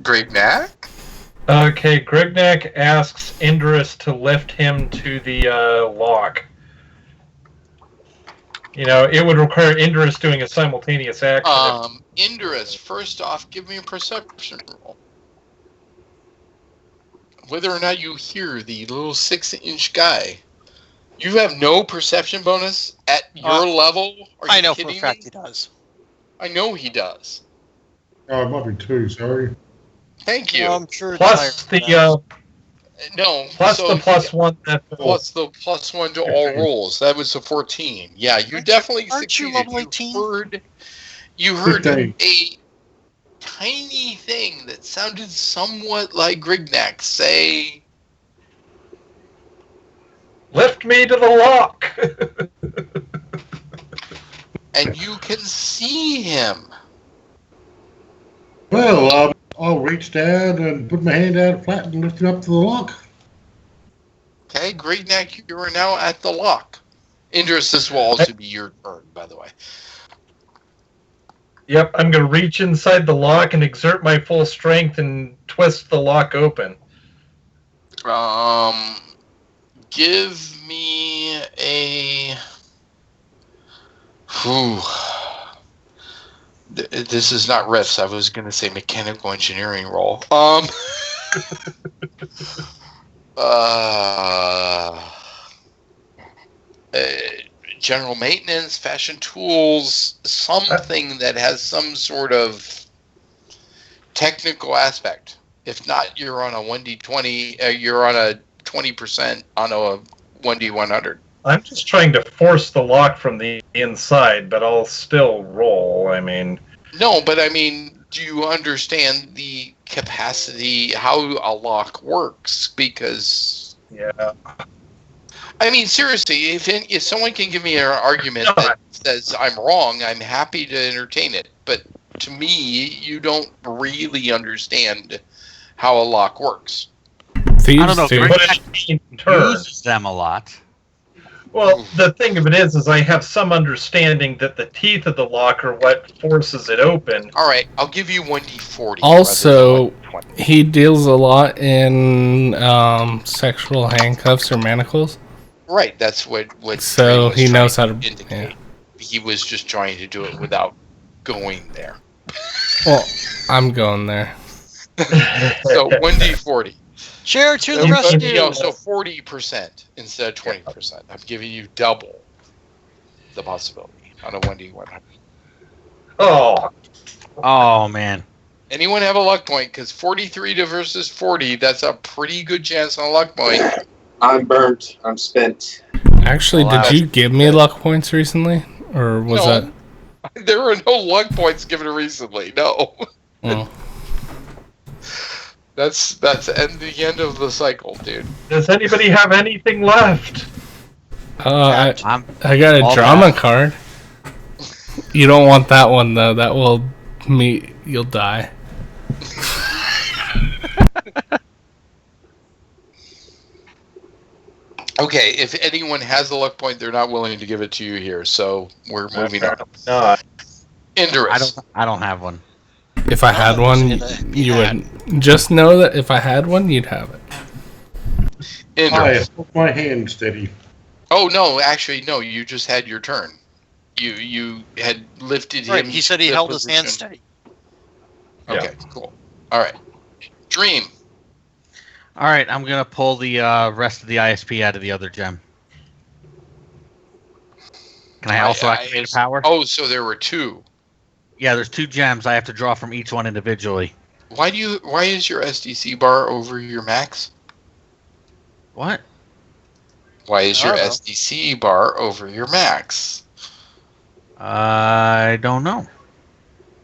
Great Knack? Okay, Grignac asks Indris to lift him to the lock. You know, it would require Indris doing a simultaneous action. Indris, first off, give me a perception roll. Whether or not you hear the little 6-inch guy. You have no perception bonus at your level? Are you I know for a kidding fact me? he does. I know he does. Oh, it might be 2, sorry. Thank you. I'm sure it's Plus higher the than No. plus so the +1. plus the +1 to all rolls. That was a 14. Yeah, you definitely aren't you succeeded. level 18? You heard 15. a tiny thing that sounded somewhat like Grignac say, Lift me to the lock. and you can see him. Well, I'll reach down and put my hand out flat and lift it up to the lock. Okay, Grignac, you are now at the lock. Indris, this will also be your turn, by the way. Yep, I'm going to reach inside the lock and exert my full strength and twist the lock open. Give me a... Whew. This is not riffs. I was going to say mechanical engineering roll. General maintenance, fashion tools, something that has some sort of technical aspect. If not, you're on a 1d20. You're on a 20% on a 1d100. I'm just trying to force the lock from the inside, but I'll still roll. I mean... No, but I mean, do you understand the capacity, how a lock works? Because... Yeah. I mean, seriously, if someone can give me an argument that says I'm wrong, I'm happy to entertain it. But to me, you don't really understand how a lock works. Thieves I don't know. do. Grignac Turn. uses them a lot. Well, the thing of it is I have some understanding that the teeth of the lock are what forces it open. All right, I'll give you 1d40. Also, rather than 1d20. he deals a lot in sexual handcuffs or manacles. Right, that's what So Trey was he knows trying how to- indicate. yeah. He was just trying to do it without going there. Well, I'm going there. So 1d40. Share to the You rescue. know, so 40% instead of 20%. I'm giving you double the possibility on a 1d100. Oh, Oh man. Anyone have a luck point? Because 43 to versus 40, that's a pretty good chance on a luck point. I'm burnt. I'm spent. Actually, Wow. did you give me luck points recently? Or was No. that... There were no luck points given recently. No, Oh. that's the end of the cycle, dude. does anybody have anything left? I'm I got a All drama that. card. You don't want that one, though. That will you'll die. Okay, if anyone has a luck point, they're not willing to give it to you here, so we're moving on. No, Indorus. I don't have one. If I had one, you would just know that if I had one, you'd have it. Indorus. Hold my hand steady. Oh no, actually no. You just had your turn. You had lifted Right, him. he said he to held his hand position. steady. Okay, cool. All right. Dream. All right, I'm gonna pull the rest of the ISP out of the other gem. Can I also activate a power? Oh, so there were two. Yeah, there's 2 gems. I have to draw from each one individually. Why is your SDC bar over your max? What? Why is your I don't know. SDC bar over your max? I don't know.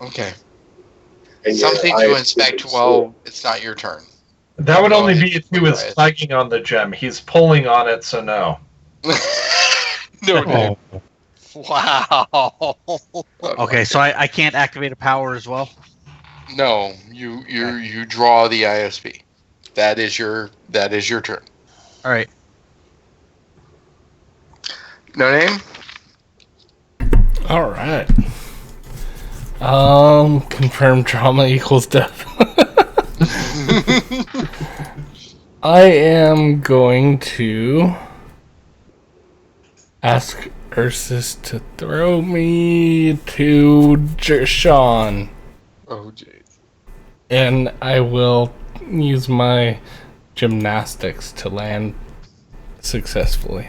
Okay. And Something your to ISP inspect is while it's not your turn. that would Go only ahead. be if he was tugging on the gem. He's pulling on it, so no. No, Dave. Oh, Wow. Okay, so I can't activate a power as well. No, you draw the ISP. That is your turn. All right. No name? All right. Confirmed trauma equals death. I am going to ask Ursus to throw me to Jershawn, Oh, jeez. and I will use my gymnastics to land successfully.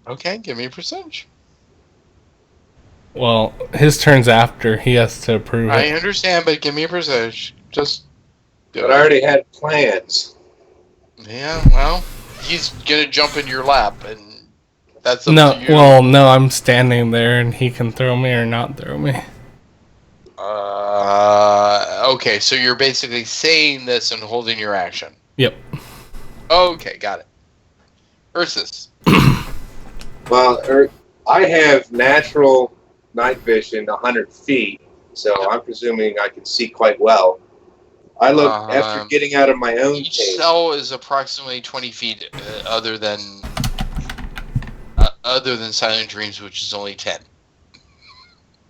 Okay, give me a percentage. Well, his turn's after. He has to approve I it. understand, but give me a percentage. Just do But I already had plans. Yeah, well, he's gonna jump in your lap, and that's up No, to you. well, no, I'm standing there, and he can throw me or not throw me. Okay, so you're basically saying this and holding your action. Yep. Okay, got it. Ursus. Well, I have natural night vision 100 feet, so I'm presuming I can see quite well. I look after getting out of my own Each cave. cell is approximately 20 feet, other than Silent Dreams, which is only 10.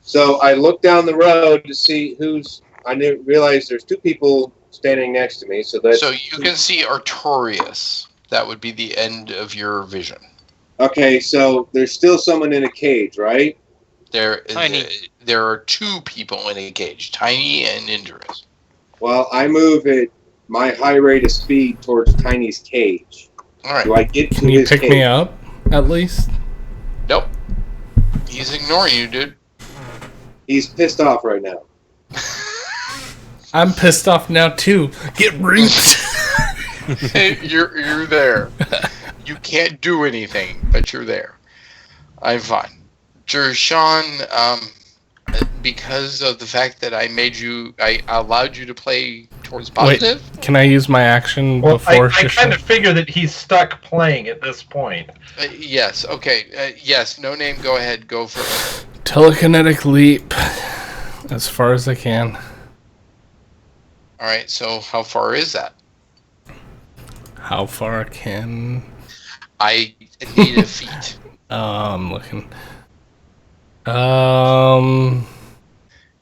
So I look down the road to see who's. I realize there's 2 people standing next to me. So you can see Artorias. That would be the end of your vision. Okay, so there's still someone in a cage, right? There are 2 people in a cage, Tiny and Indorus. Well, I move at my high rate of speed towards Tiny's cage. All right. Do I get to Can you his pick cage? me up, at least? Nope. He's ignoring you, dude. He's pissed off right now. I'm pissed off now, too. Get reaped! You're there. You can't do anything, but you're there. I'm fine. Jershawn, because of the fact that I allowed you to play towards positive. Wait, can I use my action Well, before I kind of figure that he's stuck playing at this point. Yes. Okay. Yes. No name. Go ahead. Go for it. Telekinetic leap. As far as I can. All right. So how far is that? How far can... I need a feat. I'm looking.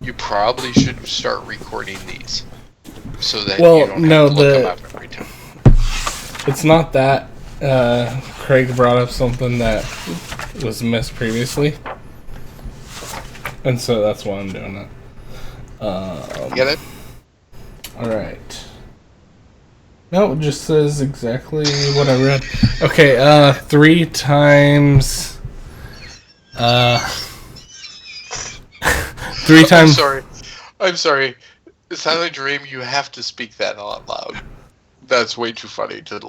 You probably should start recording these, so that Well, you don't no, have to look them up every time. It's not that. Craig brought up something that was missed previously. And so that's why I'm doing it. Get it? Alright. No, it just says exactly what I read. Okay, 3 times... 3 times... I'm sorry. Silent Dream, you have to speak that out loud. That's way too funny to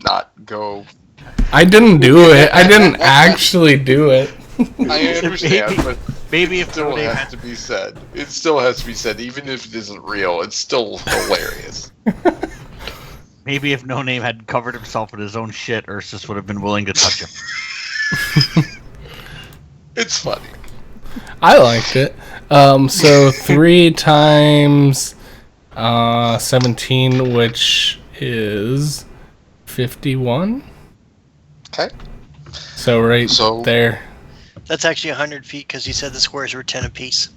not go. I didn't do it. I didn't actually do it. I understand, but Maybe it if still no name has to be said. It still has to be said, even if it isn't real. It's still hilarious. maybe if No Name had covered himself in his own shit, Ursus would have been willing to touch him. It's funny. I liked it. So 3 times 17, which is 51. Okay. So right So- there. That's actually 100 feet because you said the squares were 10 apiece.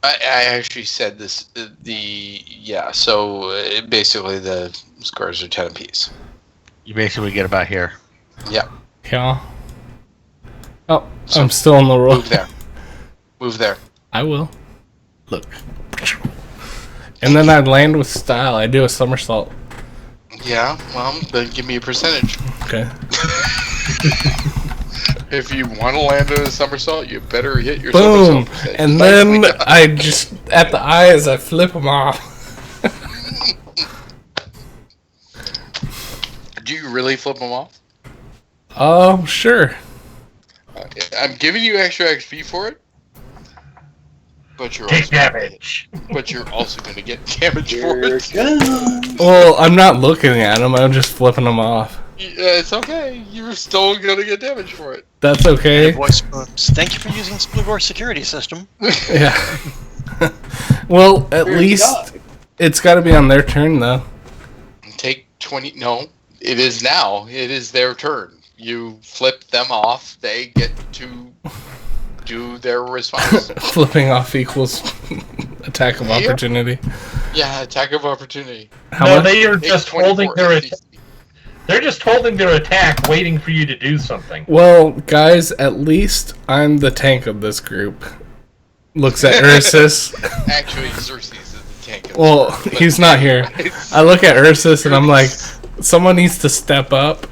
I actually said this. So basically the squares are 10 apiece. You basically get about here. Yeah. Yeah. Oh, So, I'm still on the roll. Move there. Move there. I will. Look. And then I'd land with style. I do a somersault. Yeah. Well, then give me a percentage. Okay. If you want to land a somersault, you better hit your Boom! somersault percentage. And Nicely then done. I just, at the eyes, I flip them off. Do you really flip them off? Oh, sure. I'm giving you extra XP for it. But you're Take also damage. But you're also going to get damage for Here it. comes. Well, I'm not looking at them. I'm just flipping them off. Yeah, it's okay. You're still going to get damage for it. That's okay. Voice booms. Thank you for using Splugor security system. Yeah. Well, at Here least you go. it's got to be on their turn, though. Take 20. No, it is now. It is their turn. You flip them off. They get to do their response. Flipping off equals attack of Yeah. opportunity. Yeah, attack of opportunity. How No, much? they are Take just holding 24 their. SCC. They're just holding their attack, waiting for you to do something. Well, guys, at least I'm the tank of this group. Looks at Ursus. Actually, Xerxes is the tank. Of Well, this, but he's not here. anyways. I look at Ursus and I'm like, someone needs to step up.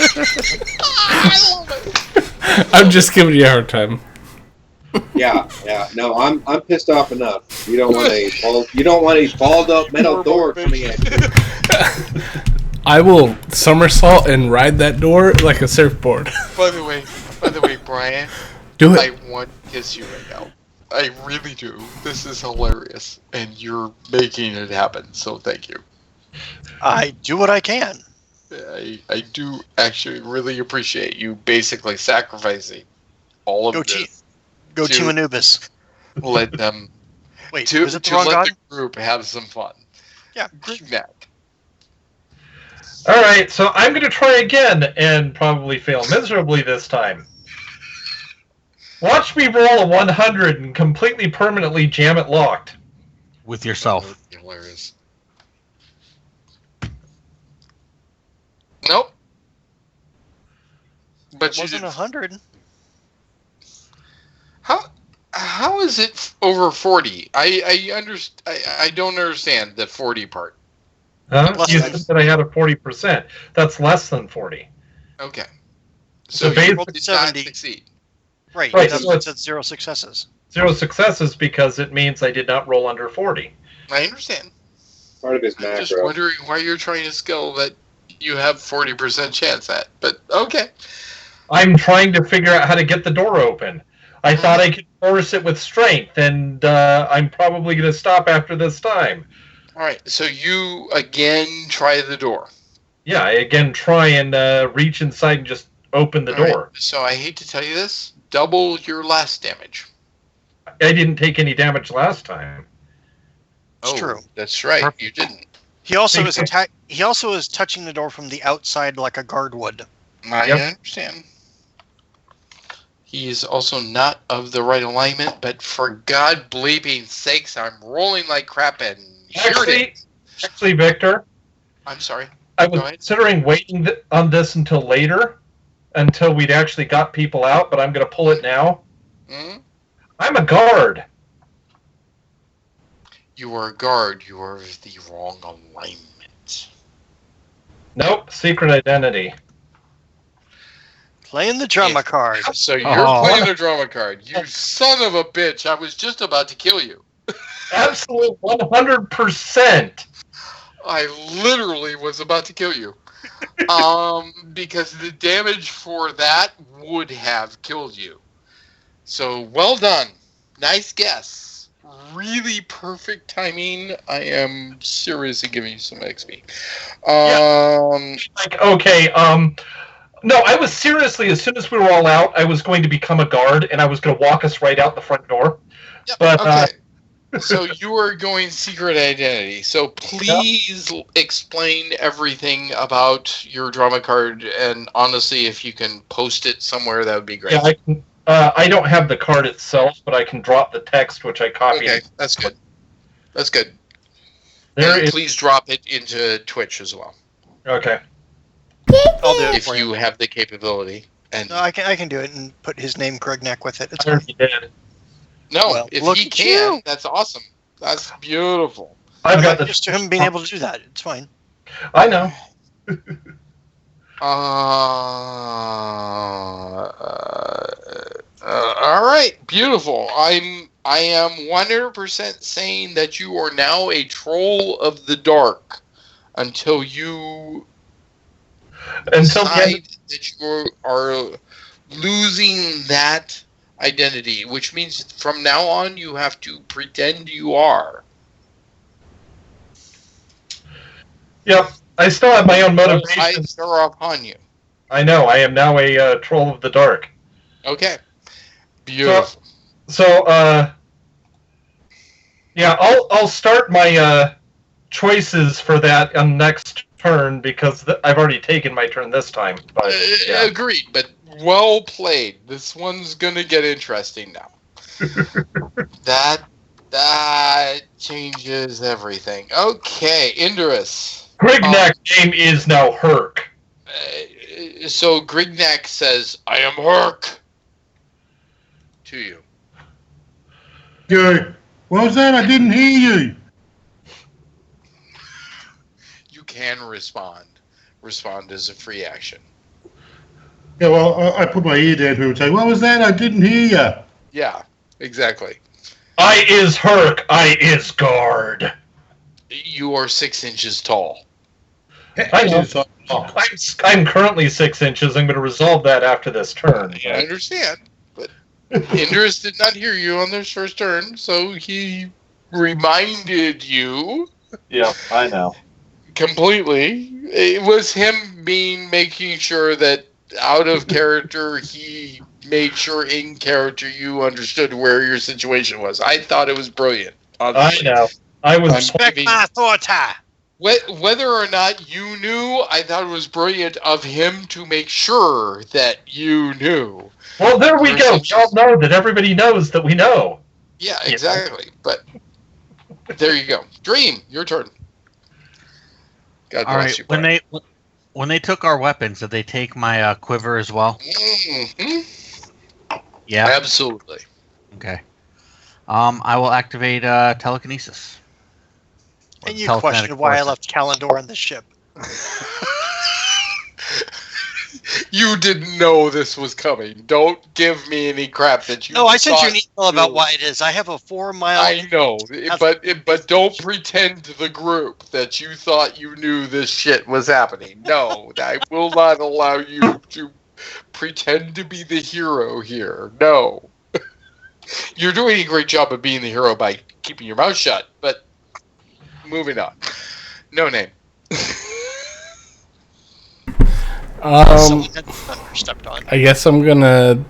I love it. I'm just giving you a hard time. Yeah. No, I'm pissed off enough. You don't want a balled up metal door coming at you. I will somersault and ride that door like a surfboard. By the way, Brian, Do I it. want to kiss you right now. I really do. This is hilarious, and you're making it happen. So thank you. I do what I can. I do actually really appreciate you basically sacrificing all of Go this. Go To- Team Anubis. Let them Wait, to was it the to wrong let god? the group have some fun. Yeah. Bring that. All right, so I'm going to try again and probably fail miserably this time. Watch me roll a 100 and completely permanently jam it locked. With yourself. Hilarious. Nope. But It you wasn't did. 100. How is it over 40? I don't understand the 40 part. Huh? Less You than- said that I had a 40%. That's less than 40. Okay. So So you basically- did not 70. succeed. Right, Right, that's so what it it's- said 0 successes. 0 successes because it means I did not roll under 40. I understand. Part of his I'm just macro. wondering why you're trying a skill that you have 40% chance at. But okay. I'm trying to figure out how to get the door open. I thought I could force it with strength, and I'm probably going to stop after this time. All right. So you again try the door. Yeah, I again try and reach inside and just open the All right, door. So I hate to tell you this. Double your last damage. I didn't take any damage last time. It's true. That's right. You didn't. He also Thank is He also is touching the door from the outside like a guard would. I Yep. understand. He is also not of the right alignment, but for God bleeping sakes, I'm rolling like crap and here it is. Actually, Victor, I'm sorry. I Go was ahead. considering waiting on this until later, until we'd actually got people out, but I'm going to pull it now. Hmm? I'm a guard. You are a guard. You are of the wrong alignment. Nope, secret identity. Playing the drama Yeah. card. So you're Oh. playing the drama card. You son of a bitch. I was just about to kill you. Absolute 100%. I literally was about to kill you. Because the damage for that would have killed you. So well done. Nice guess. Really perfect timing. I am seriously giving you some XP. Like, okay, no, I was seriously, as soon as we were all out, I was going to become a guard, and I was going to walk us right out the front door. Yep, But okay. So you are going secret identity. So please explain everything about your drama card, and honestly, if you can post it somewhere, that would be great. Yeah, I can. I don't have the card itself, but I can drop the text, which I copied. Okay, that's good. That's good. There And is. please drop it into Twitch as well, Okay. I'll do it if for you have the capability. And No, I can do it and put his name Grignac with it. It's I fine. already did. no, Well, if look he at can, you. that's awesome. That's beautiful. I've got I'm the. used to him being able to do that. It's fine. I know. All right, beautiful. I am 100% saying that you are now a troll of the dark until you Until the end. decide that you are losing that identity, which means from now on you have to pretend you are. Yep. I still have my own All motivation. eyes are upon you. I know. I am now a troll of the dark. Okay, beautiful. So, yeah, I'll start my choices for that on next turn because I've already taken my turn this time. But yeah. Agreed, but well played. This one's gonna get interesting now. That changes everything. Okay, Indurus. Grignac's name is now Herc. So Grignac says, "I am Herc." To you. Good. What was that? I didn't hear you. You can respond. Respond as a free action. Yeah, well, I put my ear down to him and say, what was that? I didn't hear you. Yeah, exactly. I is Herc. I is guard. You are 6 inches tall. I know. I'm currently 6 inches. I'm going to resolve that after this turn. I understand, but Indurus did not hear you on this first turn, so he reminded you Yeah, I know. completely. It was him making sure that out of character, he made sure in character you understood where your situation was. I thought it was brilliant. Honestly. I know. I was. Respect my authority. Whether or not you knew, I thought it was brilliant of him to make sure that you knew. Well, there we go. We all know that everybody knows that we know. Yeah, exactly. But there you go. Dream, your turn. God All bless right. you. When they took our weapons, did they take my quiver as well? Mm-hmm. Yeah. Absolutely. Okay. I will activate telekinesis. Or And you telekinetic questioned why I force. left Kalendor on the ship. You didn't know this was coming. Don't give me any crap that you. No, I sent you an thought email about knew. why it is. I have a 4-mile. I know, but don't pretend to the group that you thought you knew this shit was happening. No, I will not allow you to pretend to be the hero here. No. You're doing a great job of being the hero by keeping your mouth shut, but moving on. No name. Someone had thunder stepped on. I guess I'm gonna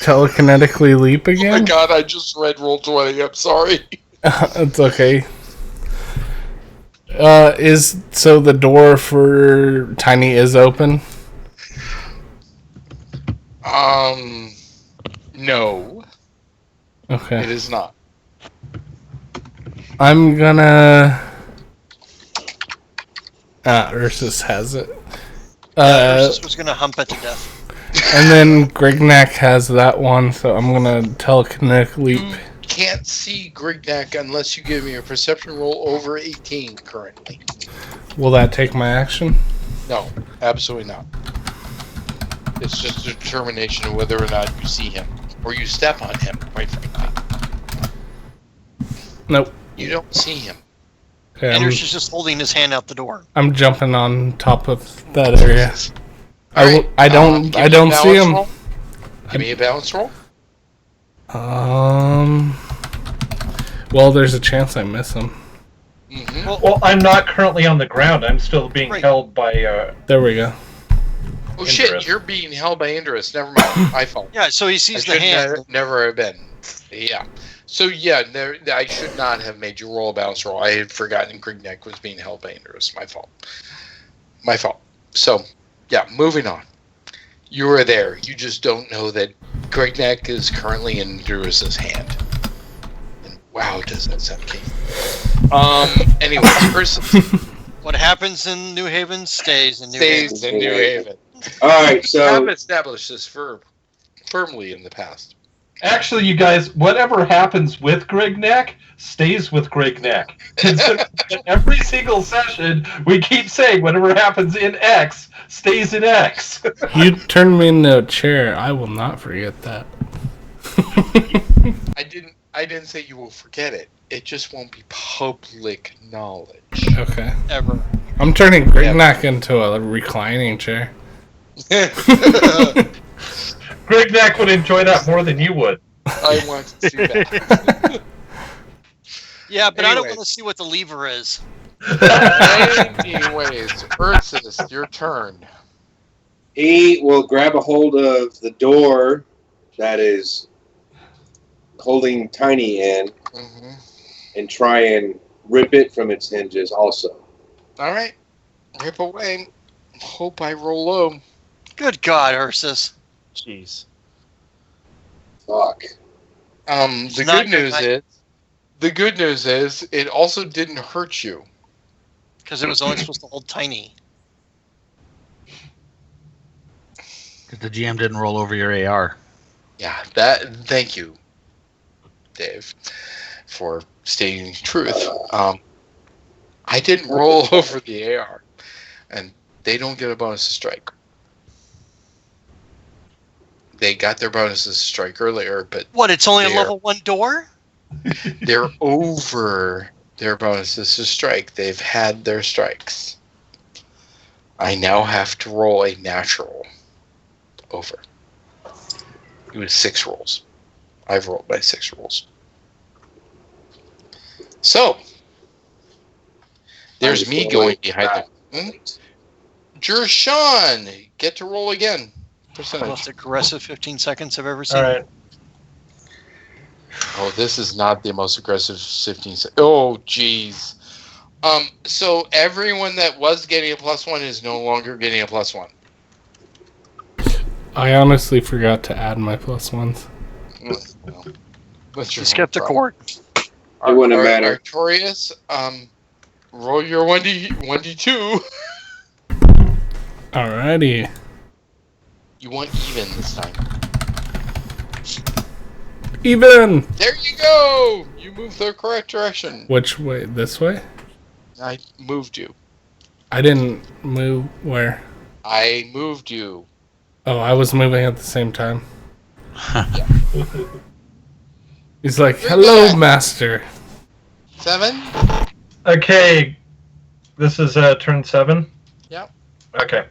telekinetically leap Oh my again. god, I just read Roll20. I'm sorry. It's okay. So the door for Tiny is open? No, it Okay. is not. I'm gonna. Ursus has it. Ursus was going to hump it to death. And then Grignac has that one, so I'm gonna telekinetic leap. You can't see Grignac unless you give me a perception roll over 18 currently. Will that take my action? No, absolutely not. It's just a determination of whether or not you see him. Or you step on him, quite frankly. Nope. You don't see him. Okay, And I'm, Ursus is just holding his hand out the door. I'm jumping on top of that area. Alright, I don't give me I a don't see balance him. roll. Give me a balance roll. Well, there's a chance I miss him. Mm-hmm. Well, I'm not currently on the ground. I'm still being Right. held by. There we go. Oh shit, Indurus. you're being held by Indurus. Never mind. My fault. Yeah, so he I sees the should hand. never have been. Yeah. So yeah, I should not have made you roll a bounce roll. I had forgotten Grigneck was being held dangerous. My fault. My fault. So, yeah, moving on. You are there. You just don't know that Grigneck is currently in Durus's hand. And wow, does that sound key. Anyways, What happens in New Haven stays in New stays Haven. in New Haven. All right, We have so established this firmly in the past. Actually, you guys, whatever happens with Grigneck stays with Grigneck. In every single session, we keep saying whatever happens in X stays in X. You turned me into a chair. I will not forget that. I didn't say you will forget it. It just won't be public knowledge. Okay. Ever. I'm turning Grignac into a reclining chair. Grigneck would enjoy that more than you would. I want to see that. Yeah, but I don't Anyways. want to see what the lever is. Anyways, Ursus, your turn. he will grab a hold of the door that is holding Tiny in Mm-hmm. and try and rip it from its hinges also. All right, rip away. Hope I roll low. Good God, Ursus. Jeez. Fuck. The good news is it also didn't hurt you. Because it was only supposed to hold Tiny. Because the GM didn't roll over your AR. Yeah, thank you, Dave, for stating the truth. I didn't roll over the AR, and they don't get a bonus to strike. They got their bonuses to strike earlier, but What, it's only a There. level 1 door? they're over their bonuses to strike. They've had their strikes. I now have to roll a natural over. It was 6 rolls. I've rolled my 6 rolls. So, there's me going behind them. Jershawn, get to roll again. Percentage. Most aggressive 15 seconds I've ever seen. All right. Oh, this is not the most aggressive 15 seconds. Oh, jeez. So everyone that was getting a +1 is no longer getting a +1. I honestly forgot to add my +1s. Well, that's your You skipped a problem. court. It wouldn't matter. Artorias, roll your 1d2. Alrighty. You want even this time. Even! There you go! You moved the correct direction. Which way? This way? I moved you. I didn't move. Where? I moved you. Oh, I was moving at the same time. He's like, You're hello, back. master. 7? Okay, this is turn 7? Yep. Okay.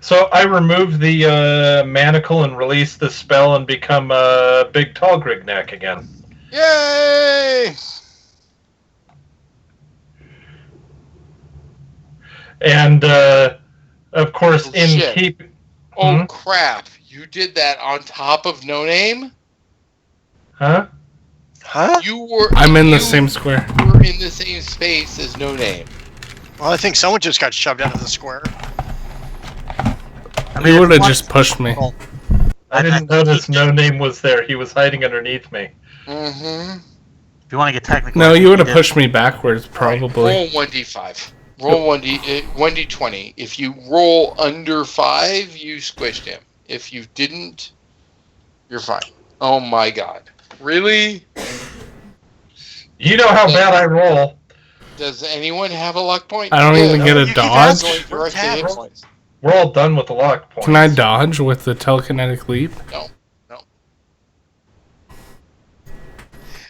So I remove the manacle and release the spell and become a big tall Grigneck again. Yay! And of course, Oh, in shit. keep. Oh Hmm? crap! You did that on top of No Name? Huh? Huh? You were. I'm in the you same square. were in the same space as No Name. Well, I think someone just got shoved out of the square. He would have just pushed me. Well, I didn't notice No Name was there. He was hiding underneath me. Mm-hmm. If you want to get technical, No, I you think would have did. pushed me backwards, probably. Roll 1d5. Roll 1d20. If you roll under 5, you squished him. If you didn't, you're fine. Oh my god! Really? You know how bad I roll. Does anyone have a luck point? I don't Yeah, even no, get a you can dodge. Going direct to hit points. We're all done with the lock points. Can I dodge with the telekinetic leap?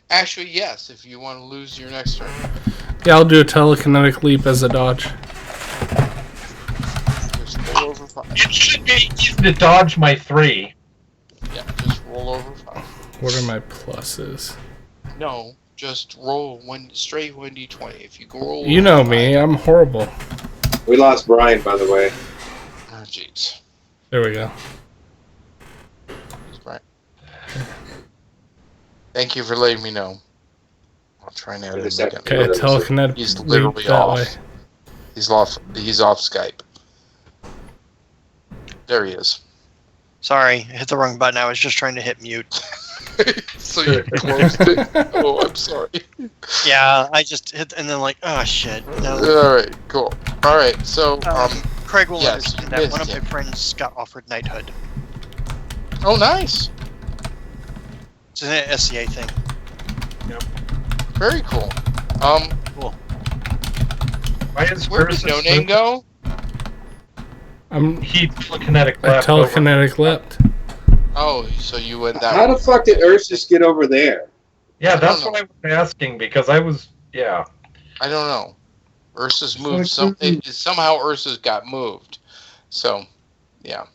Actually, yes. If you want to lose your next turn, Yeah, I'll do a telekinetic leap as a dodge. just roll over 5. It should be easy to dodge my 3. Yeah, just roll over 5. What are my pluses? No, just roll straight 1d20. If you go roll, You know me, I'm horrible. We lost Brian, by the way. Oh, jeez. There we go. That's right. Thank you for letting me know. I'll try now. Just have to Okay, do it. telekinetic. He's leap literally that off. way. He's off. He's off Skype. There he is. Sorry, I hit the wrong button. I was just trying to hit mute. So you closed it. Oh, I'm sorry. Yeah, I just hit and then like, oh shit. No. All right, cool. All right, so Craig will yes, understand you that one of missed my him. friends got offered knighthood. Oh, nice. It's an SCA thing. Very cool. Cool. Why is Where did Ursus No Name go? He telekinetic I left over. telekinetic leapt. Oh, so you went that How way. the fuck did Ursus get over there? Yeah, that's don't what I was asking because I was. Yeah. I don't know. Ursus moved. Somehow Ursus got moved. So, yeah.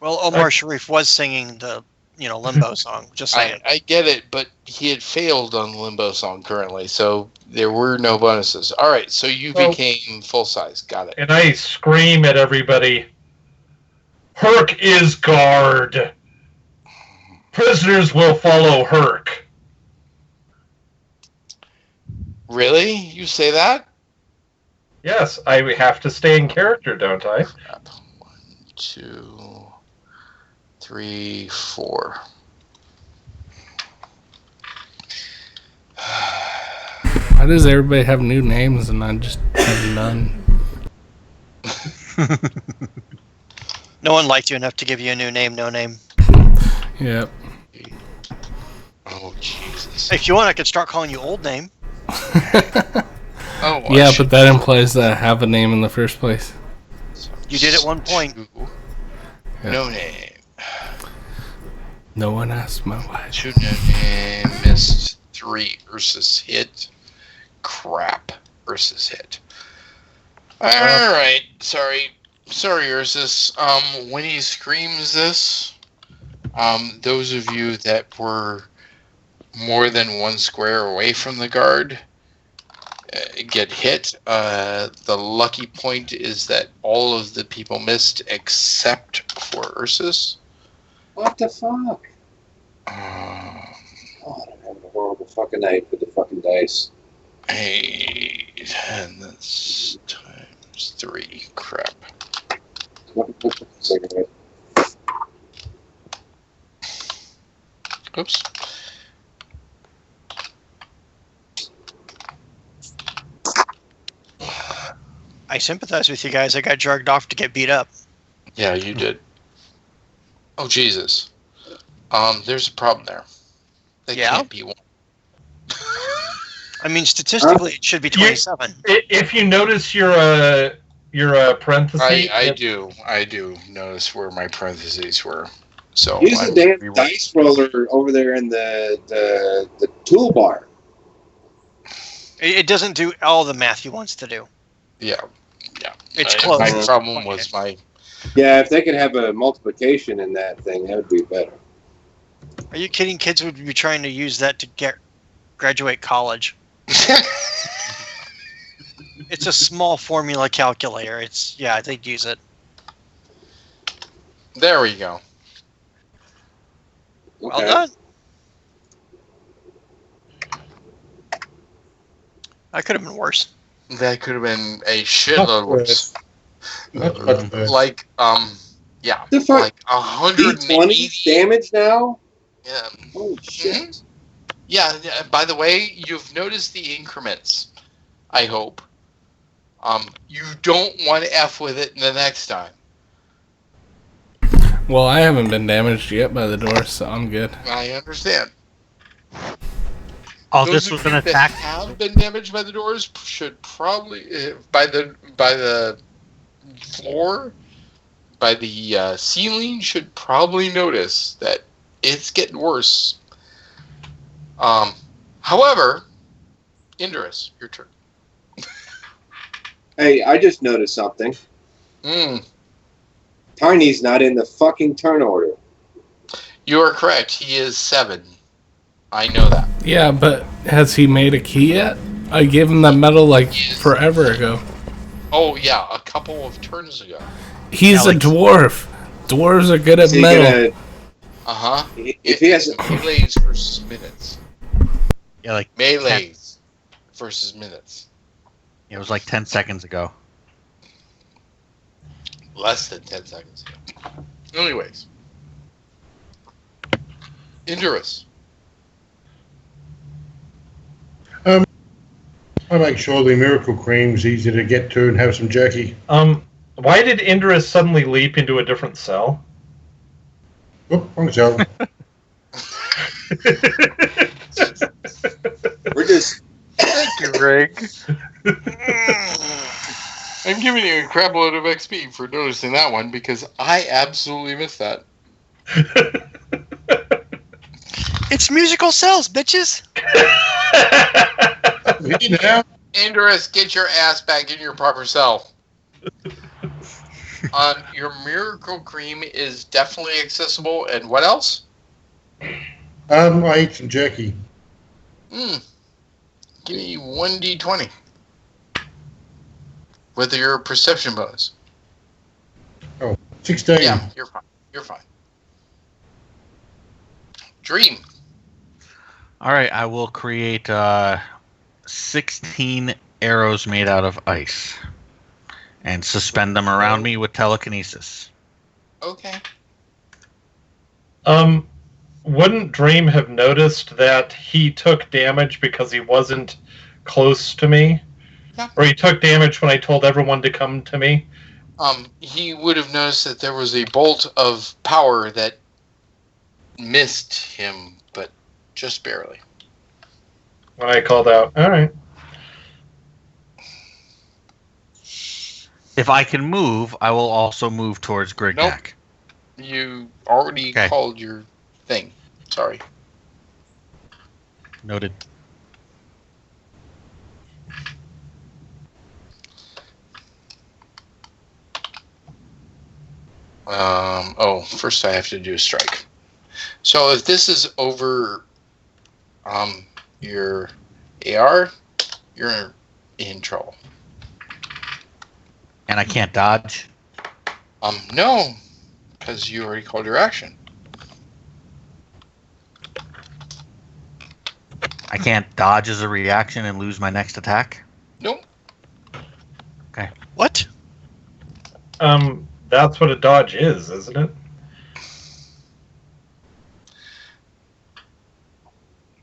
Well, Omar Sharif was singing the Limbo song. Just saying. I get it, but he had failed on the Limbo song currently, so there were no bonuses. All right, so you became full size. Got it. And I scream at everybody. Herc is guard. Prisoners will follow Herc. Really? You say that? Yes, I have to stay in character, don't I? 1, 2, 3, 4. Why does everybody have new names and I just have none? No one liked you enough to give you a new name, no name. Yep. Oh, Jesus. If you want, I could start calling you old name. Oh, Yeah, but that implies that I have a name in the first place. You did at one point. Yeah. No name. No one asked my wife. 2 no name. Missed 3. Ursus hit. Crap. Ursus hit. Alright. Sorry, Ursus. When he screams this, those of you that were more than 1 square away from the guard get hit. The lucky point is that all of the people missed except for Ursus. What the fuck? Uh, Oh, I'm having a horrible fucking night with the fucking dice. 8, and that's times 3. Crap. Second, right? Oops. I sympathize with you guys. I got dragged off to get beat up. Yeah, you did. Oh, Jesus. There's a problem there. They can't be 1. I mean, statistically, it should be 27. If you notice your parentheses, I do notice where my parentheses were. So Use the damn dice roller over there in the toolbar. It doesn't do all the math he wants to do. Yeah. It's close. My problem was my... Yeah, if they could have a multiplication in that thing, that would be better. Are you kidding? Kids would be trying to use that to graduate college. It's a small formula calculator. They'd use it. There we go. Well done. That could have been worse. That could have been a shitload worse. Like, yeah. The fuck? Like 180 D20 damage now? Yeah. Holy shit. Yeah, by the way, you've noticed the increments, I hope. You don't want to F with it the next time. Well, I haven't been damaged yet by the door, so I'm good. I understand. Oh, Those this of was you an that attack. have been damaged by the doors should probably by the floor, by the ceiling, should probably notice that it's getting worse. However, Indris, your turn. Hey, I just noticed something. Tiny's not in the fucking turn order. You are correct. He is 7. I know that. Yeah, but has he made a key yet? I gave him that medal like forever ago. Oh yeah, a couple of turns ago. He's a dwarf. Dwarves are good at Is he metal. gonna- Uh huh. If he has, He lays for minutes. Yeah, like Melees versus minutes. it was like 10 seconds ago. Less than 10 seconds ago. Anyways. Indurus. I make sure the miracle cream's easy to get to and have some jerky. Why did Indra suddenly leap into a different cell? Oop, wrong cell. We're just. Thank you, Greg. I'm giving you a crap load of XP for noticing that one because I absolutely missed that. It's musical cells, bitches. Me now. Indurus, get your ass back in your proper cell. Your miracle cream is definitely accessible. And what else? I ate some jerky. Give me 1d20 with your perception bonus. 16. Yeah, you're fine. You're fine. Dream. All right, I will create 16 arrows made out of ice and suspend them around me with telekinesis. Okay. Wouldn't Dream have noticed that he took damage because he wasn't close to me? Yeah. Or he took damage when I told everyone to come to me? He would have noticed that there was a bolt of power that missed him, but just barely. When I called out, all right. If I can move, I will also move towards Grignak. Nope. You already Okay. called your thing. Sorry. Noted. First I have to do a strike. So if this is over your AR, you're in trouble. And I can't dodge. No, because you already called your action. I can't dodge as a reaction and lose my next attack. Nope. What? That's what a dodge is, isn't it?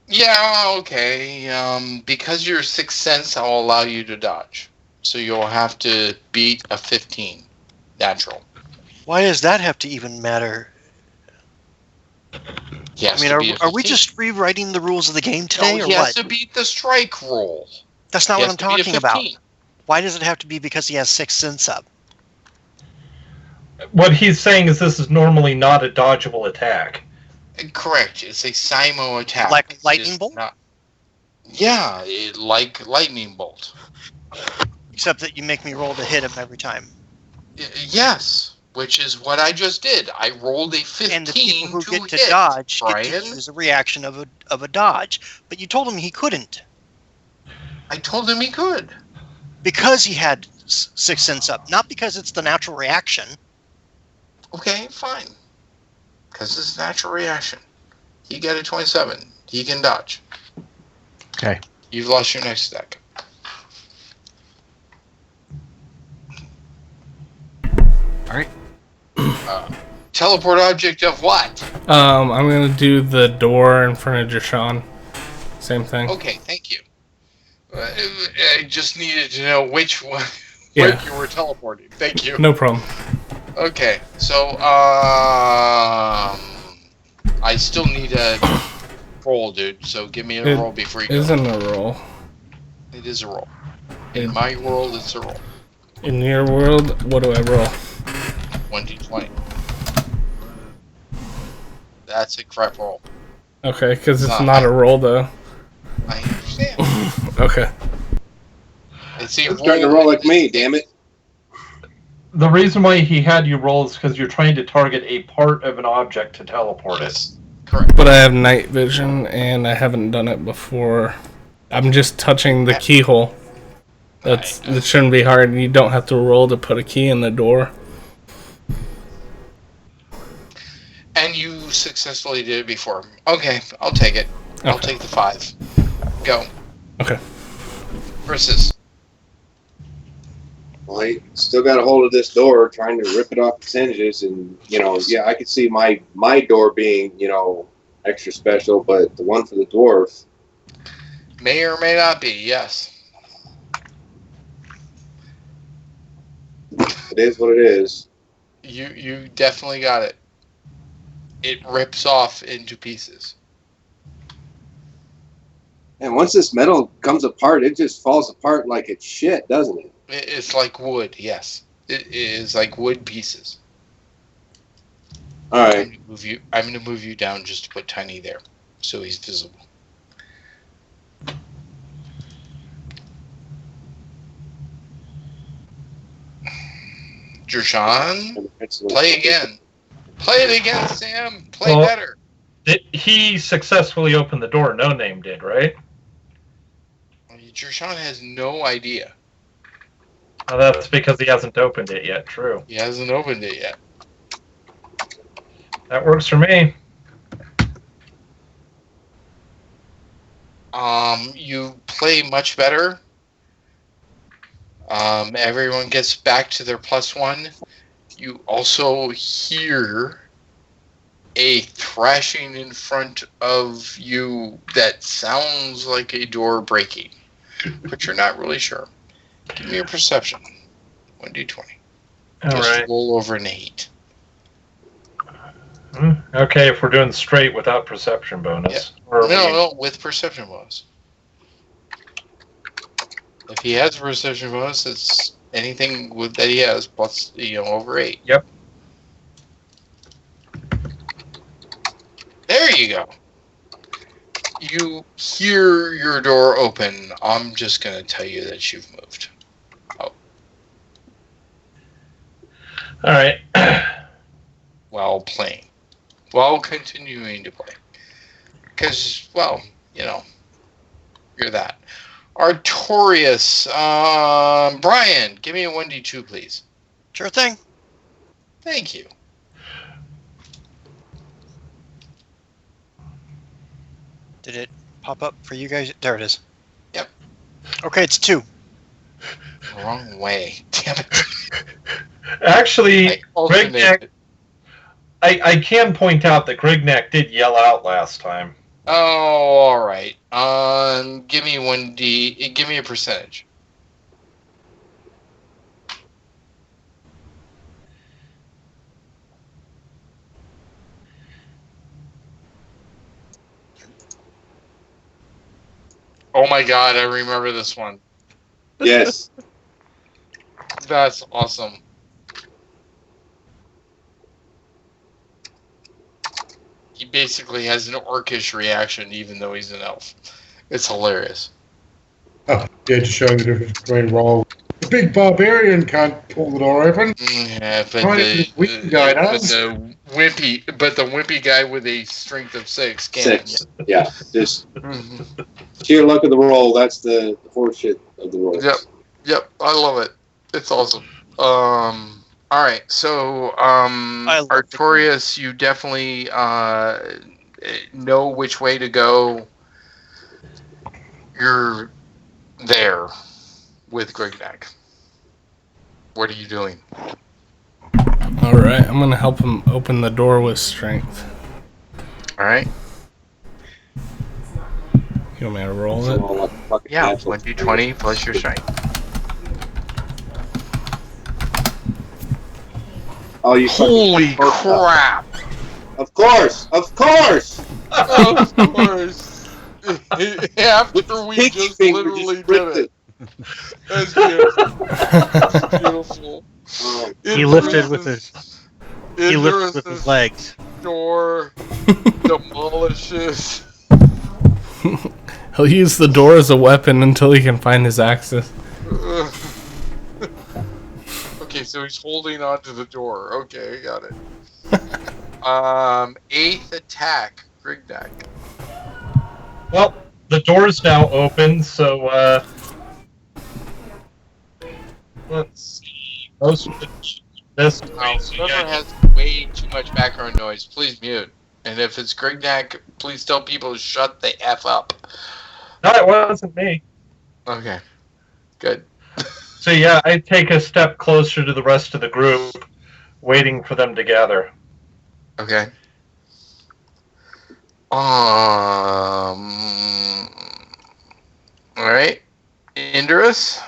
Yeah, okay. Because you're Sixth Sense, I'll allow you to dodge. So you'll have to beat a 15. Natural. Why does that have to even matter? Yes. I mean, are we just rewriting the rules of the game today, No, or he has what? to beat the strike roll. That's not He what has I'm to beat a talking about. 15. Why does it have to be because he has Sixth Sense up? What he's saying is this is normally not a dodgeable attack. Correct. It's a Simo attack. Like lightning It's bolt? Yeah, like lightning bolt. Except that you make me roll to hit him every time. Yes, which is what I just did. I rolled a 15 And the people who to get to hit, dodge Brian. get to use a reaction of a dodge. But you told him he couldn't. I told him he could. Because he had Sixth Sense up. Not because it's the natural reaction. Okay, fine. Because it's a natural reaction. He got a 27. He can dodge. Okay. You've lost your next deck. All right. Teleport object of what? I'm gonna do the door in front of Jashawn. Same thing. Okay, thank you. I just needed to know which one Yeah. where you were teleporting. Thank you. No problem. Okay, so I still need a roll, dude. So give me a roll before you go. Isn't a roll. It is a roll. In my world, it's a roll. In your world, what do I roll? 1d20. That's a crap roll. Okay, because it's Nah. not a roll though. I understand. Okay. It's a You're starting to roll like me, damn it. The reason why he had you roll is because you're trying to target a part of an object to teleport it. Yes, correct. But I have night vision and I haven't done it before. I'm just touching the keyhole. That shouldn't be hard. You don't have to roll to put a key in the door. And you successfully did it before. Okay, I'll take it. I'll Okay. take the 5. Go. Okay. Versus. Well, I still got a hold of this door, trying to rip it off its hinges, and I could see my door being extra special, but the one for the dwarf May or may not be. Yes. it is what it is. You definitely got it. It rips off into pieces. And once this metal comes apart, it just falls apart like it's shit, doesn't it? It's like wood. Yes, it is like wood pieces. All right. I'm going to move you down just to put Tiny there, so he's visible. Jershawn, play again. Play it again, Sam. Play better. He successfully opened the door. No Name did, right? Jershawn has no idea. Well, that's because he hasn't opened it yet. True. He hasn't opened it yet. That works for me. You play much better. Everyone gets back to their +1. You also hear a thrashing in front of you that sounds like a door breaking, but you're not really sure. Give me a perception. 1d20. Just roll over an 8. Okay, if we're doing straight without perception bonus. Yeah. No, with perception bonus. If he has a perception bonus, it's anything that he has plus, over 8. Yep. There you go. You hear your door open. I'm just going to tell you that you've moved. Oh. All right. While playing. While continuing to play. Because, you're that. Artorias. Brian, give me a 1d2, please. Sure thing. Thank you. Did it pop up for you guys? There it is. Yep. Okay, it's 2. Wrong way. Damn it. Actually, Grignac, I can point out that Grignac did yell out last time. Oh, all right. Give me 1d. Give me a percentage. Oh my god, I remember this one. Yes. That's awesome. He basically has an orcish reaction even though he's an elf. It's hilarious. Oh, yeah, just showing the difference between roll. The big barbarian can't pull the door open. Yeah, but the wimpy guy with a strength of 6 can. 6. Yeah. Just sheer luck of the roll. That's the horseshit of the roll. Yep. I love it. It's awesome. All right. So, Artorias, you definitely know which way to go. You're there with Grignac. What are you doing? Alright, I'm gonna help him open the door with strength. Alright. You want me to roll it? Yeah, 1d20 plus your strength. Oh, you holy crap! Of course! Of course! After we just literally did it. That's beautiful. That's beautiful. He lifted with his legs. Door demolishes. He'll use the door as a weapon until he can find his axis. Okay, so he's holding onto the door. Okay, got it. 8th attack, Grignac. Well, the door's now open, so let's see. Most of this. Whoever has way too much background noise, please mute. And if it's Grignac, please tell people to shut the F up. No, it wasn't me. Okay. Good. So yeah, I take a step closer to the rest of the group, waiting for them to gather. Okay. All right. Indurus?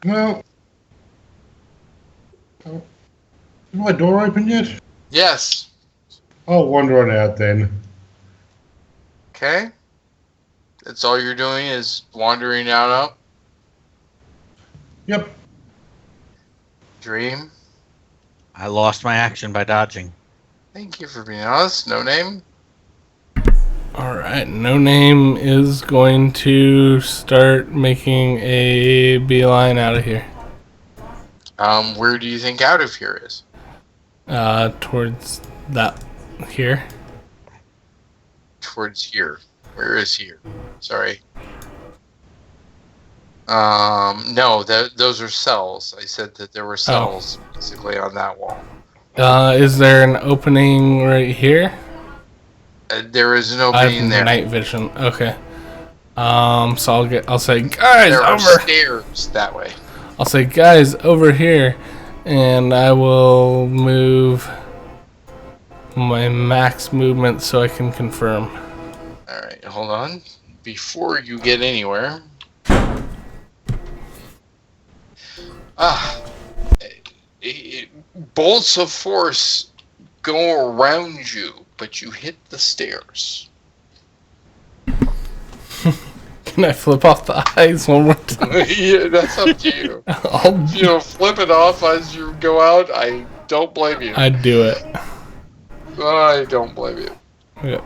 Well, is my door open yet? Yes. I'll wander on out then. Okay. That's all you're doing is wandering out? Yep. Dream? I lost my action by dodging. Thank you for being honest. No name? Alright, No Name is going to start making a beeline out of here. Where do you think out of here is? Towards that here. Towards here. Where is here? Sorry. No, those are cells. I said that there were cells basically on that wall. Is there an opening right here? There is an I opening have there. night vision. Okay. So I'll say, guys, There are over. stairs that way. I'll say, guys, over here, and I will move my max movement so I can confirm. All right, hold on. Before you get anywhere, bolts of force go around you, but you hit the stairs. Can I flip off the eyes one more time? Yeah, that's up to you. Flip it off as you go out. I don't blame you. I'd do it. I don't blame you. Yep.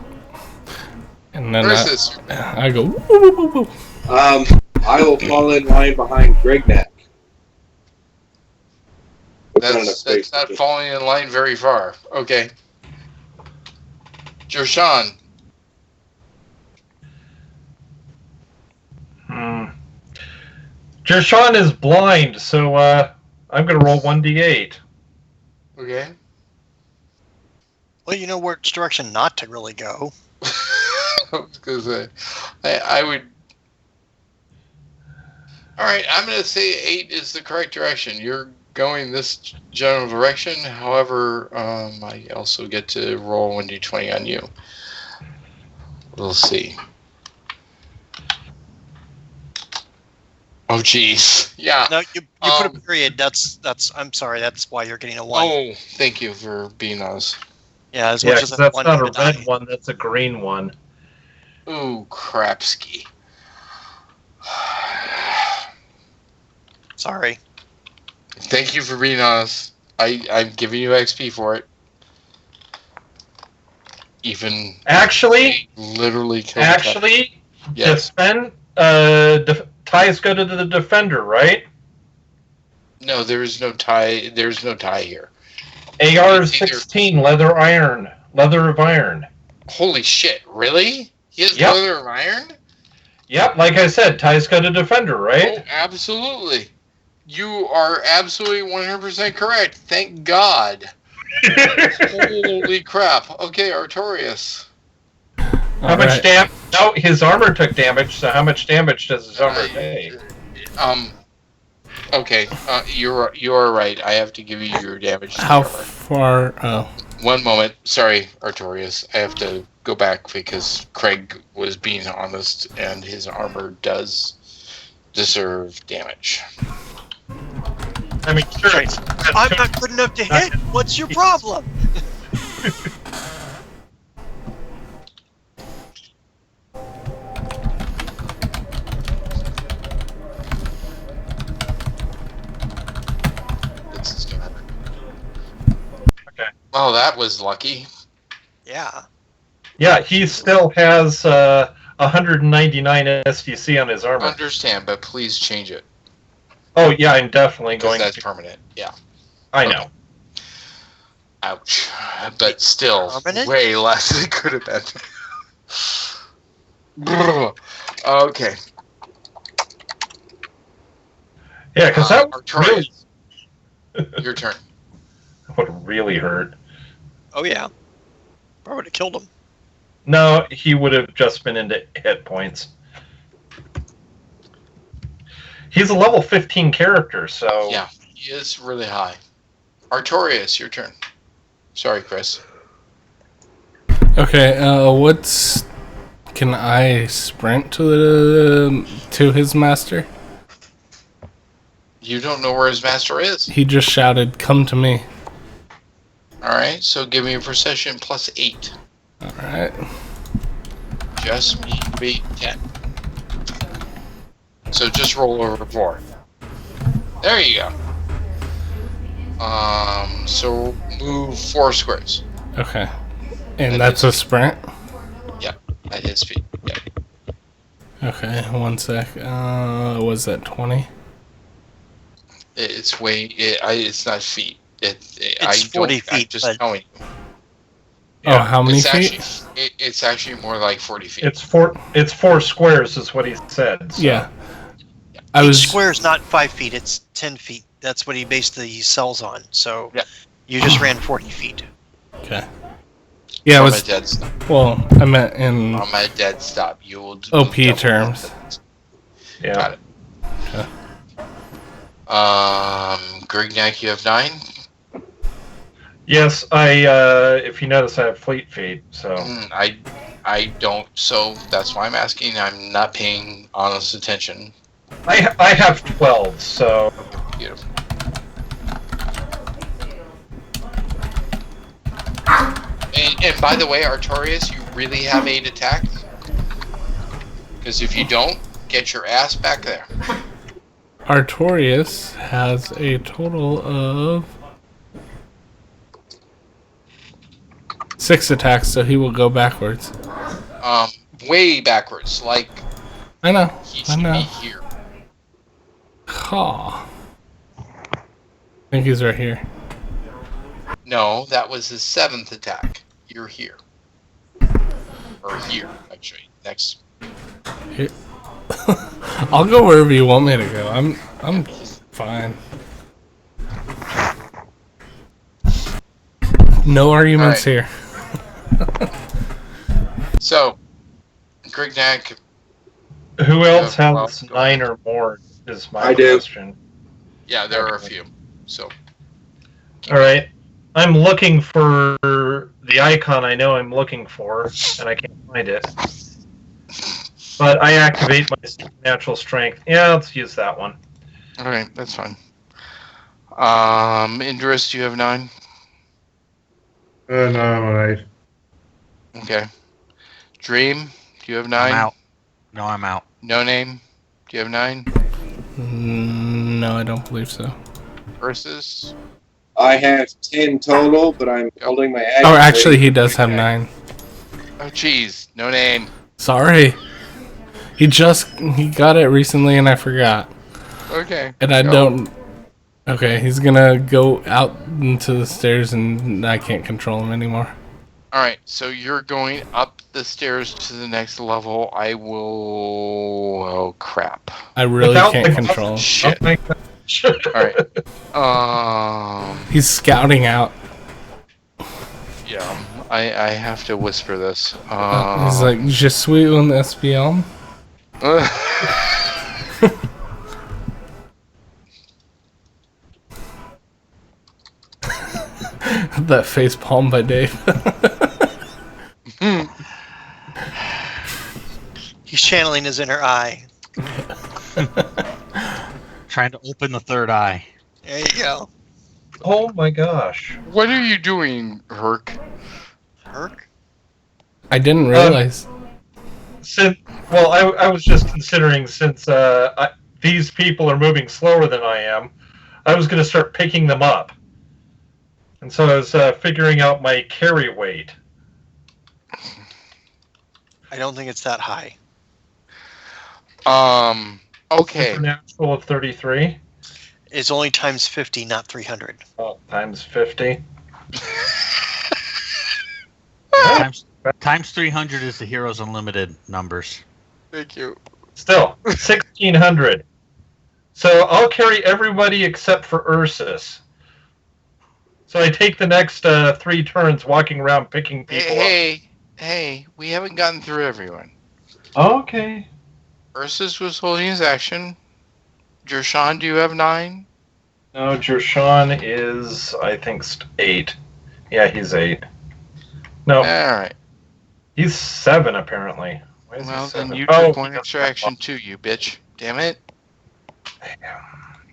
And then Versus, I go. Woo, woo, woo, woo. I will fall in line behind Grignac. that's not falling in line very far. Okay. Joshan. Joshan is blind, so I'm going to roll 1d8. Okay. Well, you know which direction not to really go. I was going to say, I would. All right, I'm going to say 8 is the correct direction. You're going this general direction. However, I also get to roll 1d20 on you. We'll see. Oh, jeez. Yeah. No, you put a period. That's. I'm sorry. That's why you're getting a 1. Oh, thank you for being honest. Yeah, as Yeah, much as 'cause that's one not a to die. red one, that's a green one. Ooh, crapski. Sorry. Thank you for being honest. I'm giving you XP for it. Even Actually, literally killed the cat. Yes. defend. Ties go to the defender, right? No, there is no tie. There's no tie here. AR-16, leather of iron. Holy shit! Really? He has Yep. leather of iron? Yep, like I said, ties go to defender, Oh, right? absolutely. You are absolutely 100% correct. Thank God. Holy crap. Okay, Artorias. How much damage? No, his armor took damage, so how much damage does his armor take? Okay, you are right. I have to give you your damage. How armor. far? Oh. One moment. Sorry, Artorias. I have to go back because Craig was being honest, and his armor does deserve damage. I mean, sure. I'm not good enough to hit. What's your problem? This is gonna. Okay. Oh, that was lucky. Yeah. Yeah, he still has 199 SDC on his armor. Understand, but please change it. Oh, yeah, I'm definitely Because going that's to. permanent. Yeah. I know. Ouch. But still, Permanent? way less than it could have been. Okay. Yeah, because that would Artorias, your turn. really hurt. Oh yeah. I would have killed him. No, he would have just been into hit points. He's a level 15 character, so... Yeah, he is really high. Artorias, your turn. Sorry, Chris. Okay, can I sprint to his master? You don't know where his master is. He just shouted, "Come to me." Alright, so give me a precision plus 8. Alright. Just need to be 10. So just roll over 4. There you go. So move 4 squares. Okay. And that's a sprint? Yeah, at his feet. Yeah. Okay, 1 sec. Was that 20? It's it's not feet. It's 40 feet, I'm just but- telling you. Oh, how many It's feet? actually, it's actually more like 40 feet. It's 4 squares is what he said. So. Yeah. Each square is not 5 feet, it's 10 feet. That's what he based the cells on. So Yeah. you just ran 40 feet. Okay. Yeah, From it a was. dead stop. Well, I meant in From a dead stop. You will do OP double terms. that. Yeah. Got it. Okay. Grignac, you have 9. Yes, if you notice, I have fleet feet, so... I don't, so that's why I'm asking. I'm not paying honest attention. I have 12, so... Beautiful. And by the way, Artorias, you really have 8 attacks? Because if you don't, get your ass back there. Artorias has a total of 6 attacks, so he will go backwards. Way backwards, like I know. he I should know. be here. Ha. I think he's right here. No, that was his 7th attack. You're here. Or here, actually. Next. Here. I'll go wherever you want me to go. I'm fine. No arguments All right. here. So, Grignac, Who else Yeah, well, has go 9 or more is my I do. question. yeah, there are a few. So, Alright. I'm looking for the icon I know I'm looking for, and I can't find it. But I activate my natural strength. Yeah, let's use that one. alright, that's fine. Indris, you have 9? No, I'm an 8. Okay. Dream, do you have 9? I'm out. No, I'm out. No Name, do you have 9? No, I don't believe so. Ursus? I have 10 total, but I'm holding my action. Oh, actually, he does have 9. Oh, jeez, No Name. Sorry. He got it recently and I forgot. Okay. And I go. don't... Okay, he's gonna go out into the stairs and I can't control him anymore. Alright, so you're going up the stairs to the next level. I will... Oh, crap. I really Without can't the- control him. Shit. Oh my gosh. Alright. He's scouting out. Yeah, I have to whisper this. He's like, Je suis un espion. That face palm by Dave. He's channeling his inner eye. Trying to open the third eye. There you go. Oh my gosh. What are you doing, Herc? Herc? I didn't realize. I was just considering since these people are moving slower than I am, I was going to start picking them up. And so I was figuring out my carry weight. I don't think it's that high. Okay. Supernatural of 33. It's only times 50, not 300. Oh, times 50. Times 300 is the Heroes Unlimited numbers. Thank you. Still, 1,600. So I'll carry everybody except for Ursus. So I take the next 3 turns walking around picking people up. Hey, Hey, we haven't gotten through everyone. Okay. Ursus was holding his action. Jershawn, do you have 9? No, Jershawn is, I think, 8. Yeah, he's 8. No, Alright. he's 7, apparently. Why is he Well, then 7? you Oh, took one he extra doesn't action too, you bitch. Damn it.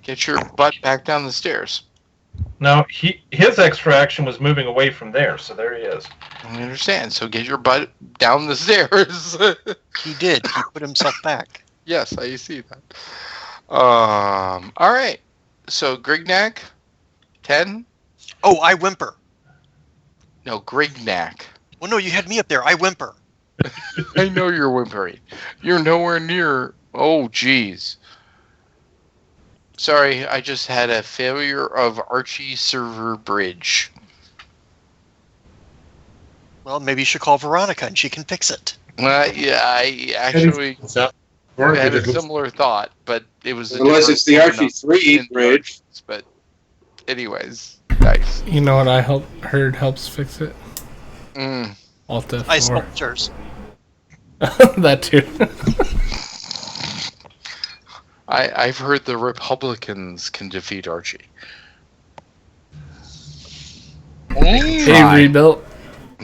Get your butt back down the stairs. No, his extra action was moving away from there, so there he is. I understand. So get your butt down the stairs. He did. He put himself back. Yes, I see that. All right. So Grignac, 10. Oh, I whimper. No, Grignac. Well, no, you had me up there. I whimper. I know you're whimpering. You're nowhere near. Oh, geez. Sorry, I just had a failure of Archie server bridge. Well, maybe you should call Veronica and she can fix it. Yeah, I actually had a similar thought, but it was Unless it's the Archie 3 bridge. But anyways, nice. You know what I heard helps fix it? Alt F4. Ice sculptures. That too. I've heard the Republicans can defeat Archie. Hey, rebuilt.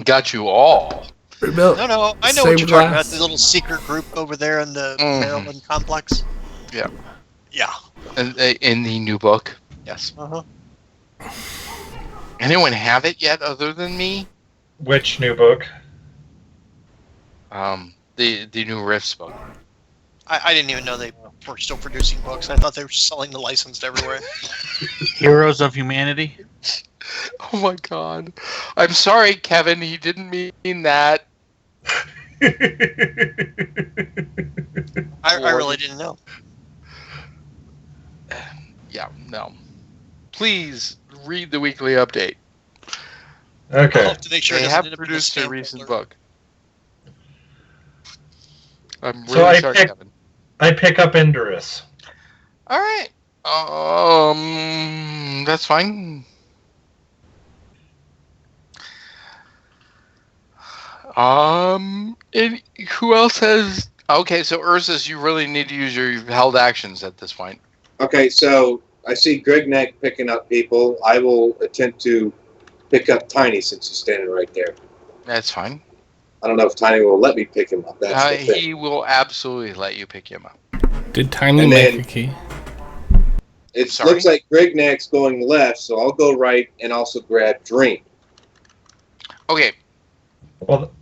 Got you all. Rebuilt. No, I know Same what you're talking about. class. The little secret group over there in the Maryland complex. Yeah. Yeah. In the new book. Yes. Uh-huh. Anyone have it yet other than me? Which new book? The new Rifts book. I didn't even know they were still producing books. I thought they were selling the licensed everywhere. Heroes of Humanity. Oh my god. I'm sorry, Kevin. He didn't mean that. I really didn't know. Yeah, no. Please read the weekly update. I'll Okay. have to make sure it They doesn't have end up in the produced a stamp recent folder. book. I'm So really I sorry, picked- Kevin. I pick up Indurus. All right. That's fine. And who else has? Okay, so Ursus, you really need to use your held actions at this point. Okay, so I see Grignac picking up people. I will attempt to pick up Tiny since he's standing right there. That's fine. I don't know if Tiny will let me pick him up. That's the thing. He will absolutely let you pick him up. Did Tiny And make then- a key? It Sorry? looks like Grignac's going left, so I'll go right and also grab Dream. Okay, Well,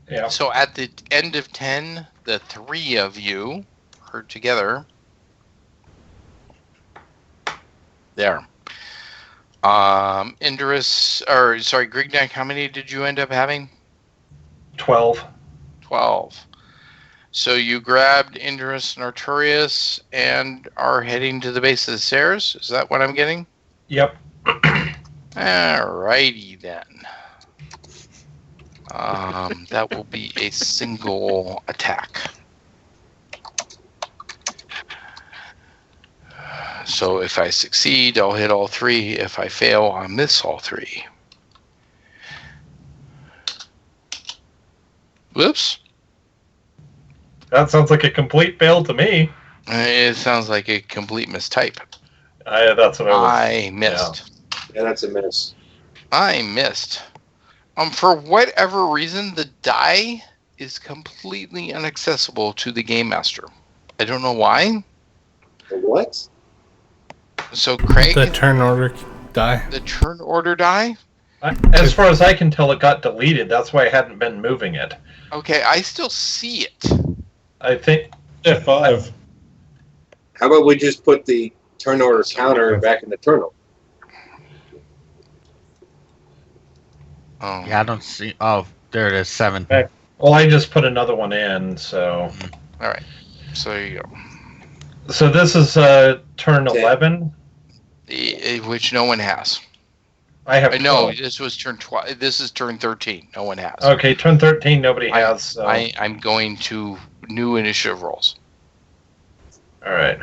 yeah. so at the end of 10, the 3 of you are together. There. Indurus, or sorry, Grignac, how many did you end up having? 12. 12. So you grabbed Indurus and Arturius and are heading to the base of the stairs? Is that what I'm getting? Yep. Alrighty then. That will be a single attack. So if I succeed, I'll hit all 3. If I fail, I'll miss all 3. Whoops. That sounds like a complete fail to me. It sounds like a complete mistype. That's what I was. I missed. Yeah, that's a miss. I missed. For whatever reason, the die is completely inaccessible to the game master. I don't know why. The what? So Craig, The turn order die. the turn order die. As far as I can tell, it got deleted. That's why I hadn't been moving it. Okay, I still see it. I think. F5. How about we just put the turn order counter back in the turn order? Oh, Yeah, I don't see. Oh, there it is. 7. Well, I just put another one in, so. all right. So there you go. So this is turn 11. Which no one has. I have. No, 12. this was turn 12. This is turn 13. No one has. Okay, turn 13. Nobody has. So. I'm going to new initiative rolls. All right.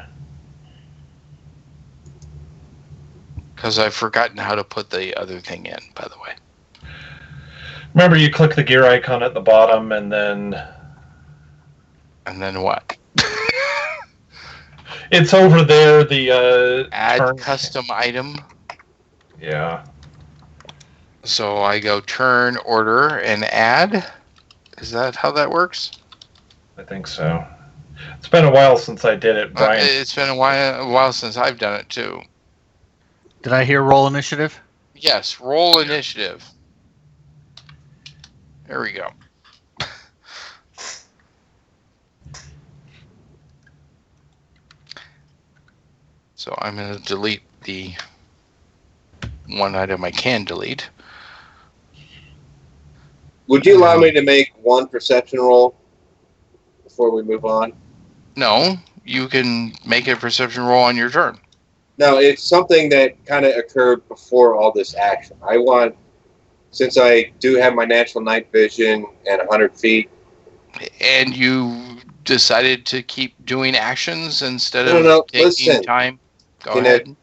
Because I've forgotten how to put the other thing in, by the way. Remember, you click the gear icon at the bottom, and then And then what? it's over there. The Add turn. custom item. Yeah. So I go turn order and add. Is that how that works? I think so. It's been a while since I did it, Brian. It's been a while since I've done it too. Did I hear roll initiative? Yes, roll initiative. There we go. So I'm going to delete the one item I can delete. Would you allow me to make one perception roll before we move on? No, you can make a perception roll on your turn. No, it's something that kind of occurred before all this action. I want, since I do have my natural night vision at 100 feet. And you decided to keep doing actions instead No, of no, taking listen. time? Go You know, ahead.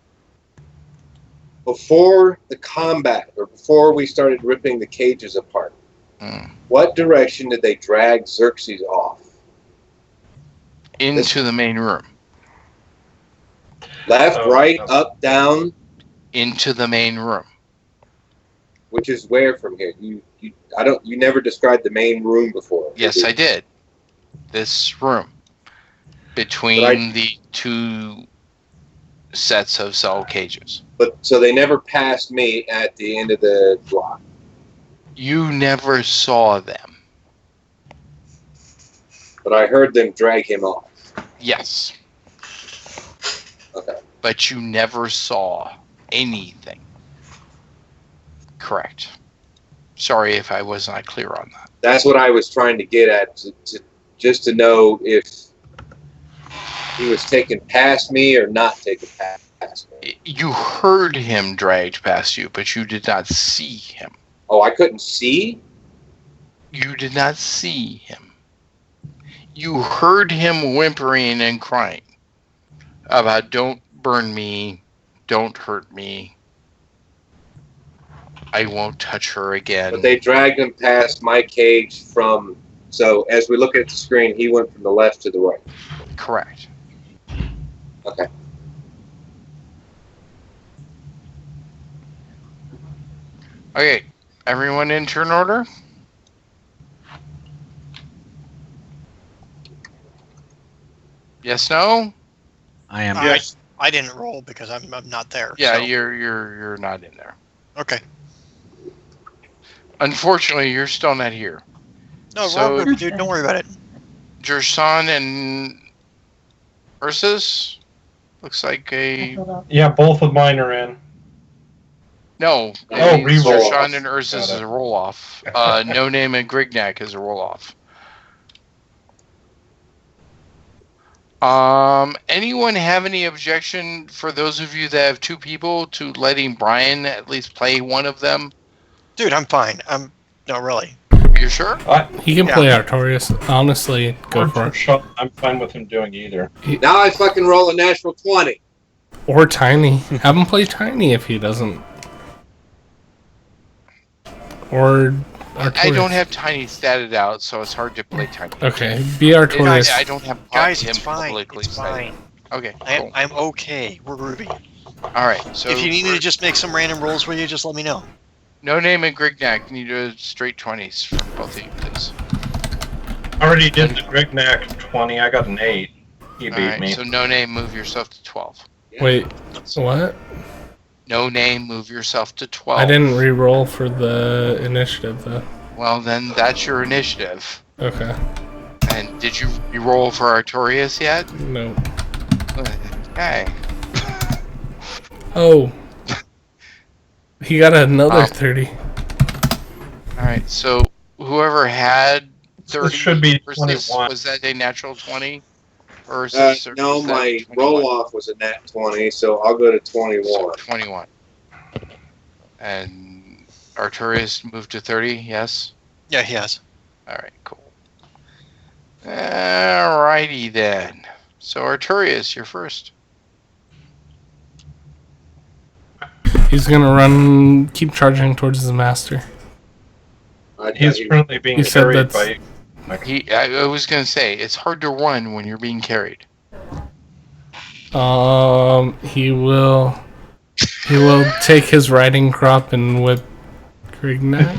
Before the combat, or before we started ripping the cages apart, what direction did they drag Xerxes off? Into the main room. Left, Oh, right, no. up, down, Into the main room. which is where from here? You never described the main room before. Yes, I did. This room. Between the two sets of cell cages. But so they never passed me at the end of the block. You never saw them. But I heard them drag him off. Yes. Okay. But you never saw anything. Correct. Sorry if I was not clear on that. That's what I was trying to get at, just to know if he was taken past me or not taken past me. You heard him dragged past you, but you did not see him. Oh, I couldn't see? You did not see him. You heard him whimpering and crying about don't burn me, don't hurt me, I won't touch her again. But they dragged him past my cage from... So, as we look at the screen, he went from the left to the right. Correct. Okay. Okay, everyone in turn order? Yes, no? I am. Yes. I didn't roll because I'm not there. Yeah, so. you're not in there. Okay. Unfortunately, you're still not here. No, So- we're all good, dude. Don't worry about it. Jerson and Ursus? Looks like a... Yeah, both of mine are in. No, Oh, re-roll. Jerson and Ursus Got is it. a roll-off. No Name and Grignac is a roll-off. Anyone have any objection for those of you that have two people to letting Brian at least play one of them? Dude, I'm fine. No, really. You sure? He can Yeah. play Artorias. Honestly, go for it. I'm fine with him doing either. Now I fucking roll a natural 20. Or Tiny. Have him play Tiny if he doesn't. Or Artorias. I don't have Tiny statted out, so it's hard to play Tiny. Okay, be And Artorias. I don't have Guys, him it's fine. publicly It's stated. fine. Okay, cool. I'm okay. We're Ruby. All right, so If you need me for to just make some random rolls for you, just let me know. No Name and Grignac, can you do straight 20s for both of you, please? I already did the Grignac 20. I got an 8. He beat All right, me. so No Name, move yourself to 12. Wait, what? No Name, move yourself to 12. I didn't re-roll for the initiative though. Well, then that's your initiative. Okay, And did you re-roll for Artorias yet? no. Okay. Oh. He got another Oh. 30. All right, so whoever had 30 This should be versus, 21. was that a natural 20? Versus, or No, was that my 21? roll-off was a nat 20, so I'll go to So 21. 21. And Artorias moved to 30, yes? Yeah, he has. All right, cool. Alrighty then. So Artorias, you're first. He's gonna run, keep charging towards his master. He's currently being You said carried that's- by. I was gonna say it's hard to run when you're being carried. He will take his riding crop and whip Grignac.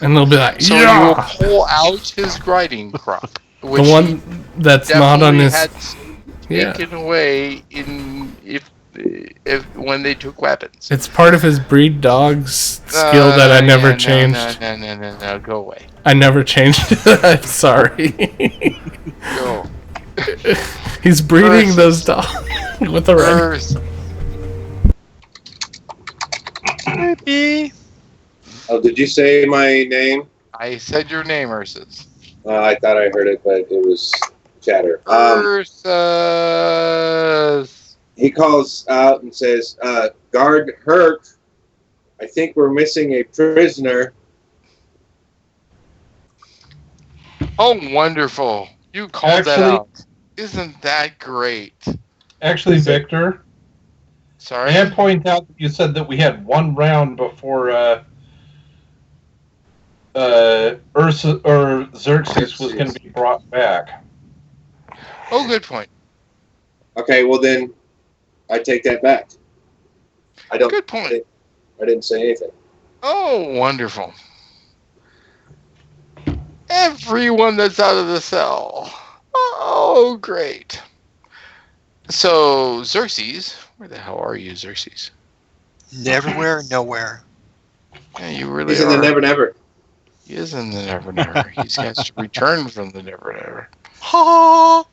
And they'll be like, So you will yeah! pull out his grinding crop, The which one that's not on definitely his. had Yeah. taken away if when they took weapons. It's part of his breed dog's skill that I never changed. No, go away. I never changed it. I'm sorry. Go. He's breeding Earth. those dogs with a red. Earth. Oh, did you say my name? I said your name, Ursus. I thought I heard it, but it was chatter. Ursus. He calls out and says, Guard Herc, I think we're missing a prisoner. Oh, wonderful. You called that out. Isn't that great? Actually, Victor, Sorry? may I point out that you said that we had one round before Ursa or Xerxes was going to be brought back. Oh, good point. Okay, well then, I take that back. I don't. Good point. I didn't say anything. Oh, wonderful. Everyone that's out of the cell. Oh, great. So, Xerxes, where the hell are you, Xerxes? Everywhere, nowhere. Yeah, you really He's are. in the Never Never. He is in the Never Never. He's got to return from the Never Never. Ha!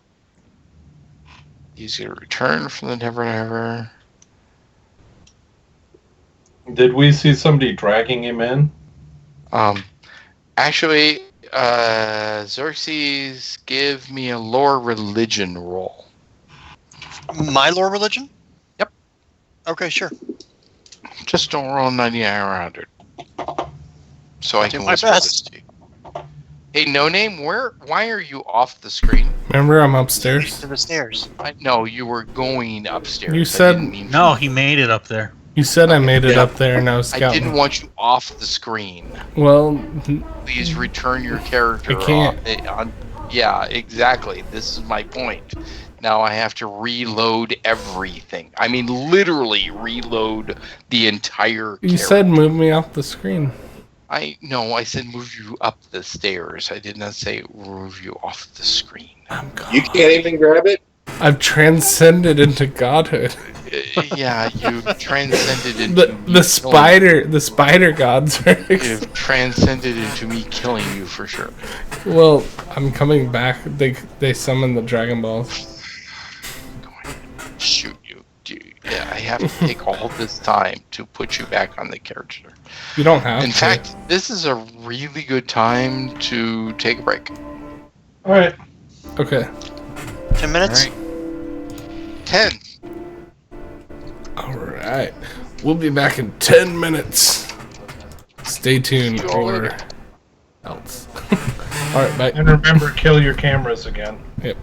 He's going to return from the Never Never. Did we see somebody dragging him in? Actually, Xerxes, give me a lore religion roll. My lore religion? Yep. Okay, sure. Just don't roll 99 or 100. So I Do can my whisper best. this to you. Hey, No Name, why are you off the screen? Remember, I'm upstairs. To the stairs. No, you were going upstairs. You I said- didn't mean No, he made it up there. You said I made it Yeah. up there and I was I scouting. didn't want you off the screen. Well, Please return your character. I can't. Yeah, exactly. This is my point. Now I have to reload everything. I mean, literally reload the entire you character. said move me off the screen. I said move you up the stairs. I did not say move you off the screen. I'm God. You can't even grab it? I've transcended into godhood. Yeah, you transcended into me The spider gods are. You've transcended into me killing you for sure. Well, I'm coming back. They summon the Dragon Balls. I'm going to shoot you, dude. Yeah, I have to take all this time to put you back on the character. You don't have In to. fact, this is a really good time to take a break. All right. Okay. 10 minutes? All right. 10. Alright. We'll be back in 10 minutes. Stay tuned See you all or later. else. Alright, bye. And remember, kill your cameras again. Yep.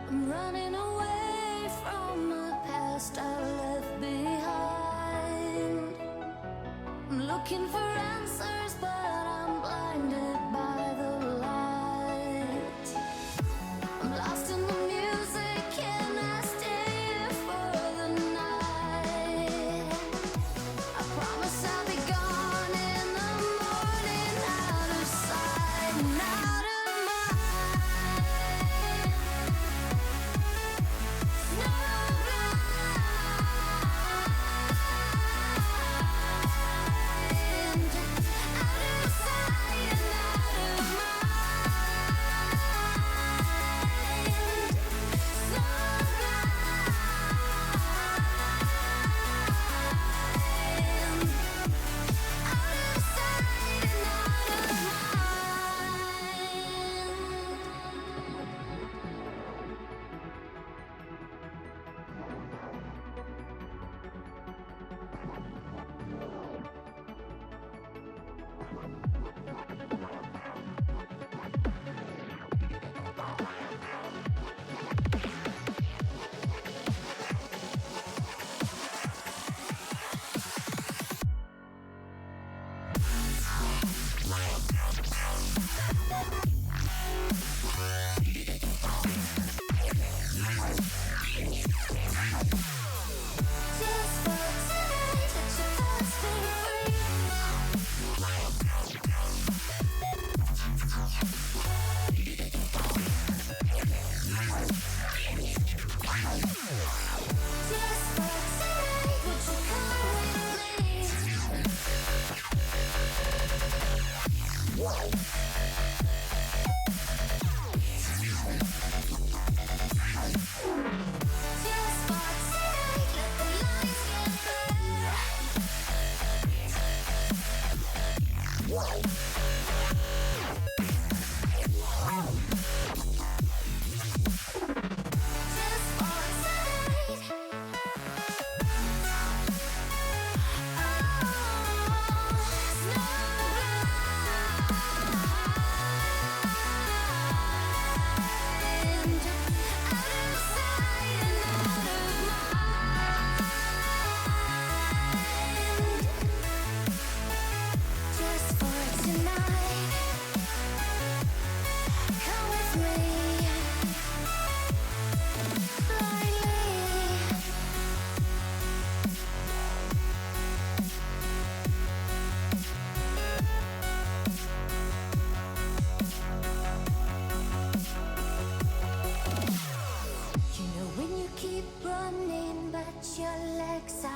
I'm running away from the past I left behind. I'm looking for answers, but I'm blinded by the light. I'm lost in the music, can I stay here for the night? I promise I'll be gone in the morning, out of sight and out of mind.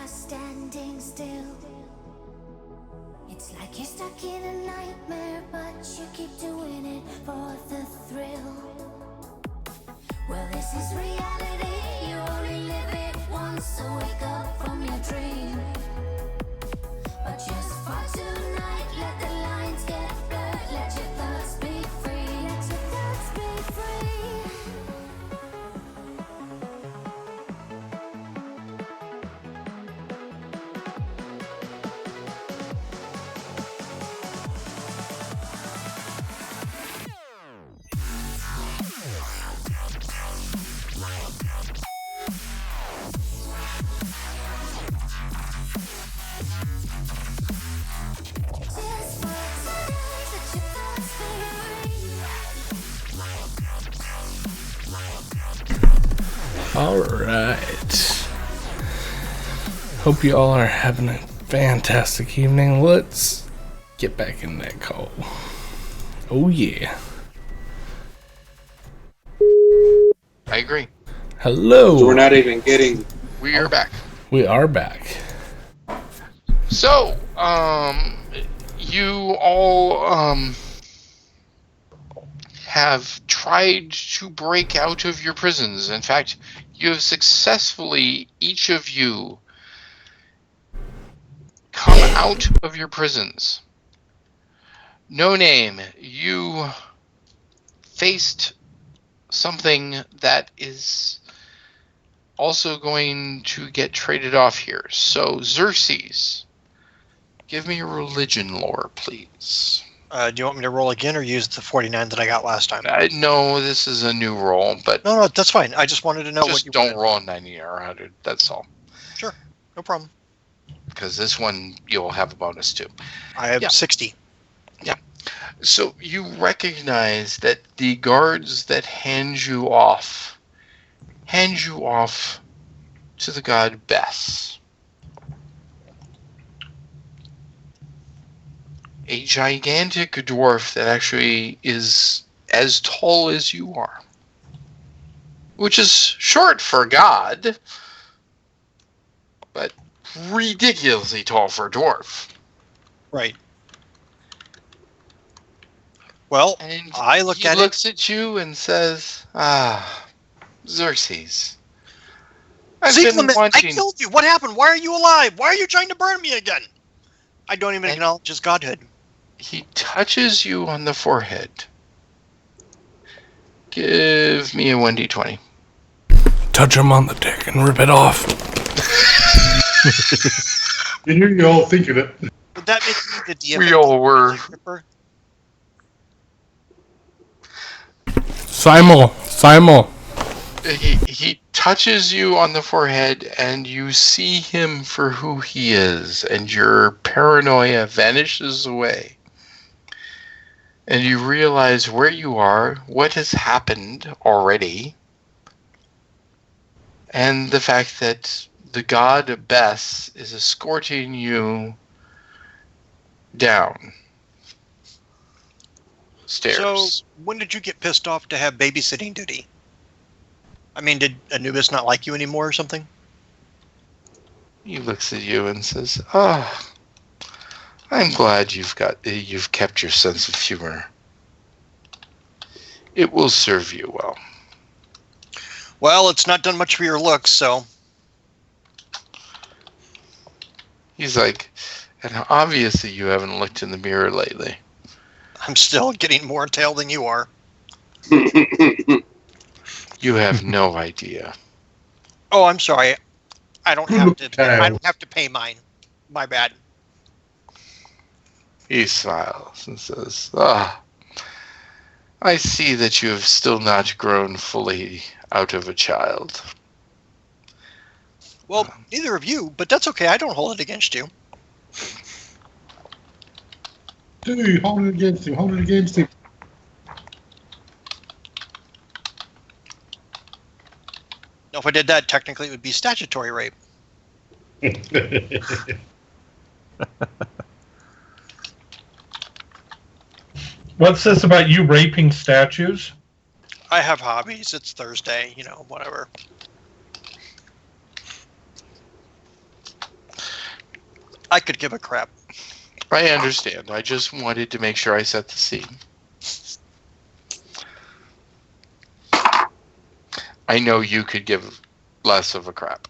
Standing still. It's like you're stuck in a nightmare, but you keep doing it for the thrill. Well, this is reality, you only live it once, so wake up from your dream. But just for tonight, let the lines get blurred, let your thoughts be free, let your thoughts be free. All right. Hope you all are having a fantastic evening. Let's get back in that call. Oh, yeah. I agree. Hello. So we're not even getting. We are back. We are back. So, you all, have tried to break out of your prisons. In fact, you have successfully, each of you, come out of your prisons. No Name, you faced something that is also going to get traded off here. So, Xerxes, give me a religion lore, please. Do you want me to roll again or use the 49 that I got last time? No, this is a new roll, but No, that's fine. I just wanted to know what just you don't wanted. roll a 90 or 100. That's all. Sure, no problem. Because this one you'll have a bonus too. I have 60. So you recognize that the guards that hand you off to the god Bess. A gigantic dwarf that actually is as tall as you are. Which is short for a god, but ridiculously tall for a dwarf. Right. Well, And I look he at looks at you and says, Xerxes. I've been Zeekleman, I wanting... killed you. What happened? Why are you alive? Why are you trying to burn me again? I don't even acknowledge his godhood. He touches you on the forehead. Give me a 1d20. Touch him on the dick and rip it off. You all thinking it. Would that make me the DM? We all were. Dickripper? Simul. He touches you on the forehead and you see him for who he is, and your paranoia vanishes away. And you realize where you are, what has happened already, and the fact that the god Bess is escorting you down stairs. So, when did you get pissed off to have babysitting duty? I mean, did Anubis not like you anymore or something? He looks at you and says, I'm glad you've kept your sense of humor. It will serve you well. Well, it's not done much for your looks, so... He's like, and obviously you haven't looked in the mirror lately. I'm still getting more tail than you are. You have no idea. Oh, I'm sorry. I don't have to. I don't have to pay mine. My bad. He smiles and says, I see that you have still not grown fully out of a child. Well, neither of you, but that's okay. I don't hold it against you. Dude, hold it against him. Hold it against him. Now, if I did that, technically it would be statutory rape. What's this about you raping statues? I have hobbies. It's Thursday, whatever. I could give a crap. I understand. I just wanted to make sure I set the scene. I know you could give less of a crap.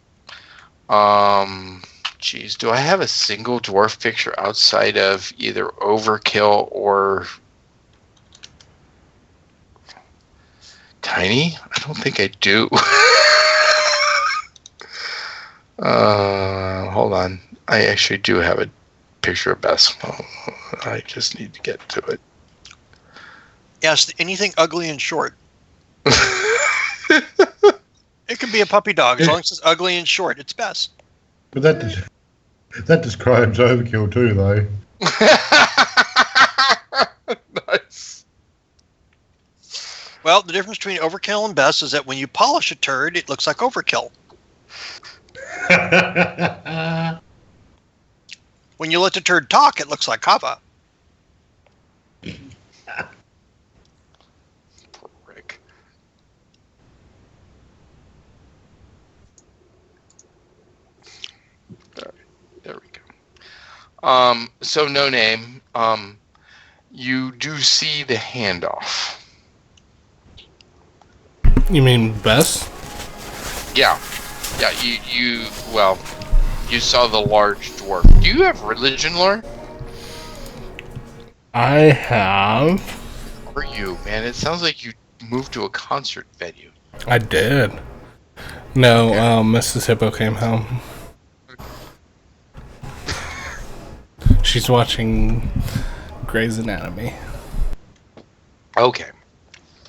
Geez, do I have a single dwarf picture outside of either Overkill or Tiny? I don't think I do. Hold on. I actually do have a picture of Bess. I just need to get to it. Yes, anything ugly and short. It could be a puppy dog as long as it's ugly and short. It's best. But that describes Overkill too, though. Nice. Well, the difference between overkill and best is that when you polish a turd, it looks like overkill. When you let the turd talk, it looks like kava. Poor Rick. All right, there we go. So no name. You do see the handoff. You mean Bess? Yeah. Yeah, you saw the large dwarf. Do you have religion lore? I have. For you, man, it sounds like you moved to a concert venue. I did. No, Mrs. Hippo came home. She's watching Grey's Anatomy. Okay.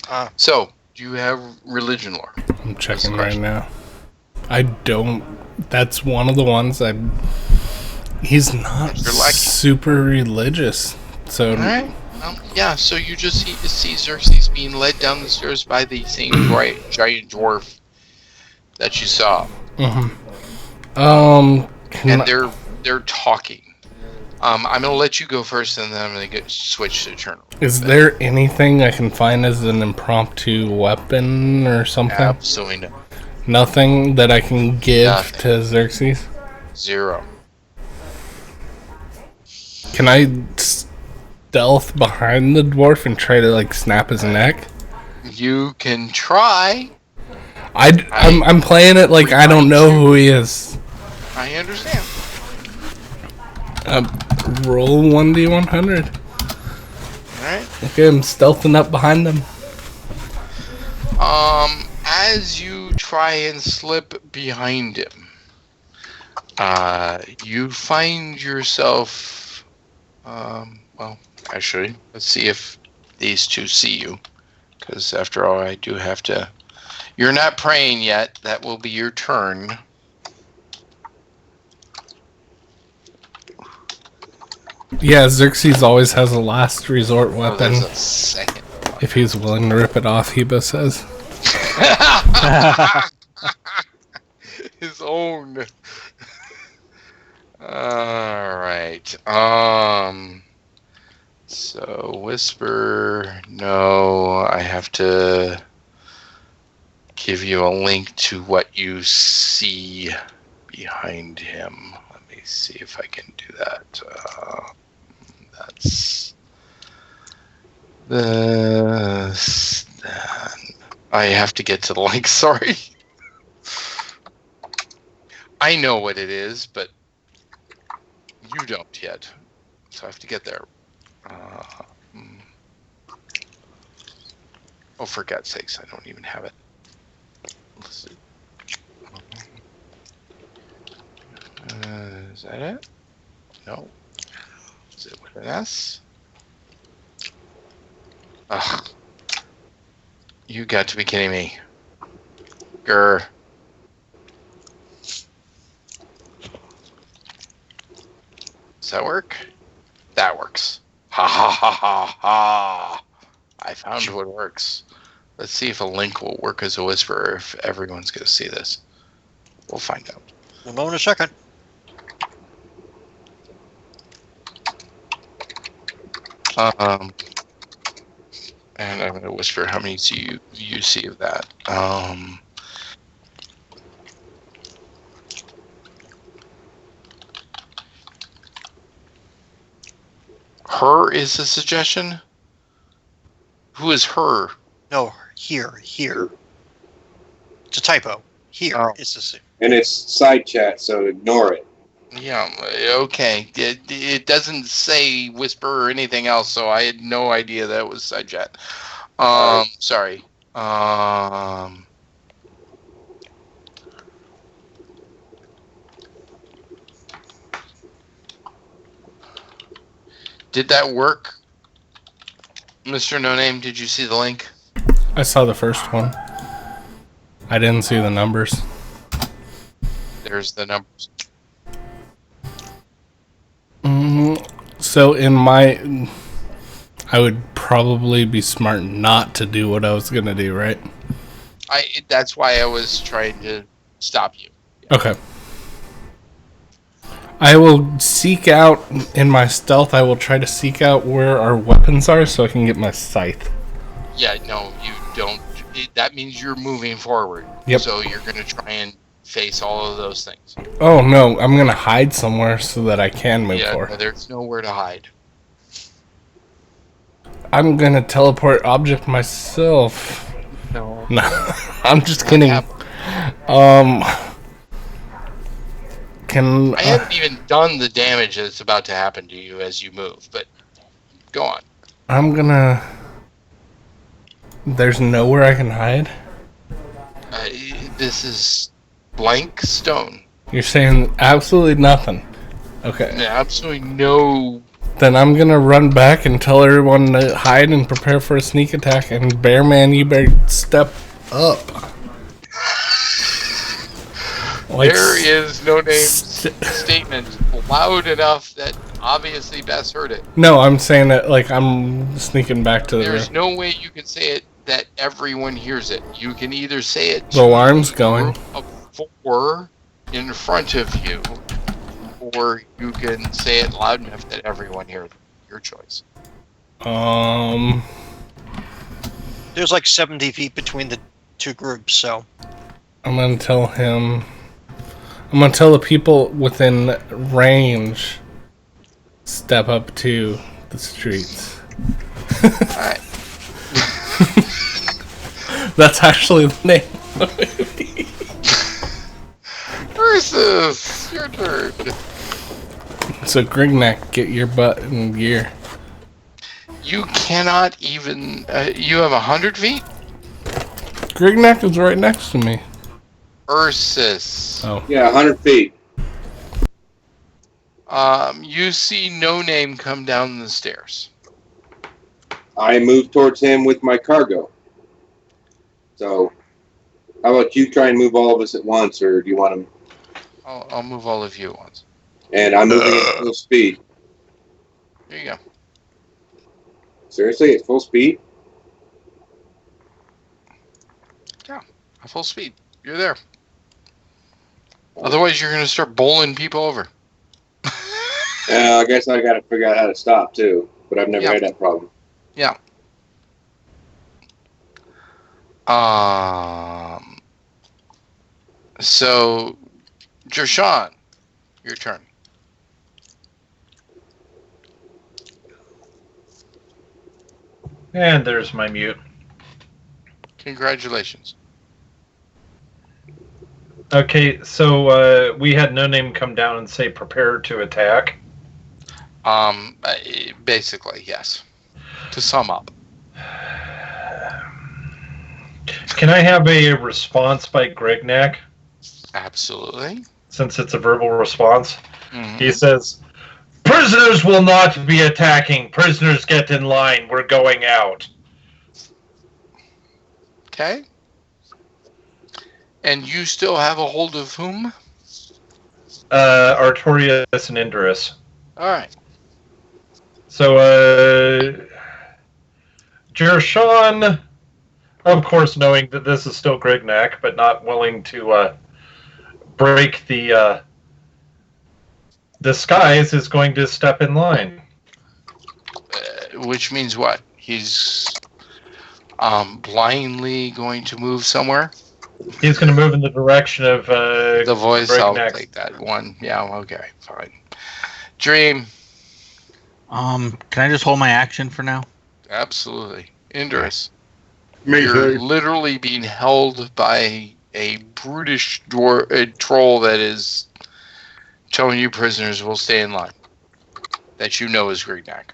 Uh, So, do you have religion lore? I'm checking right now. I don't. That's one of the ones I. He's not You're lucky. super religious, so. All right. Yeah, so you just see Xerxes being led down the stairs by the same giant dwarf that you saw, Can and they're talking. I'm gonna let you go first, and then I'm gonna switch to Eternal. Is there anything I can find as an impromptu weapon or something? Absolutely no. Nothing that I can give Nothing. to Xerxes? 0. Can I stealth behind the dwarf and try to, like, snap his neck? You can try. I'm playing it like I don't know who he is. I understand. Roll 1d100. Alright. Okay, I'm stealthing up behind them. As you try and slip behind him, you find yourself, well, actually, let's see if these two see you, because after all, I do have to, you're not praying yet, that will be your turn. Yeah, Xerxes always has a last resort Oh, weapon. there's a second. If he's willing to rip it off, Heba says. His own. Alright. So Whisper, no, I have to give you a link to what you see behind him. Let me see if I can do that. That's this. I have to get to the link, sorry. I know what it is, but you don't yet. So I have to get there. Oh, for God's sakes, I don't even have it. Let's see. Is that it? No. Is it with an S? Ugh. You got to be kidding me. Grr. Does that work? That works. Ha ha ha ha ha. I found what works. Let's see if a link will work as a whisperer if everyone's going to see this. We'll find out. We'll know in a second. And I'm going to whisper how many you see of that. Her is a suggestion? Who is her? No, here. It's a typo. Here is the. And it's side chat, so ignore it. Yeah, okay. It doesn't say whisper or anything else, so I had no idea that was side chat. Sorry. Did that work? Mr. No Name, did you see the link? I saw the first one. I didn't see the numbers. There's the numbers. So I would probably be smart not to do what I was gonna do, right? That's why I was trying to stop you. Okay. I will seek out, in my stealth, I will try to seek out where our weapons are so I can get my scythe. Yeah, no, you don't. That means you're moving forward. Yep. So you're going to try and face all of those things. Oh, no, I'm going to hide somewhere so that I can move forward. No, there's nowhere to hide. I'm going to teleport object myself. No. No, I'm just kidding. I haven't even done the damage that's about to happen to you as you move, but go on. I'm gonna... There's nowhere I can hide? This is blank stone. You're saying absolutely nothing. Okay. Absolutely no Then I'm gonna run back and tell everyone to hide and prepare for a sneak attack. And Bear Man, you better step up. Like, There is no name statement loud enough that obviously Bess heard it. No, I'm saying that like I'm sneaking back to the There's room. no way you can say it that everyone hears it. You can either say it to The alarm's going. group of 4 in front of you, or you can say it loud enough that everyone hears it. Your choice. There's like 70 feet between the two groups, so I'm gonna tell him. I'm gonna tell the people within range step up to the streets. Alright. That's actually the name of the movie. Versus your turn. So Grignac, get your butt in gear. You cannot even. You have 100 feet? Grignac is right next to me. Ursus. Oh. Yeah, 100 feet. You see No Name come down the stairs. I move towards him with my cargo. So, how about you try and move all of us at once, or do you want to? I'll move all of you at once. And I'm moving at full speed. There you go. Seriously, at full speed? Yeah, at full speed. You're there. Otherwise, you're going to start bowling people over. I guess I got to figure out how to stop too, but I've never had that problem. Yeah. So, Jershawn, your turn. And there's my mute. Congratulations. Okay, so we had No Name come down and say prepare to attack. Basically, yes. To sum up. Can I have a response by Grignac, Absolutely. since it's a verbal response? Mhm. He says, prisoners will not be attacking. Prisoners get in line. We're going out. Okay. And you still have a hold of whom? Artorius and Indris. All right. So, Jershawn, of course, knowing that this is still Grignac, but not willing to break the disguise, is going to step in line. Which means what? He's blindly going to move somewhere? He's going to move in the direction of The voice, I'll Grignac. take that one. Yeah, okay, fine. Dream. Can I just hold my action for now? Absolutely. Indris. Me You're too. literally being held by a brutish troll that is telling you prisoners will stay in line. That you know is Grignac.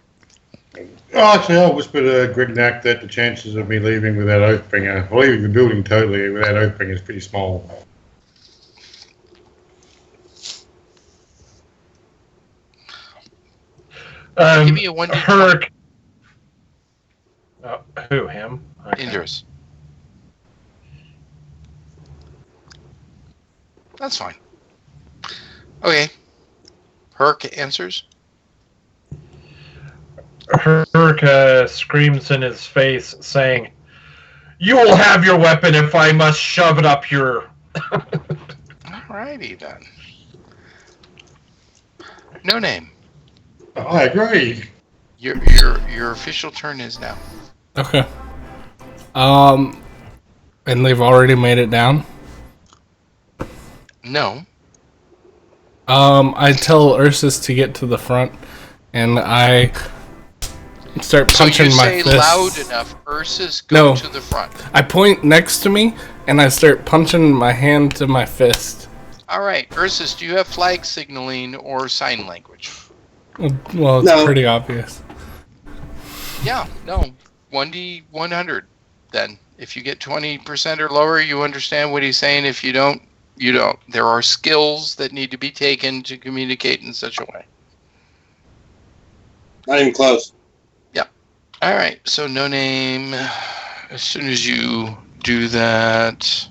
Oh, actually, I'll whisper to Grignac that the chances of me leaving without Oathbringer, or leaving the building totally without Oathbringer, is pretty small. Give me a 1d20. Herc. Oh, who, him? Okay. Indris. That's fine. Okay. Herc answers. Herc screams in his face, saying, "You will have your weapon if I must shove it up your..." Alrighty then. No Name. I agree. Your official turn is now. Okay. And they've already made it down. No. I tell Ursus to get to the front, and I start So punching you my say fist. loud enough, Ursus, go No. to the front. I point next to me, and I start punching my hand to my fist. Alright, Ursus, do you have flag signaling or sign language? Well, it's No. pretty obvious. Yeah, no. 1d100 then. If you get 20% or lower, you understand what he's saying. If you don't, you don't. There are skills that need to be taken to communicate in such a way. Not even close. All right. So no name. As soon as you do that,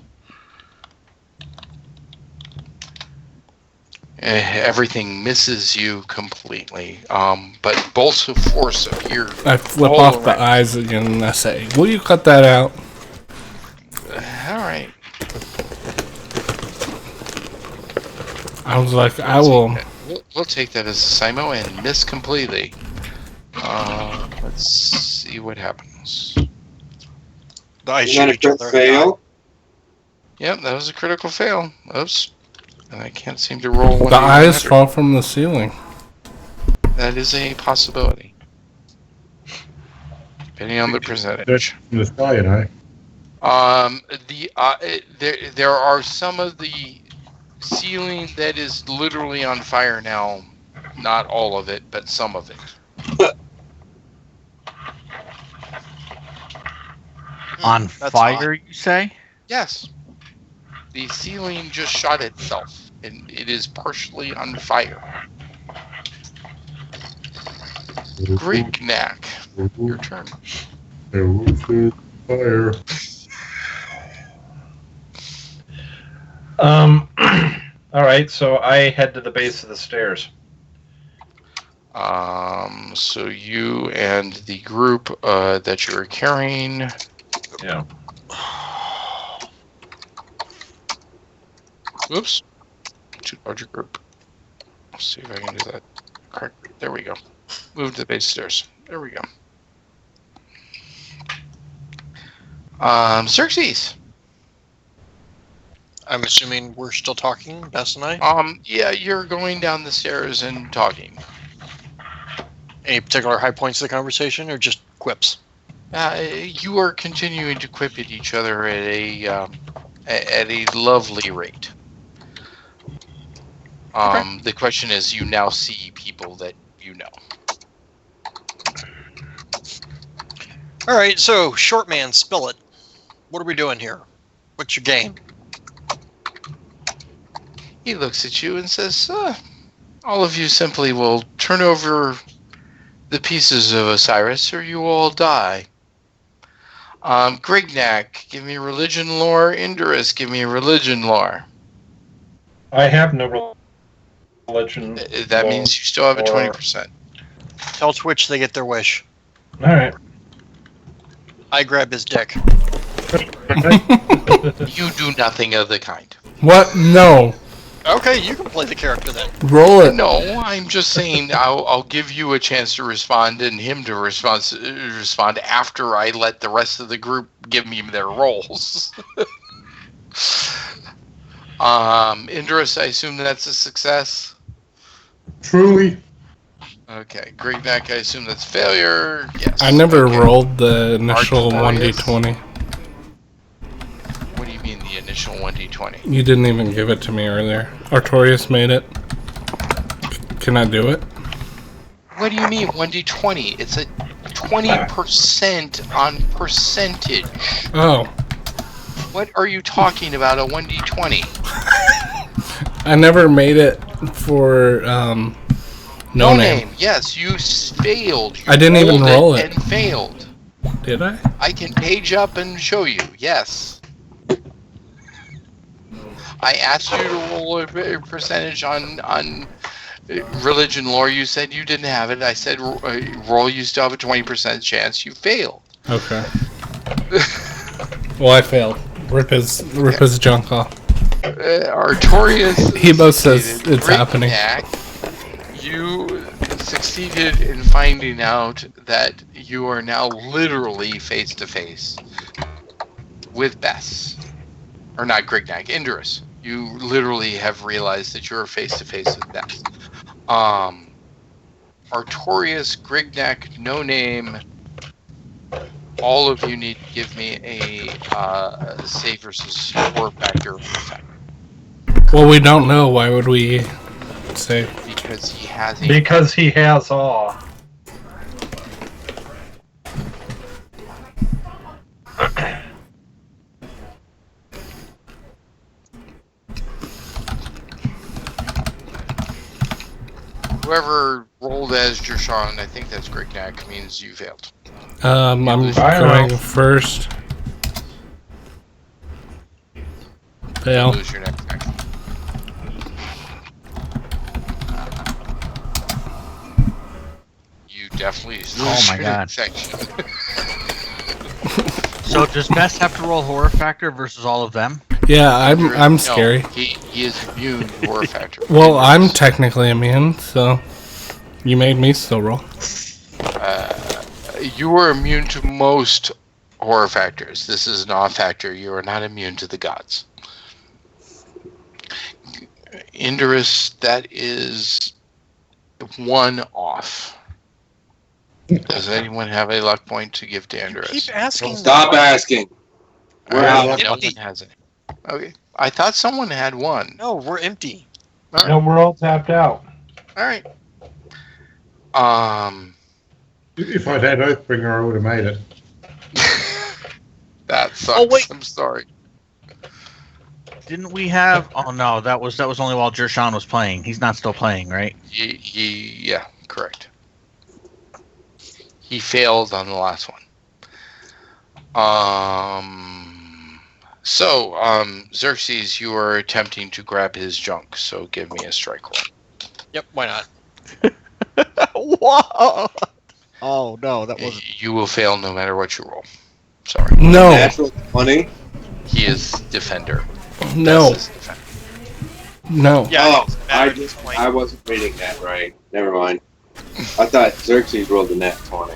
everything misses you completely. But bolts of force appear. I flip all off the around. eyes again and I say, "Will you cut that out?" All right. I was like, "I will." We'll take that as a Simo and miss completely. Let's see what happens. The eyes Isn't that shoot a each crit other. fail? Yep, that was a critical fail. Oops. And I can't seem to roll one. The eyes fall from the ceiling. That is a possibility. Depending on the percentage. In the sky, you know. There are some of the ceiling that is literally on fire now. Not all of it, but some of it. On That's fire, you say? Yes. The ceiling just shot itself, and it is partially on fire. Grignac, your turn. There was a fire. All right, so I head to the base of the stairs. So you and the group that you're carrying. Yeah. Oops. Too large a group. Let's see if I can do that. Correct. There we go. Move to the base stairs. There we go. Xerxes. I'm assuming we're still talking, Bess and I. Yeah, you're going down the stairs and talking. Any particular high points of the conversation, or just quips? You are continuing to quip at each other at a lovely rate. Okay. The question is, you now see people that you know. All right, so short man, spill it. What are we doing here? What's your game? He looks at you and says, all of you simply will turn over the pieces of Osiris or you will all die. Grignac, give me religion lore. Indurus, give me religion lore. I have no religion. That means you still have a 20%. Tell Twitch they get their wish. All right. I grab his dick. You do nothing of the kind. What? No. Okay, you can play the character then. Roll it. No, I'm just saying I'll give you a chance to respond and him to respond after I let the rest of the group give me their roles. Indurus, I assume that's a success? Truly. Okay. Grignac, I assume that's failure. Yes. I never Okay. rolled the initial Artorias? 1d20. What do you mean the initial 1d20? You didn't even give it to me earlier. Artorias made it. Can I do it? What do you mean 1d20? It's a 20% on percentage. Oh. What are you talking about, a 1d20? I never made it for no name. Yes, you failed. You I didn't even rolled roll it. and failed. Did I? I can page up and show you. Yes. I asked you to roll a percentage on religion lore. You said you didn't have it. I said roll. You still have a 20% chance. You failed. Okay. Well, I failed. Rip his junk off. Artorias. Hebo says it's happening. You succeeded in finding out that you are now literally face to face with Bess. Or not Grignac, Indurus. You literally have realized that you're face to face with Bess. Artorias, Grignac, No Name. All of you need to give me a save versus 4 factor effect. Well, we don't know. Why would we say? Because he has a Because he has awe. Whoever rolled as Jershawn, I think that's Greg Knack, means you failed. I'm going first. Fail. Lose your next action. You definitely lose my your God. next action. So does Bess have to roll horror factor versus all of them? Yeah, I'm scary. No, he is immune to horror factor. Well, I'm technically immune, so you made me still roll. You are immune to most horror factors. This is an off factor. You are not immune to the gods. Indorus, that is 1 off. Does anyone have a luck point to give to Indorus? Keep asking. Stop asking. All We're right, out. no one has it. Okay. I thought someone had 1. No, we're empty. All right. No, we're all tapped out. All right. If I'd had Oathbringer, I would have made it. That sucks. Oh, wait. I'm sorry. Didn't we have? Oh no, that was only while Jershawn was playing. He's not still playing, right? Yeah, correct. He failed on the last one. Xerxes, you are attempting to grab his junk, so give me a strike roll. Yep, why not? Whoa! Oh no, that wasn't. You will fail no matter what you roll. Sorry. No, Natural 20. He is defender. no, That's his defender. no. Yeah, Oh, it's a matter at this point. I wasn't reading that right. Never mind. I thought Xerxes rolled the nat 20.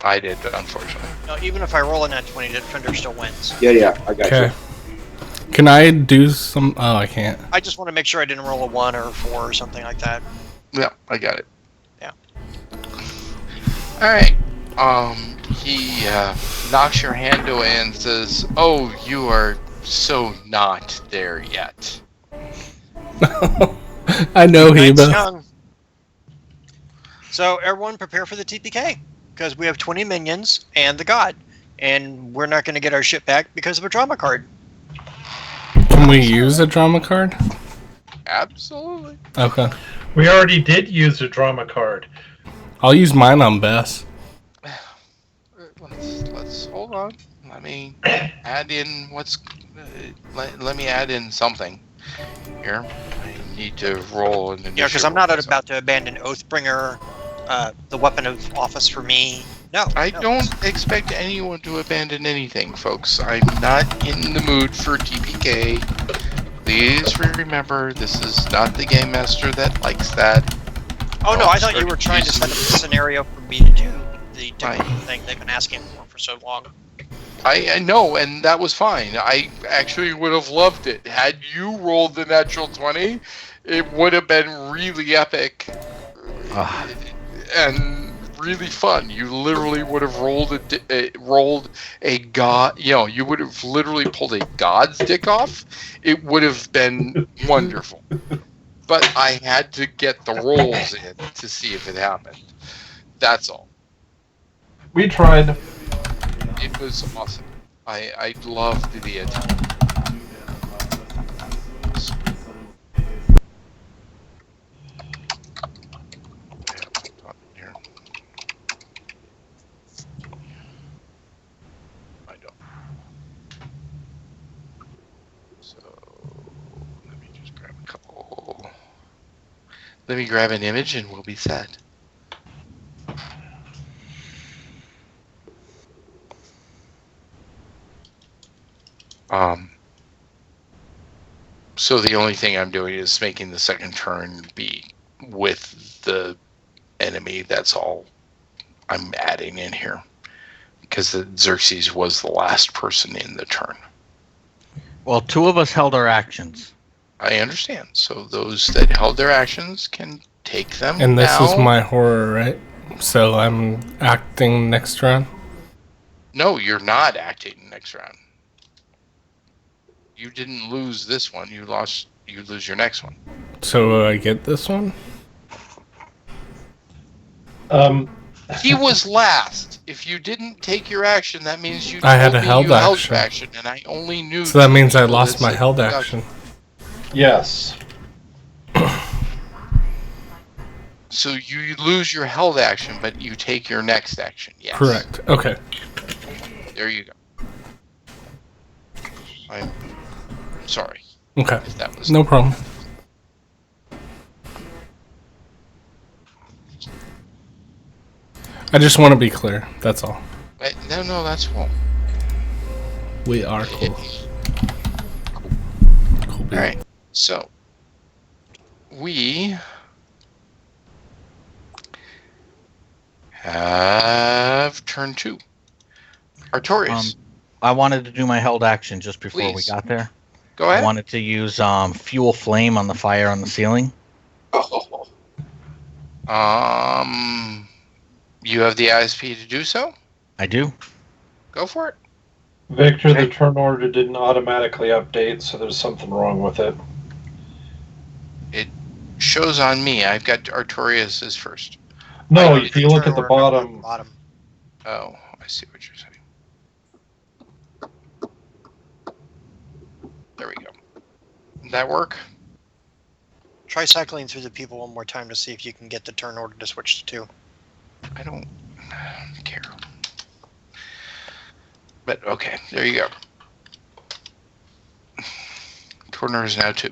I did, unfortunately. No, even if I roll a nat 20, the defender still wins. Yeah, I got Okay. you. Can I do some? Oh, I can't. I just want to make sure I didn't roll a 1 or a 4 or something like that. Yeah, I got it. Yeah. All right. He knocks your hand away and says, "Oh, you are so not there yet." I know, Night's Heba. young. So everyone prepare for the TPK, because we have 20 minions and the god, and we're not going to get our shit back because of a drama card. Can we use a drama card? Absolutely. Okay. We already did use a drama card. I'll use mine on Bess. Let's hold on. Let me add in let me add in something here. I need to roll an initiative. Yeah, because I'm not about to abandon Oathbringer, the weapon of office for me. No. I no. don't expect anyone to abandon anything, folks. I'm not in the mood for TPK. Please remember, this is not the game master that likes that. Oh no, I thought you were trying to set up a scenario for me to do the different thing they've been asking for so long. I know, and that was fine. I actually would have loved it. Had you rolled the natural 20, it would have been really epic and really fun. You literally would have rolled a god. You know, you would have literally pulled a god's dick off. It would have been wonderful. But I had to get the rolls in to see if it happened. That's all. We tried. It was awesome. I loved the attempt. Here. I don't. So let me just grab a couple. Let me grab an image and we'll be set. So the only thing I'm doing is making the second turn be with the enemy. That's all I'm adding in here. Because the Xerxes was the last person in the turn. Well, 2 of us held our actions. I understand. So those that held their actions can take them And this now. is my horror, right? So I'm acting next round? No, you're not acting next round. You didn't lose this one. You lose your next one. So I get this one? He was last. If you didn't take your action, that means you I had told a me held you held action. your action, and I only knew. So that means I you lost my said held you got- action. Yes. So you lose your held action, but you take your next action. Yes. Correct. Okay. There you go. I'm sorry. Okay. If that was No problem. I just want to be clear. That's all. No, that's cool. We are cool. Cool. All right. So we have turn 2. Artorias. I wanted to do my held action just before we Please. got there. Go ahead. I wanted to use fuel flame on the fire on the ceiling. Oh, You have the ISP to do so? I do. Go for it. Victor, the turn order didn't automatically update, so there's something wrong with it. It shows on me. I've got Artorias as first. No, Right, if you look at the turn order bottom, Oh, I see what you're saying. There we go. Did that work? Try cycling through the people one more time to see if you can get the turn order to switch to 2. I don't care. But okay, there you go. Turner is now 2.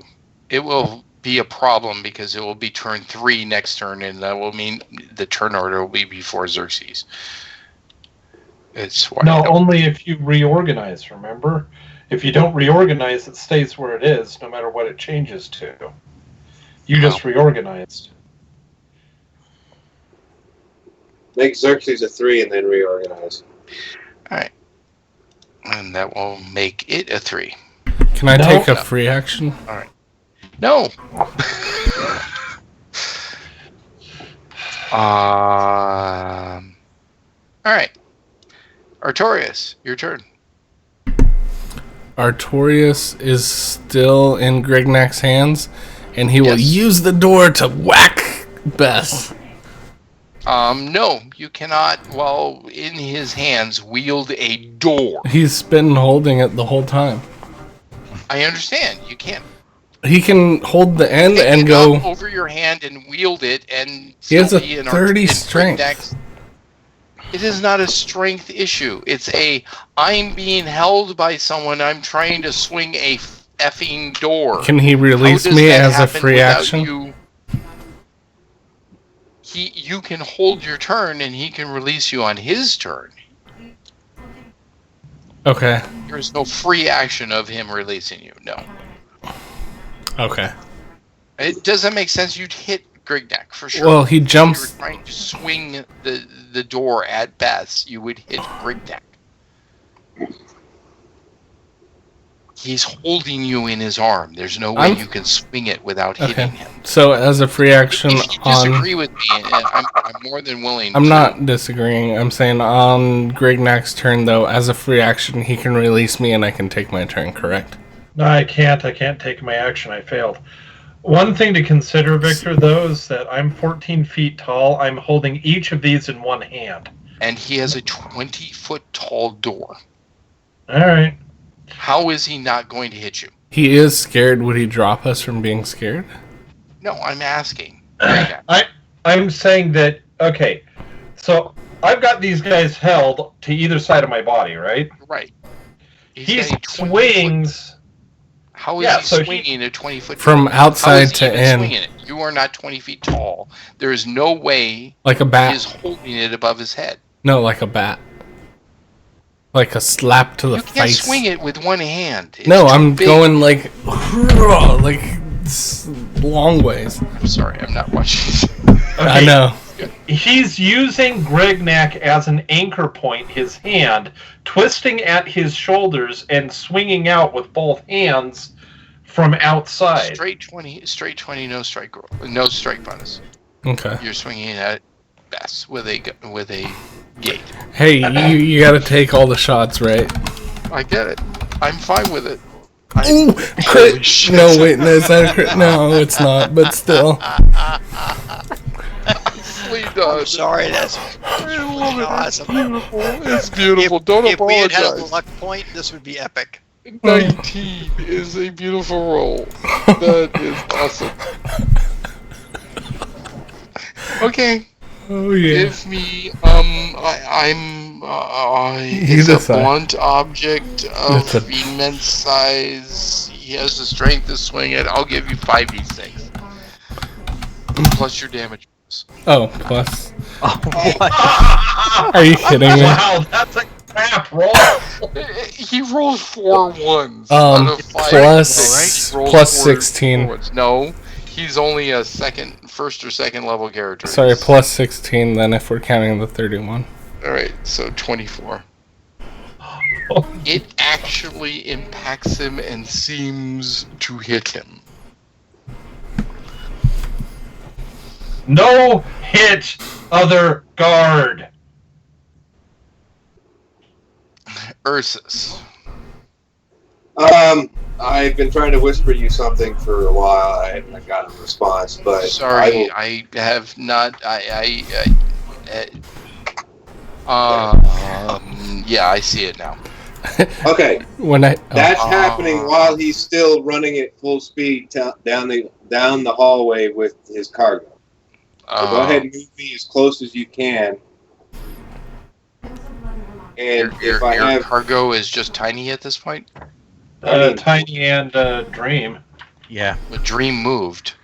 It will be a problem because it will be turn 3 next turn, and that will mean the turn order will be before Xerxes. It's why I no, don't- only if you reorganize, remember? If you don't reorganize, it stays where it is, no matter what it changes to. You just reorganized. make Xerxes a 3 and then reorganize. All right, and that will make it a 3. Can I No. take a free action? No. All right, Artorias, your turn. Artorias is still in Grignak's hands, and he will Yes. use the door to whack Bess. No, you cannot, while in his hands, wield a door. He's been holding it the whole time. I understand. You can't He can hold the end pick and it go. up over your hand and wield it, and He has still a be an 30 in strength. Grindex. It is not a strength issue. It's I'm being held by someone. I'm trying to swing a effing door. Can he release How does me that as a happen free without action? You can hold your turn, and he can release you on his turn. Okay. There is no free action of him releasing you. No. Okay. It doesn't make sense. You'd hit Grignak for sure. Well, he If you jumps. were trying to swing the door at Bess, you would hit Grignak. He's holding you in his arm. There's no way I'm- you can swing it without Okay. hitting him. So as a free action If you on. disagree with me, I'm more than willing I'm to. not disagreeing. I'm saying on Grignak's turn, though, as a free action, he can release me and I can take my turn, correct? No, I can't. I can't take my action. I failed. One thing to consider, Victor, though, is that I'm 14 feet tall. I'm holding each of these in one hand. And he has a 20-foot tall door. All right. How is he not going to hit you? He is scared. Would he drop us from being scared? No, I'm asking. Grignak. I'm saying that, okay, so I've got these guys held to either side of my body, right? Right. He got a 20-foot. swings. How is Yeah, he so swinging a 20-foot? From How outside is he to even in, swinging it? You are not 20 feet tall. There is no way like a he bat. is holding it above his head. No, like a bat. Like a slap to the You can't face. swing it with one hand. It's No, too I'm big. going like long ways. I'm sorry, I'm not watching. I know. He's using Grignak as an anchor point, his hand, twisting at his shoulders and swinging out with both hands from outside. Straight 20, no strike roll, no strike bonus. Okay. You're swinging at Bess with a gate. Hey, you got to take all the shots, right? I get it. I'm fine with it. Ooh, Holy crit! shit. No, wait, no, is that a crit? No, it's not. But still, Nicely I'm done. sorry, that's I love it. awesome. Beautiful. It's beautiful. Don't If we had had a apologize. luck point, this would be epic. 19 is a beautiful roll. That is awesome. Okay. Oh yeah. Give me You it's a decide. blunt object That's of a- immense size. He has the strength to swing it. I'll give you 5d6 plus your damage. Oh, plus. Oh, what? Are you kidding me? Wow, that's a crap roll. He rolls 4 ones out of 5 plus He rolls plus 4 16. ones. No, he's only a first or second level character. Sorry, plus 16. Then if we're counting the 31. All right, so 24. It actually impacts him and seems to hit him. No hit, other guard. Ursus. I've been trying to whisper you something for a while. I haven't gotten a response, but Sorry, I have not. Yeah, I see it now. okay. When I That's happening while he's still running at full speed down the hallway with his cargo. So go ahead and move me as close as you can. And your if I have cargo is just tiny at this point. Tiny and Dream. Yeah. The Dream moved.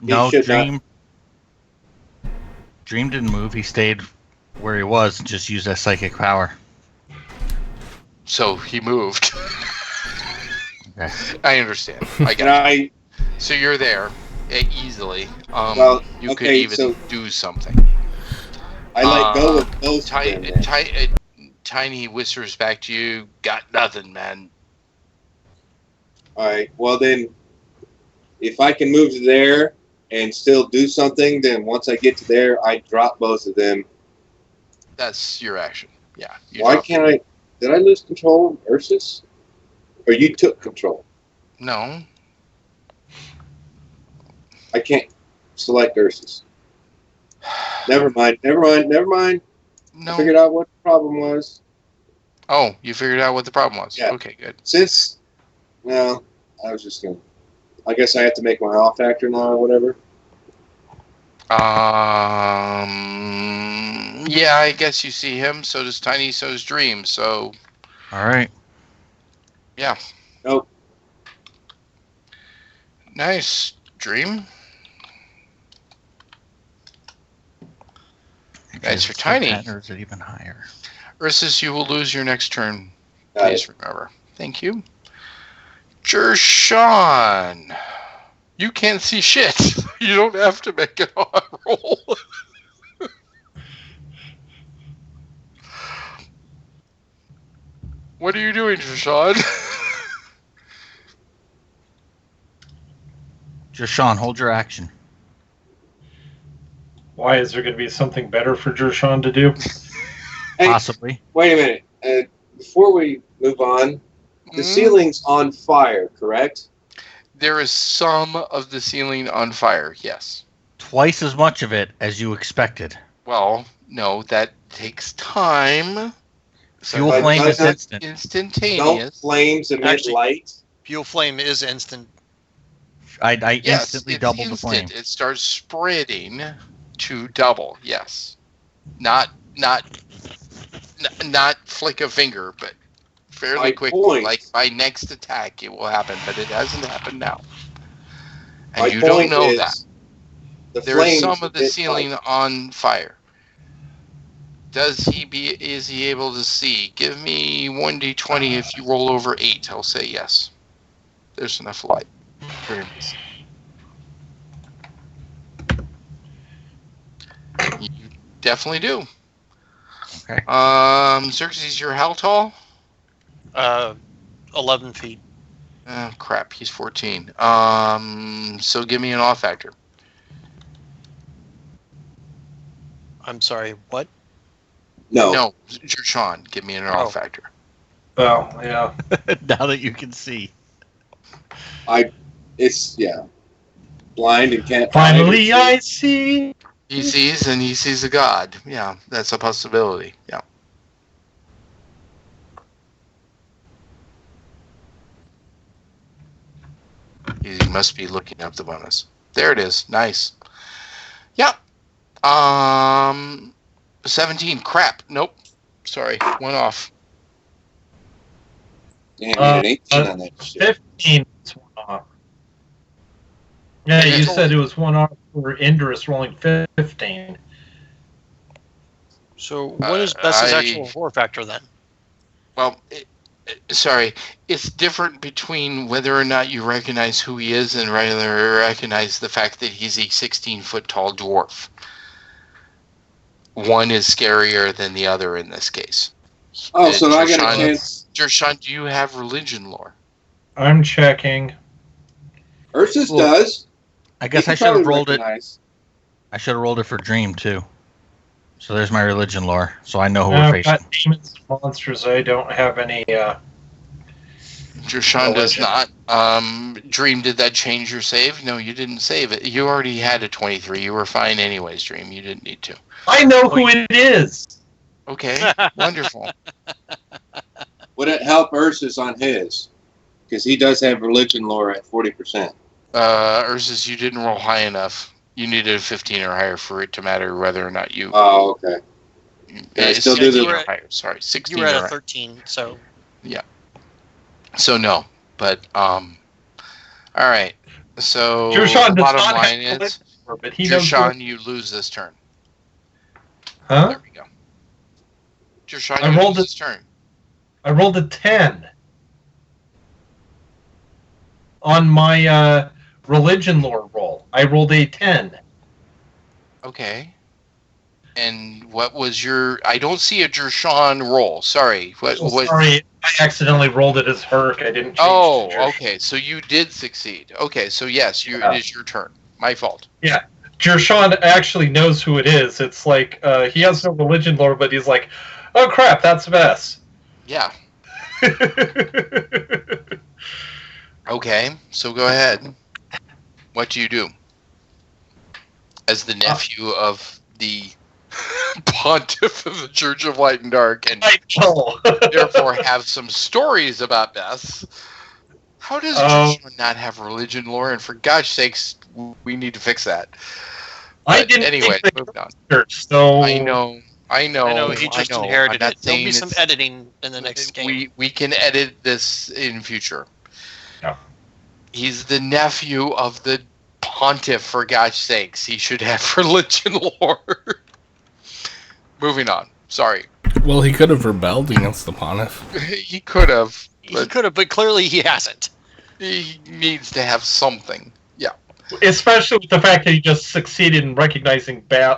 No, should Dream. Dream didn't move. He stayed where he was and just used that psychic power. So he moved. Okay. I understand. I got you. I So you're there easily. Well, you could okay, even so- do something. let go of both of them. then. Tiny whispers back to you. Got nothing, man. All right. Well, then, if I can move to there and still do something, then once I get to there, I drop both of them. That's your action. Yeah. You Why drop- can't I? Did I lose control of Ursus? Or you took control? No. I can't select Ursus. Never mind. No. I figured out what the problem was. Oh, you figured out what the problem was. Yeah. Okay, good. Well, I was just gonna. I guess I have to make my off factor now or whatever. Yeah, I guess you see him. So does Tiny. So does Dream. So All right. yeah. Nope. Nice, Dream. Nice for Is it Tiny. that, or is it even higher? Ursus, you will lose your next turn. Got Please it. remember. Thank you. Jershawn. You can't see shit. You don't have to make an on roll. What are you doing, Jershawn? Sean, hold your action. Why is there going to be something better for Jershawn to do? Hey, Possibly. wait a minute. Before we move on, the ceiling's on fire, correct? There is some of the ceiling on fire, yes. Twice as much of it as you expected. Well, no, that takes time. Fuel But flame is doesn't- instant. Don't Instantaneous. flames emit Actually- light? Fuel flame is instant. I Yes, instantly it's doubled the instant. flame. It starts spreading to double. Yes, not flick a finger, but fairly My quickly. point- Like by next attack, it will happen, but it hasn't happened now. And My you don't point know is, that. The There is flames some of the emit ceiling light. on fire. Is he able to see? Give me 1d20 if you roll over 8. I'll say yes. There's enough light for him to see. You definitely do. Okay. Xerxes, you're how tall? 11 feet. Oh, crap, he's 14. So give me an off factor. I'm sorry, what? No. Sean, give me an off factor. Well, yeah. Now that you can see. It's blind and can't. Finally, hide. I see. He sees, and he sees a god. Yeah, that's a possibility. Yeah. He must be looking up the bonus. There it is. Nice. Yeah. 17. Crap. Nope. Sorry. Went off. Damn, you had an 18 on that shit. 15 is one off. Yeah, you said it was one off for Indris rolling 15. So what is Bess's actual horror factor then? Well, sorry. It's different between whether or not you recognize who he is and whether you recognize the fact that he's a 16-foot tall dwarf. One is scarier than the other in this case. Oh, so I got a chance. Jershawn, do you have religion lore? I'm checking. Ursus does. I guess He I can should have probably rolled it. recognize. I should have rolled it for Dream too. So there's my religion lore. So I know who we're facing. Got demons and monsters. I don't have any. Jershawn does not. Dream, did that change your save? No, you didn't save it. You already had a 23. You were fine anyways, Dream. You didn't need to. I know who it is. Okay, wonderful. Would it help Ursus on his? Because he does have religion lore at 40%. Ursus, you didn't roll high enough. You needed a 15 or higher for it to matter whether or not you. Oh, okay. I still do 16 the or higher. Sorry, 16 You were or at a higher. 13, so Yeah. So no, but all right. So Jershawn the does bottom not line have is, but he knows. Jershawn, you lose this turn. Huh? There we go. Jershawn, I you rolled lose it. this turn. I rolled a 10 on my religion lore roll. I rolled a 10. Okay. And what was your? I don't see a Jershawn roll. Sorry. What? Sorry, I accidentally rolled it as Herc. I didn't change Oh, to Jershawn. okay. So you did succeed. Okay, so yes, it is your turn. My fault. Yeah. Jershawn actually knows who it is. It's like he has no religion lore, but he's like, oh crap, that's Vess. Yeah. Okay, so go ahead. What do you do? As the nephew of the pontiff of the Church of Light and Dark, and therefore have some stories about Bess. How does Jershawn not have religion lore? And for God's sakes, we need to fix that. I But didn't anyway, think they moved on. church, so I know. I know he just I'm inherited not it. There'll be saying some it's- editing in the next game. We can edit this in future. Yeah. He's the nephew of the pontiff, for God's sakes. He should have religion lore. Moving on. Sorry. Well, he could have rebelled against the pontiff. He could have. He could have, but clearly he hasn't. He needs to have something. Yeah. especially with the fact that he just succeeded in recognizing Yeah.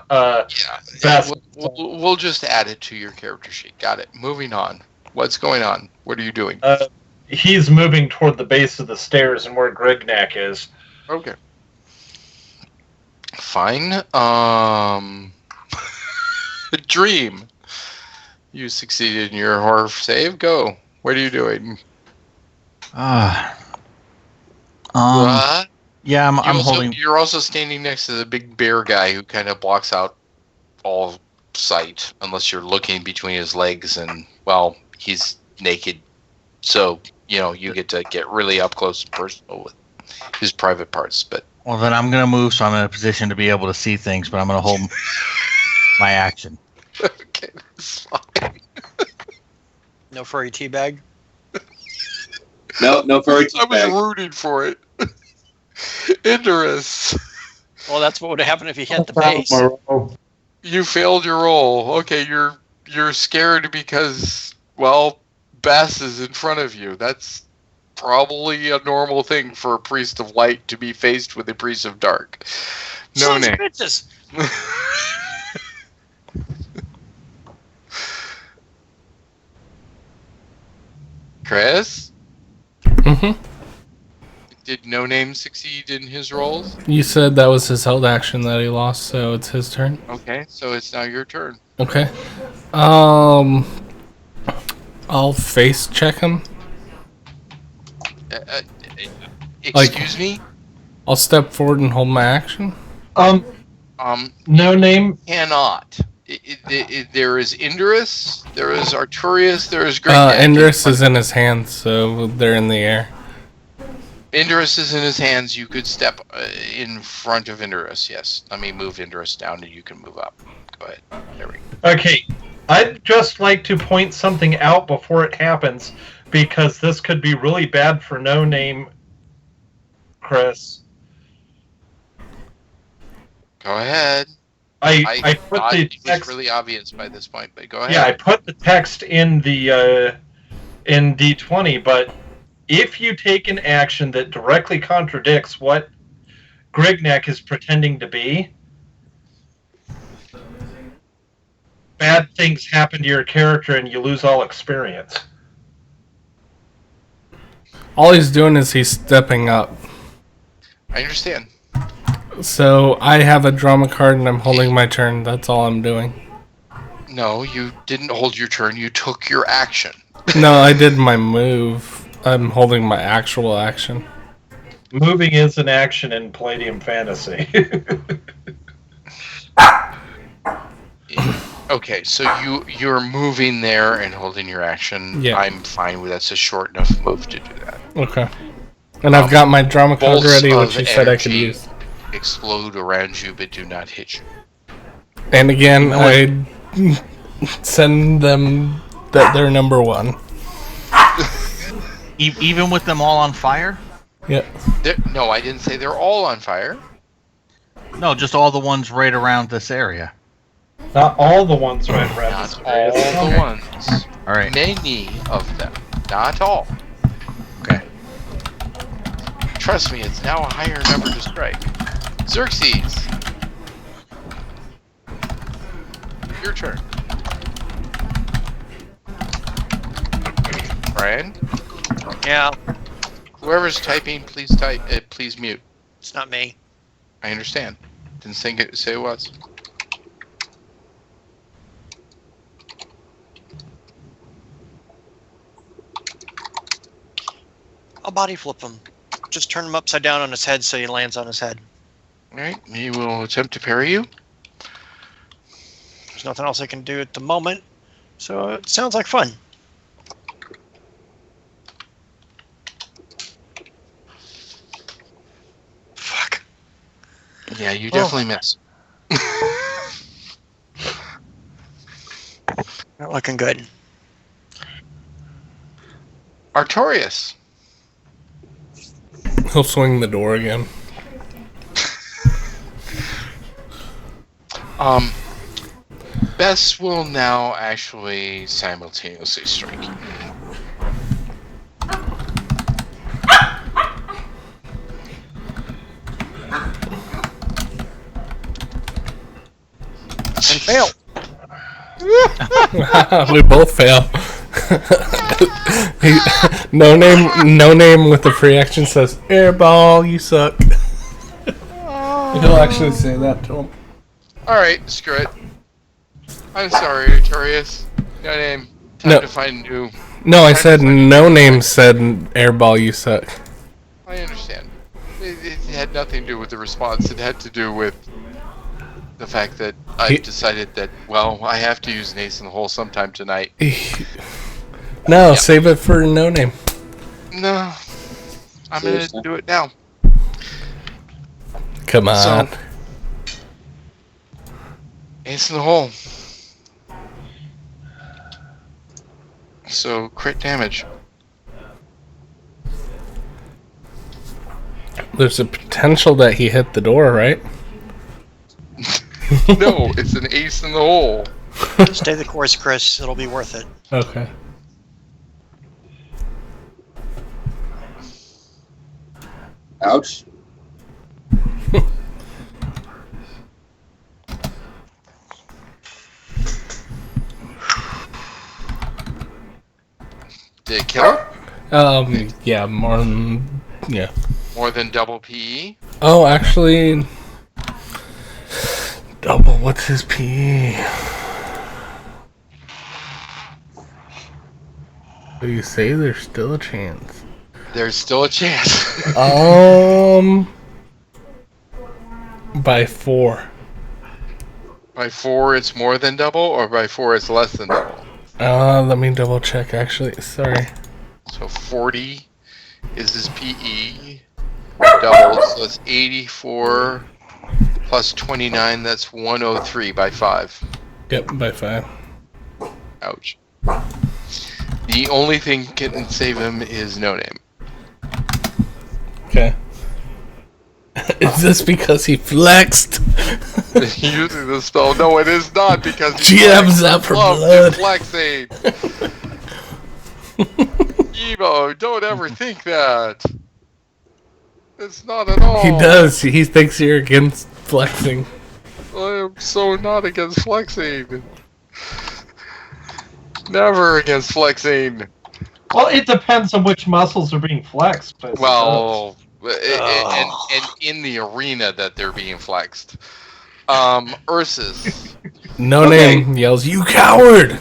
Bess. We'll just add it to your character sheet. Got it. Moving on. What's going on? What are you doing? He's moving toward the base of the stairs and where Grignac is. Okay. Fine. Dream. You succeeded in your horror save. Go. What are you doing? What? Yeah, I'm holding. You're also standing next to the big bear guy who kind of blocks out all sight, unless you're looking between his legs, and well, he's naked, so you get to get really up close and personal with his private parts. But Well, then I'm gonna move, so I'm in a position to be able to see things, but I'm gonna hold my action. okay, that's fine. No furry teabag. No furry I was teabag. rooting for it. Idris, Well, that's what would happen if he hit the base. you failed your roll. Okay, you're scared because, well, Bess is in front of you. That's probably a normal thing for a priest of light to be faced with a priest of dark. No Sons of name. bitches. Chris, Mm-hmm. did No Name succeed in his rolls? You said that was his held action that he lost, so it's his turn. Okay, so it's now your turn. Okay. I'll face check him. Excuse me? I'll step forward and hold my action. No name. Cannot. There is Indris, there is Arturius, there is Grignac. Indris is in his hands, so they're in the air. Indurus is in his hands. You could step in front of Indurus. Yes. Let me move Indurus down, and you can move up. Go ahead. There we go. Okay, I'd just like to point something out before it happens, because this could be really bad for No Name, Chris. Go ahead. I put thought the it was text. really obvious by this point, but go ahead. Yeah, I put the text in the in D20, but if you take an action that directly contradicts what Grignac is pretending to be, bad things happen to your character and you lose all experience. All he's doing is he's stepping up. I understand. So I have a drama card and I'm holding my turn. That's all I'm doing. No, you didn't hold your turn. You took your action. No, I did my move. I'm holding my actual action. Moving is an action in Palladium Fantasy. Okay, so you're moving there and holding your action. Yeah. I'm fine with that's a short enough move to do that. Okay. And I've got my drama card Bolts ready, of which you said I could energy use. Explode around you, but do not hit you. And again, I send them that they're number one. Even with them all on fire? Yep. No, I didn't say they're all on fire. No, just all the ones right around this area. Not all the ones right around Not this all area. the ones. All right. Many of them. Not all. Okay. Trust me, it's now a higher number to strike. Xerxes. Your turn. Brian? Yeah, Whoever's typing, please type. Please mute. it's not me. I understand. Didn't say it was. I'll body flip him. Just turn him upside down on his head so he lands on his head. Alright, he will attempt to parry you. There's nothing else I can do at the moment, so it sounds like fun. Fuck. Yeah, you definitely miss. Not looking good. Artorias. He'll swing the door again. Bess will now actually simultaneously strike you. And fail. We both fail. No name with the free action says, "Airball, you suck." He'll actually say that to him. Alright, screw it. I'm sorry, Artorias. No name. Time to find new. No, I said no name said, "Airball, you suck." I understand. It had nothing to do with the response. It had to do with the fact that I decided that, well, I have to use an ace in the hole sometime tonight. No, save it for no name. No. I'm going to do it now. Come on. So, ace in the hole. So, crit damage. There's a potential that he hit the door, right? No, it's an ace in the hole. Stay the course, Chris. It'll be worth it. Okay. Ouch. Did it kill her? Yeah, more than, yeah. More than double PE? Oh, actually, double, what's his PE? What do you say? There's still a chance. There's still a chance. By 4. By 4 it's more than double, or by 4 it's less than double? Let me double check, actually. Sorry. So 40 is his PE double, so it's 84 plus 29. That's 103 by 5. Yep, by 5. Ouch. The only thing can save him is no name. Okay. Is this because he flexed? Using the spell. No, it is not because GM's out for blood. Flexing. Evo, don't ever think that. It's not at all. He does. He thinks you're against flexing. I am so not against flexing. Never against flexing. Well, it depends on which muscles are being flexed. I suppose. Well, and in the arena that they're being flexed. Ursus. No Okay. name yells, "You coward!"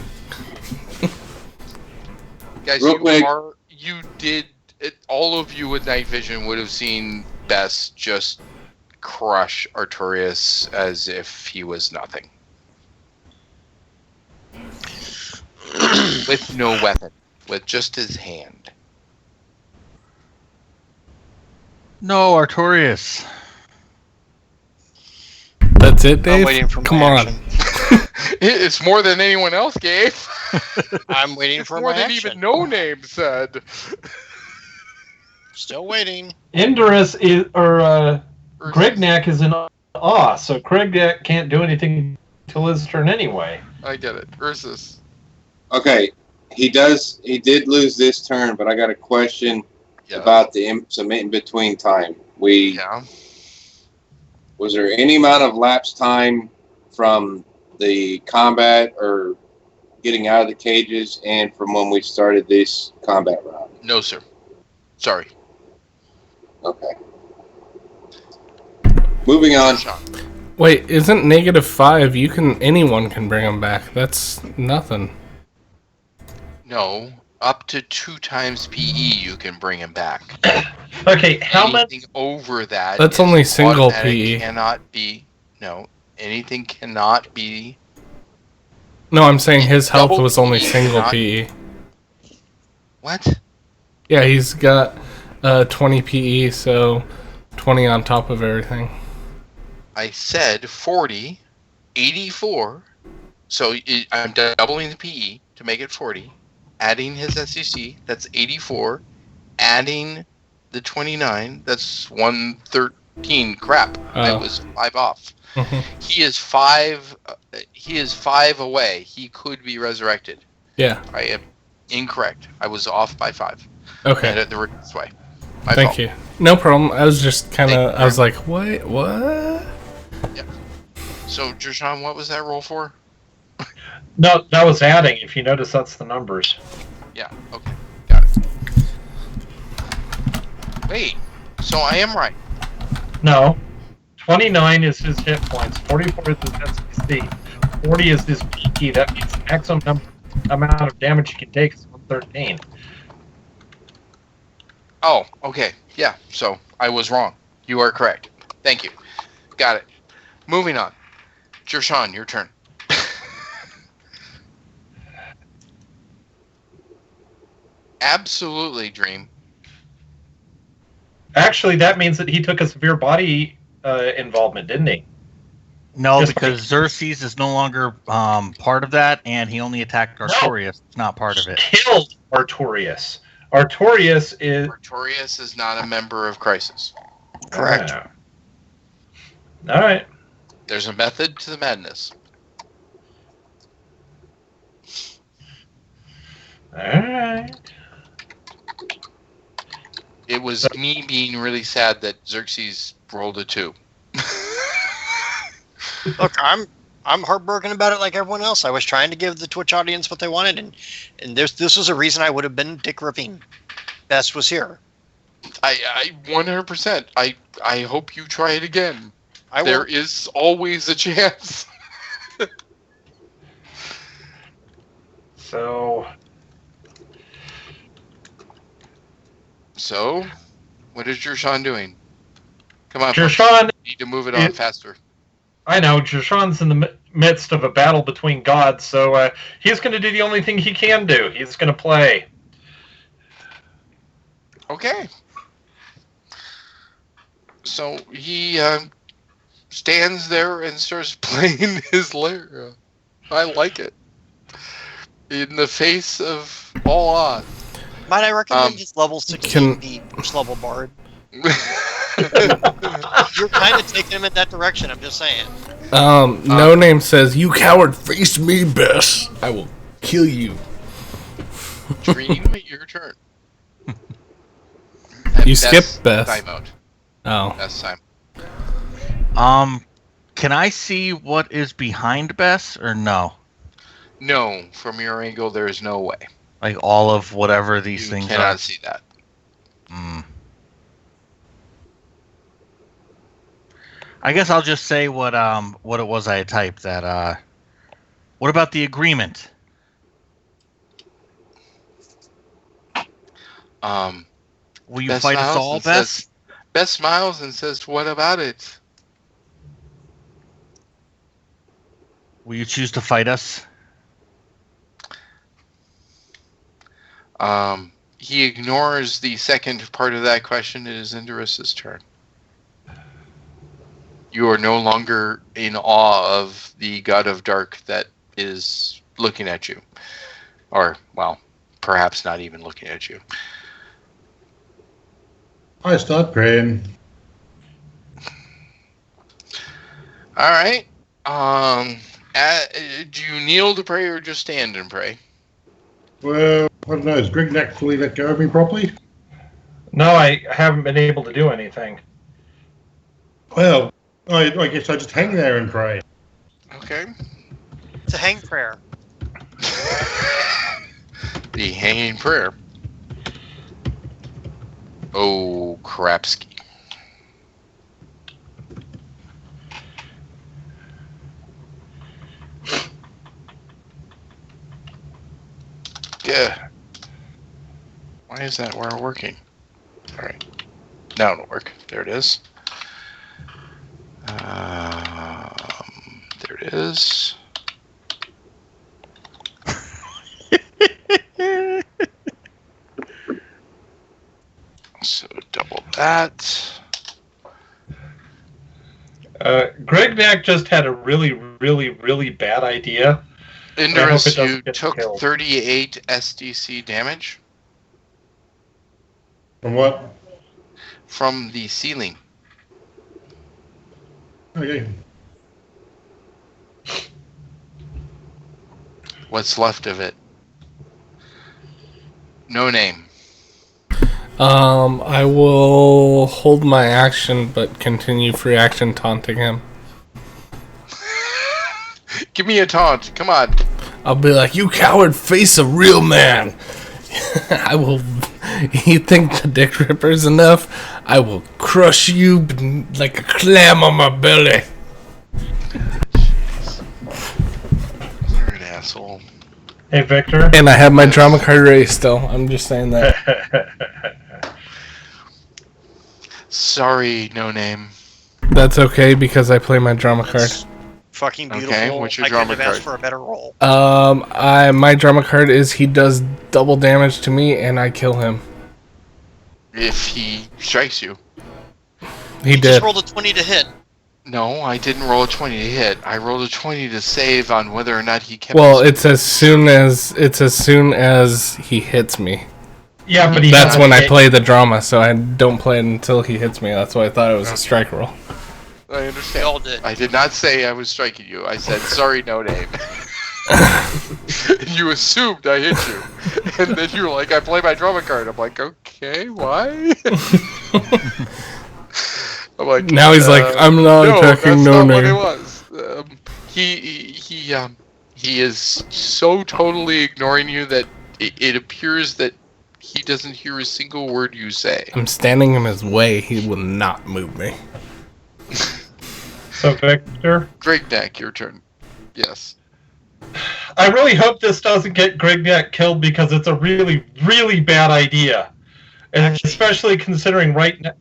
Guys, Real quick. you did it, all of you with night vision would have seen Bess just crush Artorias as if he was nothing. With no weapon. With just his hand. No, Artorias. That's it, Dave? I'm waiting for my Come on. action. It's more than anyone else gave. I'm waiting for More my than action. even no name said. Still waiting. Indorus is, or Grignac is in awe, so Grignac can't do anything till his turn anyway. I get it. Ursus. Okay, he did lose this turn, but I got a question Yeah. about some in between time. Yeah. Was there any amount of lapse time from the combat or getting out of the cages and from when we started this combat round? No, sir. Sorry. Okay. Moving on. Sean. Wait, isn't -5? Anyone can bring him back. That's nothing. No. Up to 2 times PE you can bring him back. Okay, how much? Anything over that That's is only single automatic, PE. Cannot be. No. Anything cannot be. No, I'm saying his health Double was only PE, single not- PE. What? Yeah, he's got 20 PE, so 20 on top of everything. I said 40, 84. So I'm doubling the PE to make it 40. Adding his SEC, that's 84. Adding the 29, that's 113. Crap, I Oh. was 5 off. Mhm. He is 5. He is 5 away. He could be resurrected. Yeah, I am incorrect. I was off by 5. okay. And the reverse way. My Thank fault. you. No problem. I was just kind Thank of, you. I was like, what? So, Jershawn, what was that roll for? No, that was adding. If you notice, that's the numbers. Yeah. Okay. Got it. Wait. So I am right. No, 29 is his hit points. 44 is his SPC. 40 is his PE. That means the maximum amount of damage he can take is 113. Oh, okay. Yeah, so I was wrong. You are correct. Thank you. Got it. Moving on. Jershawn, your turn. Absolutely, Dream. Actually, that means that he took a severe body involvement, didn't he? No, Just because Xerxes is no longer part of that, and he only attacked Artorias. It's not part of it. Killed Artorias. Artorias is Artorias is not a member of Crisis. Correct. Ah. All right. There's a method to the madness. All right. It was me being really sad that Xerxes rolled a 2. Look, I'm heartbroken about it like everyone else. I was trying to give the Twitch audience what they wanted, and this was a reason I would have been Dick Ripping. Bess was here. I 100%. I hope you try it again. I There will. is always a chance. So So, what is Jershawn doing? Come on, Jershawn, you need to move it on it- faster. I know Jershawn's in the midst of a battle between gods, so he's going to do the only thing he can do. He's going to play. Okay. So he stands there and starts playing his lyre. I like it. In the face of all odds. Might I recommend his level 16 be first level bard? You're kind of taking him in that direction, I'm just saying. No Name says, "You coward, face me, Bess. I will kill you." Dream, your turn. You skipped Bess. Timeout. Oh. Best time. Can I see what is behind Bess, or no? No, from your angle, there is no way. Like all of whatever these things You cannot are? see that. I guess I'll just say what it was I had typed. That what about the agreement? Will you Bess fight us smiles all, and Bess? says- Bess smiles and says, "What about it?" Will you choose to fight us? He ignores the second part of that question. It is Indorus's turn. You are no longer in awe of the God of Dark that is looking at you. Or, well, perhaps not even looking at you. I start praying. All right. Do you kneel to pray or just stand and pray? Well, I don't know. Has Grignac fully let go of me properly? No, I haven't been able to do anything. Well, I guess I just hang there and pray. Okay. It's a hang prayer. The hanging prayer. Oh, crapski. Yeah. Why is that wire working? All right. Now it'll work. There it is. There it is. So double that. Grignac just had a really, really, really bad idea. Indorus, you get took killed. 38 SDC damage From what? from the ceiling. Okay. What's left of it? No name. I will hold my action, but continue free action taunting him. Give me a taunt. Come on. I'll be like, "You coward, face a real man." I will. You think the Dickripper's enough? I will crush you like a clam on my belly. You're an asshole. Hey, Victor. And I have my drama card ready still. I'm just saying that. Sorry, no name. That's okay because I play my drama card. That's fucking beautiful. Okay, what's your I drama couldn't have asked card? for a better roll. My drama card is he does double damage to me and I kill him. If he strikes you. He did. Just rolled a 20 to hit. No, I didn't roll a 20 to hit. I rolled a 20 to save on whether or not he kept. Well, his- it's as soon as he hits me. Yeah, but That's when I play the drama, so I don't play it until he hits me. That's why I thought it was a strike roll. I understand. We all did. I did not say I was striking you. I said, sorry, no name. You assumed I hit you. And then you were like, I play my drama card. I'm like, okay, why? I'm like, Now he's like, "I'm not attacking no that's not name." what it was. He is so totally ignoring you that it appears that he doesn't hear a single word you say. I'm standing in his way. He will not move me. So, Victor, Grignac, your turn. Yes. I really hope this doesn't get Grignac killed because it's a really, really bad idea. And especially considering right now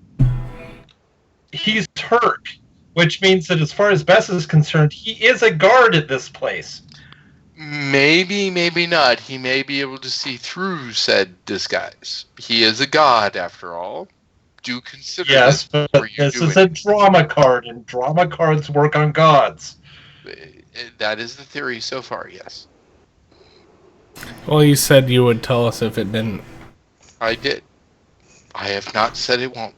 he's hurt, which means that as far as Bess is concerned, he is a guard at this place. Maybe, maybe not. He may be able to see through said disguise. He is a god, after all. Do consider Yes, this but before you this do is it. a drama card, and drama cards work on gods. That is the theory so far, yes. Well, you said you would tell us if it didn't. I did. I have not said it won't.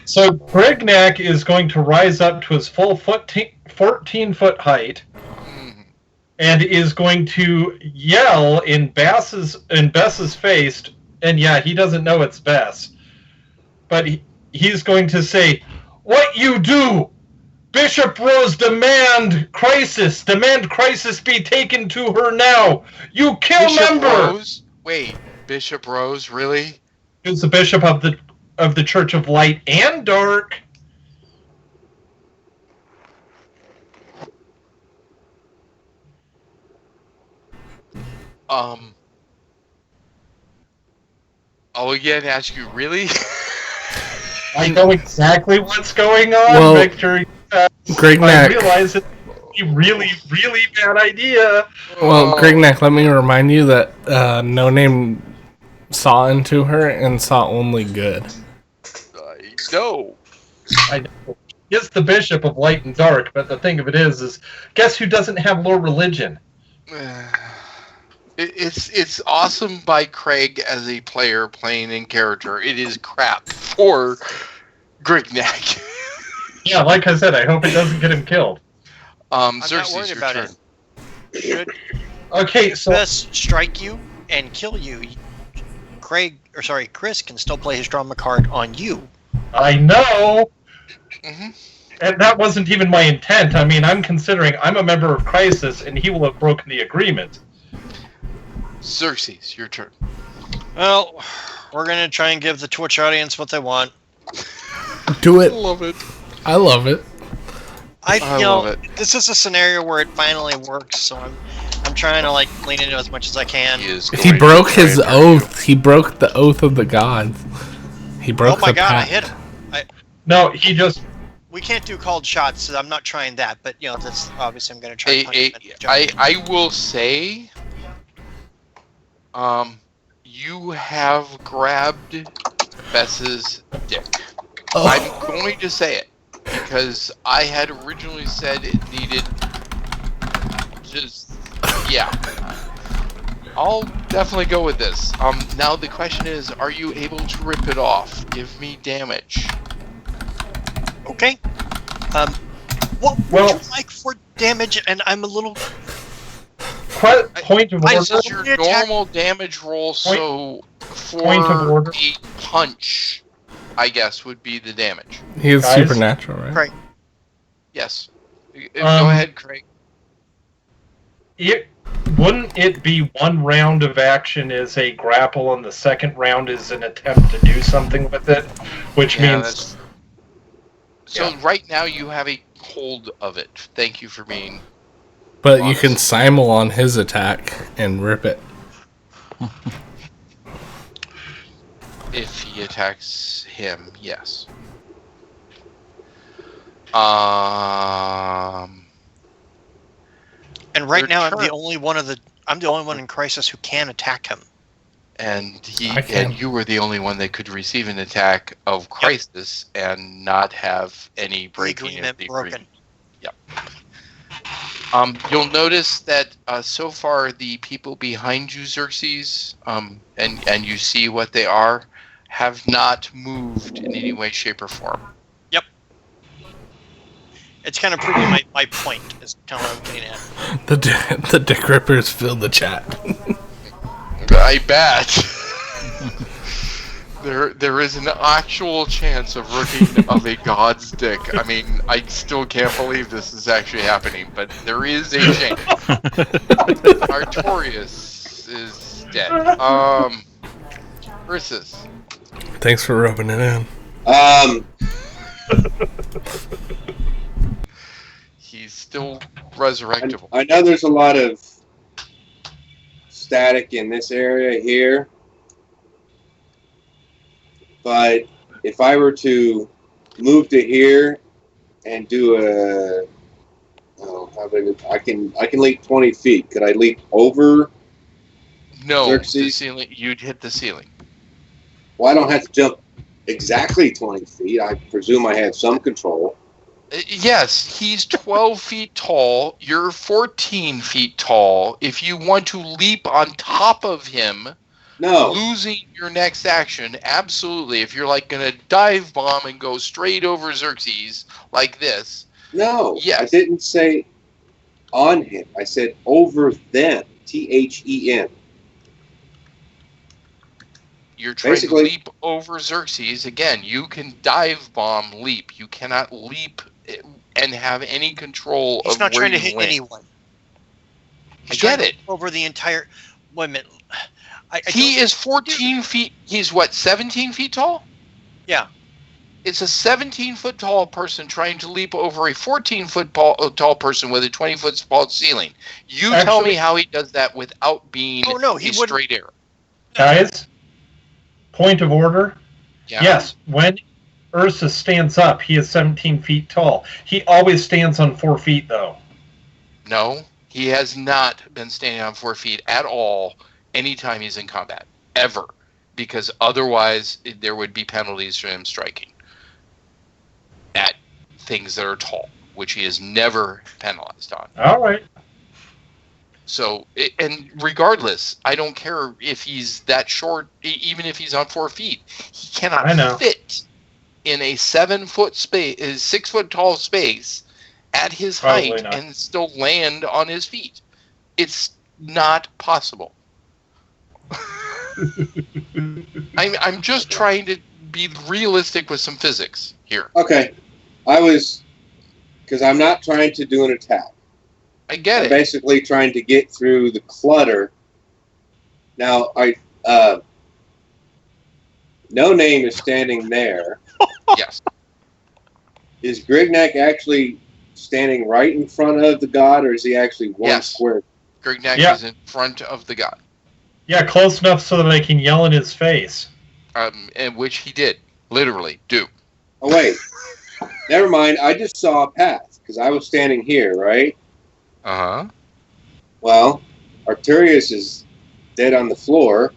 So Grignac is going to rise up to his full 14-foot height Mhm. and is going to yell in Bess's face, and yeah, he doesn't know it's Bess, but he's going to say, "What you do? Bishop Rose demand crisis be taken to her now. You kill Bishop member." Rose? Wait, Bishop Rose, really? Who's the bishop of the Church of Light and Dark? I'll again ask you, really? I know exactly what's going on, Well, Victor. I Grignac. realize it's a really, really bad idea. Well, Grignac, let me remind you that No Name saw into her and saw only good. I know. I know. He's the bishop of Light and Dark, but the thing of it is guess who doesn't have low religion? It's awesome by Craig as a player playing in character. It is crap for Grignac. Yeah, like I said, I hope it doesn't get him killed. I'm not Xerxes, worried your about turn. it. Should Okay, so Bess strike you and kill you, Chris can still play his drama card on you. I know, hmm and that wasn't even my intent. I mean, I'm considering I'm a member of Crisis, and he will have broken the agreement. Xerxes, your turn. Well, we're gonna try and give the Twitch audience what they want. Do it. Love it. I love it. I love it. This is a scenario where it finally works, so I'm trying to lean into it as much as I can. He broke his oath. He broke the oath of the gods. He broke Oh my the god, I pact. hit him. No, he just. We can't do called shots, so I'm not trying that. But that's obviously I'm gonna try. And punch him in the jump. I will say, you have grabbed Bess's dick. Oh. I'm going to say it because I had originally said it needed just I'll definitely go with this. Now the question is, are you able to rip it off? Give me damage. Okay. What would you like for damage? And I'm a little. Point of This order. is your normal damage roll, so Point of for order. a punch, I guess, would be the damage. He is Guys? supernatural, right? Right. Yes. Go ahead, Craig. Wouldn't it be one round of action is a grapple and the second round is an attempt to do something with it? Which means. So right now you have a hold of it. Thank you for being. But you can simul on his attack and rip it. If he attacks him, yes. And right Your now turn. I'm the only one in Crisis who can attack him. And I can. and you were the only one that could receive an attack of crisis and not have any breaking of the broken. Yep. You'll notice that so far the people behind you, Xerxes, and you see what they are, have not moved in any way, shape, or form. Yep. It's kind of proving my point, is kind of what I'm getting at. The Dickrippers filled the chat. I bet. There is an actual chance of ripping of a god's dick. I mean, I still can't believe this is actually happening, but there is a chance. Artorias is dead. Versus. Thanks for rubbing it in. He's still resurrectable. I know there's a lot of static in this area here, but if I were to move to here and do a How big? I can leap 20 feet. Could I leap over? No, Xerxes? the ceiling. You'd hit the ceiling. Well, I don't have to jump exactly 20 feet. I presume I have some control. Yes, he's 12 feet tall. You're 14 feet tall. If you want to leap on top of him, No. losing your next action, absolutely. If you're like going to dive bomb and go straight over Xerxes like this, No. Yes. I didn't say on him. I said over them. THEN. you're trying Basically- to leap over Xerxes. Again, you can dive bomb leap. You cannot leap and have any control He's of not where trying to you hit land. anyone. I get it. Over the entire. Wait a minute. I He don't- is 14 feet. He's what, 17 feet tall? Yeah. It's a 17-foot tall person trying to leap over a 14-foot tall person with a 20-foot tall ceiling. You tell me Actually- how he does that without being Oh, no, he a wouldn't. straight air. Guys, point of order. Yeah. Yes, when Ursus stands up, he is 17 feet tall. He always stands on 4 feet, though. No, he has not been standing on 4 feet at all anytime he's in combat, ever, because otherwise there would be penalties for him striking at things that are tall, which he is never penalized on. All right. So, and regardless, I don't care if he's that short, even if he's on 4 feet, he I know. cannot fit in a 7-foot space, 6-foot tall space at his Probably height not. and still land on his feet. It's not possible. I'm just trying to be realistic with some physics here. Okay. Because I'm not trying to do an attack. I get I'm it. basically trying to get through the clutter. Now, No Name is standing there. Yes. Is Grignac actually standing right in front of the god, or is he actually one Yes. square? Grignac Yeah. is in front of the god, Yeah, close enough so that I can yell in his face. and which he did literally do. Oh, wait. Never mind. I just saw a path, because I was standing here, right? Uh-huh. Well, Arturius is dead on the floor.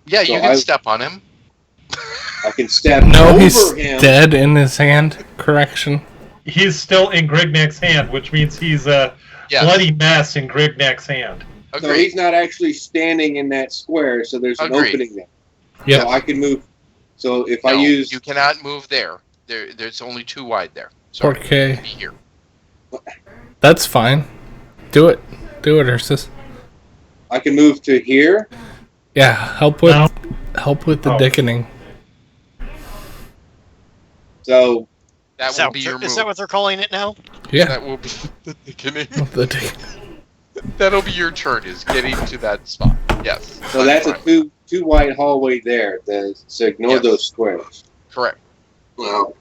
Yeah, So you can step on him. I can step No, over he's him. dead in his hand. Correction. He's still in Grignac's hand, which means he's a Yes. bloody mess in Grignac's hand. So Agreed. he's not actually standing in that square, so there's an Agreed. opening there. Yep. So I can move. So if I No, use... you cannot move there. There's only too wide there. Sorry. Okay. Be here. That's fine. Do it. Do it, Ursus. I can move to here. Yeah, help with No. the Oh. dickening. So That Is will that, be your move. is that what they're calling it now? Yeah. That will be the beginning. The dick. That'll be your turn, is getting to that spot. Yes. so that's a fine. two wide hallway there. So ignore Yes. those squares. Correct. Well,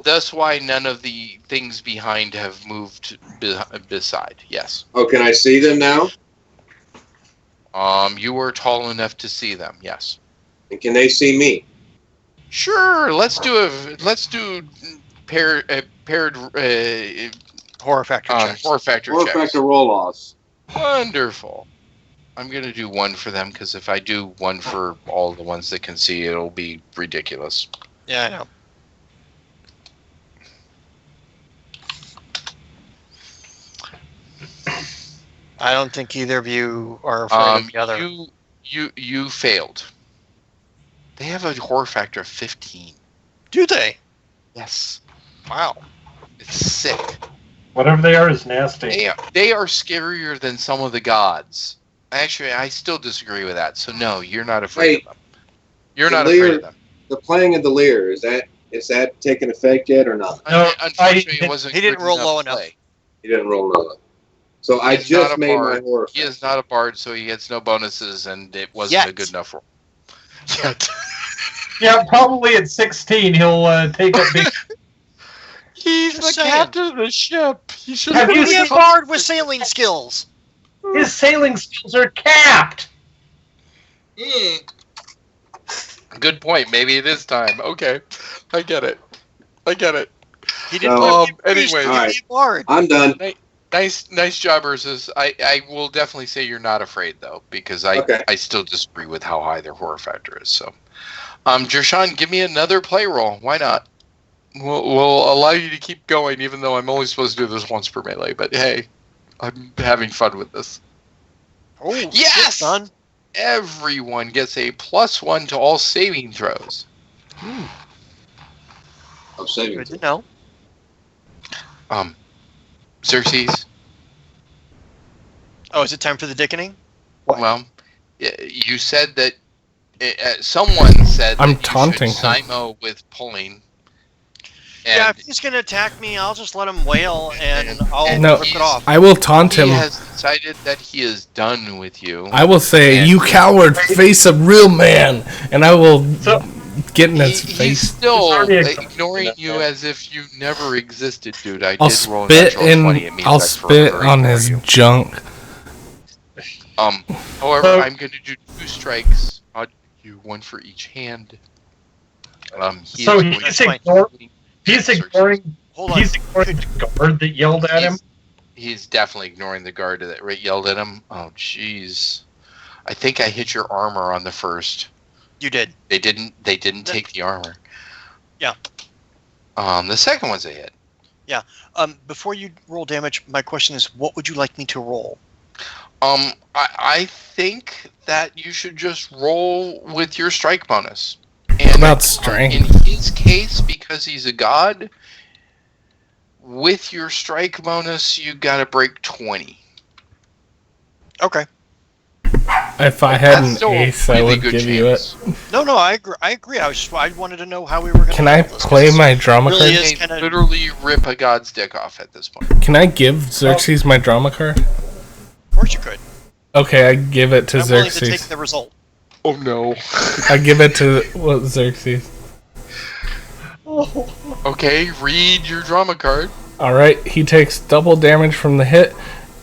That's why none of the things behind have moved beside. Yes. oh, can I see them now? You were tall enough to see them. Yes. And can they see me? Sure. Let's do paired Horror factor checks. horror factor Or checks. factor roll-offs. Wonderful. I'm going to do one for them, because if I do one for all the ones that can see, it'll be ridiculous. Yeah, I know. I don't think either of you are afraid of the other. You failed. They have a horror factor of 15. Do they? Yes. Wow. It's sick. Whatever they are is nasty. They are scarier than some of the gods. Actually, I still disagree with that. So no, you're not afraid of them. You're the not Lear- afraid of them. The playing of the Lear, is that taking effect yet or not? No, Unfortunately, I- it wasn't. he didn't good roll enough low to enough. play. He didn't roll none. So I He's not just a made my bard. horror. He is not a bard, so he gets no bonuses, and it wasn't Yet. a good enough roll. Yet. Yeah, probably at 16 he'll take up big... He's Just the saying. captain of the ship. He should Have you Be a seen- bard with sailing skills. His sailing skills are capped! Good point. Maybe it is time. Okay, I get it. He didn't No. want to be a priest, Anyways. he wanted to be a bard. I'm done. Nice job, Ursus. I will definitely say you're not afraid though, because I still disagree with how high their horror factor is. So, Jershawn, give me another play roll. Why not? We'll allow you to keep going, even though I'm only supposed to do this once per melee. But hey, I'm having fun with this. Oh, yes! Son. Everyone gets a +1 to all saving throws. I'm saving. Good to know. Xerxes. Oh, is it time for the dickening? Well, you said that. Someone said I'm that taunting you should Simo with pulling. Yeah, And if he's going to attack me, I'll just let him wail and I'll No. rip it off. I will taunt he him. has decided that he is done with you. I will say, And "You coward, face a real man," and I will So- get in his He's face. still It's already ignoring you as if you never existed, dude. I I'll did roll a spit natural 20. It means I'll I spit forever on ignore his you. junk. However, So- I'm going to do 2 strikes. I'll do 1 for each hand. He So is he's going He's Xerxes. ignoring. Hold on. He's ignoring the guard that yelled at him. He's definitely ignoring the guard that yelled at him. Oh, jeez. I think I hit your armor on the first. You did. They didn't take the armor. Yeah. The second one's a hit. Before you roll damage, my question is, what would you like me to roll? I think that you should just roll with your strike bonus. And About strength. in his case, because he's a god, with your strike bonus, you gotta break 20. Okay. If I had That's an still a ace, I really would good give you it. chance. No, I agree. I wanted to know how we were going to. Can I play my drama Really card? is You kinda- can literally rip a god's dick off at this point. Can I give Xerxes my drama card? Of course you could. Okay, I give it to I'm willing to take Xerxes. the result. Oh no. I give it to Xerxes. Okay, read your drama card. Alright, he takes double damage from the hit,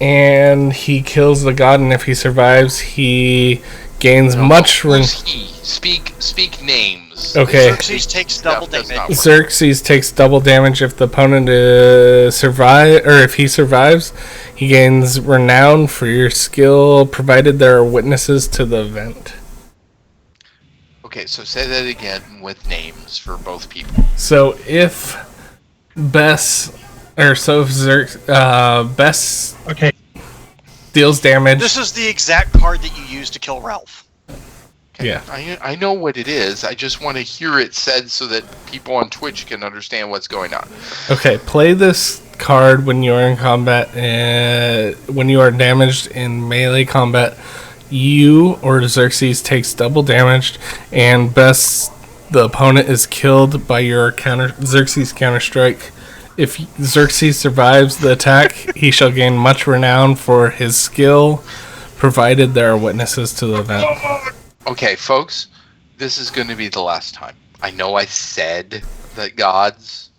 and he kills the god, and if he survives, he gains much... Who's he? Speak names. Okay. Xerxes takes double Stuff does damage. not work. Xerxes takes double damage if the opponent if he survives. He gains renown for your skill, provided there are witnesses to the event. Okay, so say that again with names for both people. So if Bess Okay. deals damage, This is the exact card that you used to kill Ralph. yeah. I know what it is. I just want to hear it said so that people on Twitch can understand what's going on. Okay, play this card when you are in combat. When you are damaged in melee combat, you or Xerxes takes double damage, and Bess, the opponent, is killed by your Xerxes counter strike. If Xerxes survives the attack, he shall gain much renown for his skill, provided there are witnesses to the event. Okay, folks, this is going to be the last time. I know I said that gods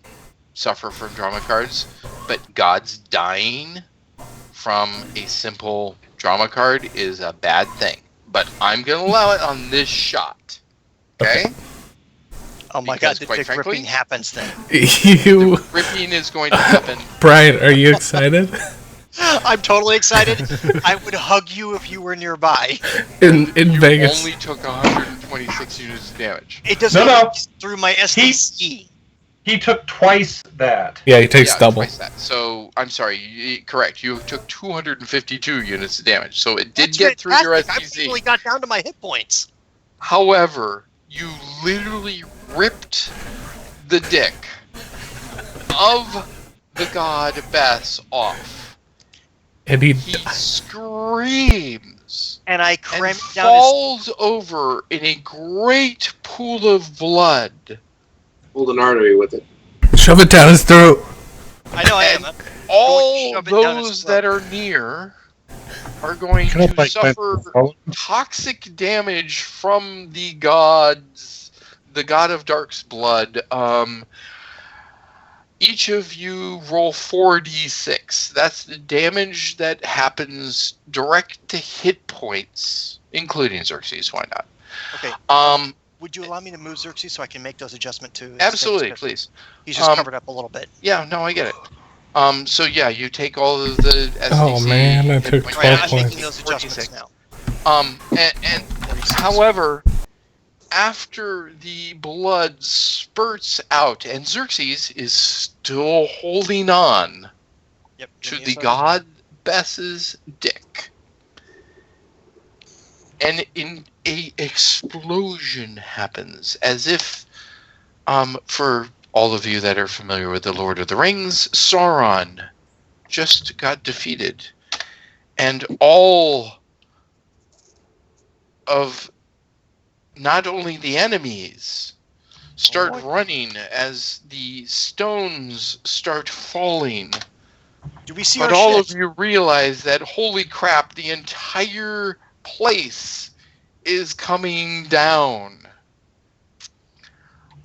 suffer from drama cards, but gods dying from a simple drama card is a bad thing. But I'm going to allow it on this shot. Okay? Oh my Because, god, the quite dick frankly- ripping happens then. You, Ripping is going to happen. Brian, are you excited? I'm totally excited. I would hug you if you were nearby. In You Vegas. only took 126 units of damage. It doesn't No. go through my SDC. He took twice that. Yeah, he takes double. Twice that. So, I'm sorry, correct. You took 252 units of damage. So it did That's get through your fantastic. I SPC. basically got down to my hit points. However, you literally ripped the dick of the god Bess off. And he He screams And I and crammed down his... falls over in a great pool of blood. Hold an artery with it. shove it down his throat. I know I am. And all shove it down his those throat. that are near are going Can I to play suffer toxic damage from the gods, the god of Dark's blood. Each of you roll 4d6. That's the damage that happens direct to hit points, including Xerxes. Why not? Okay. Would you allow me to move Xerxes so I can make those adjustments to his Absolutely, fix? please. He's just covered up a little bit. Yeah, no, I get it. So yeah, you take all of the SDC. Oh, man, I took hit 12 Right, I'm points. making those adjustments now. And 46. however, after the blood spurts out, and Xerxes is still holding on Yep, to give me a the second. god Bess's dick, and in a explosion happens, as if, for all of you that are familiar with the Lord of the Rings, Sauron just got defeated, and all of not only the enemies start running as the stones start falling, Do we see but our all shit? of you realize that, holy crap, the entire place is coming down.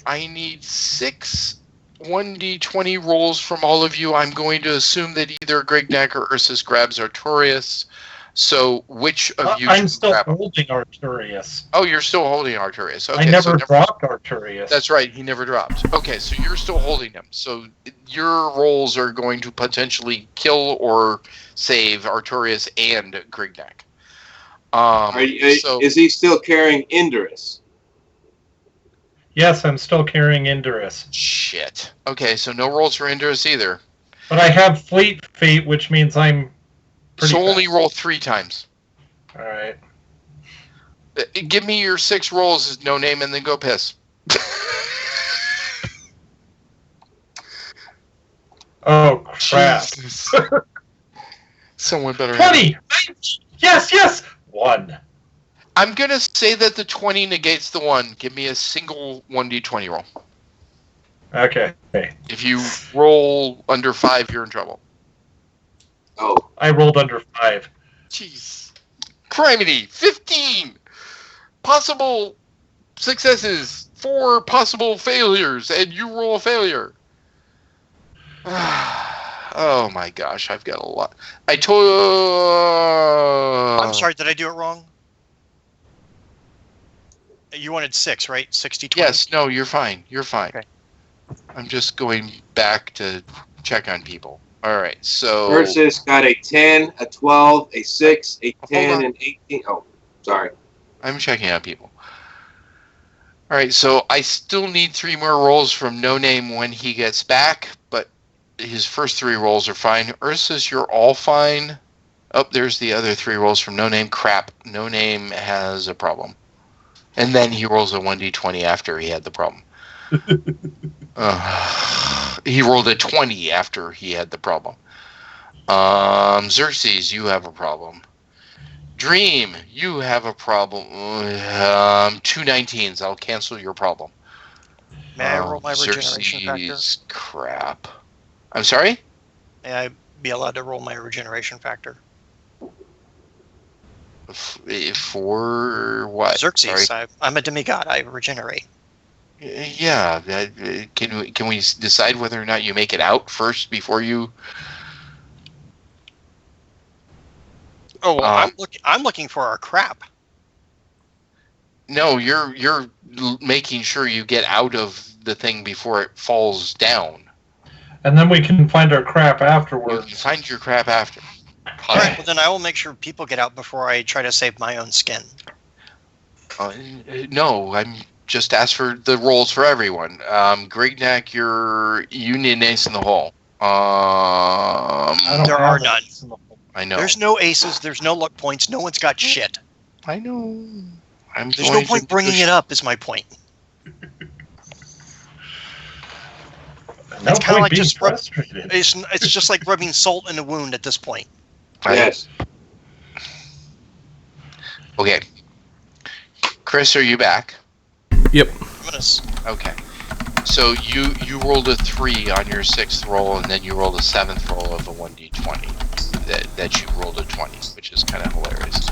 I need 6 1d20 rolls from all of you. I'm going to assume that either Grignac or Ursus grabs Artorias. So which of you I'm should still grab him? holding Arturius. Oh, you're still holding Artorias. Okay, I never so dropped Arturius. that's right. He never dropped. Okay, so you're still holding him. So your rolls are going to potentially kill or save Artorias and Grignac. Is he still carrying Indorus? Yes, I'm still carrying Indorus. Shit. Okay, so no rolls for Indorus either. But I have Fleet Feet, which means I'm pretty So only fast. roll 3 times. Alright. Give me your 6 rolls, no name, and then go piss. Oh, crap. Jesus. Someone better. 20! Yes! 1. I'm going to say that the 20 negates the 1. Give me a single 1d20 roll. Okay. If you roll under 5, you're in trouble. Oh, I rolled under 5. Jeez. Criminy. 15! Possible successes. 4 possible failures, and you roll a failure. Oh my gosh, I've got a lot. I told. I'm sorry, did I do it wrong? You wanted 6, right? 60, 20? Yes, no, you're fine. You're fine. Okay. I'm just going back to check on people. All right, so. Ursus got a 10, a 12, a 6, a Hold 10, on. and 18. Oh, sorry. I'm checking on people. All right, so I still need 3 more rolls from No Name when he gets back, but his first 3 rolls are fine. Ursus, you're all fine. Oh, there's the other 3 rolls from No Name. Crap, No Name has a problem. And then he rolls a 1d20 after he had the problem. He rolled a 20 after he had the problem. Xerxes, you have a problem. Dream, you have a problem. 2 19s. I'll cancel your problem. May I roll my regeneration Xerxes, factor? crap. I'm sorry? May I be allowed to roll my regeneration factor? For what? Xerxes, Sorry. I'm a demigod. I regenerate. Yeah. Can we decide whether or not you make it out first before you? Oh, well, I'm looking for our crap. No, you're making sure you get out of the thing before it falls down. And then we can find our crap You afterwards. can find your crap after. All right, well then I will make sure people get out before I try to save my own skin. No, I'm just asked for the rolls for everyone. Grignac, you're Union Ace in the hole. I don't There have are it. none. I know. There's no aces. There's no luck points. No one's got shit. I know. There's no point bringing it up. Is my point. No It's kinda point like being just frustrated. It's just like rubbing salt in a wound at this point. Yes. Okay. Chris, are you back? Yep. I'm gonna. Okay. So you rolled a 3 on your 6th roll, and then you rolled a 7th roll of a 1d20. That you rolled a 20, which is kind of hilarious.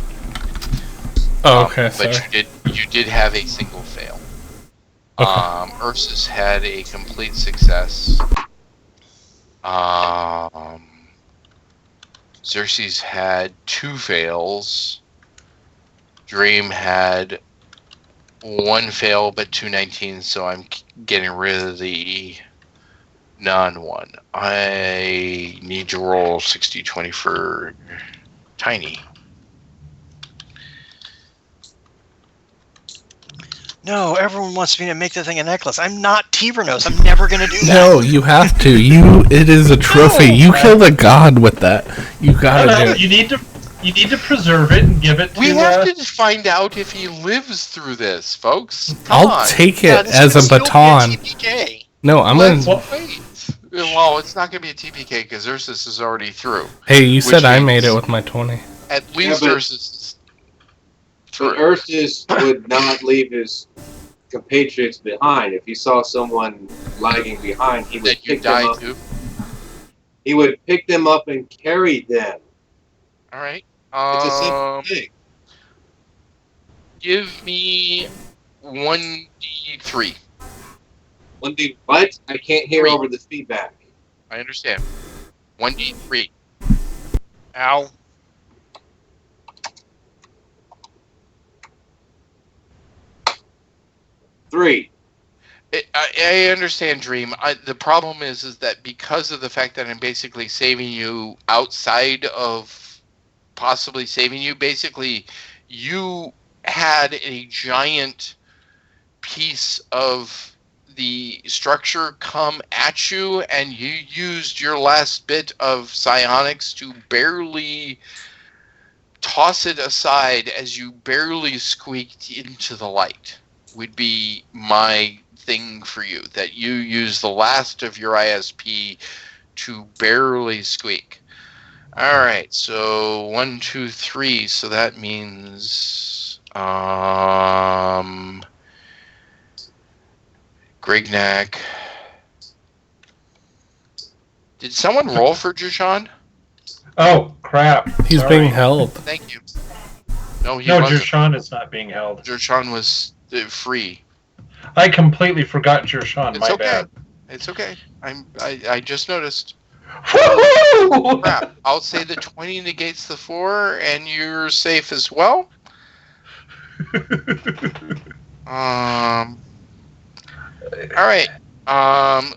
Oh, okay, But sorry. you did have a single fail. Okay. Ursus had a complete success. Xerxes had 2 fails. Dream had 1 fail but 2 19s, so I'm getting rid of the Non-1. I need to roll 60-20 for Tiny. No, everyone wants me to make the thing a necklace. I'm not Tibernos. I'm never going to do that. No, you have to. It is a trophy. You killed a god with that. You gotta do it. You need to preserve it and give it to. We have to find out if he lives through this, folks. I'll take Yeah, it this as could a still be baton. TPK. No, I'm Let's gonna. wait. Well, it's not going to be a TPK because Ursus is already through. Hey, you which said I means- made it with my 20. At least but- Ursus is But through. Ursus would not leave his compatriots behind. If he saw someone lagging behind, he would That you pick them die up. to. He would pick them up and carry them. All right. It's a simple thing. Give me 1d3. 1D what? I can't hear 3. over the feedback. I understand. 1d3. Ow. Three. I understand, Dream. The problem is that because of the fact that I'm basically saving you outside of possibly saving you, basically you had a giant piece of the structure come at you and you used your last bit of psionics to barely toss it aside as you barely squeaked into the light. Would be my thing for you, that you use the last of your ISP to barely squeak. All right, so 1, 2, 3. So that means Grignac. Did someone roll for Jushan? Oh crap! He's Sorry. being held. Thank you. No, he No, wasn't. Jushan is not being held. Jushan was free. I completely forgot Jushan. It's My okay. bad. It's okay. I just noticed. Woo-hoo! Crap. I'll say the 20 negates the 4, and you're safe as well. All right.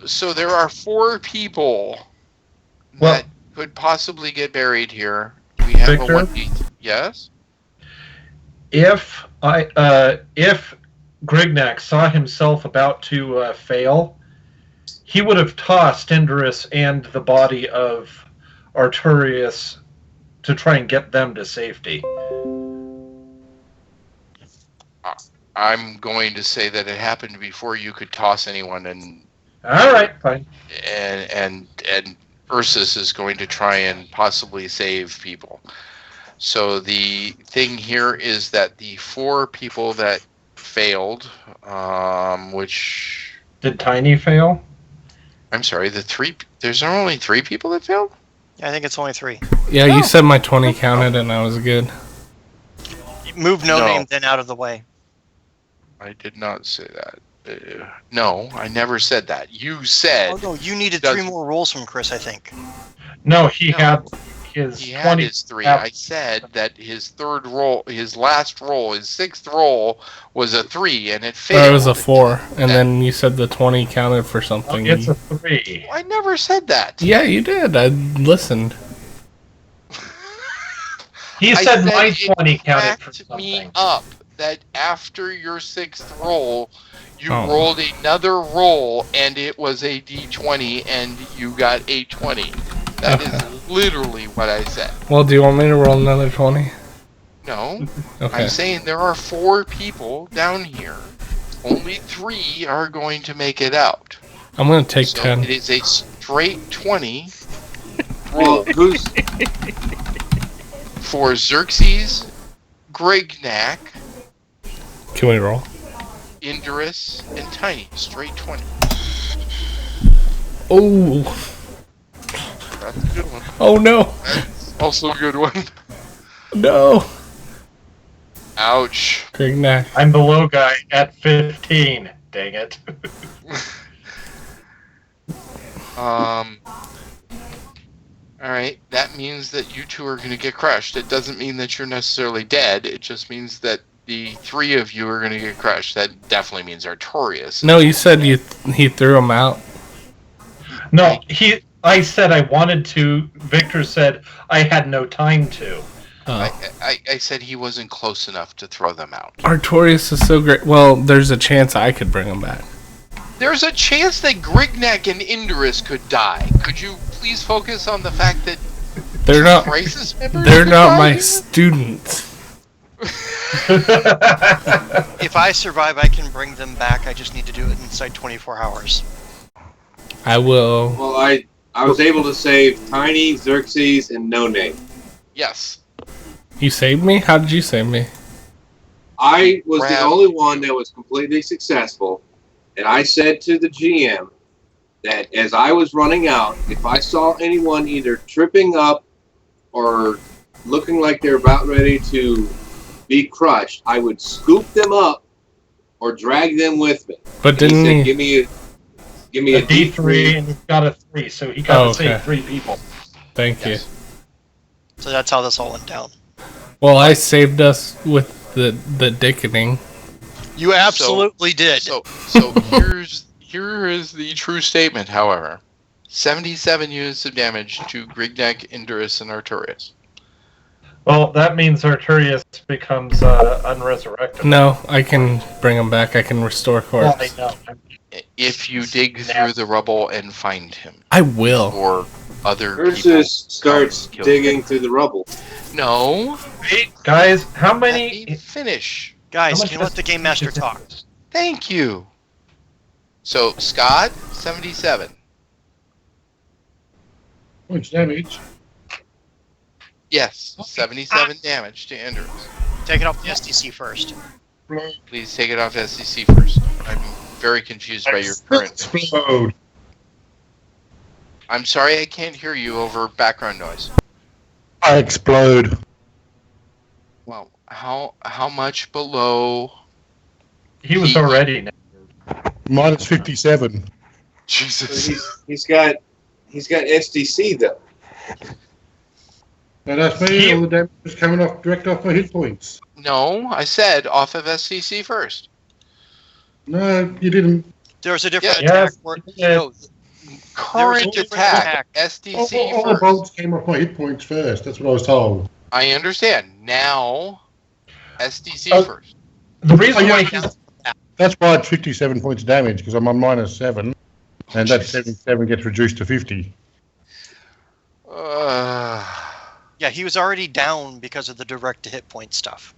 So there are 4 people Well- that could possibly get buried here. We have Victor? a 1d. Yes. if Grignac saw himself about to fail, he would have tossed Indorus and the body of Arturius to try and get them to safety. I'm going to say that it happened before you could toss anyone, and All right, fine. and Ursus is going to try and possibly save people. So the thing here is that the 4 people that failed, which Did Tiny fail? I'm sorry, there's only 3 people that failed? I think it's only 3. Yeah, you said my 20 counted and I was good. Move no No. name then out of the way. I did not say that. No, I never said that. You said Oh no, you needed Does- 3 more rolls from Chris, I think. No, he No. had his he had 20. his 3. I said that his last roll, his 6th roll was a 3, and it failed. Or it was a 4, and then you said the 20 counted for something. It's a 3. I never said that. Yeah, you did. I listened. He I said my it 20 counted for cracked me something. up that after your 6th roll, you Oh. rolled another roll, and it was a d20, and you got a 20. That is literally what I said. Well, do you want me to roll another 20? No, Okay. I'm saying there are 4 people down here. Only 3 are going to make it out. I'm going to take So 10. it is a straight 20 Well, who's for Xerxes, Grignac, Can we roll? Indorus, and Tiny. Straight 20. Oh, That's a good one. oh no, That's also a good one. no. Ouch. Grignac. I'm the low guy at 15. Dang it. Alright, that means that you 2 are going to get crushed. It doesn't mean that you're necessarily dead. It just means that the 3 of you are going to get crushed. That definitely means Artorias. No, you said he threw him out. No, I said I wanted to. Victor said I had no time to. Oh. I said he wasn't close enough to throw them out. Artorias is so great. Well, there's a chance I could bring him back. There's a chance that Grignac and Indorus could die. Could you please focus on the fact that They're not. crisis members They're could not die my here? students. If I survive, I can bring them back. I just need to do it inside 24 hours. I will. Well, I was able to save Tiny, Xerxes, and No Name. Yes. You saved me? How did you save me? I was the Brad. only one that was completely successful, and I said to the GM that as I was running out, if I saw anyone either tripping up or looking like they're about ready to be crushed, I would scoop them up or drag them with me. But And he didn't said, he? Give me A a D3 and he got a 3, so he got Oh, to save okay. 3 people. Thank you. So that's how this all went down. Well, I saved us with the dickening. You absolutely did. So here is the true statement, however. 77 units of damage to Grignac, Indorus, and Artorias. Well, that means Arturius becomes unresurrectable. No, I can bring him back. I can restore Well, corpse. I know. If you dig through the rubble and find him, I will. or other people Ursus starts kill digging through the rubble. No, Wait, guys, how let many? me finish. Guys, how much can you let the game master talk? Thank you. So Scott, 77. Points damage. Yes, 77 damage to Indorus. Take it off the SDC first. Please take it off SCC first. I'm very confused by your current. Explode. I'm sorry I can't hear you over background noise. I explode. Well, how much below? He was already. Minus 57. Jesus. He's got SDC though. Now that's me. All the damage is coming off direct off my hit points. No, I said off of SCC first. No, you didn't. There's a different Yeah. attack. Yes. Where, Yeah. no, Current There was a attack, All SDC the first. bolts came off my hit points first. That's what I was told. I understand. Now, SDC Oh. first. The reason Oh, why yeah. he's That's why it's 57 points damage, because I'm on minus 7. And that 77 gets reduced to 50. yeah, he was already down because of the direct to hit point stuff.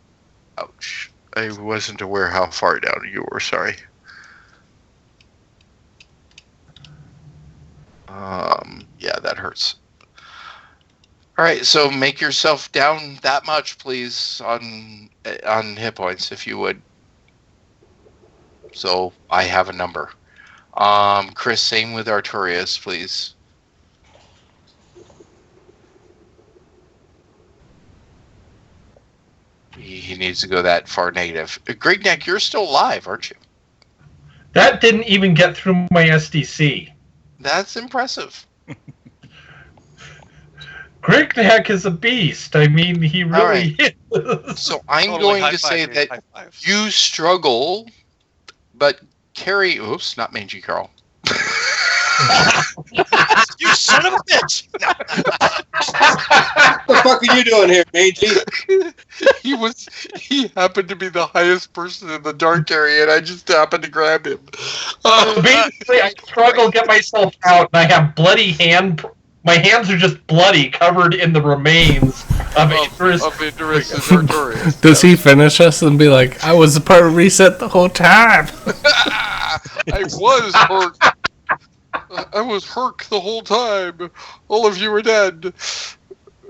Ouch. I wasn't aware how far down you were, sorry. Yeah, that hurts. Alright, so make yourself down that much, please, on hit points, if you would. So, I have a number. Chris, same with Artorias, please. He needs to go that far negative. Grignac, you're still alive, aren't you? that didn't even get through my SDC. That's impressive. Grignac is a beast. I mean, he really is. So I'm Totally going high to five, say dude, that high five. you struggle, but carry. Oops, not Mangy Carl. You son of a bitch! No. What the fuck are you doing here, Mangy? He happened to be the highest person in the dark area, and I just happened to grab him. Basically, I struggle to get myself out, and I have bloody hand. My hands are just bloody, covered in the remains of Idris. Of Idris and Artorias. Does he finish us and be like, I was a part of reset the whole time? I was hurt. I was hurt the whole time. All of you are dead.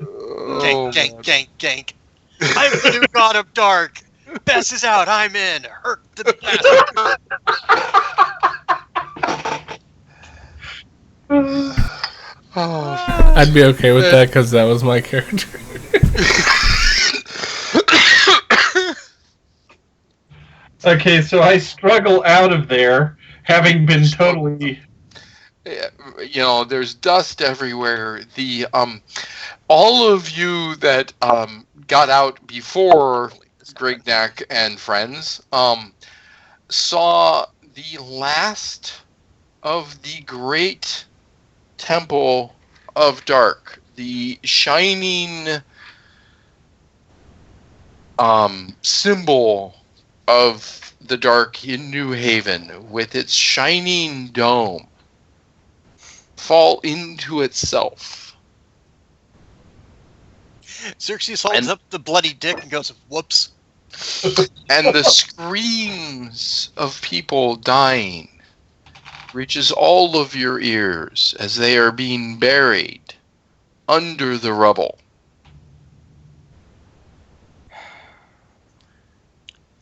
Gank, gank, gank, gank. I'm the new god of dark. Bess is out. I'm in. Hurt the bastard. I'd be okay with that because that was my character. Okay, so I struggle out of there, having been totally. You know, there's dust everywhere. The all of you that got out before Grignac and friends saw the last of the great Temple of Dark, the shining symbol of the dark in New Haven, with its shining dome, fall into itself. Xerxes holds up the bloody dick and goes, whoops. And the screams of people dying reaches all of your ears as they are being buried under the rubble.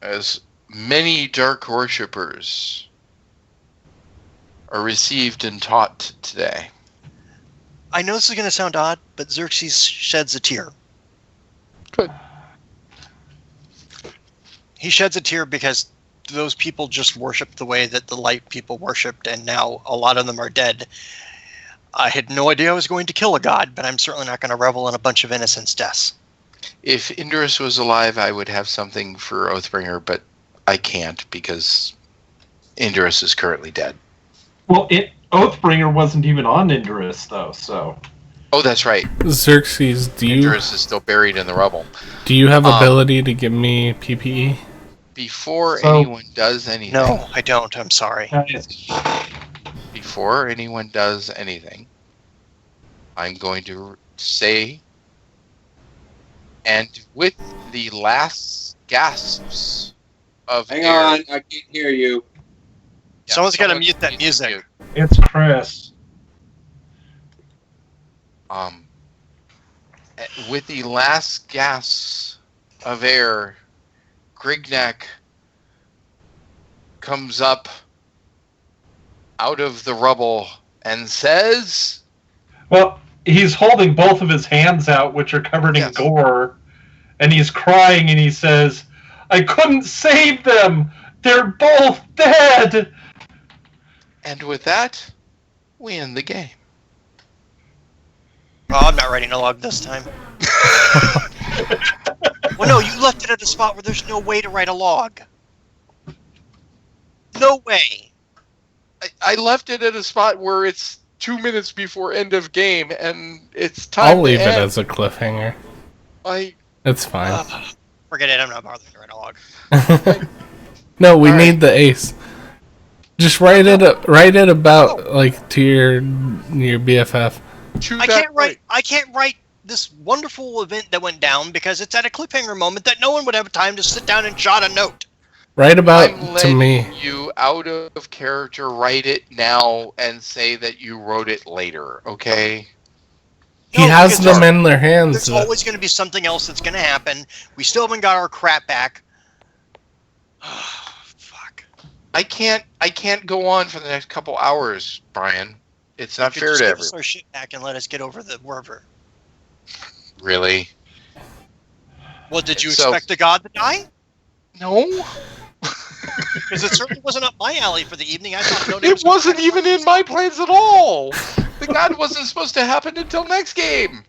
As many dark worshippers are received and taught today. I know this is going to sound odd, but Xerxes sheds a tear. Good. He sheds a tear because those people just worshipped the way that the light people worshipped, and now a lot of them are dead. I had no idea I was going to kill a god, but I'm certainly not going to revel in a bunch of innocents' deaths. If Indris was alive, I would have something for Oathbringer, but I can't because Indris is currently dead. Well, Oathbringer wasn't even on Indris, though, so... Oh, that's right. Xerxes, Indris is still buried in the rubble. Do you have ability to give me PPE? Before anyone does anything... No, I don't. I'm sorry. Before anyone does anything, I'm going to say, and with the last gasps of Hang air... on, I can't hear you. Yeah, Someone's got to someone mute that needs to music. mute. It's Chris. With the last gasps of air, Grignac comes up out of the rubble and says... Well, he's holding both of his hands out, which are covered in gore, and he's crying, and he says, I couldn't save them! They're both dead! And with that, we end the game. Oh, I'm not writing a log this time. Well, no, you left it at a spot where there's no way to write a log. No way. I left it at a spot where it's 2 minutes before end of game, and it's time I'll leave to it end. as a cliffhanger. It's fine. Forget it, I'm not bothering to write a log. No, we need the ace. Just write it about like to your BFF. I can't write this wonderful event that went down because it's at a cliffhanger moment that no one would have time to sit down and jot a note. Write about I'm to letting me. you out of character, write it now and say that you wrote it later, okay? He has them in their hands. There's always going to be something else that's going to happen. We still haven't got our crap back. Fuck. I can't go on for the next couple hours, Brian. It's not fair to Give everyone. us our shit back and let us get over the river. Really? Well, did you expect the god to die? No. Because it certainly wasn't up my alley for the evening. I thought It wasn't even in my plans at all. The god wasn't supposed to happen until next game.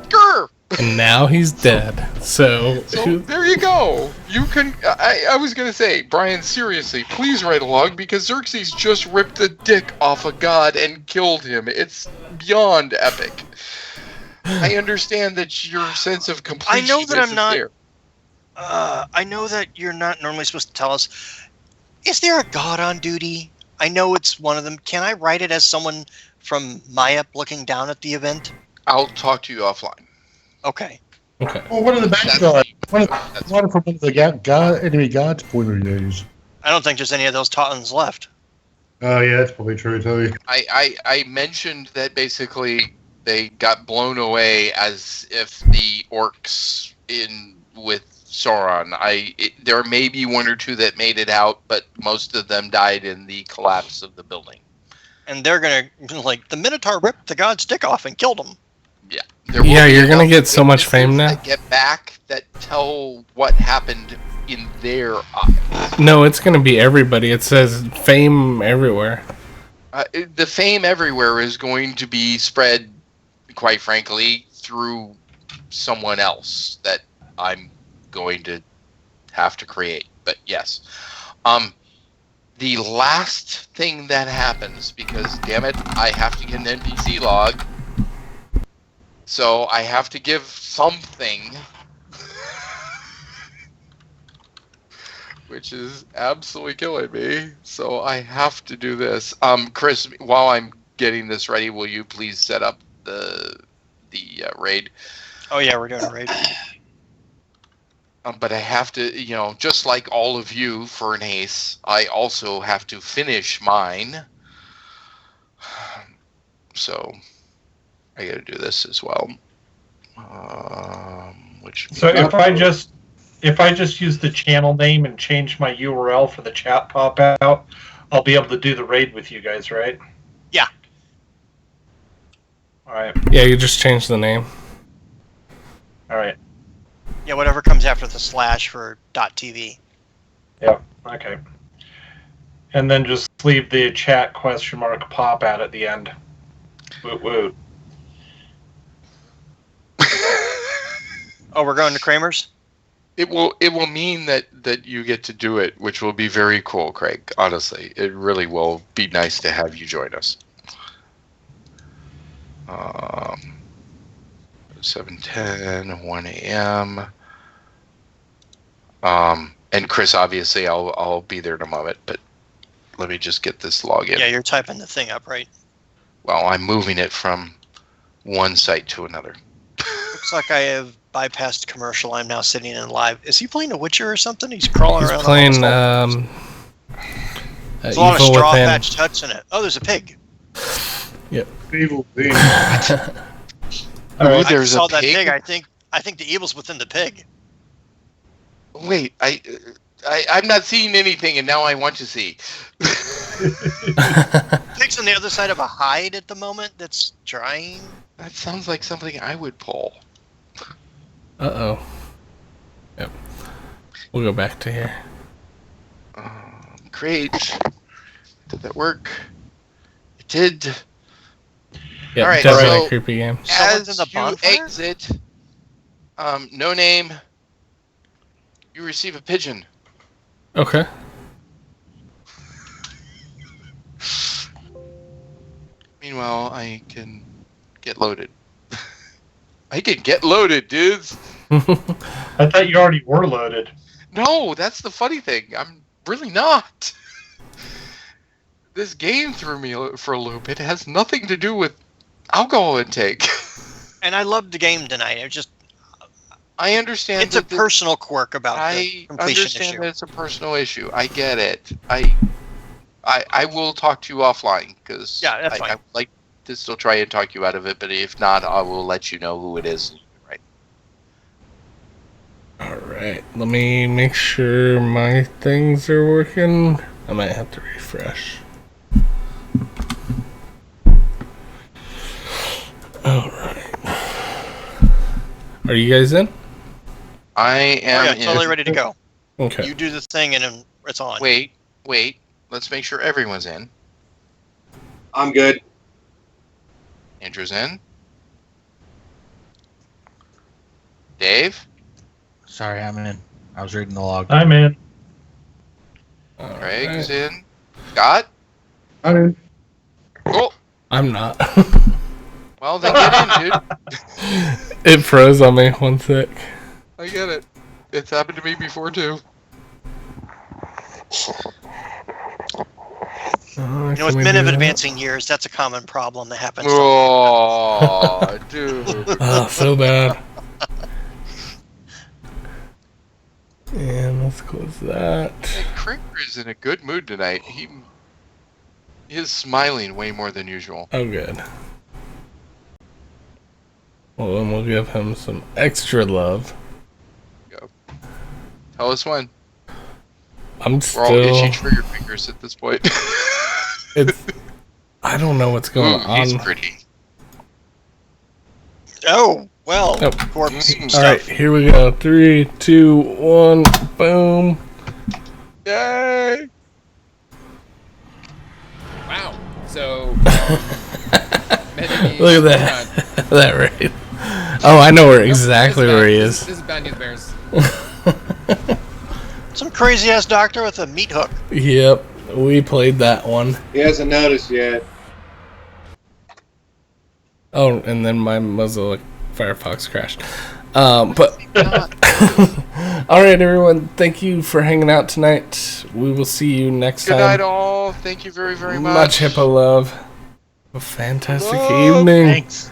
Grr. And now he's dead. So There you go. You can. I was gonna say, Brian, seriously, please write a log because Xerxes just ripped the dick off a god and killed him. It's beyond epic. I understand that your sense of completion. I know that I'm not. There. I know that you're not normally supposed to tell us. Is there a god on duty? I know it's one of them. Can I write it as someone from Maya looking down at the event? I'll talk to you offline. Okay. Okay. Well, one of the bad guys. One from one of the enemy guards' point of views. I don't think there's any of those Tautons left. Oh, yeah, that's probably true, too. I mentioned that basically they got blown away as if the orcs in with Sauron. There may be one or two that made it out, but most of them died in the collapse of the building. And they're gonna the Minotaur ripped the god's dick off and killed him. Yeah. Yeah, you're gonna get so much fame now. That get back that tell what happened in their eyes. No, it's gonna be everybody. It says fame everywhere. The fame everywhere is going to be spread, quite frankly, through someone else that I'm going to have to create. But yes, the last thing that happens, because damn it, I have to get an NPC log, so I have to give something, which is absolutely killing me. So I have to do this. Chris, while I'm getting this ready, will you please set up the raid? Oh yeah, we're doing a raid. But I have to, just like all of you for an ace, I also have to finish mine. So I got to do this as well. So if I just use the channel name and change my URL for the chat pop out, I'll be able to do the raid with you guys, right? Yeah. All right. Yeah, you just change the name. All right. Yeah, whatever comes after the slash for .tv. Yeah. Okay. And then just leave the chat question mark pop out at the end. Woot woot. Oh, we're going to Kramer's? It will mean that you get to do it, which will be very cool, Craig. Honestly, it really will be nice to have you join us. 7:10, 1 a.m. And Chris, obviously, I'll be there in a moment, but let me just get this login. Yeah, you're typing the thing up, right? Well, I'm moving it from one site to another. Looks like I have bypassed commercial. I'm now sitting in live. Is he playing a Witcher or something? He's crawling He's around. playing There's a lot of Evil straw Within. patched huts in it. Oh, there's a pig. Yep. Evil thing. All right. I There's saw a that pig? pig. I think the evil's within the pig. Wait, I'm not seeing anything, and now I want to see. Pig's on the other side of a hide at the moment that's drying. That sounds like something I would pull. Uh-oh. Yep. We'll go back to here. Create. Did that work? It did. Yep, All right, definitely so- a creepy game. Someone's As in the you bonfire? exit, no name, you receive a pigeon. Okay. Meanwhile, I can get loaded. I can get loaded, dudes. I thought you already were loaded. No, that's the funny thing. I'm really not. This game threw me for a loop. It has nothing to do with alcohol intake. And I loved the game tonight. It just I understand. it's a that personal quirk about the I completion understand issue. that it's a personal issue. I get it. I will talk to you offline because Yeah, that's I fine. would like to still try and talk you out of it. But if not, I will let you know who it is. Right. Alright, let me make sure my things are working. I might have to refresh. Alright. Are you guys in? I Oh, am yeah, in. totally ready to go. Okay. You do the thing and then it's on. Wait. Let's make sure everyone's in. I'm good. Andrew's in. Dave. Sorry, I'm in. I was reading the log. I'm in. Craig's in. Scott. I'm in. Cool. I'm not. Well, then get in, dude. It froze on me. One sec. I get it. It's happened to me before too. You know, with men of advancing years, that's a common problem that happens. Oh, dude. Oh, so bad. And let's close that. Hey, Cringer is in a good mood tonight. He is smiling way more than usual. Oh, good. Well, then we'll give him some extra love. Tell us when. I'm We're all still. itchy trigger fingers at this point. It's. I don't know what's going Ooh, he's on. pretty. Oh, well. Oh. Corpse Mm. All stuff. right, here we go. 3, 2, 1, boom. Yay! Wow. So, Many Look at that. That right. Oh, I know where exactly where he is. This is Bad News Bears. Some crazy ass doctor with a meat hook. Yep. We played that one. He hasn't noticed yet. Oh, and then my Mozilla Firefox crashed. But all right, everyone. Thank you for hanging out tonight. We will see you next Good time. night, all. Thank you very, very much. Much Hippo love. A fantastic Love. evening. Thanks.